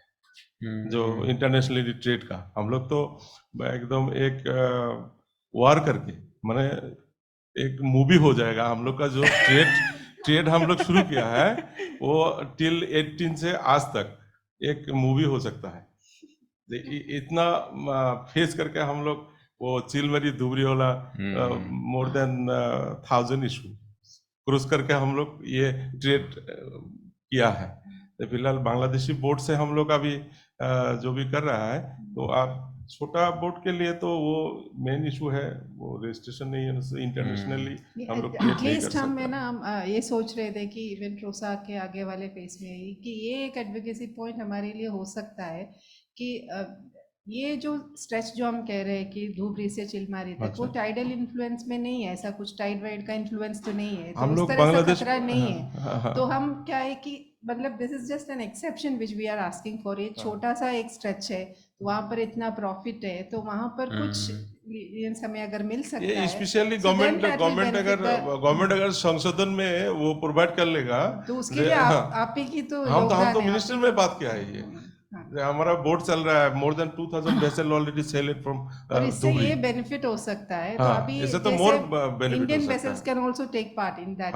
Speaker 20: जो इंटरनेशनली ट्रेड का। हम लोग तो एकदम एक वार करके माने एक मूवी हो जाएगा। हम लोग का जो ट्रेड हम लोग शुरू किया है वो टिल 18 से आज तक एक मूवी हो सकता है। इतना फेस करके हम लोग वो चिलमरी धुबरी वाला मोर देन 1000 इशू क्रूज करके हम लोग ये ट्रेड किया है। तो फिलहाल बांग्लादेशी बोट से हम लोग अभी जो भी कर रहा है, तो आप छोटा बोट के लिए तो वो मेन इशू है, वो रजिस्ट्रेशन नहीं है। इंटरनेशनली हम लोग
Speaker 11: एटलीस्ट हम है ना, हम ये सोच रहे थे कि इवेंट रोसा के आगे वाले फेस में कि ये एक एडवोकेसी पॉइंट हमारे लिए हो सकता है कि ये जो स्ट्रेच जो हम कह रहे हैं कि धूबरी से चिलमारी तक, वो टाइडल इन्फ्लुएंस में नहीं है। ऐसा कुछ टाइड वाइड का इन्फ्लुएंस तो नहीं है, तो उस तरह से खतरा नहीं है। तो हम क्या है कि मतलब this is just an exception which we are asking for. ये छोटा सा एक स्ट्रेच है, तो वहाँ पर इतना प्रॉफिट है, तो वहाँ पर कुछ समय अगर मिल सकता है,
Speaker 20: स्पेशली गवर्नमेंट अगर संशोधन में वो प्रोवाइड कर लेगा
Speaker 11: तो उसके लिए आप ही की तो
Speaker 20: हम तो मिनिस्टर में बात किया है। ये हमारा बोर्ड चल रहा है, more than 2000 vessel already sail from
Speaker 11: और इससे ये बेनिफिट हो सकता है। तो अभी
Speaker 20: इससे तो more benefit
Speaker 11: Indian vessels can also take part in that.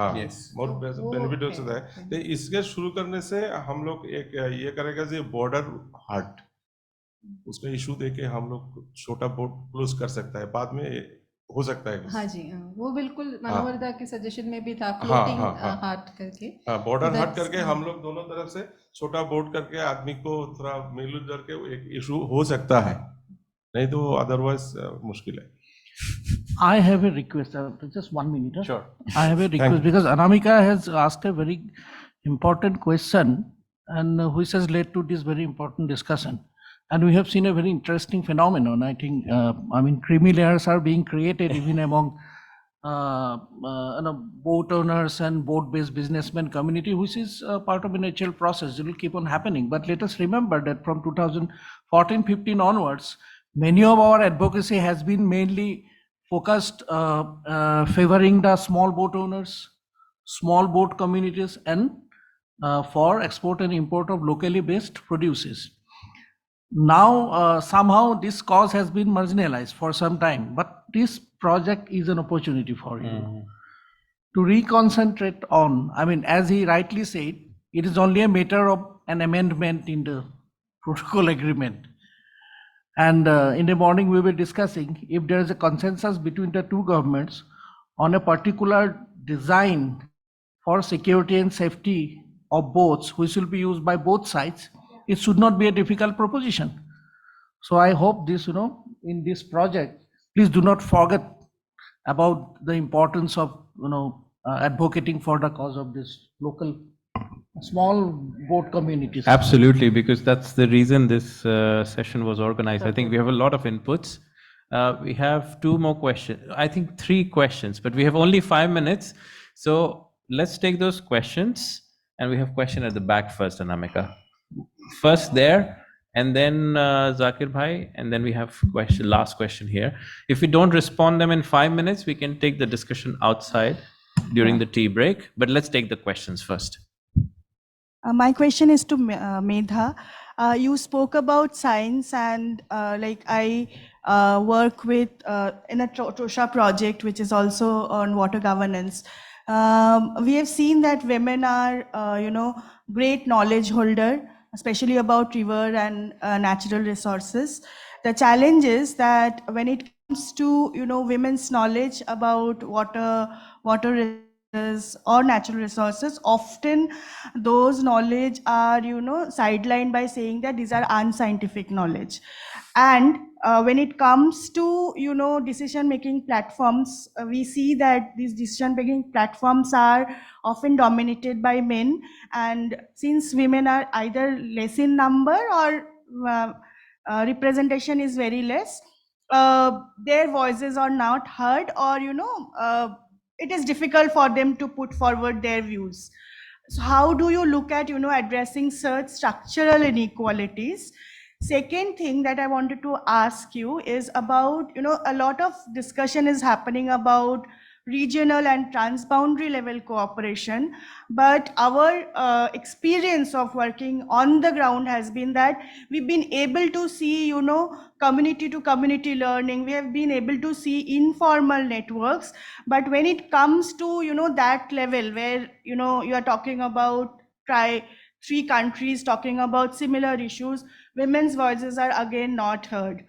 Speaker 20: More benefit हो सकता है। तो इसके शुरू करने से हम लोग एक ये करेगा जी बॉर्डर हार्ट, उसका इशू देके हम लोग छोटा बोट क्लोज कर सकता है, बाद में हो सकता है।
Speaker 11: हाँ जी, वो बिल्कुल मनोहरदा के सजेशन में भी था, फ्लोटिंग हार्ट करके,
Speaker 20: बॉर्डर हार्ट करके हम लोग दोनों तरफ से छोटा बोट करके आदमी को थोड़ा मिलजुल करके एक इशू हो सकता है, नहीं तो अदरवाइज मुश्किल है।
Speaker 7: I have a request, just 1 minute. Huh?
Speaker 16: Sure.
Speaker 7: I have a request because Anamika has asked a very important question and which has led to this very important discussion. And we have seen a very interesting phenomenon. I think, creamy layers are being created even among boat owners and boat-based businessmen community, which is part of a natural process. It will keep on happening. But let us remember that from 2014-15 onwards, many of our advocacy has been mainly focused favoring the small boat owners, small boat communities, and for export and import of locally based produces. Now, somehow this cause has been marginalized for some time, but this project is an opportunity for you to reconcentrate on, as he rightly said, it is only a matter of an amendment in the protocol agreement. And in the morning we were discussing if there is a consensus between the two governments on a particular design for security and safety of boats, which will be used by both sides, it should not be a difficult proposition. So I hope this, in this project, please do not forget about the importance of, advocating for the cause of this local small boat communities.
Speaker 16: Absolutely, because that's the reason this session was organized. I think we have a lot of inputs. We have 2 more questions. I think 3 questions, but we have only 5 minutes. So let's take those questions. And we have question at the back first, Anamika. First there, and then Zakir Bhai, and then we have last question here. If we don't respond them in 5 minutes, we can take the discussion outside during the tea break. But let's take the questions first.
Speaker 1: My question is to Medha. You spoke about science and I work with in a TOSHA project, which is also on water governance. We have seen that women are, great knowledge holder, especially about river and natural resources. The challenge is that when it comes to, women's knowledge about water resources or natural resources, often those knowledge are, sidelined by saying that these are unscientific knowledge. And when it comes to, decision-making platforms, we see that these decision-making platforms are often dominated by men. And since women are either less in number or representation is very less, their voices are not heard, or, it is difficult for them to put forward their views. So how do you look at, addressing such structural inequalities? Second thing that I wanted to ask you is about, a lot of discussion is happening about regional and transboundary level cooperation, but our experience of working on the ground has been that we've been able to see, community to community learning. We have been able to see informal networks, but when it comes to, that level where, you are talking about 3 countries talking about similar issues, women's voices are again not heard.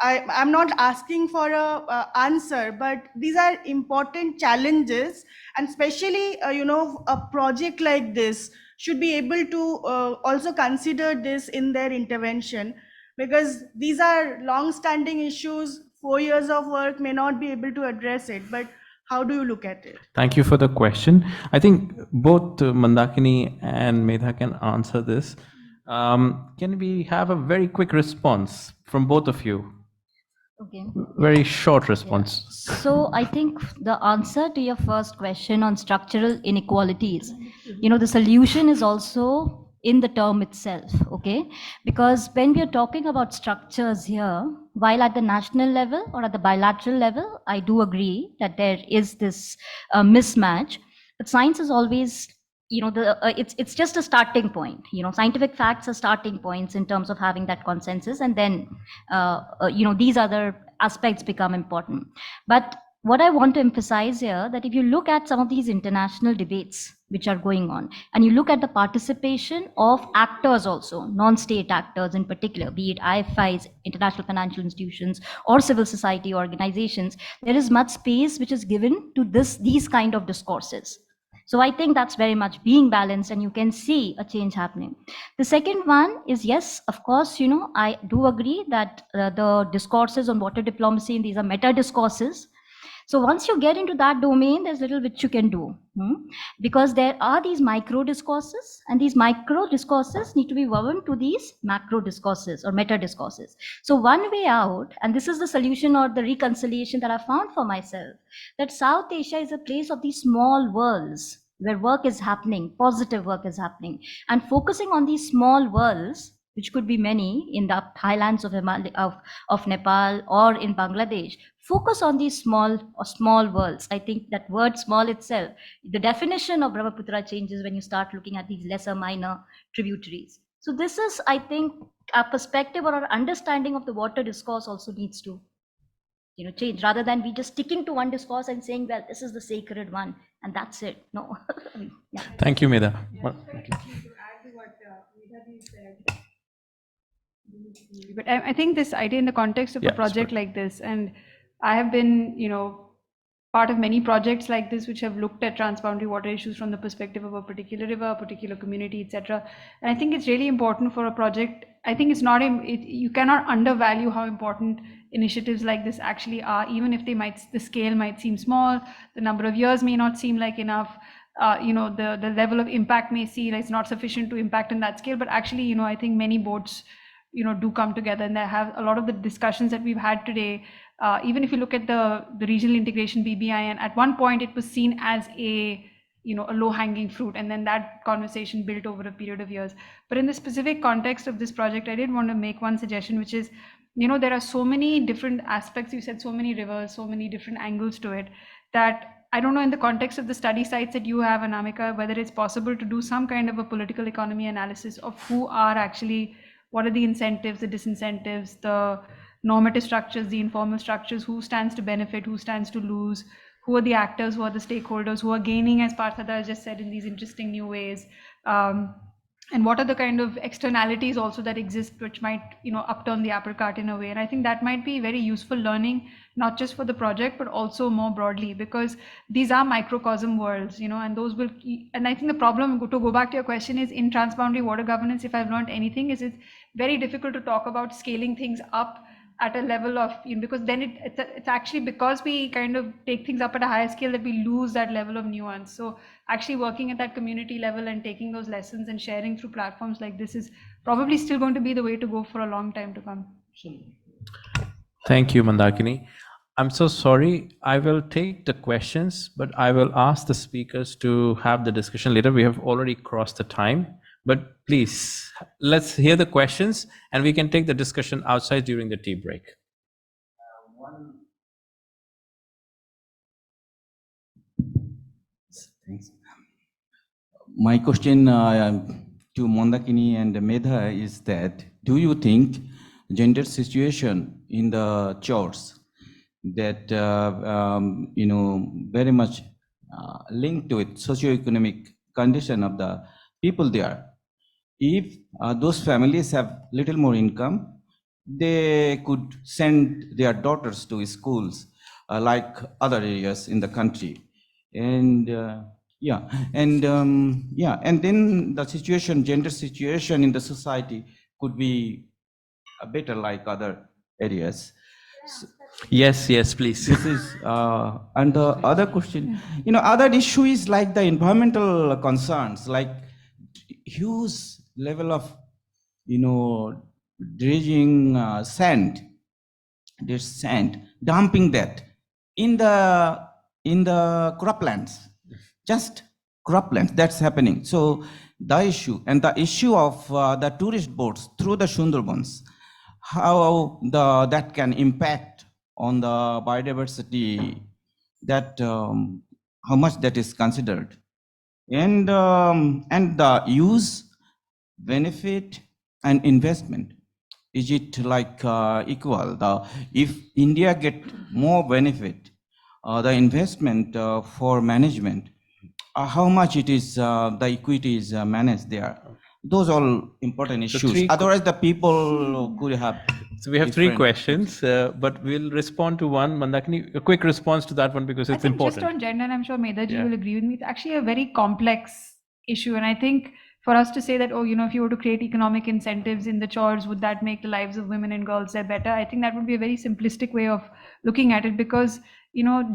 Speaker 1: I'm not asking for a answer, but these are important challenges, and especially, a project like this should be able to also consider this in their intervention, because these are long-standing issues. 4 years of work may not be able to address it, but how do you look at it?
Speaker 16: Thank you for the question. I think both Mandakini and Medha can answer this. Can we have a very quick response from both of you?
Speaker 19: Okay.
Speaker 16: Very short response.
Speaker 19: Yeah. So I think the answer to your first question on structural inequalities, the solution is also in the term itself, okay? Because when we are talking about structures here, while at the national level or at the bilateral level, I do agree that there is this mismatch, but science is always, it's just a starting point. Scientific facts are starting points in terms of having that consensus, and then, these other aspects become important. But what I want to emphasize here, that if you look at some of these international debates which are going on, and you look at the participation of actors also, non-state actors in particular, be it IFIs, international financial institutions, or civil society organizations, there is much space which is given to these kind of discourses. So I think that's very much being balanced, and you can see a change happening. The second one is, yes, of course, I do agree that the discourses on water diplomacy, and these are meta discourses. So once you get into that domain, there's little which you can do, because there are these micro discourses, and these micro discourses need to be woven to these macro discourses or meta discourses. So one way out, and this is the solution or the reconciliation that I found for myself, that South Asia is a place of these small worlds where work is happening, positive work is happening, and focusing on these small worlds, which could be many in the highlands of Nepal or in Bangladesh, focus on these small worlds. I think that word small itself, the definition of Brahmaputra changes when you start looking at these lesser minor tributaries. So this is, I think, our perspective or our understanding of the water discourse also needs to change, rather than we just sticking to one discourse and saying, well, this is the sacred one and that's it. No. Yeah.
Speaker 16: Thank you, Medha.
Speaker 18: But I think this idea in the context of a project like this, and I have been, part of many projects like this which have looked at transboundary water issues from the perspective of a particular river, a particular community, etc. And I think it's really important for a project. I think it's not, you cannot undervalue how important initiatives like this actually are, even if the scale might seem small, the number of years may not seem like enough. The level of impact may seem like it's not sufficient to impact in that scale, but actually, I think many boards, do come together, and they have a lot of the discussions that we've had today. Even if you look at the regional integration BBI, and at one point it was seen as a low-hanging fruit, and then that conversation built over a period of years. But in the specific context of this project, I did want to make one suggestion, which is, there are so many different aspects. You said so many rivers, so many different angles to it, that I don't know, in the context of the study sites that you have, Anamika, whether it's possible to do some kind of a political economy analysis of what are the incentives, the disincentives, the normative structures, the informal structures, who stands to benefit, who stands to lose, who are the actors, who are the stakeholders, who are gaining, as Parthada just said, in these interesting new ways. And what are the kind of externalities also that exist, which might, upturn the apple cart in a way. And I think that might be very useful learning, not just for the project, but also more broadly, because these are microcosm worlds, and those will, and I think the problem, to go back to your question, is in transboundary water governance, if I've learned anything, is it's very difficult to talk about scaling things up at a level of, because then it's actually because we kind of take things up at a higher scale that we lose that level of nuance. So actually working at that community level and taking those lessons and sharing through platforms like this is probably still going to be the way to go for a long time to come.
Speaker 16: Thank you, Mandakini. I'm so sorry. I will take the questions, but I will ask the speakers to have the discussion later. We have already crossed the time, but please, let's hear the questions and we can take the discussion outside during the tea break.
Speaker 14: Thanks. My question to Mandakini and Medha is that, do you think gender situation in the church that very much linked to it socioeconomic condition of the people there, if those families have little more income, they could send their daughters to schools like other areas in the country, and and then the situation, gender situation in the society could be better like other areas. So,
Speaker 16: yes, please.
Speaker 14: This is and the other question, other issue is like the environmental concerns, like huge level of dredging sand, dumping that in the croplands, just croplands, that's happening. So the issue, and the issue of the tourist boats through the Sundarbans, how that can impact on the biodiversity, that how much that is considered, and the use, benefit and investment, is it like equal? If India get more benefit, the investment for management, how much it is, the equity is managed there? Those all important issues. Otherwise, the people could have
Speaker 21: So we have three
Speaker 14: different.
Speaker 21: questions, but we'll respond to one. Mandakini, a quick response to that one because
Speaker 18: I
Speaker 21: it's
Speaker 18: think
Speaker 21: important.
Speaker 18: just on gender, and I'm sure Medha ji
Speaker 21: Yeah.
Speaker 18: will agree with me, it's actually a very complex issue. And I think for us to say that, oh, if you were to create economic incentives in the chores, would that make the lives of women and girls there better? I think that would be a very simplistic way of looking at it because,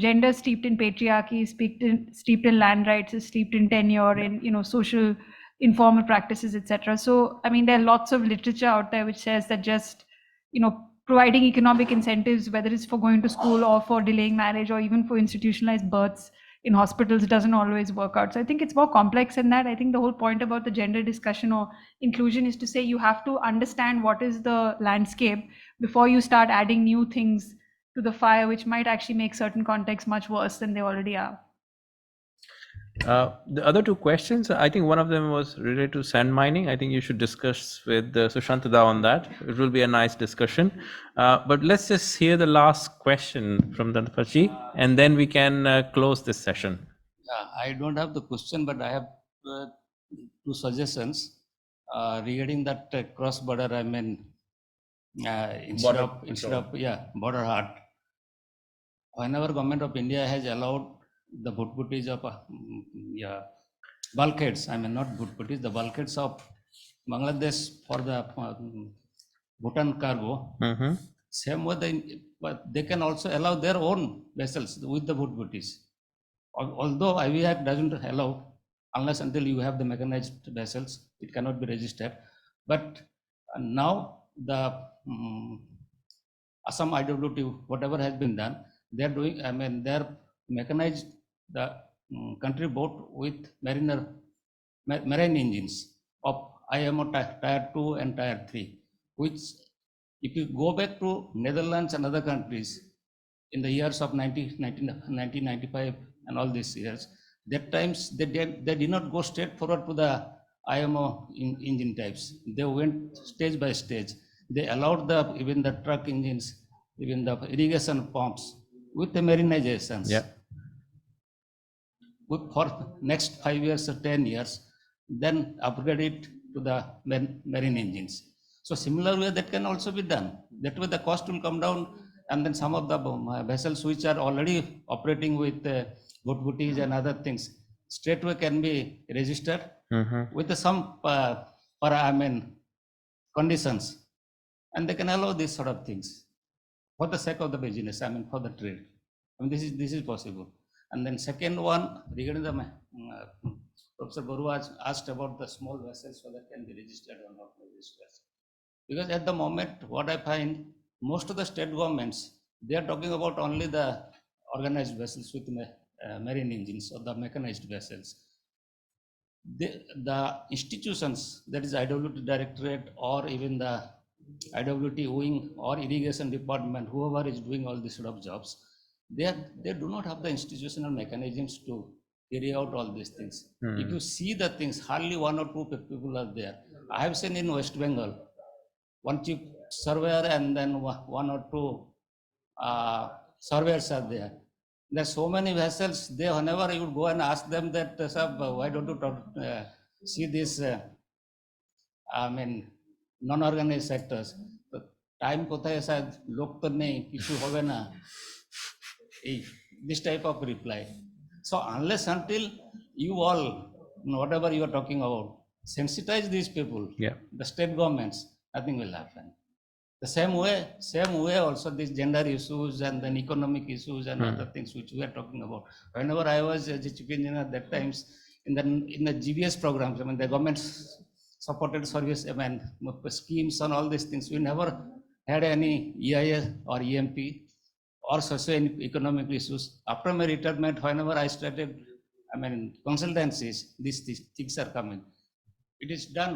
Speaker 18: gender steeped in patriarchy, steeped in land rights, is steeped in tenure, in, social informal practices, etc. So, I mean, there are lots of literature out there which says that just, providing economic incentives, whether it's for going to school or for delaying marriage or even for institutionalized births in hospitals, doesn't always work out. So I think it's more complex than that. I think the whole point about the gender discussion or inclusion is to say you have to understand what is the landscape before you start adding new things to the fire, which might actually make certain contexts much worse than they already are.
Speaker 21: The other two questions, I think one of them was related to sand mining. I think you should discuss with Sushanta on that. It will be a nice discussion. But let's just hear the last question from Dhanpachi, and then we can close this session.
Speaker 4: Yeah, I don't have the question, but I have two suggestions regarding that cross-border. I mean, instead of border hut. Whenever government of India has allowed the bootputties of bulkheads, I mean not bootputties, the bulkheads of Bangladesh for the Bhutan cargo. Same way, but they can also allow their own vessels with the bootputties. Although IVF doesn't allow, unless until you have the mechanized vessels, it cannot be registered. But now the Assam IWT, whatever has been done, they're doing, I mean, they're mechanized the country boat with marine engines of IMO Tier 2 and Tier 3, which if you go back to Netherlands and other countries in the years of 1995 and all these years, that times they did not go straight forward to the IMO engine types. They went stage by stage. They allowed even the truck engines, even the irrigation pumps with the marinizations.
Speaker 21: Yeah.
Speaker 4: For next 5 years or 10 years, then upgrade it to the marine engines. So similar way that can also be done. That way the cost will come down, and then some of the vessels which are already operating with bootputties and other things straightway can be registered with some conditions, and they can allow these sort of things for the sake of the business. I mean for the trade. I mean this is possible. And then second one regarding the Professor Baru asked about the small vessels whether can be registered or not registered. Because at the moment, what I find, most of the state governments, they are talking about only the organized vessels with marine engines or the mechanized vessels. The institutions, that is IWT Directorate or even the IWT wing or irrigation department, whoever is doing all these sort of jobs, they do not have the institutional mechanisms to carry out all these things. If you see the things, hardly one or two people are there. I have seen in West Bengal, one chief surveyor and then one or two surveyors are there. There's so many vessels there. Whenever you would go and ask them that, why don't you see this, I mean, non-organized sectors? Time কোথায় sir লোক তো নেই কিছু হবে না this type of reply. So unless until you all, whatever you are talking about, sensitize these people, the state governments, nothing will happen. The same way also these gender issues and then economic issues and other things which we are talking about. Whenever I was a chief engineer at that times, in the GBS programs, I mean the government supported service, I mean schemes and all these things, we never had any EIS or EMP or socio-economic issues. After my retirement, whenever I started, I mean consultancies, these things are coming. It is done.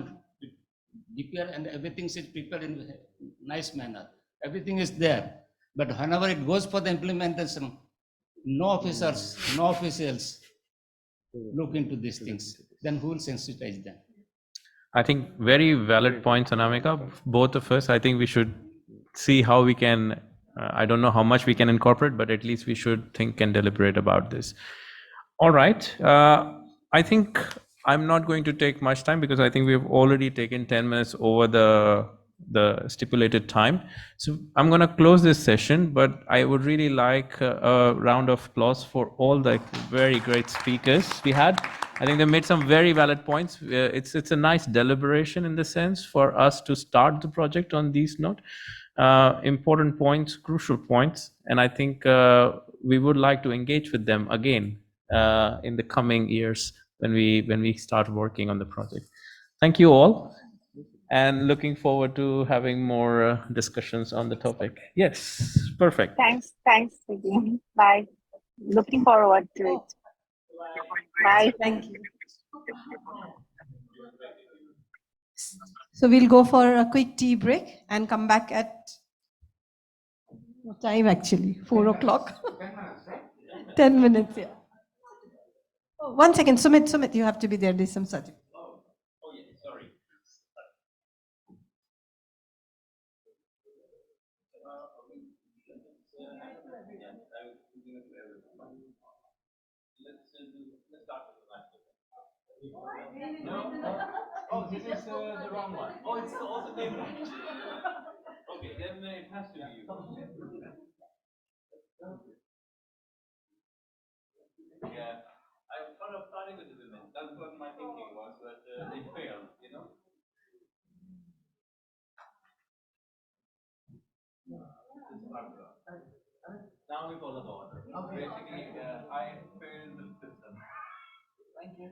Speaker 4: DPR and everything is prepared in a nice manner. Everything is there. But whenever it goes for the implementation, no officers, no officials look into these things. Then who will sensitize them?
Speaker 21: I think very valid points, Anamika. Both of us, I think we should see how we can, I don't know how much we can incorporate, but at least we should think and deliberate about this. All right. I think I'm not going to take much time because I think we've already taken 10 minutes over the stipulated time. So I'm going to close this session, but I would really like a round of applause for all the very great speakers we had. I think they made some very valid points. It's a nice deliberation in the sense for us to start the project on these notes. Important points, crucial points, and I think we would like to engage with them again in the coming years when we start working on the project. Thank you all, and looking forward to having more discussions on the topic. Yes, perfect.
Speaker 17: Thanks again. Bye. Looking forward to it. Bye.
Speaker 2: Thank you. So we'll go for a quick tea break and come back at what time actually? 4 o'clock? 10 minutes, yeah. Oh, 1 second, Sumit, you have to be there. There's some certificate.
Speaker 21: Oh, this is the wrong one. Oh, it's also the right. Okay, then it has to be you. Yeah, I thought of starting with the women. That's what my thinking was, but it failed, you know. Now we follow the order. Okay. Basically, I failed the system. Thank you.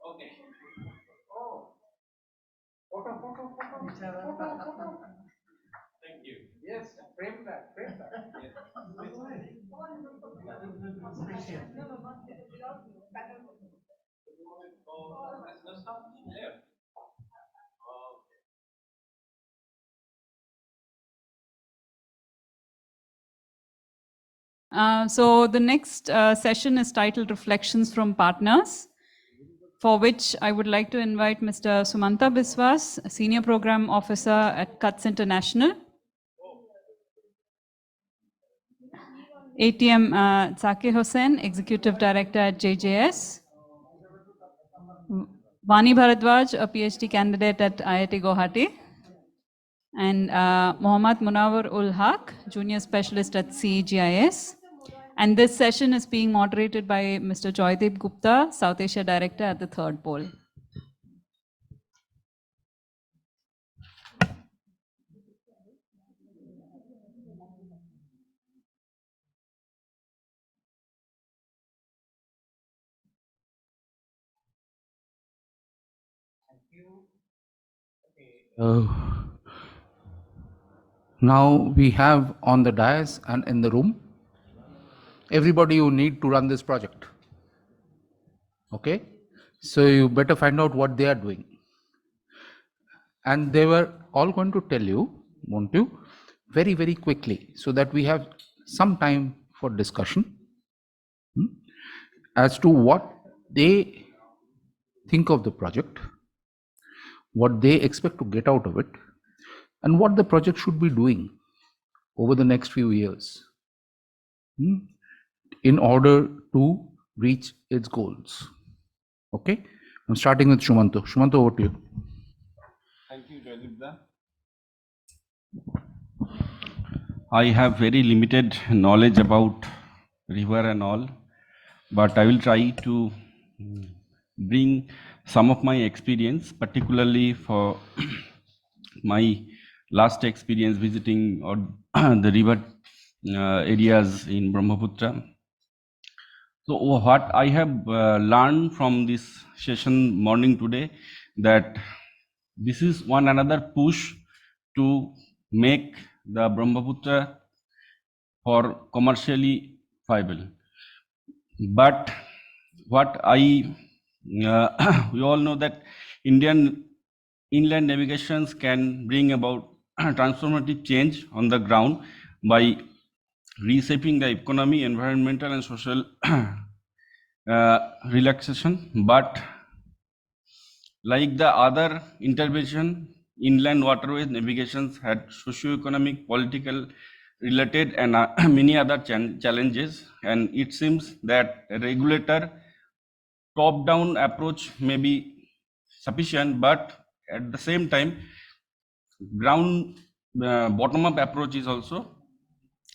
Speaker 21: Okay. Thank you. Yes, frame that. Yes.
Speaker 8: So the next session is titled Reflections from Partners, for which I would like to invite Mr. Sumanta Biswas, a Senior Program Officer at CUTS International, ATM Zakir Hussain, Executive Director at JJS, Vani Bharadwaj, a PhD candidate at IIT Guwahati, and Mohammad Munawar ul Haq, Junior Specialist at CGIS. And this session is being moderated by Mr. Joydeep Gupta, South Asia Director at the Third Pole.
Speaker 15: Now we have on the dais and in the room everybody you need to run this project. Okay? So you better find out what they are doing. And they were all going to tell you, won't you, very, very quickly, so that we have some time for discussion as to what they think of the project, what they expect to get out of it, and what the project should be doing over the next few years in order to reach its goals. Okay? I'm starting with Shumanto. Shumanto, over to you.
Speaker 5: Thank you, Joydeep. I have very limited knowledge about river and all, but I will try to bring some of my experience, particularly for my last experience visiting the river areas in Brahmaputra. So what I have learned from this session morning today, that this is one another push to make the Brahmaputra for commercially viable. But what we all know that Indian inland navigations can bring about transformative change on the ground by reshaping the economy, environmental and social relaxation. But like the other intervention, inland waterways navigations had socio-economic, political related and many other challenges, and it seems that a regulator top-down approach may be sufficient, but at the same time ground bottom-up approach is also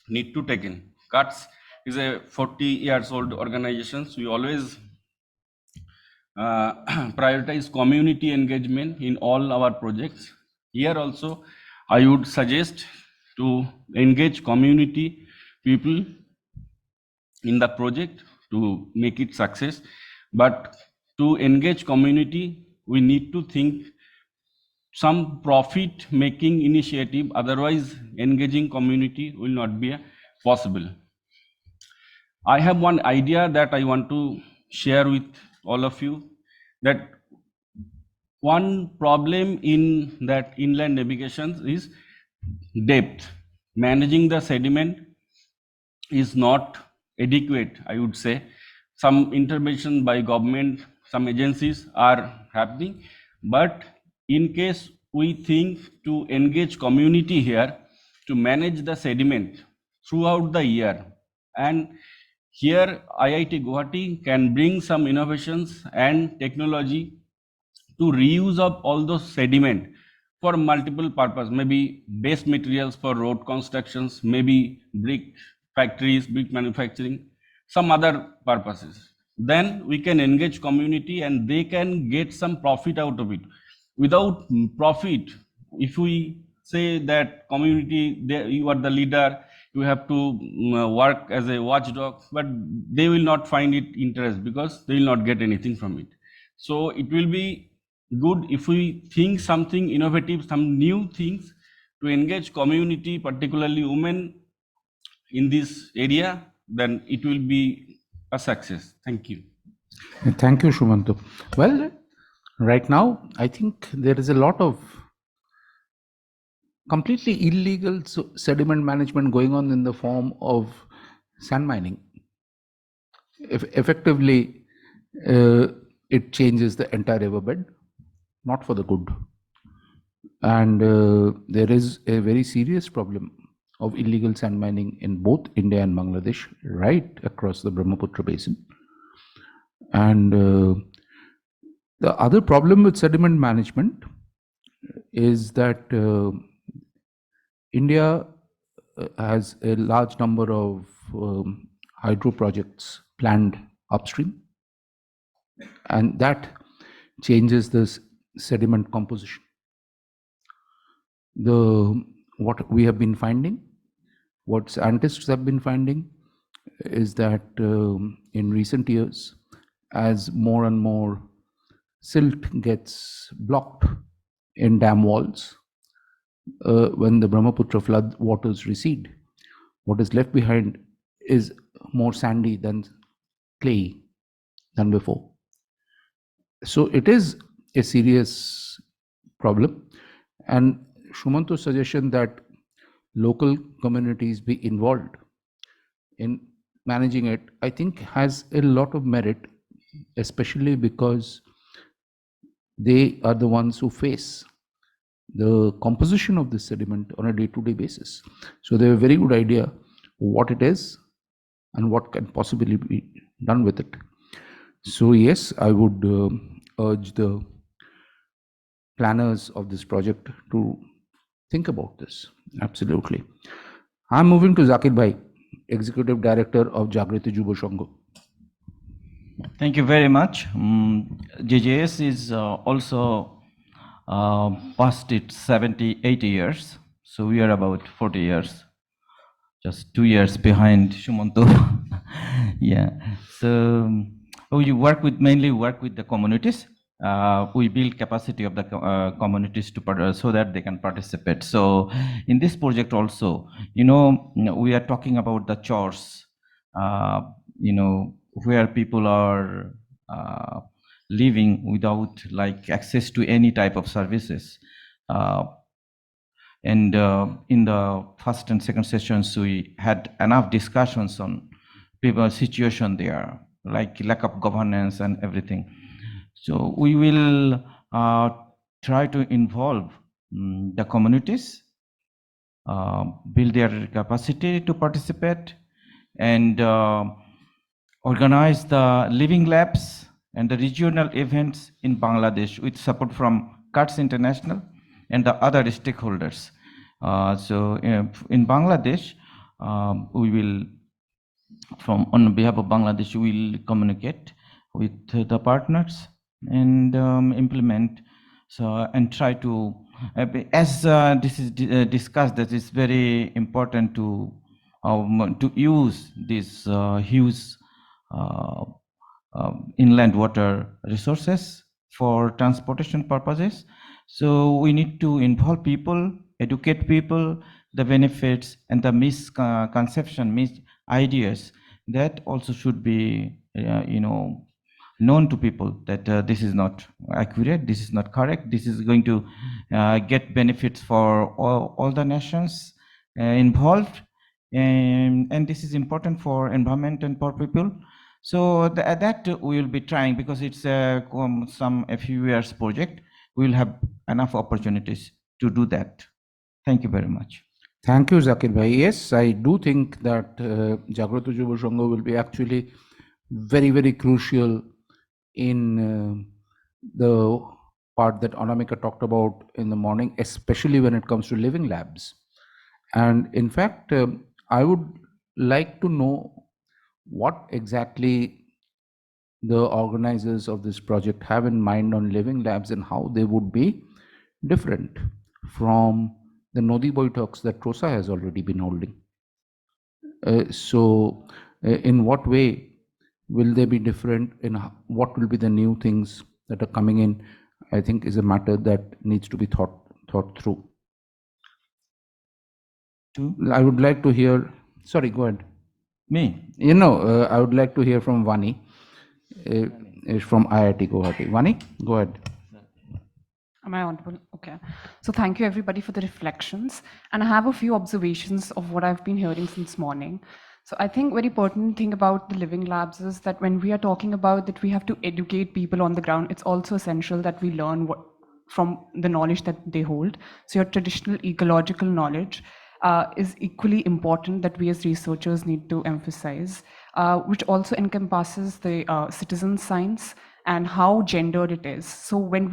Speaker 5: need to take in. CUTS is a 40 years old organization. So we always prioritize community engagement in all our projects. Here also, I would suggest to engage community people in the project to make it success. But to engage community, we need to think some profit making initiative, otherwise engaging community will not be possible. I have one idea that I want to share with all of you, that one problem in that inland navigation is depth. Managing the sediment is not adequate, I would say. Some intervention by government, some agencies are happening, but in case we think to engage community here to manage the sediment throughout the year, and here IIT Guwahati can bring some innovations and technology to reuse of all those sediment for multiple purpose, maybe base materials for road constructions, maybe brick factories, brick manufacturing, some other purposes. Then we can engage community and they can get some profit out of it. Without profit, if we say that community, you are the leader, you have to work as a watchdog, but they will not find it interest because they will not get anything from it. So it will be good if we think something innovative, some new things to engage community, particularly women in this area, then it will be a success. Thank you.
Speaker 15: Thank you, Shumanto. Well, right now, I think there is a lot of completely illegal sediment management going on in the form of sand mining. Effectively, it changes the entire riverbed, not for the good. And there is a very serious problem of illegal sand mining in both India and Bangladesh, right across the Brahmaputra Basin. And the other problem with sediment management is that India has a large number of hydro projects planned upstream, and that changes the sediment composition. What we have been finding, what scientists have been finding, is that in recent years, as more and more silt gets blocked in dam walls, when the Brahmaputra flood waters recede, what is left behind is more sandy than clay than before. So it is a serious problem, and Shumanto's suggestion that local communities be involved in managing it, I think has a lot of merit, especially because they are the ones who face the composition of this sediment on a day-to-day basis. So they have a very good idea what it is and what can possibly be done with it. So yes, I would urge the planners of this project to think about this. Absolutely. I'm moving to Zakir Bhai, Executive Director of Jagriti Yuva Sangh.
Speaker 6: Thank you very much. JJS is also past its 70, 80 years. So we are about 40 years, just 2 years behind Shumanto. Yeah. So we mainly work with the communities. We build capacity of the communities to so that they can participate. So in this project also, we are talking about the chores, where people are living without like access to any type of services. And in the first and second sessions, we had enough discussions on people's situation there, like lack of governance and everything. So we will try to involve the communities, build their capacity to participate, and organize the living labs and the regional events in Bangladesh with support from CATS International and the other stakeholders. So in Bangladesh, we will, on behalf of Bangladesh, we will communicate with the partners and implement. So and try to, as this is discussed, that it's very important to use these huge inland water resources for transportation purposes. So we need to involve people, educate people, the benefits and the misconception, ideas that also should be, known to people that this is not accurate, this is not correct, this is going to get benefits for all the nations involved, and this is important for environment and for people. So that we will be trying, because it's a few years project. We will have enough opportunities to do that. Thank you very much.
Speaker 15: Thank you, Zakir Bhai. Yes, I do think that Jagrata Yuva Sangha will be actually very, very crucial in the part that Anamika talked about in the morning, especially when it comes to living labs. And in fact, I would like to know what exactly the organizers of this project have in mind on living labs and how they would be different from the Nodi Boy talks that TROSA has already been holding. So in what way will they be different, and what will be the new things that are coming in? I think is a matter that needs to be thought through. I would like to hear, sorry, go ahead.
Speaker 6: Me?
Speaker 15: I would like to hear from Vani, from IIT Guwahati. Vani, go ahead.
Speaker 3: Am I audible? Okay. So thank you everybody for the reflections. And I have a few observations of what I've been hearing since morning. So I think very pertinent thing about the living labs is that when we are talking about that we have to educate people on the ground, it's also essential that we learn from the knowledge that they hold. So your traditional ecological knowledge is equally important that we as researchers need to emphasize, which also encompasses the citizen science and how gendered it is. So when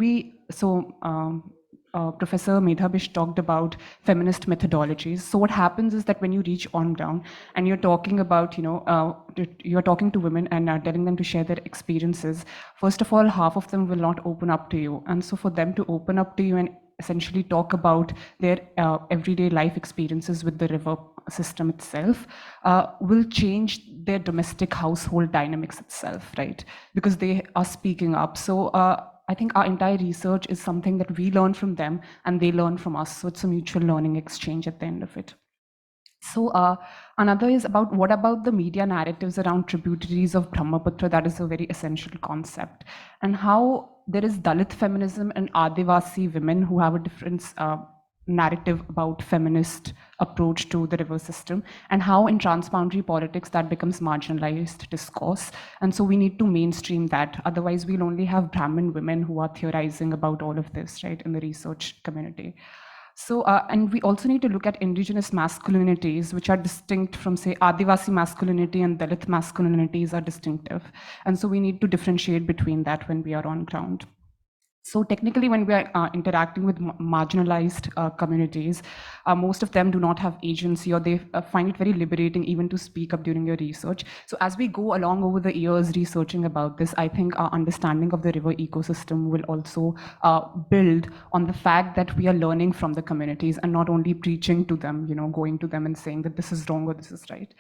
Speaker 3: Professor Medhabish talked about feminist methodologies. So what happens is that when you reach on down and you're talking about, you're talking to women and telling them to share their experiences, first of all, half of them will not open up to you. And so for them to open up to you and essentially talk about their everyday life experiences with the river system itself will change their domestic household dynamics itself, right? Because they are speaking up. So I think our entire research is something that we learn from them and they learn from us. So it's a mutual learning exchange at the end of it. So another is about what about the media narratives around tributaries of Brahmaputra? That is a very essential concept. And how there is Dalit feminism and Adivasi women who have a different narrative about feminist approach to the river system, and how in transboundary politics that becomes marginalized discourse. And so we need to mainstream that. Otherwise, we'll only have Brahmin women who are theorizing about all of this, right, in the research community. So, and we also need to look at indigenous masculinities, which are distinct from, say, Adivasi masculinity and Dalit masculinities are distinctive. And so we need to differentiate between that when we are on ground. So technically, when we are interacting with marginalized communities, most of them do not have agency, or they find it very liberating even to speak up during your research. So as we go along over the years researching about this, I think our understanding of the river ecosystem will also build on the fact that we are learning from the communities and not only preaching to them, going to them and saying that this is wrong or this is right.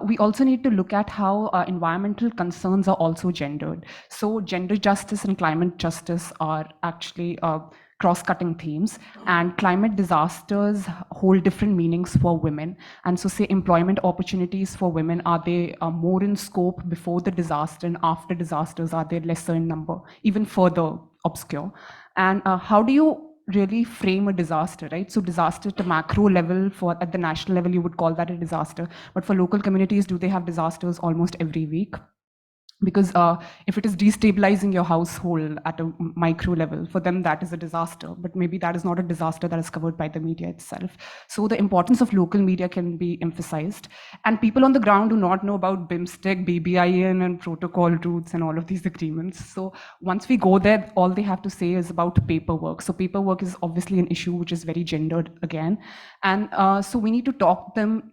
Speaker 3: We also need to look at how environmental concerns are also gendered. So gender justice and climate justice are actually cross-cutting themes, and climate disasters hold different meanings for women. And so say employment opportunities for women, are they more in scope before the disaster, and after disasters are they lesser in number, even further obscure? And how do you really frame a disaster, right? So disaster at a macro level, for at the national level, you would call that a disaster. But for local communities, do they have disasters almost every week? Because if it is destabilizing your household at a micro level, for them that is a disaster, but maybe that is not a disaster that is covered by the media itself. So the importance of local media can be emphasized, and people on the ground do not know about BIMSTEC, BBIN, and protocol routes and all of these agreements. So once we go there, all they have to say is about paperwork. So paperwork is obviously an issue which is very gendered again, and so we need to talk them,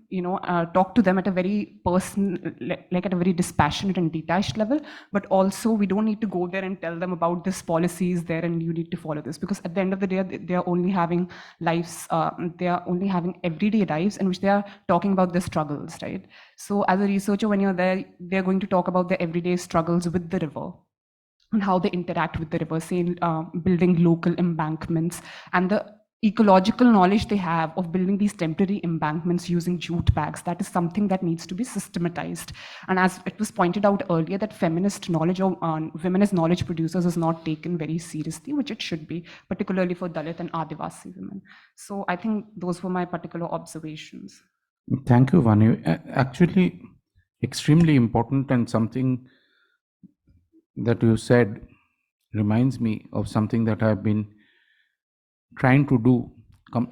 Speaker 3: talk to them at a very personal, like at a very dispassionate and detached level. But also we don't need to go there and tell them about this policy is there and you need to follow this, because at the end of the day they are only having lives, they are only having everyday lives in which they are talking about their struggles, right? So as a researcher, when you're there, they're going to talk about their everyday struggles with the river and how they interact with the river, say building local embankments, and the ecological knowledge they have of building these temporary embankments using jute bags. That is something that needs to be systematized. And as it was pointed out earlier, that feminist knowledge or women as knowledge producers is not taken very seriously, which it should be, particularly for Dalit and Adivasi women. So I think those were my particular observations.
Speaker 15: Thank you, Vani. Actually, extremely important, and something that you said reminds me of something that I've been trying to do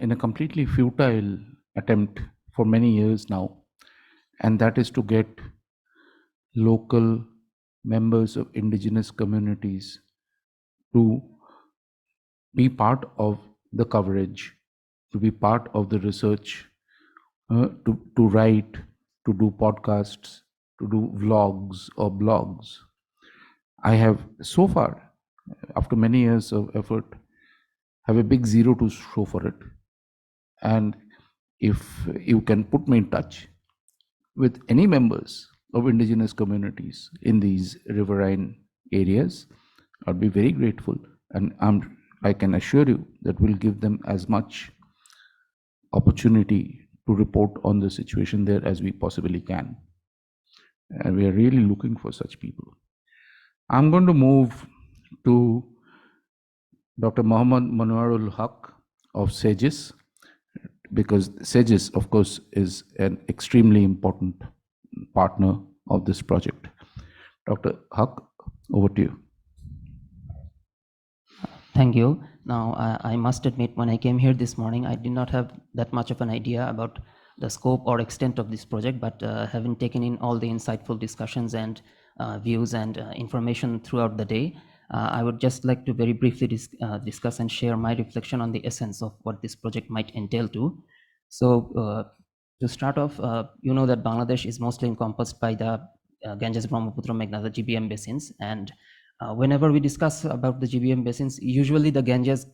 Speaker 15: in a completely futile attempt for many years now, and that is to get local members of indigenous communities to be part of the coverage, to be part of the research, to write, to do podcasts, to do vlogs or blogs. I have so far, after many years of effort, have a big zero to show for it. And if you can put me in touch with any members of indigenous communities in these riverine areas, I'd be very grateful. And I can assure you that we'll give them as much opportunity to report on the situation there as we possibly can. And we are really looking for such people. I'm going to move to Dr. Mohammad Manwarul Haq of SEGIS, because SEGIS, of course, is an extremely important partner of this project. Dr. Haq, over to you.
Speaker 12: Thank you. Now, I must admit, when I came here this morning, I did not have that much of an idea about the scope or extent of this project, but having taken in all the insightful discussions and views and information throughout the day, I would just like to very briefly discuss and share my reflection on the essence of what this project might entail to. So to start off, you know that Bangladesh is mostly encompassed by the Ganges, Brahmaputra, Meghna, the GBM basins. And whenever we discuss about the GBM basins, usually the Ganges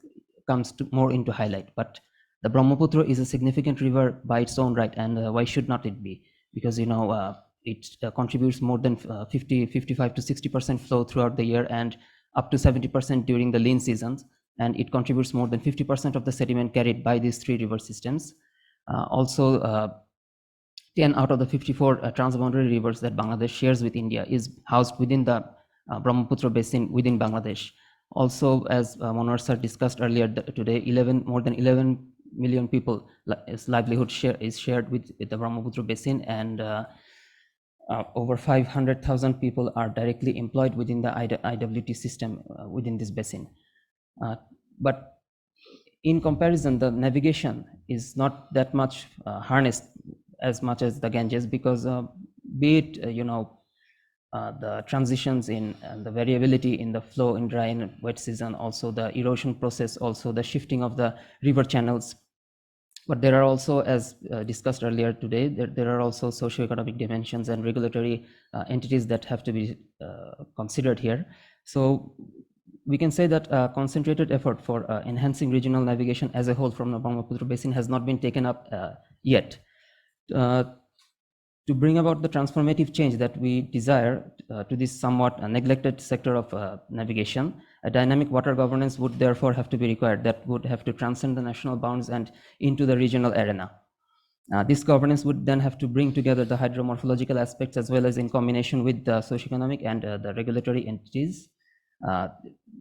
Speaker 12: comes more into highlight. But the Brahmaputra is a significant river by its own right, and why should not it be? Because it contributes more than 55 to 60% flow throughout the year, and up to 70% during the lean seasons, and it contributes more than 50% of the sediment carried by these three river systems. Also, 10 out of the 54 transboundary rivers that Bangladesh shares with India is housed within the Brahmaputra Basin within Bangladesh. Also, as Manwar sir discussed earlier today, more than 11 million people livelihood is shared with the Brahmaputra Basin, and over 500,000 people are directly employed within the IWT system within this basin. But in comparison, the navigation is not that much harnessed as much as the Ganges, because be it the transitions in and the variability in the flow in dry and wet season, also the erosion process, also the shifting of the river channels. But there are also, as discussed earlier today, there are also socioeconomic dimensions and regulatory entities that have to be considered here. So we can say that a concentrated effort for enhancing regional navigation as a whole from the Brahmaputra Basin has not been taken up yet. To bring about the transformative change that we desire to this somewhat neglected sector of navigation, a dynamic water governance would therefore have to be required that would have to transcend the national bounds and into the regional arena. This governance would then have to bring together the hydromorphological aspects as well as in combination with the socioeconomic and the regulatory entities.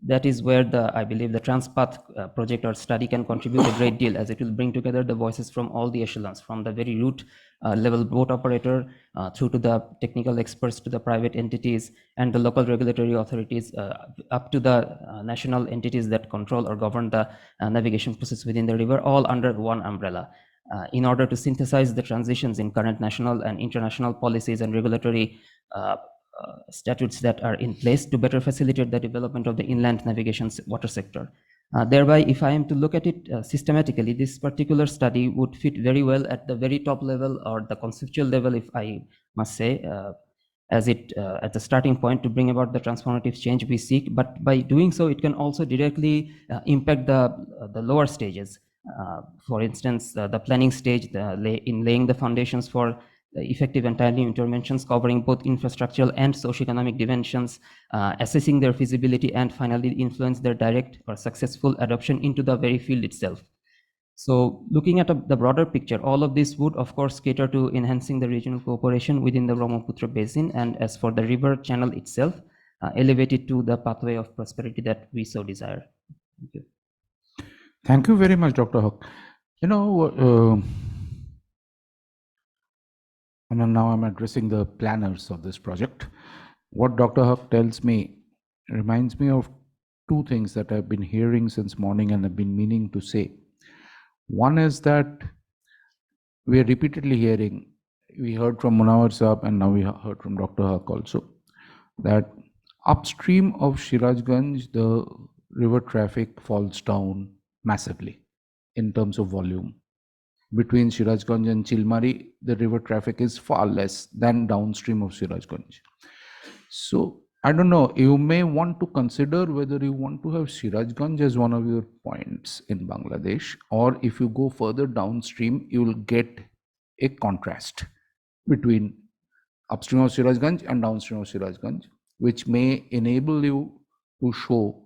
Speaker 12: That is where I believe the Transpath project or study can contribute a great deal, as it will bring together the voices from all the echelons, from the very root level boat operator through to the technical experts, to the private entities and the local regulatory authorities, up to the national entities that control or govern the navigation process within the river, all under one umbrella. In order to synthesize the transitions in current national and international policies and regulatory statutes that are in place to better facilitate the development of the inland navigation water sector. Thereby, if I am to look at it systematically, this particular study would fit very well at the very top level or the conceptual level, if I must say, as it at the starting point to bring about the transformative change we seek. But by doing so, it can also directly impact the lower stages. For instance, the planning stage, in laying the foundations for effective and timely interventions covering both infrastructural and socioeconomic dimensions, assessing their feasibility, and finally influence their direct or successful adoption into the very field itself. So looking at the broader picture, all of this would of course cater to enhancing the regional cooperation within the Brahmaputra Basin, and as for the river channel itself, elevate it to the pathway of prosperity that we so desire. Thank you.
Speaker 15: Thank you very much, Dr. Huck. You know, and now I'm addressing the planners of this project. What Dr. Huck tells me reminds me of two things that I've been hearing since morning and have been meaning to say. One is that we are repeatedly hearing, we heard from Munawar Saab and now we heard from Dr. Huck also, that upstream of Shirajganj, the river traffic falls down massively in terms of volume. Between Shirajganj and Chilmari, the river traffic is far less than downstream of Shirajganj. So I don't know, you may want to consider whether you want to have Shirajganj as one of your points in Bangladesh, or if you go further downstream, you will get a contrast between upstream of Shirajganj and downstream of Shirajganj, which may enable you to show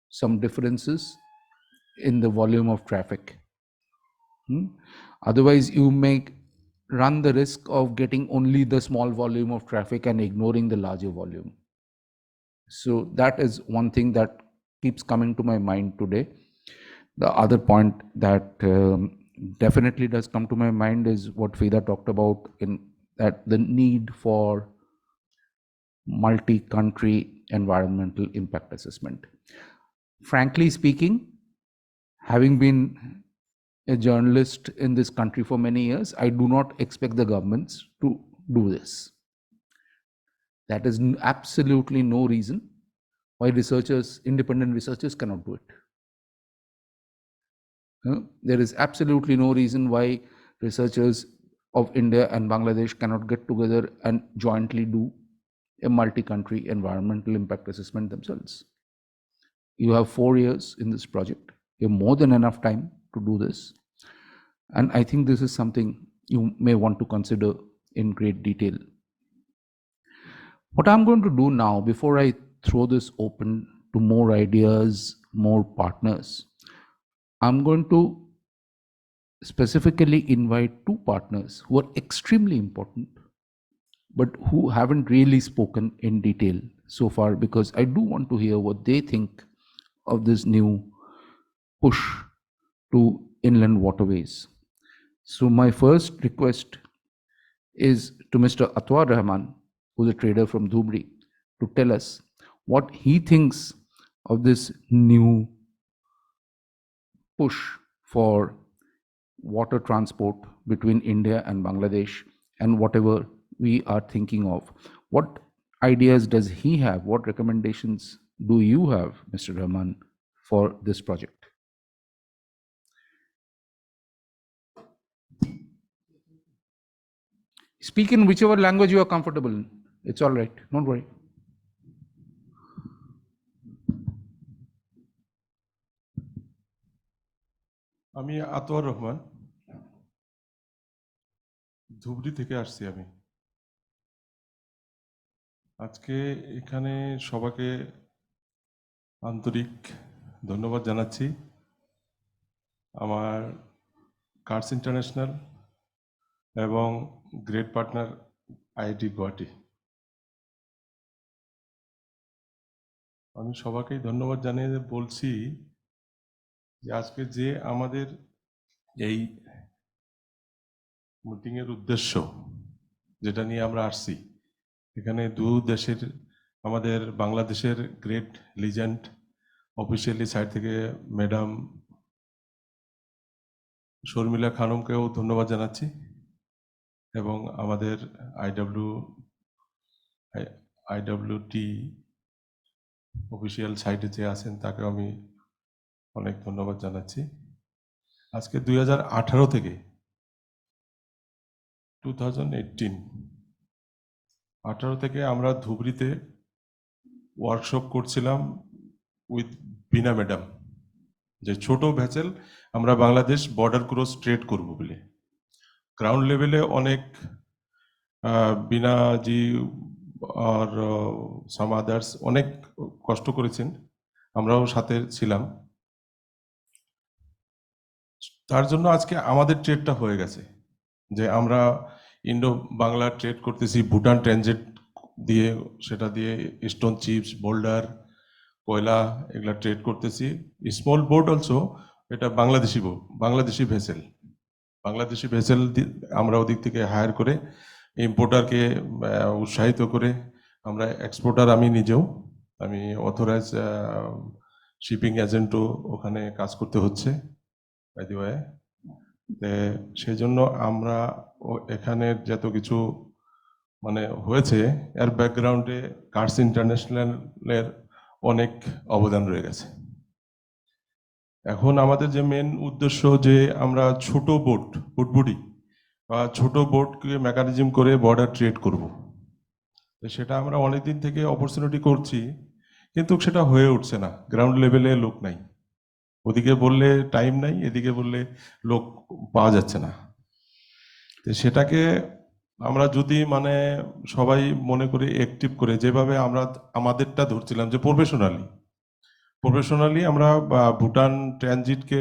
Speaker 15: some differences in the volume of traffic. Otherwise, you may run the risk of getting only the small volume of traffic and ignoring the larger volume. So that is one thing that keeps coming to my mind today. The other point that definitely does come to my mind is what Fida talked about, in that the need for multi-country environmental impact assessment. Frankly speaking, having been a journalist in this country for many years, I do not expect the governments to do this. That is absolutely no reason why researchers, independent researchers, cannot do it. There is absolutely no reason why researchers of India and Bangladesh cannot get together and jointly do a multi-country environmental impact assessment themselves. You have 4 years in this project. You have more than enough time to do this. And I think this is something you may want to consider in great detail. What I'm going to do now, before I throw this open to more ideas, more partners, I'm going to specifically invite 2 partners who are extremely important, but who haven't really spoken in detail so far, because I do want to hear what they think of this new push to inland waterways. So my first request is to Mr. Atwar Rahman, who's a trader from Dhubri, to tell us what he thinks of this new push for water transport between India and Bangladesh, and whatever we are thinking of. What ideas does he have? What recommendations do you have, Mr. Rahman, for this project? Speak in whichever language you are comfortable in. It's all right. Don't worry.
Speaker 20: আমি আতোয়ার রহমান, ধুবড়ি থেকে আসছি আমি। আজকে এখানে সবাইকে আন্তরিক ধন্যবাদ জানাচ্ছি। আমার কার্স ইন্টারন্যাশনাল এবং গ্রেট পার্টনার আইআইটি গুয়াহাটি। আমি সবাইকে ধন্যবাদ জানিয়ে বলছি যে আজকে যে আমাদের এই মিটিং এর উদ্দেশ্য যেটা নিয়ে আমরা আসছি, এখানে দু দেশের আমাদের বাংলাদেশের গ্রেট লিজেন্ড অফিসিয়ালি সাইড থেকে ম্যাডাম শর্মিলা খানমকেও ধন্যবাদ জানাচ্ছি এবং আমাদের আইডব্লিউটি অফিসিয়াল সাইটে যে আছেন তাকেও আমি অনেক ধন্যবাদ জানাচ্ছি। আজকে 2018 থেকে 2018 থেকে আমরা ধুবড়িতে ওয়ার্কশপ করছিলাম উইথ বিনা ম্যাডাম, যে ছোট ভেসেল আমরা বাংলাদেশ বর্ডার ক্রস ট্রেড করব বলে। গ্রাউন্ড লেভেলে অনেক বিনাজি আর সাম আদার্স অনেক কষ্ট করেছেন, আমরাও সাথে ছিলাম। তার জন্য আজকে আমাদের ট্রেডটা হয়ে গেছে, যে আমরা ইন্ডো বাংলা ট্রেড করতেছি ভুটান ট্রানজিট দিয়ে, সেটা দিয়ে স্টোন চিপস, বোল্ডার, কয়লা এগুলা ট্রেড করতেছি। স্মল বোট অলসো, এটা বাংলাদেশি ভেসেল আমরা ওদিক থেকে হায়ার করে ইম্পোর্টারকে উৎসাহিত করে আমরা এক্সপোর্টার, আমি নিজেও আমি অথরাইজ শিপিং এজেন্টও ওখানে কাজ করতে হচ্ছে বাই দি ওয়ে। সেই জন্য আমরা এখানে যত কিছু মানে হয়েছে এর ব্যাকগ্রাউন্ডে কার্স ইন্টারন্যাশনালের অনেক অবদান রয়ে গেছে। এখন আমাদের যে মেন উদ্দেশ্য যে আমরা ছোট বুটবুডি বা ছোট বোটকে মেকানিজম করে বর্ডার ট্রেড করব, তো সেটা আমরা অনেকদিন থেকে অপরচুনিটি করছি, কিন্তু সেটা হয়ে উঠছে না। গ্রাউন্ড লেভেলে লোক নাই, ওদিকে বললে টাইম নাই, এদিকে বললে লোক পাওয়া যাচ্ছে না। তো সেটাকে আমরা যদি মানে সবাই মনে করি অ্যাক্টিভ করে, যেভাবে আমরা আমাদেরটা ধরছিলাম যে প্রফেশনালি আমরা ভুটান ট্রানজিটকে,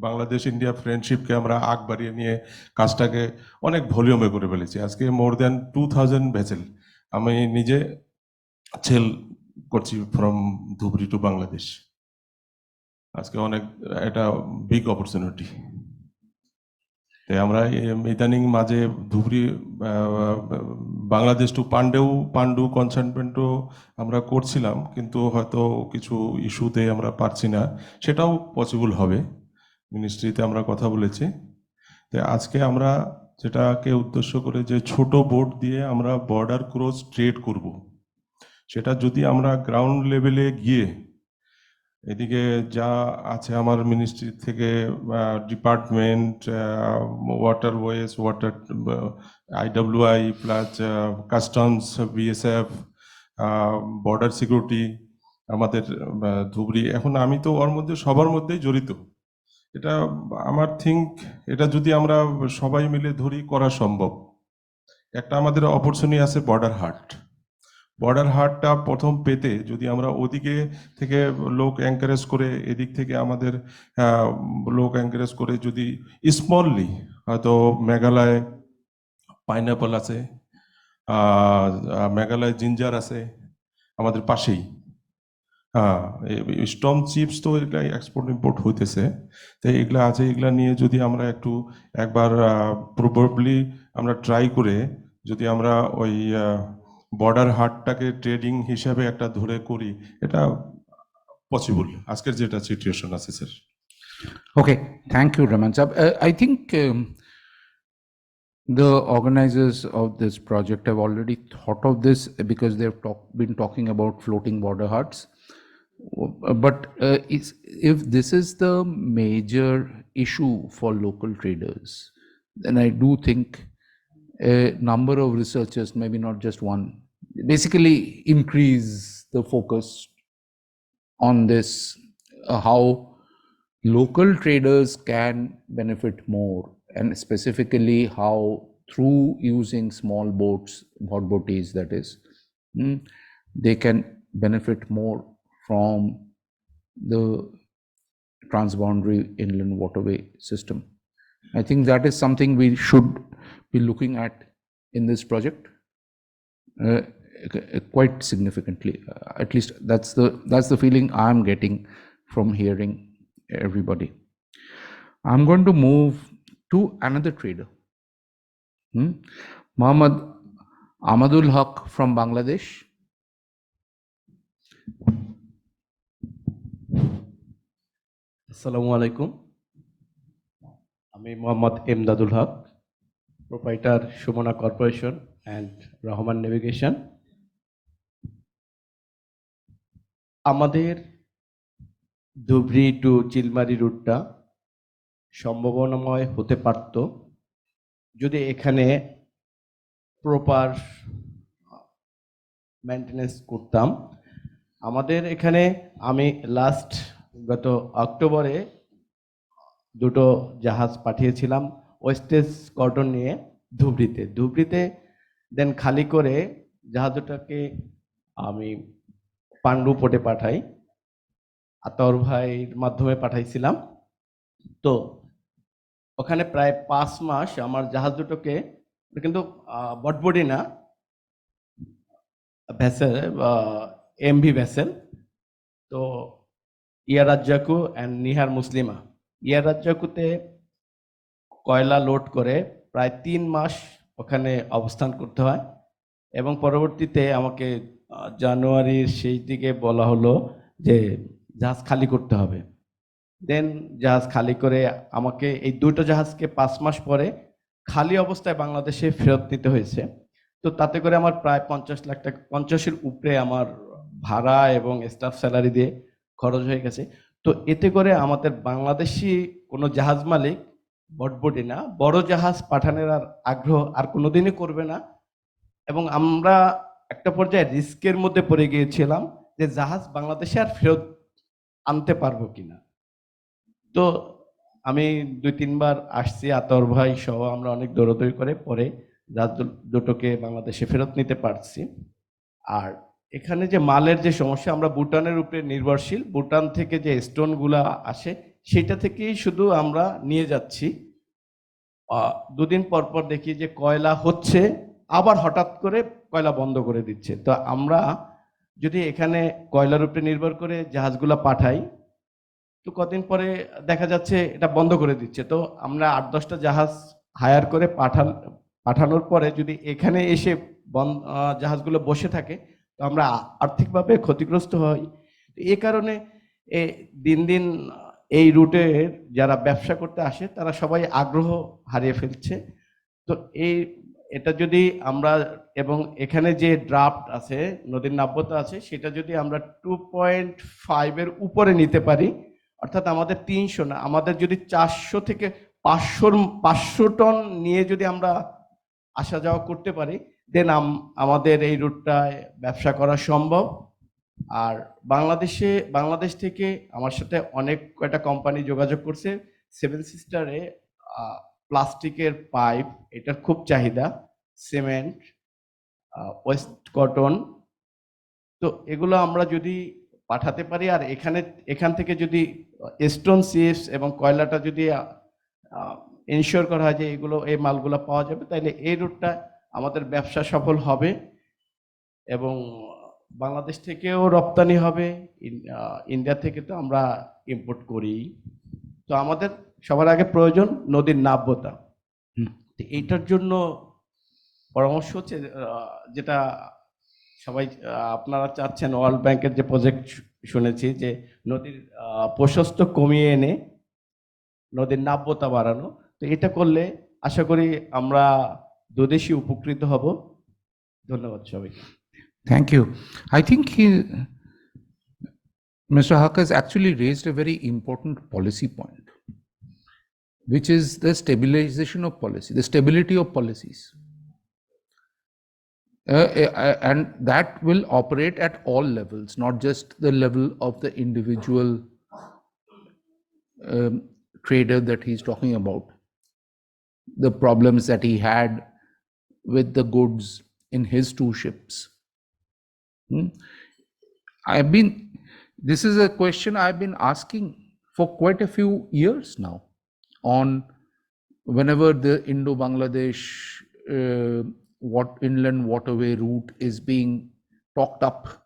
Speaker 20: বাংলাদেশ ইন্ডিয়া ফ্রেন্ডশিপকে আমরা আগ বাড়িয়ে নিয়ে কাজটাকে অনেক ভলিউমে করে ফেলেছি। আজকে মোর দ্যান 2000 ভেসেল আমি নিজে সেল করছি ফ্রম ধুবড়ি টু বাংলাদেশ। আজকে অনেক এটা বিগ অপরচুনিটি। তাই আমরা ইদানিং মাঝে ধুবড়ি বাংলাদেশ টু পান্ডু কনসাইনমেন্টও আমরা করছিলাম, কিন্তু হয়তো কিছু ইস্যুতে আমরা পারছি না, সেটাও পসিবল হবে। মিনিস্ট্রিতে আমরা কথা বলেছি। তাই আজকে আমরা যেটাকে উদ্দেশ্য করে যে ছোট বোট দিয়ে আমরা বর্ডার ক্রস ট্রেড করব, সেটা যদি আমরা গ্রাউন্ড লেভেলে গিয়ে এদিকে যা আছে আমার মিনিস্ট্রি থেকে department, waterways, IWI plus customs, BSF, border security, আমাদের ধুবড়ি, এখন আমি তো ওর মধ্যে সবার মধ্যেই জড়িত। এটা আমার এটা যদি আমরা সবাই মিলে ধরি করা সম্ভব। একটা আমাদের অপরচুনিটি আছে বর্ডার হাটটা প্রথম পেতে যদি আমরা ওদিকে থেকে লোক এনকারেজ করে, এদিক থেকে আমাদের লোক এনকারেজ করে, যদি স্মললি হয়তো মেঘালয় পাইনঅ্যাপল আছে, মেঘালয় জিঞ্জার আছে আমাদের পাশেই, স্টোন চিপস তো এগুলা এক্সপোর্ট ইম্পোর্ট হইতেছে, তো এগুলা আছে, এগুলা নিয়ে যদি আমরা একবার প্রবাবলি আমরা ট্রাই করে যদি আমরা ওই বর্ডার হাটটাকে ট্রেডিং হিসাবে একটা ধরে করি, এটা পসিবল আজকের যেটা সিচুয়েশন আছে sir.
Speaker 15: Okay, thank you, Raman Sahab. I think the organizers of this project have already thought of this because they've been talking about floating border huts. But if this is the major issue for local traders, then I do think a number of researchers, maybe not just one, basically increase the focus on this, how local traders can benefit more, and specifically how through using small boats, boaties that is, they can benefit more from the transboundary inland waterway system. I think that is something we should be looking at in this project. quite significantly. At least that's the feeling I'm getting from hearing everybody. I'm going to move to another trader, Mohammad Amadul Haq from Bangladesh.
Speaker 10: Assalamu alaikum. আমি মোহাম্মদ এমদাদুল হক, proprietor Shumona Corporation and Rahman Navigation. আমাদের Dhubri two Chilmari রুটটা সম্ভাবনাময় হতে পারত যদি এখানে proper maintenance করতাম। আমাদের এখানে আমি গত অক্টোবরে দুটো জাহাজ পাঠিয়েছিলাম ওয়েস্টেজ কটন নিয়ে ধুবড়িতে দেন খালি করে জাহাজ দুটাকে আমি পান্ডু পোর্টে পাঠাই, আতর ভাইয়ের মাধ্যমে পাঠাইছিলাম। তো ওখানে প্রায় 5 মাস আমার জাহাজ দুটোকে, কিন্তু বটবডি না, ভেসেল, এমভি ভেসেল, তো ইয়ারাজ্জাকু অ্যান্ড নিহার মুসলিমা। ইয়ারাজ্জাকুতে কয়লা লোড করে প্রায় 3 মাস ওখানে অবস্থান করতে হয় এবং পরবর্তীতে আমাকে জানুয়ারির শেষ দিকে বলা হলো যে জাহাজ খালি করতে হবে। দেন জাহাজ খালি করে আমাকে এই দুটো জাহাজকে 5 মাস পরে খালি অবস্থায় বাংলাদেশে ফেরত নিতে হয়েছে। তো তাতে করে আমার প্রায় 50 লাখ টাকা, 50-এর উপরে আমার ভাড়া এবং স্টাফ স্যালারি দিয়ে খরচ হয়ে গেছে। তো এতে করে আমাদের বাংলাদেশি কোনো জাহাজ মালিক বটবডি না, বড় জাহাজ পাঠানোর আর আগ্রহ আর কোনোদিনই করবে না। এবং আমরা একটা পর্যায়ে রিস্কের মধ্যে পড়ে গিয়েছিলাম যে জাহাজ বাংলাদেশে আর ফেরত আনতে পারবো কিনা। তো আমি 2-3 বার আসছি, আতর ভাই সহ আমরা অনেক দৌড়দৌড়ি করে পরে জাহাজ দুটোকে বাংলাদেশে ফেরত নিতে পারছি। আর এখানে যে মালের যে সমস্যা, আমরা ভুটানের উপরে নির্ভরশীল, ভুটান থেকে যে স্টোনগুলা আসে সেটা থেকেই শুধু আমরা নিয়ে যাচ্ছি। 2 দিন পর পর দেখি যে কয়লা হচ্ছে, আবার হঠাৎ করে কয়লা বন্ধ করে দিচ্ছে। তো আমরা যদি এখানে কয়লার উপরে নির্ভর করে জাহাজগুলা পাঠাই, তো কদিন পরে দেখা যাচ্ছে এটা বন্ধ করে দিচ্ছে। তো আমরা 8-10টা জাহাজ হায়ার করে পাঠানোর পরে যদি এখানে এসে জাহাজগুলো বসে থাকে, তো আমরা আর্থিকভাবে ক্ষতিগ্রস্ত হই। এ কারণে দিন দিন এই রুটের যারা ব্যবসা করতে আসে তারা সবাই আগ্রহ হারিয়ে ফেলছে। তো এটা যদি আমরা, এবং এখানে যে ড্রাফট আছে, নদীর নাব্যতা আছে, সেটা যদি আমরা 2.5-এর উপরে নিতে পারি, অর্থাৎ আমাদের 300 না, আমাদের যদি 400 থেকে 500 টন নিয়ে যদি আমরা আসা যাওয়া করতে পারি, দেন আমাদের এই রুটটায় ব্যবসা করা সম্ভব। আর বাংলাদেশ থেকে আমার সাথে অনেক কয়টা কোম্পানি যোগাযোগ করছে। 7 সিস্টারে প্লাস্টিকের পাইপ, এটার খুব চাহিদা, সিমেন্ট, ওয়েস্ট কটন, তো এগুলো আমরা যদি পাঠাতে পারি আর এখান থেকে যদি স্টোন চিপস এবং কয়লাটা যদি ইনশিওর করা হয় যে এই মালগুলো পাওয়া যাবে, তাহলে এই রুটটা আমাদের ব্যবসা সফল হবে এবং বাংলাদেশ থেকেও রপ্তানি হবে, ইন্ডিয়া থেকে তো আমরা ইম্পোর্ট করি। তো আমাদের সবার আগে প্রয়োজন নদীর নাব্যতা। এইটার জন্য পরামর্শ হচ্ছে যেটা সবাই আপনারা চাচ্ছেন, ওয়ার্ল্ড ব্যাংকের যে প্রজেক্ট শুনেছি যে নদীর প্রশস্ত কমিয়ে এনে নদীর নাব্যতা বাড়ানো। তো এটা করলে আশা করি আমরা দুদেশই উপকৃত হব। ধন্যবাদ সবাইকে।
Speaker 15: Thank you. I think Mr. Haq has actually raised a very important policy point, which is the stabilization of policy, the stability of policies. And that will operate at all levels, not just the level of the individual trader that he's talking about. The problems that he had with the goods in his 2 ships. This is a question I've been asking for quite a few years now, on whenever the Indo-Bangladesh what inland waterway route is being talked up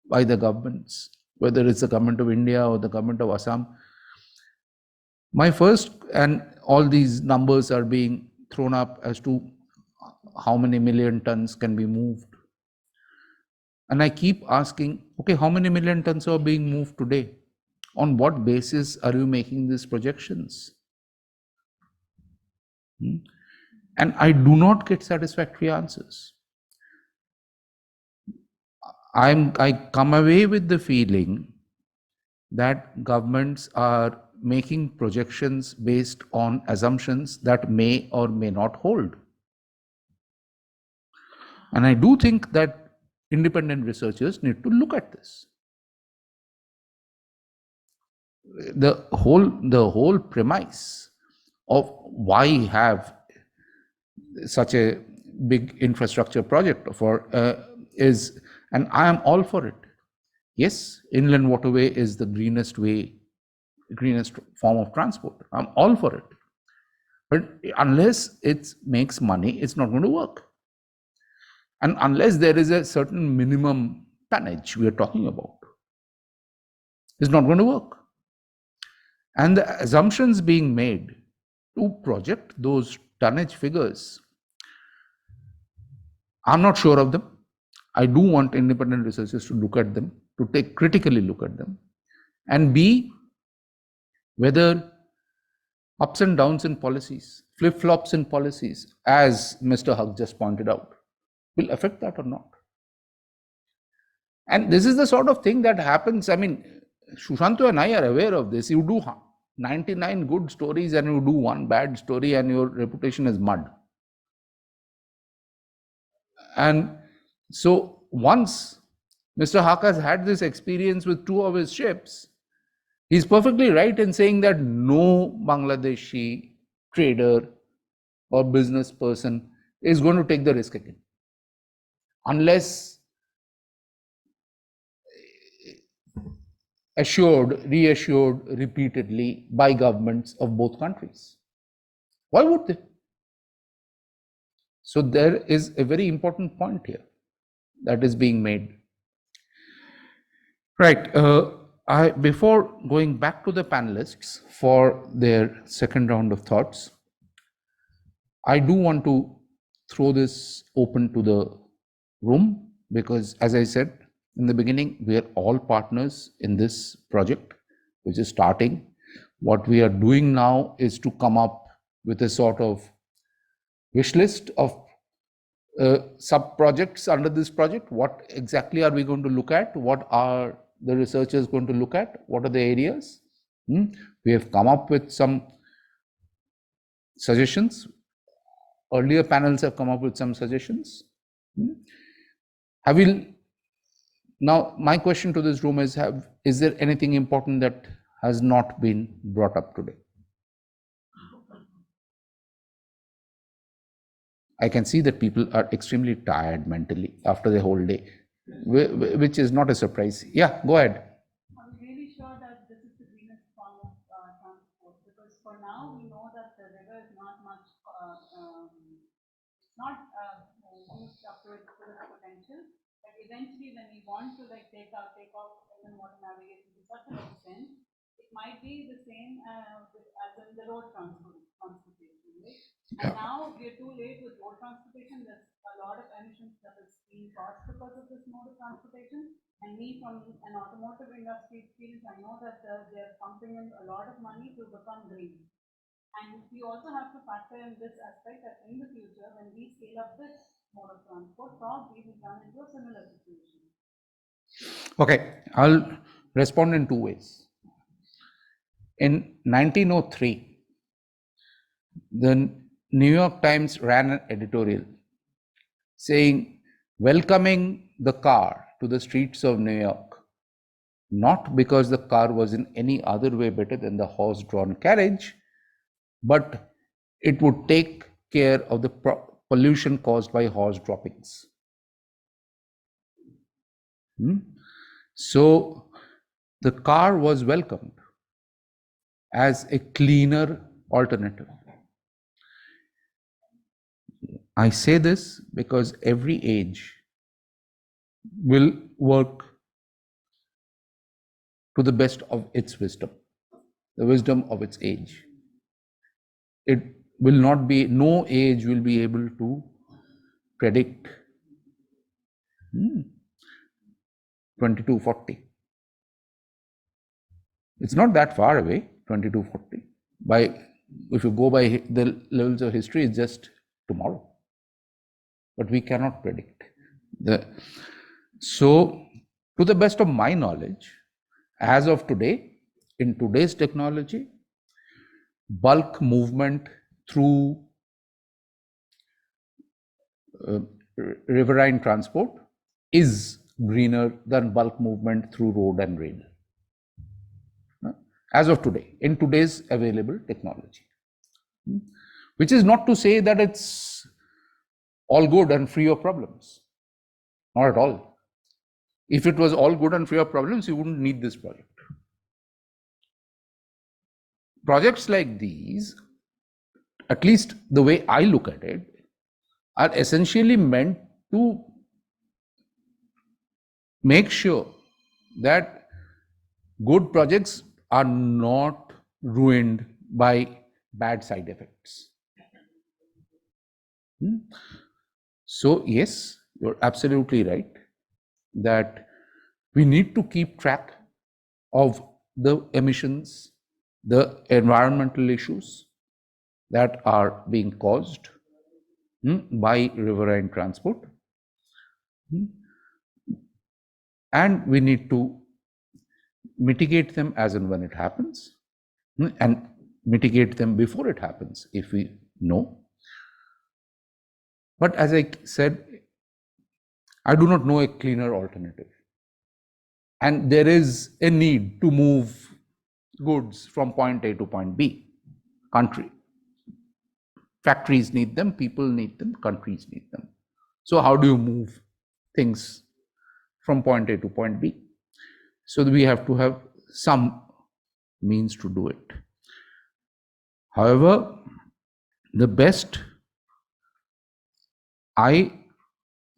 Speaker 15: by the governments, whether it's the government of India or the government of Assam. My first, and all these numbers are being thrown up as to how many million tons can be moved. And I keep asking, okay, how many million tons are being moved today? On what basis are you making these projections? And I do not get satisfactory answers. I come away with the feeling that governments are making projections based on assumptions that may or may not hold. And I do think that independent researchers need to look at this. The whole premise of why have such a big infrastructure project for is, and I am all for it. Yes, inland waterway is the greenest form of transport. I'm all for it. But unless it makes money, it's not going to work. And unless there is a certain minimum tonnage we are talking about, it's not going to work. And the assumptions being made to project those tonnage figures, I'm not sure of them. I do want independent researchers to look at them, to critically look at them, and B, whether ups and downs in policies, flip-flops in policies, as Mr. Haq just pointed out, will affect that or not. And this is the sort of thing that happens. I mean, Shushanto and I are aware of this. You do 99 good stories and you do one bad story and your reputation is mud. And so once Mr. Haq has had this experience with 2 of his ships, he's perfectly right in saying that no Bangladeshi trader or business person is going to take the risk again, unless reassured repeatedly by governments of both countries. Why would they? So there is a very important point here that is being made. Right. Before going back to the panelists for their second round of thoughts, I do want to throw this open to the room because, as I said in the beginning, we are all partners in this project, which is starting. What we are doing now is to come up with a sort of wish list of sub-projects under this project. What exactly are we going to look at? What are the researchers going to look at? What are the areas? We have come up with some suggestions. Earlier panels have come up with some suggestions. Now, my question to this room is there anything important that has not been brought up today? I can see that people are extremely tired mentally after the whole day, which is not a surprise. Yeah, go ahead.
Speaker 8: I'm really sure that this is the greenest form of transport, because for now we know that the river is not much, it's not used up to its fullest potential. But eventually, when we want to take off and water navigation to such an extent, it might be the same as in the road transportation, right? And now we're too late with road transportation. There's a lot of emissions that is being caused because of this mode of transportation. And me, from an automotive industry experience, I know that they're pumping in a lot of money to become green. And we also have to factor in this aspect that in the future, when we scale up this mode of transport, probably we run into a similar situation.
Speaker 15: Okay, I'll respond in 2 ways. In 1903, the New York Times ran an editorial saying, welcoming the car to the streets of New York, not because the car was in any other way better than the horse-drawn carriage, but it would take care of the pollution caused by horse droppings. So the car was welcomed as a cleaner alternative. I say this because every age will work to the best of its wisdom, the wisdom of its age. It will not be, no age will be able to predict 2240. It's not that far away, 2240. If you go by the levels of history, it's just tomorrow. But we cannot predict. So, to the best of my knowledge, as of today, in today's technology, bulk movement through riverine transport is greener than bulk movement through road and rail. As of today, in today's available technology. Which is not to say that it's all good and free of problems. Not at all. If it was all good and free of problems, you wouldn't need this project. Projects like these, at least the way I look at it, are essentially meant to make sure that good projects are not ruined by bad side effects. So yes, you're absolutely right that we need to keep track of the emissions, the environmental issues that are being caused by riverine transport. And we need to mitigate them as and when it happens, and mitigate them before it happens if we know. But as I said, I do not know a cleaner alternative. And there is a need to move goods from point A to point B, country. Factories need them, people need them, countries need them. So how do you move things from point A to point B? So we have to have some means to do it. However, the best, I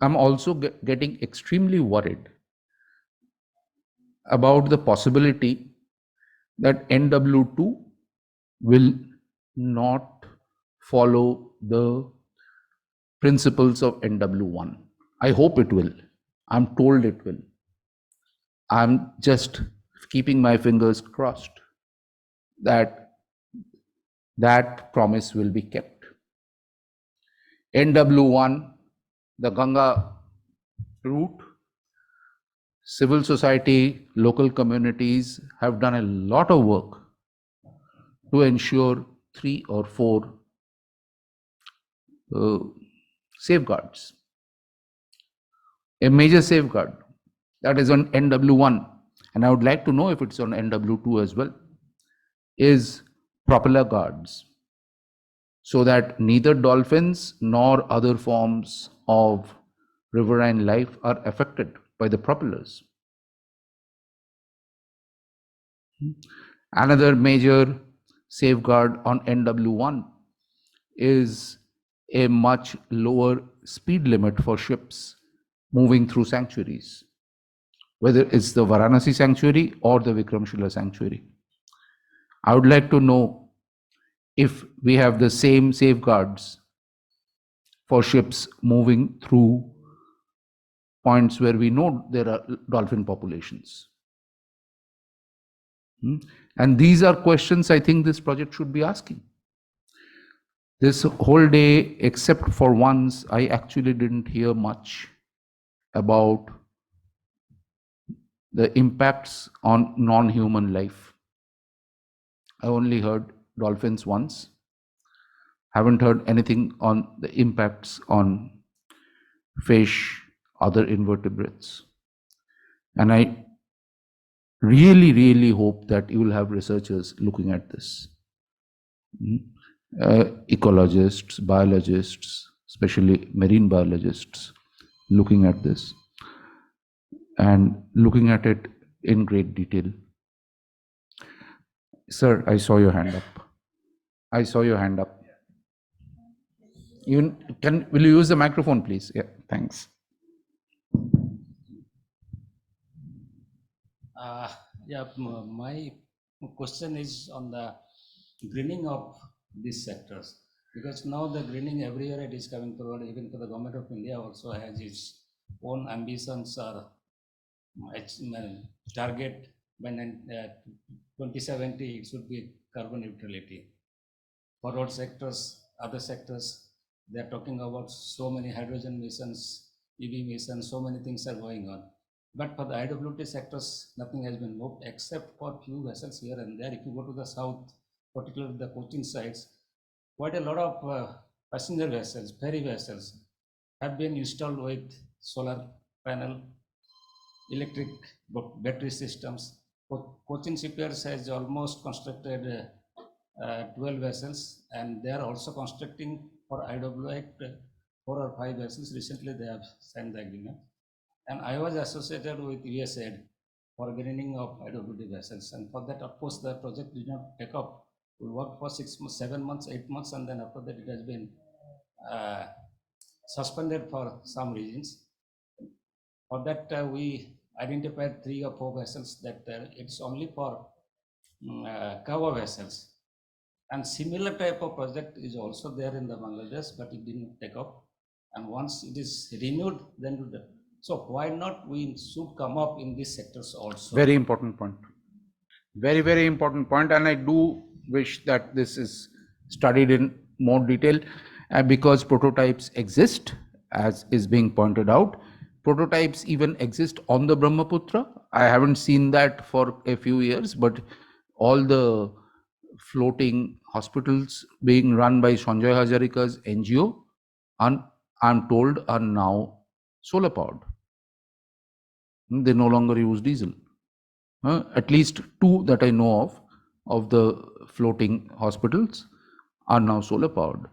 Speaker 15: am also getting extremely worried about the possibility that NW2 will not follow the principles of NW1. I hope it will. I'm told it will. I'm just keeping my fingers crossed that that promise will be kept. NW1, the Ganga route, civil society, local communities have done a lot of work to ensure 3 or 4 safeguards. A major safeguard that is on NW1, and I would like to know if it's on NW2 as well, is propeller guards, so that neither dolphins nor other forms of riverine life are affected by the propellers. Another major safeguard on NW1 is a much lower speed limit for ships moving through sanctuaries, whether it's the Varanasi sanctuary or the Vikramshila sanctuary. I would like to know if we have the same safeguards for ships moving through points where we know there are dolphin populations. And these are questions I think this project should be asking. This whole day, except for once, I actually didn't hear much about the impacts on non-human life. I only heard dolphins once. Haven't heard anything on the impacts on fish, other invertebrates. And I really, really hope that you will have researchers looking at this. Ecologists, biologists, especially marine biologists, looking at this and looking at it in great detail. Sir, I saw your hand up. I saw your hand up. Will you use the microphone, please? Yeah, thanks.
Speaker 4: My question is on the greening of these sectors, because now the greening everywhere it is coming forward. Even for the government of India also has its own ambitions or target. By 2070 it should be carbon neutrality. For road sectors, other sectors, they are talking about so many hydrogen missions, EV missions, so many things are going on. But for the IWT sectors, nothing has been moved except for few vessels here and there. If you go to the south, particularly the Cochin sites, quite a lot of passenger vessels, ferry vessels have been installed with solar panel, electric battery systems. Cochin Shipyards has almost constructed 12 vessels, and they are also constructing for IWI 4 or 5 vessels. Recently, they have signed the agreement. And I was associated with USAID for greening of IWD vessels. And for that, of course, the project did not take up. We worked for 6 months, 7 months, 8 months, and then after that, it has been suspended for some reasons. For that, we identified 3 or 4 vessels that it's only for cargo vessels. And similar type of project is also there in the Bangladesh, but it didn't take up. And once it is renewed, then so why not we should come up in these sectors also?
Speaker 15: Very important point. Very, very important point. And I do wish that this is studied in more detail, because prototypes exist, as is being pointed out. Prototypes even exist on the Brahmaputra. I haven't seen that for a few years, but all the floating hospitals being run by Sanjay Hazarika's NGO, I'm told, are now solar powered. They no longer use diesel. At least 2 that I know of the floating hospitals are now solar powered.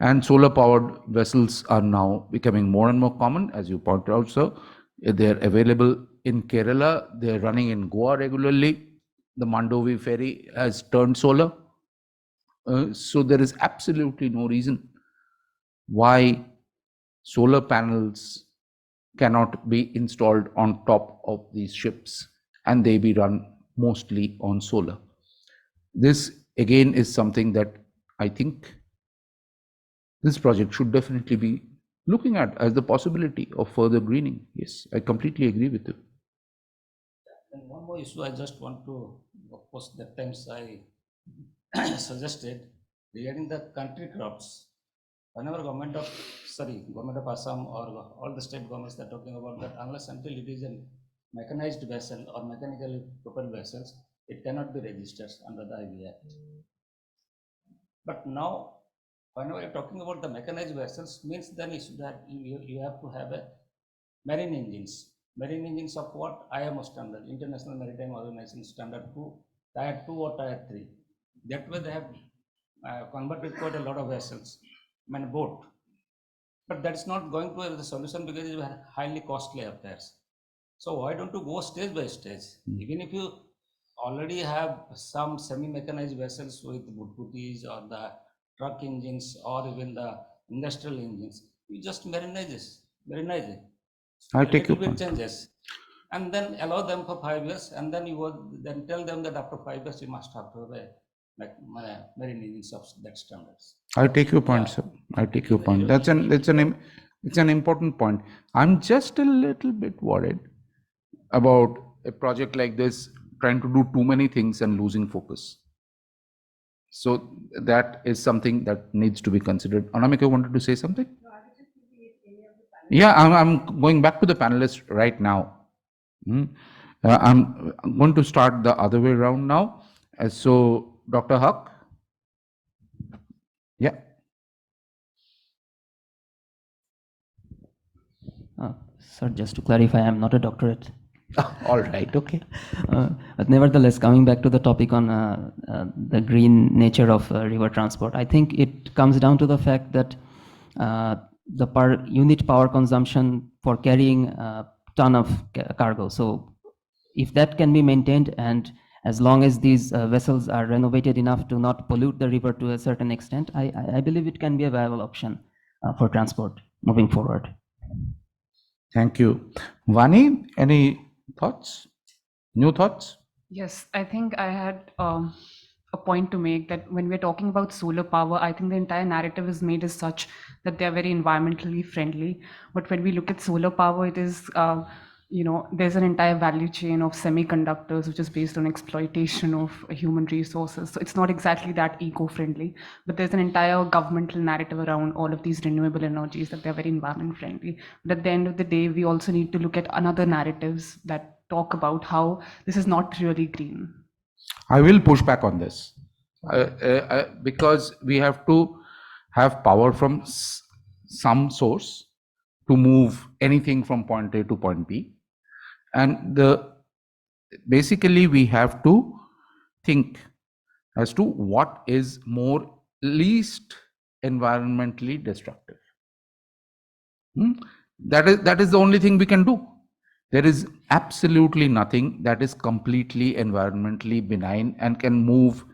Speaker 15: And solar powered vessels are now becoming more and more common, as you pointed out, sir. They're available in Kerala, they're running in Goa regularly. The Mandovi ferry has turned solar. So there is absolutely no reason why solar panels cannot be installed on top of these ships and they be run mostly on solar. This again is something that I think this project should definitely be looking at as the possibility of further greening. Yes, I completely agree with you.
Speaker 4: And one more issue I just want to, of course, that times I suggested regarding the country crops. Whenever government of Assam or all the state governments are talking about that, unless until it is a mechanized vessel or mechanically propelled vessels, it cannot be registered under the IV Act. But now, whenever you're talking about the mechanized vessels, means then you have to have a marine engines. Marine engines of what? IMO standard, International Maritime Organization standard 2, Tier 2 or Tier 3. That way they have converted quite a lot of vessels, I mean boat. But that's not going to be the solution because it's highly costly affairs. So why don't you go stage by stage? Even if you already have some semi-mechanized vessels with butputis or the truck engines or even the industrial engines, you just marinize it.
Speaker 15: I take your point.
Speaker 4: Changes, and then allow them for 5 years, and then you will then tell them that after 5 years you must have to have a marine engines of that standards.
Speaker 15: I take your point, sir. I take your point. It's an important point. I'm just a little bit worried about a project like this trying to do too many things and losing focus. So that is something that needs to be considered. Anamika wanted to say something? Yeah, I'm going back to the panelists right now. I'm going to start the other way around now. So, Dr. Huck? Yeah.
Speaker 12: Sir, just to clarify, I'm not a doctorate.
Speaker 15: All right, okay.
Speaker 12: But nevertheless, coming back to the topic on the green nature of river transport, I think it comes down to the fact that the per unit power consumption for carrying a ton of cargo. So if that can be maintained and as long as these vessels are renovated enough to not pollute the river to a certain extent, I believe it can be a viable option for transport moving forward.
Speaker 15: Thank you. Vani, any thoughts? New thoughts?
Speaker 3: Yes, I think I had a point to make that when we're talking about solar power, I think the entire narrative is made as such that they're very environmentally friendly. But when we look at solar power, it is, there's an entire value chain of semiconductors which is based on exploitation of human resources. So it's not exactly that eco-friendly, but there's an entire governmental narrative around all of these renewable energies that they're very environment friendly. But at the end of the day, we also need to look at another narratives that talk about how this is not really green.
Speaker 15: I will push back on this because we have to have power from some source to move anything from point A to point B, and basically we have to think as to what is more least environmentally destructive. That is the only thing we can do. There is absolutely nothing that is completely environmentally benign and can move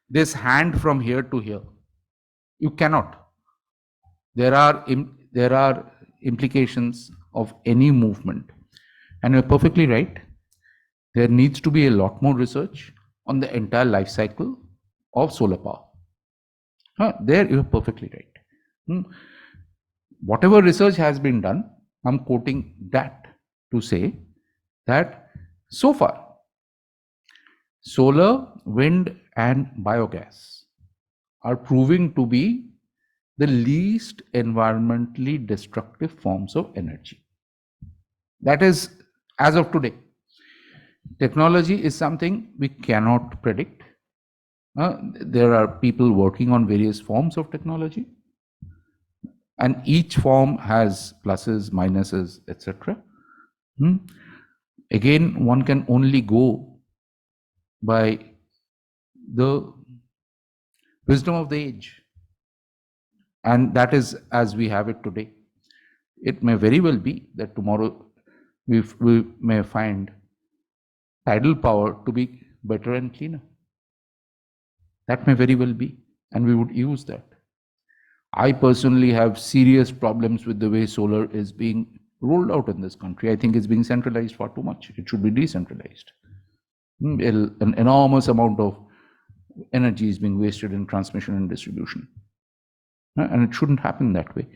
Speaker 15: this hand from here to here. You cannot. There are implications of any movement, and you're perfectly right. There needs to be a lot more research on the entire life cycle of solar power. There you're perfectly right. Whatever research has been done, I'm quoting that to say that so far, solar, wind, and biogas are proving to be the least environmentally destructive forms of energy. That is as of today. Technology is something we cannot predict. There are people working on various forms of technology, and each form has pluses, minuses, etc. Again, one can only go by the wisdom of the age, and that is as we have it today. It may very well be that tomorrow we may find tidal power to be better and cleaner. That may very well be, and we would use that. I personally have serious problems with the way solar is being rolled out in this country. I think it's being centralized far too much. It should be decentralized. An enormous amount of energy is being wasted in transmission and distribution, and it shouldn't happen that way.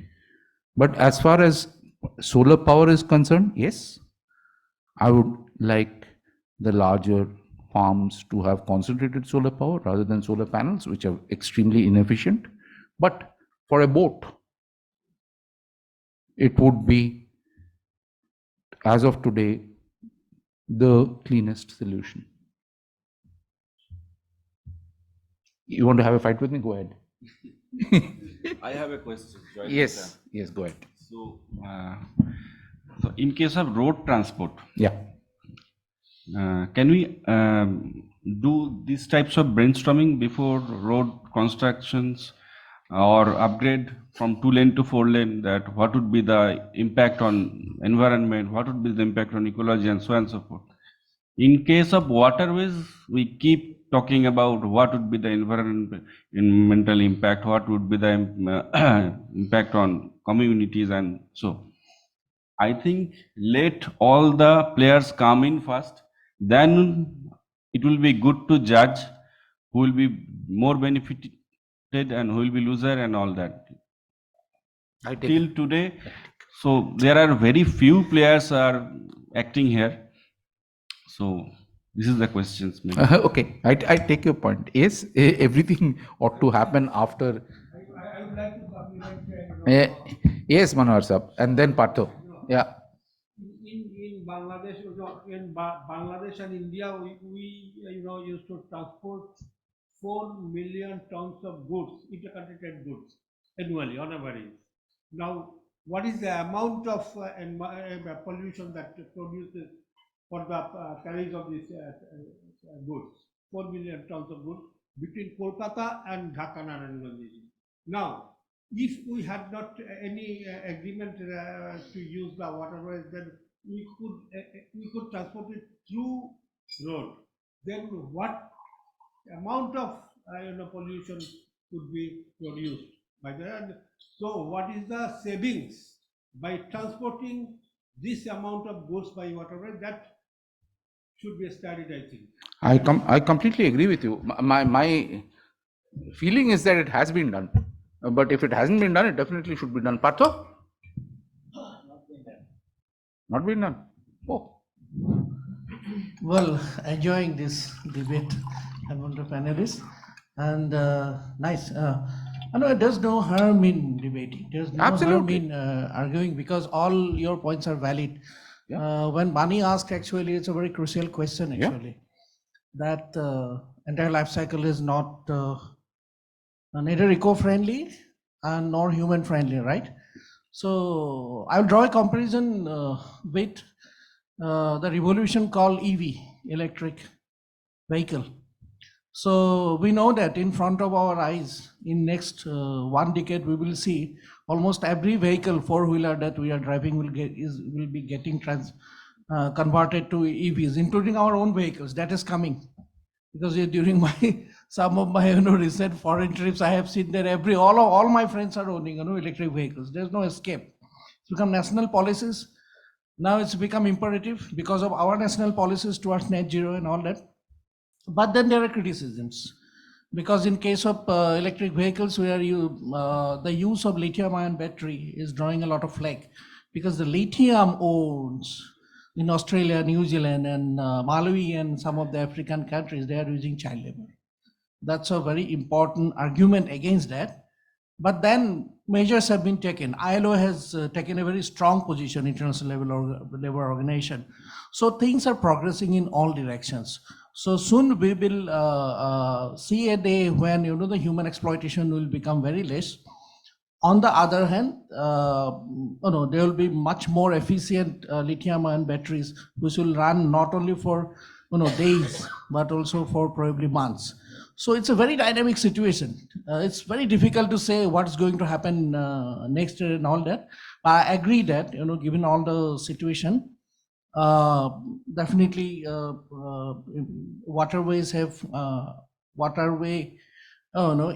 Speaker 15: But as far as solar power is concerned, yes, I would like the larger farms to have concentrated solar power rather than solar panels, which are extremely inefficient. But for a boat, it would be, as of today, the cleanest solution. You want to have a fight with me? Go ahead.
Speaker 5: I have a question.
Speaker 15: Yes, yes, go ahead.
Speaker 5: So, so in case of road transport,
Speaker 15: yeah,
Speaker 5: can we do these types of brainstorming before road constructions or upgrade from 2-lane to 4-lane? That what would be the impact on environment, what would be the impact on ecology, and so on and so forth. In case of waterways, we keep talking about what would be the environmental impact, what would be the impact on communities, and so. I think let all the players come in first, then it will be good to judge who will be more benefited and who will be loser and all that. Till today, so there are very few players are acting here. So this is the questions.
Speaker 15: Okay, I take your point. Yes, everything ought to happen after.
Speaker 13: I would like to supplement.
Speaker 15: Yes, Manohar Sahab, and then Partho. Yeah.
Speaker 13: In Bangladesh and India, we used to transport 4 million tons of goods, interconnected goods, annually on average. Now, what is the amount of pollution that produces for the carriage of these goods? 4 million tons of goods between Kolkata and Dhaka, Narayanganj. Now, if we had not any agreement to use the waterways, then we could transport it through road. then what amount of pollution could be produced by that? So what is the savings by transporting this amount of goods by waterway? That should be studied, I think.
Speaker 15: I completely agree with you. My feeling is that it has been done, but if it hasn't been done, it definitely should be done. Partho? Not been done. Oh.
Speaker 7: Well, enjoying this debate among the panelists, and nice. I know there's no harm in debating. There's no harm
Speaker 15: Absolutely.
Speaker 7: in arguing, because all your points are valid. When Bani asked, actually, it's a very crucial question. Actually, that entire life cycle is not neither eco-friendly and nor human-friendly, right? So I'll draw a comparison with the revolution called EV, electric vehicle. So we know that in front of our eyes, in next 1 decade, we will see almost every vehicle, four-wheeler that we are driving will be getting converted to EVs, including our own vehicles. That is coming, because during some of my recent foreign trips, I have seen that all my friends are owning electric vehicles. There's no escape. It's become national policies. Now it's become imperative because of our national policies towards net zero and all that. But then there are criticisms, because in case of electric vehicles, where the use of lithium-ion battery is drawing a lot of flack, because the lithium owns in Australia, New Zealand, and Malawi, and some of the African countries, they are using child labor. That's a very important argument against that. But then measures have been taken. ILO has taken a very strong position, International Labor Organization. So things are progressing in all directions. So soon we will see a day when the human exploitation will become very less. On the other hand, there will be much more efficient lithium-ion batteries, which will run not only for days, but also for probably months. So it's a very dynamic situation. It's very difficult to say what's going to happen next year and all that. I agree that given all the situation, definitely waterways have waterway.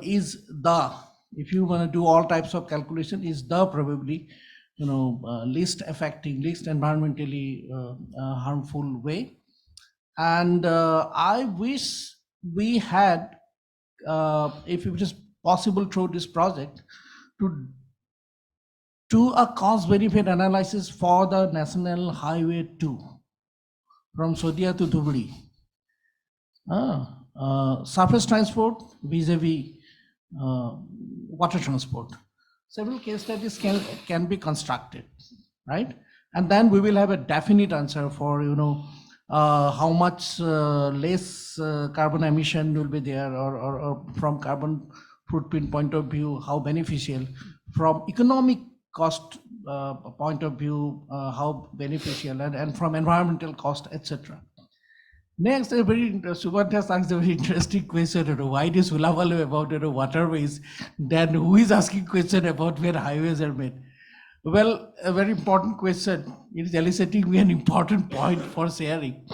Speaker 7: Is the, if you want to do all types of calculation, is the probably least affecting, least environmentally harmful way. And I wish we had, if it is possible through this project, to do a cost benefit analysis for the National Highway 2 from Sodia to Dhubri. Surface transport vis-a-vis water transport. Several case studies can be constructed, right? And then we will have a definite answer for how much less carbon emission will be there, or from carbon footprint point of view, how beneficial, from economic cost point of view, how beneficial, and from environmental cost, etc. Next, a very Sugant has asked a very interesting question, why this hulabaloo about waterways, then who is asking question about where highways are made? Well, a very important question. It is eliciting me an important point for sharing.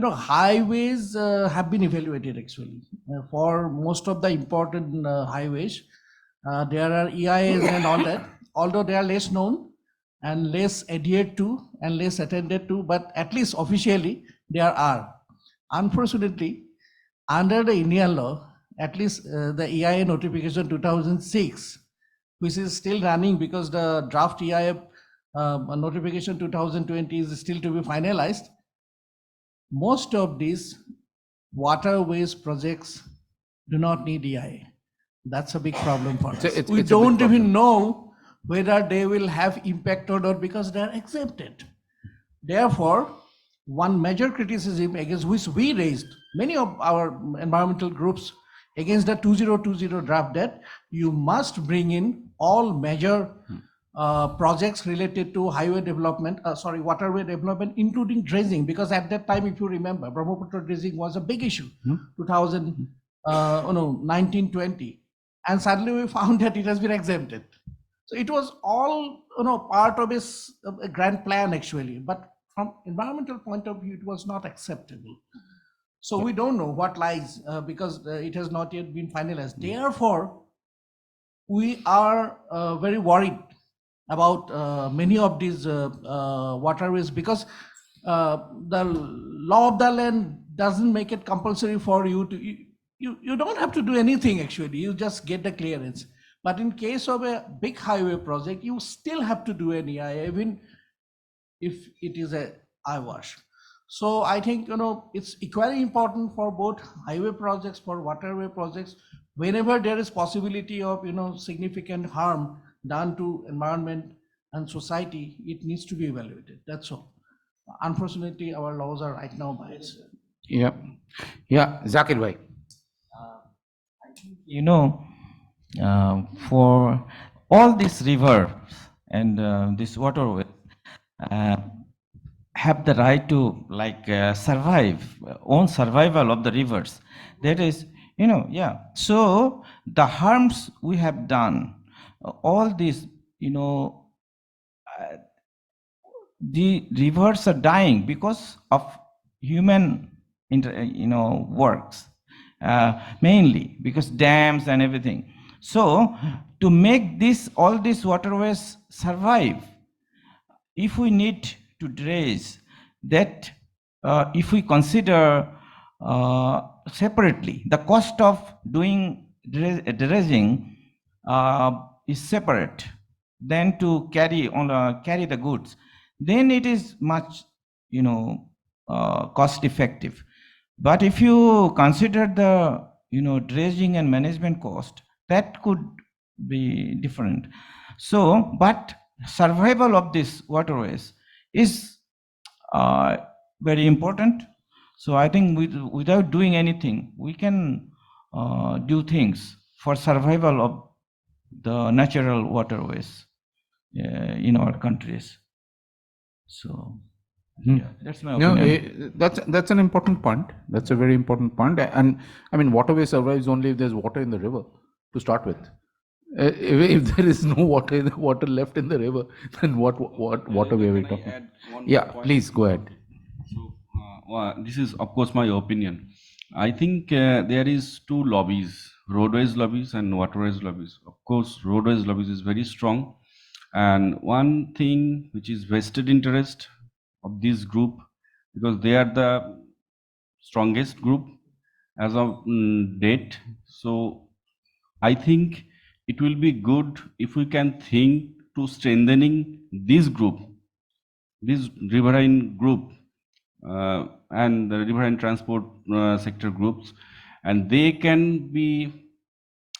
Speaker 7: Highways have been evaluated actually. For most of the important highways, there are EIAs and all that, although they are less known and less adhered to and less attended to, but at least officially there are. Unfortunately, under the Indian law, at least the EIA notification 2006, which is still running because the draft EIA notification 2020 is still to be finalized, most of these waterways projects do not need EIA. That's a big problem for us. We don't even know whether they will have impact or not, because they are exempted. Therefore, one major criticism against which we raised, many of our environmental groups, against the 2020 draft, that you must bring in all major projects related to highway development, waterway development, including dredging, because at that time, if you remember, Brahmaputra dredging was a big issue, 1920, and suddenly we found that it has been exempted. So it was all part of a grand plan actually, but from environmental point of view, it was not acceptable. So we don't know what lies because it has not yet been finalized. Therefore, we are very worried about many of these waterways because the law of the land doesn't make it compulsory for you to, you don't have to do anything actually, you just get the clearance. But in case of a big highway project, you still have to do an EIA, even if it is a eyewash. So I think, it's equally important for both highway projects, for waterway projects, whenever there is possibility of, significant harm done to environment and society, it needs to be evaluated. That's all. Unfortunately, our laws are right now biased.
Speaker 15: Yeah. Yeah, Zakir bhai.
Speaker 6: You know, for all these rivers and this waterway have the right to survive, own survival of the rivers. That is, yeah. So the harms we have done, all these, the rivers are dying because of human works, mainly because dams and everything. So to make all these waterways survive, if we need to dredge that, if we consider separately, the cost of doing dredging is separate than to carry the goods, then it is much cost effective. But if you consider the dredging and management cost, that could be different. So but survival of these waterways is very important. So I think without doing anything, we can do things for survival of the natural waterways in our countries. So yeah, that's my opinion.
Speaker 15: That's an important point. That's a very important point. And I mean, waterway survives only if there's water in the river to start with. If there is no water left in the river, then what waterway are we talking? Yeah, please go ahead.
Speaker 5: So this is of course my opinion. I think there is two lobbies: roadways lobbies and waterways lobbies. Of course, roadways lobbies is very strong, and one thing which is vested interest of this group, because they are the strongest group as of date. So I think it will be good if we can think to strengthening this group, this riverine group, and the riverine transport sector groups, and they can be,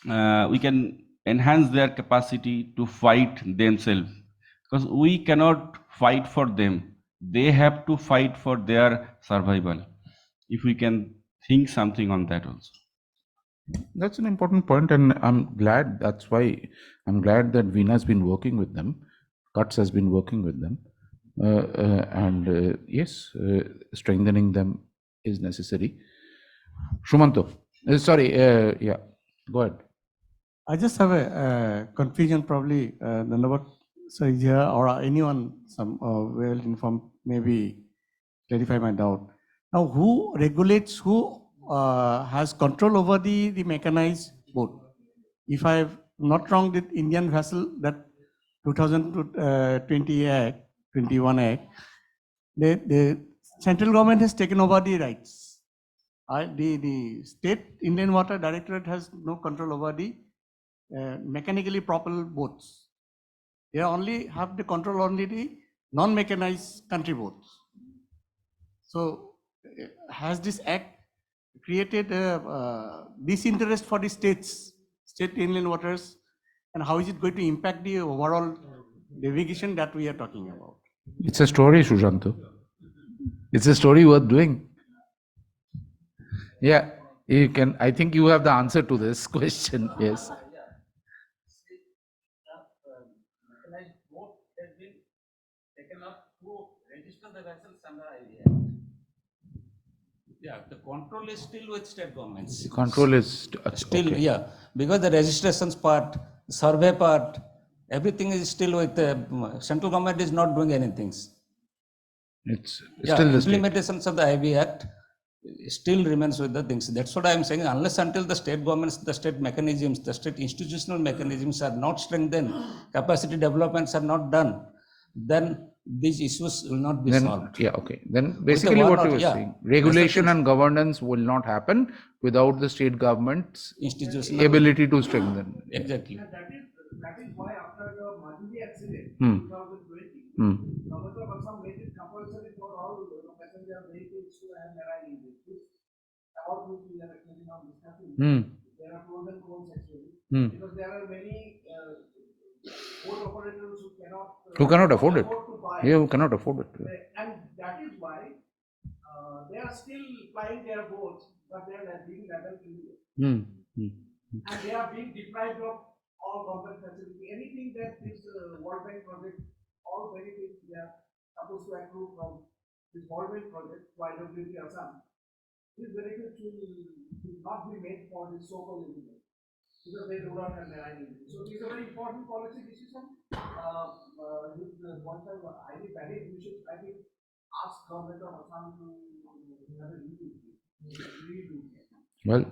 Speaker 5: we can enhance their capacity to fight themselves, because we cannot fight for them. They have to fight for their survival. If we can think something on that also.
Speaker 15: That's an important point, and I'm glad. That's why I'm glad that Veena has been working with them. Cuts has been working with them, and yes, strengthening them is necessary. Shumanto, sorry, yeah, go ahead.
Speaker 9: I just have a confusion, probably Dandabad sir is here, or anyone, some well informed, maybe clarify my doubt. Now, who regulates, who has control over the mechanized boat? If I'm not wrong, the Indian vessel, that 2020 Act, 21 Act, the central government has taken over the rights. The state Indian Water Directorate has no control over the mechanically propelled boats. They only have the control only the non-mechanized country boats. So has this act created disinterest for the state inland waters, and how is it going to impact the overall navigation that we are talking about?
Speaker 15: It's a story, Shushanto. It's a story worth doing. Yeah, you can. I think you have the answer to this question. Yes.
Speaker 4: Yeah, the control is still with state governments.
Speaker 15: The control is
Speaker 4: still,
Speaker 15: okay.
Speaker 4: yeah, because the registrations part, survey part, everything is still with the central government is not doing anything.
Speaker 15: It's
Speaker 4: Yeah,
Speaker 15: still the state.
Speaker 4: implementations of the IB Act still remains with the things. That's what I am saying. Unless until the state governments, the state mechanisms, the state institutional mechanisms are not strengthened, capacity developments are not done, then these issues will not be solved.
Speaker 15: Yeah, okay. Then basically what you were saying, regulation and governance will not happen without the state government's
Speaker 4: institutional
Speaker 15: ability to strengthen.
Speaker 4: Exactly.
Speaker 7: That is why after the Majuli accident,
Speaker 15: Hmm.
Speaker 7: 2020, Brahmaputra Basin made it compulsory for all passenger vehicles to have marine engines. About which we are actually now discussing. There are pros and cons actually, because there are many boat operators who cannot
Speaker 15: afford it.
Speaker 7: to buy.
Speaker 15: Yeah, who cannot afford it.
Speaker 7: And that is why they are still flying their boats, but they are being labeled illegal. And they are being deprived of all government facility. Anything that this World Bank project, all benefits they are supposed to accrue from this World Bank project, YWP Assam, these benefits will not be made for this so-called illegal, because they do not have marine engine. So these are very important policy decisions. His points are highly valid. We should, I think, ask government of Assam to have a review.
Speaker 15: Well,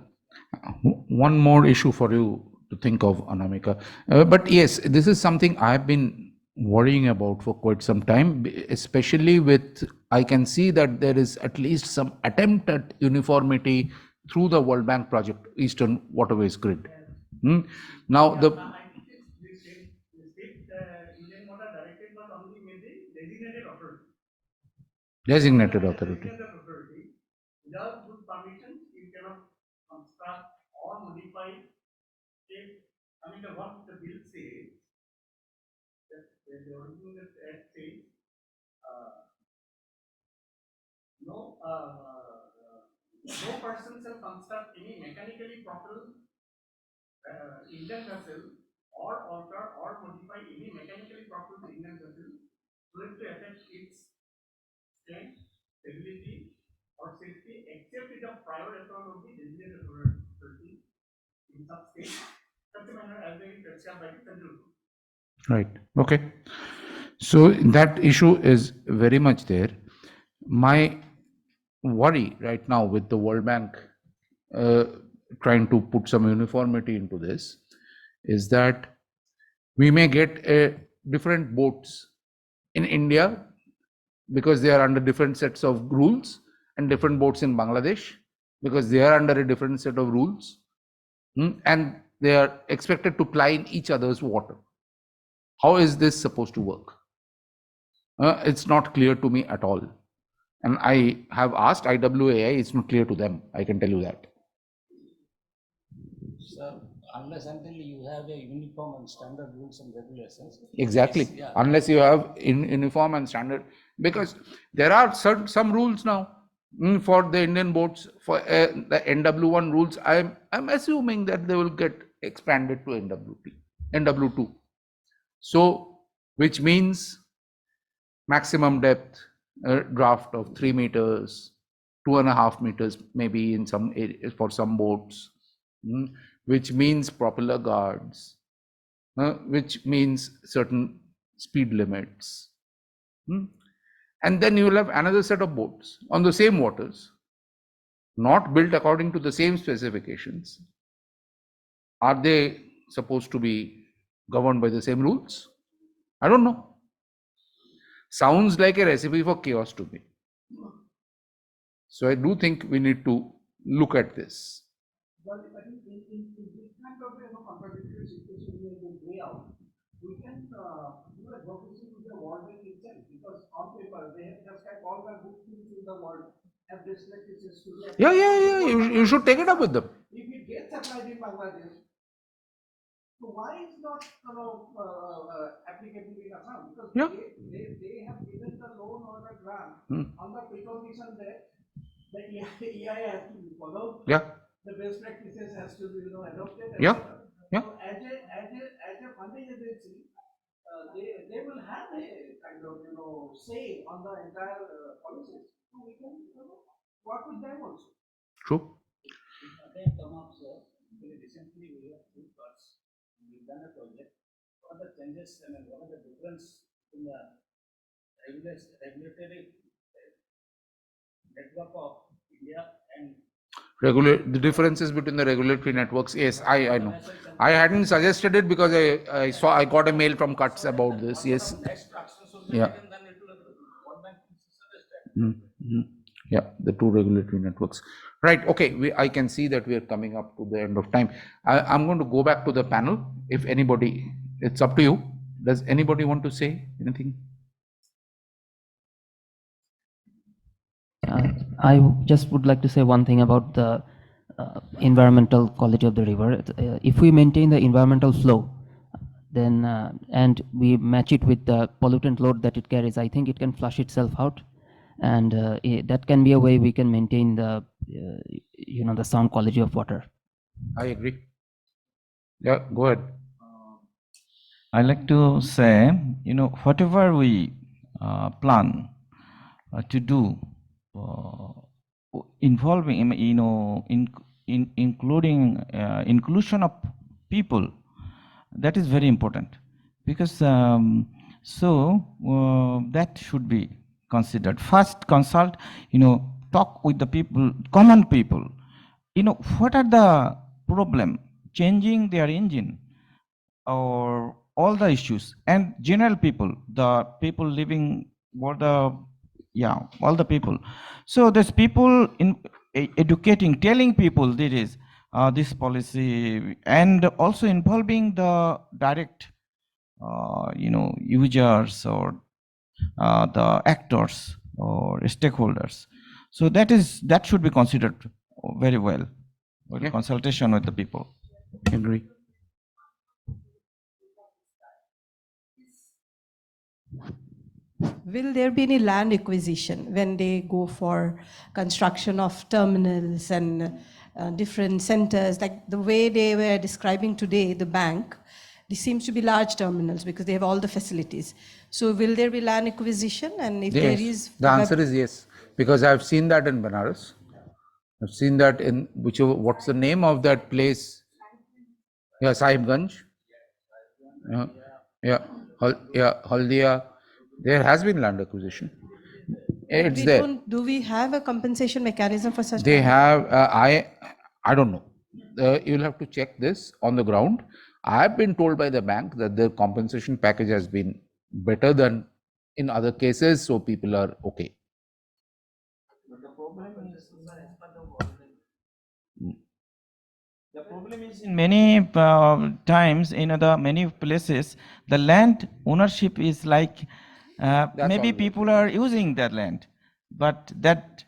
Speaker 15: one more issue for you to think of, Anamika. But yes, this is something I've been worrying about for quite some time, especially with, I can see that there is at least some attempt at uniformity through the World Bank project, Eastern Waterways Grid. Now, the
Speaker 7: Indian Water Directorate was only made the designated authority.
Speaker 15: designated authority.
Speaker 7: Without good permission, you cannot construct or modify it. I mean, what the bill says, that the original act says, no person shall construct any mechanically propelled Indian vessel or alter or modify any mechanically propelled Indian vessel so as to affect its strength, stability, or safety, except with the prior approval of the designated authority in some state, such a manner as may be prescribed by the central government.
Speaker 15: Right. Okay. So that issue is very much there. My worry right now with the World Bank trying to put some uniformity into this is that we may get different boats in India because they are under different sets of rules, and different boats in Bangladesh because they are under a different set of rules, and they are expected to ply in each other's water. How is this supposed to work? It's not clear to me at all. And I have asked IWAI, it's not clear to them, I can tell you that.
Speaker 4: So, unless until you have a uniform and standard rules and regulations.
Speaker 15: Exactly.
Speaker 4: Yeah.
Speaker 15: Unless you have uniform and standard, because there are some rules now for the Indian boats, for the NW1 rules. I'm assuming that they will get expanded to NW2. So, which means maximum depth, draft of 3 meters, 2.5 meters, maybe in some areas for some boats, which means propeller guards, which means certain speed limits. And then you will have another set of boats on the same waters, not built according to the same specifications. Are they supposed to be governed by the same rules? I don't know. Sounds like a recipe for chaos to me. So I do think we need to look at this.
Speaker 7: Well, I think in this kind of contradictory situation we will play out, we can do advocacy to the world itself, because on paper they have just like all the good things in the world have this practices to be.
Speaker 15: Yeah. You should take it up with them.
Speaker 7: If it gets applied in Bangladesh, so why is not applicable in Assam? Because they have given the loan or the grant on the precondition that the EIA has to be followed.
Speaker 15: Yeah.
Speaker 7: The best practices has to be adopted.
Speaker 15: Yeah.
Speaker 7: So as a funding agency, they will have a kind of say on the entire policies. So we can work with them also.
Speaker 15: True.
Speaker 4: They come up, sir. Very recently we have two parts. We've done a project. What are the changes? I mean, what are the difference in the regulatory network of India
Speaker 15: The differences between the regulatory networks. Yes, I know. I hadn't suggested it because I got a mail from Cuts about this. Yes. Yeah. Yeah, the two regulatory networks. Right. Okay. I can see that we are coming up to the end of time. I'm going to go back to the panel. If anybody, it's up to you. Does anybody want to say anything?
Speaker 12: I just would like to say one thing about the environmental quality of the river. If we maintain the environmental flow, then and we match it with the pollutant load that it carries, I think it can flush itself out, and that can be a way we can maintain the the sound quality of water.
Speaker 15: I agree. Yeah, go ahead.
Speaker 6: I like to say, whatever we plan to do, involving, including inclusion of people, that is very important, because that should be considered. First, consult, talk with the people, common people. What are the problem? Changing their engine or all the issues, and general people, the people living, all the people. So there's people in educating, telling people there is this policy, and also involving the direct users or the actors or stakeholders. So that should be considered very well, with consultation with the people.
Speaker 15: Agree.
Speaker 2: Will there be any land acquisition when they go for construction of terminals and different centers, like the way they were describing today, the bank? This seems to be large terminals because they have all the facilities. So will there be land acquisition? And if there is,
Speaker 15: the answer is yes, because I've seen that in Banaras. I've seen that in what's the name of that place? Yeah, Sahibganj. Haldia. There has been land acquisition. It's there.
Speaker 2: Do we have a compensation mechanism for such?
Speaker 15: They have. I don't know. You'll have to check this on the ground. I've been told by the bank that the compensation package has been better than in other cases, so people are okay.
Speaker 6: The problem is in many times, in the many places, the land ownership is like maybe people are using that land, but that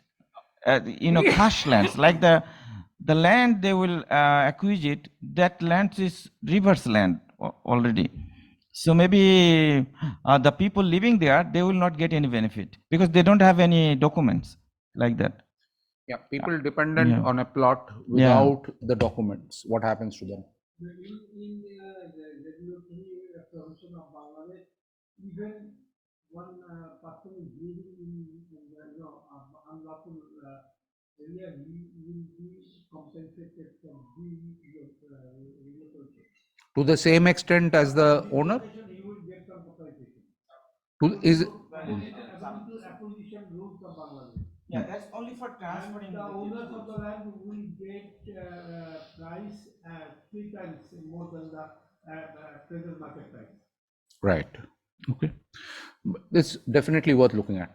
Speaker 6: cash lands, like the land they will acquire, that land is reverse land already. So maybe the people living there, they will not get any benefit because they don't have any documents like that.
Speaker 15: Yeah, people dependent on a plot without the documents. What happens to them?
Speaker 13: In the regulatory assumption of Bangladesh, even one person is living in unlawful area will be compensated from the regulatory.
Speaker 15: To the same extent as the owner?
Speaker 13: He will get some compensation.
Speaker 15: Is
Speaker 13: According to acquisition rules of Bangladesh.
Speaker 6: Yeah, that's only for transferring.
Speaker 13: The owners of the land will get price 3 times more than the present market price.
Speaker 15: right. Okay. It's definitely worth looking at.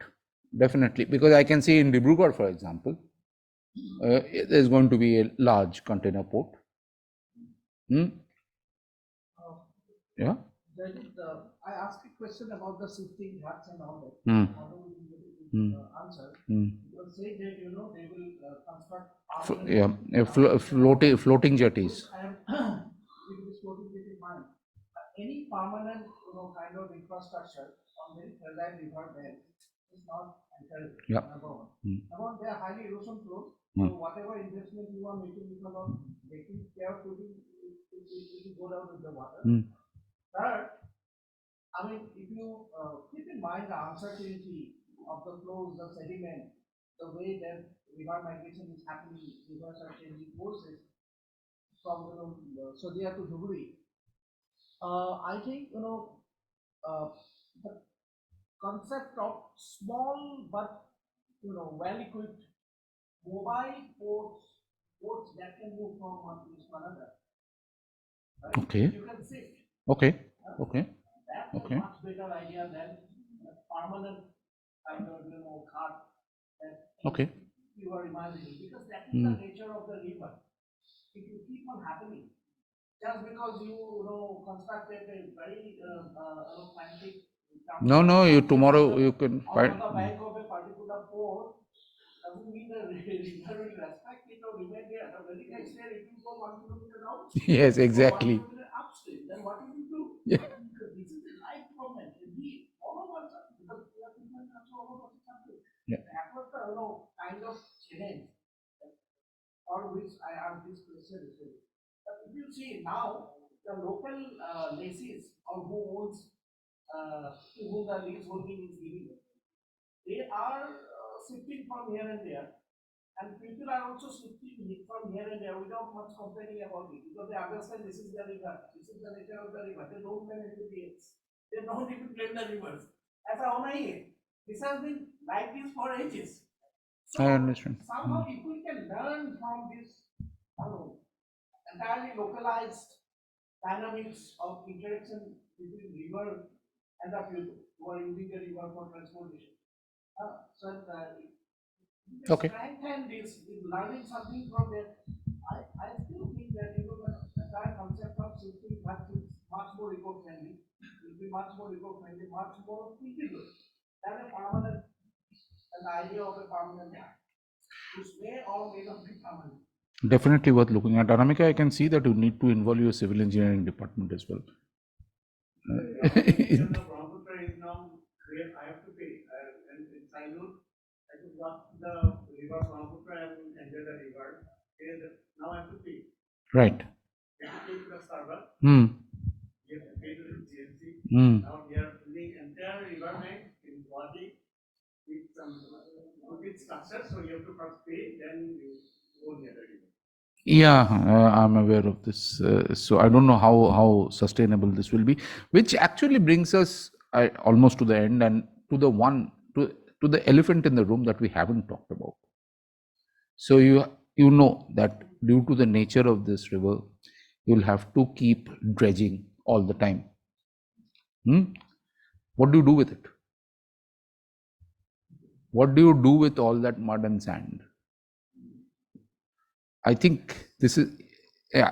Speaker 15: Definitely, because I can see in Dibrugarh, for example, there's going to be a large container port. Yeah.
Speaker 7: I asked a question about the shifting ghats and all that. How do we get answer? You say that they will construct
Speaker 15: floating jetties.
Speaker 7: If this floating jetty mine, any permanent kind of infrastructure on very fragile river bed is not encouraged. Number one. Number one, they are highly erosion prone. So whatever investment you are making because of taking care of it will go down with the water. Third, I mean, if you keep in mind the uncertainty of the flows, the sediment, the way that river migration is happening, rivers are changing courses from Sodia to Dhubri. I think the concept of small but well-equipped mobile ports boats that can move from one place to another.
Speaker 15: Okay.
Speaker 7: You can see.
Speaker 15: Okay. Okay.
Speaker 7: That's
Speaker 15: Okay.
Speaker 7: a much better idea than a permanent kind of, cart that
Speaker 15: Okay.
Speaker 7: you are imagining, because that is the nature of the river. It will keep on happening. Just because you constructed a very fancy
Speaker 15: No, you tomorrow you can find.
Speaker 7: on the bank of a particular port doesn't mean the river will respect it or remain there. The very next day it will go 1 kilometer downstream.
Speaker 15: Yes,
Speaker 7: or
Speaker 15: exactly.
Speaker 7: 1 kilometer upstream. Then what will you do?
Speaker 15: Yeah.
Speaker 7: Because this is a life problem. All of us are, because we are people, all of us are doing.
Speaker 15: Yeah.
Speaker 7: That was the kind of challenge for which I asked this question. But if you see now, the local lessees or who owns, to whom the leaseholding is given, they are shifting from here and there, and people are also shifting from here and there without much complaining about it, because they understand this is the river, this is the nature of the river. They don't blame anybody else. They don't even blame the rivers. As a owner, this has been like this for ages. So
Speaker 15: I understand.
Speaker 7: somehow, if we can learn from this entirely localized dynamics of interaction between river and the people who are using the river for transportation.
Speaker 15: Okay.
Speaker 7: Strengthen this with learning something from it. I still think that the entire concept of shifting is much more eco-friendly, will be much more eco-friendly, much more feasible than a permanent, an idea of a permanent act, which may or may not be permanent.
Speaker 15: Definitely worth looking at. Anamika, I can see that you need to involve your civil engineering department as well.
Speaker 7: Brahmaputra is now where I have to pay. And in childhood, I could walk the river Brahmaputra and enjoy the river. And now I have to pay.
Speaker 15: Right.
Speaker 7: You have to pay to the server.
Speaker 15: Hmm.
Speaker 7: You have to pay to the GMC.
Speaker 15: Hmm.
Speaker 7: Now we are building entire riverbank in body with some good structure. So you have to first pay, then you go near the river.
Speaker 15: Yeah, I'm aware of this. So I don't know how sustainable this will be, which actually brings us almost to the end and to the elephant in the room that we haven't talked about. So you know that due to the nature of this river, you'll have to keep dredging all the time. What do you do with it? What do you do with all that mud and sand? I think this is,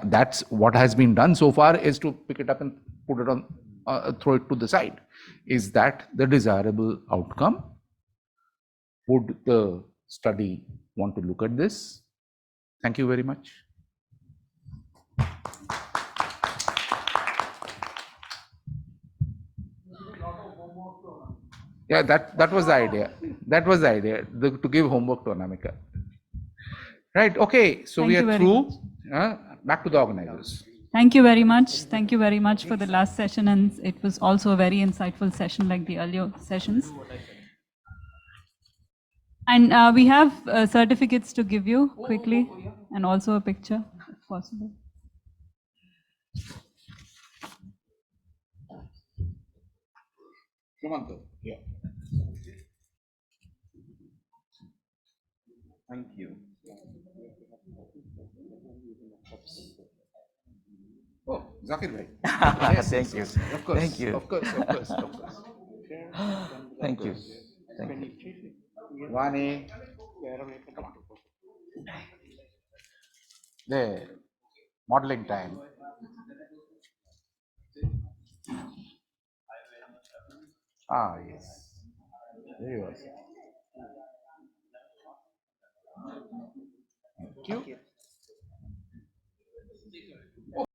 Speaker 15: that's what has been done so far, is to pick it up and put it on, throw it to the side. Is that the desirable outcome? Would the study want to look at this? Thank you very much. Yeah, that was the idea. That was the idea, to give homework to Anamika. Right, okay, so we are through. Back to the organizers.
Speaker 8: Thank you very much. Thank you very much for the last session, and it was also a very insightful session like the earlier sessions. And we have certificates to give you quickly, and also a picture, if possible.
Speaker 15: Yeah.
Speaker 14: Thank you.
Speaker 15: Oh, Zakir bhai.
Speaker 14: Yes, thank you.
Speaker 15: Of course.
Speaker 14: Thank you.
Speaker 15: Of course.
Speaker 14: Thank you. Thank you.
Speaker 15: Vani. Come on. There. Modeling time. Ah, yes. There you are. Thank you.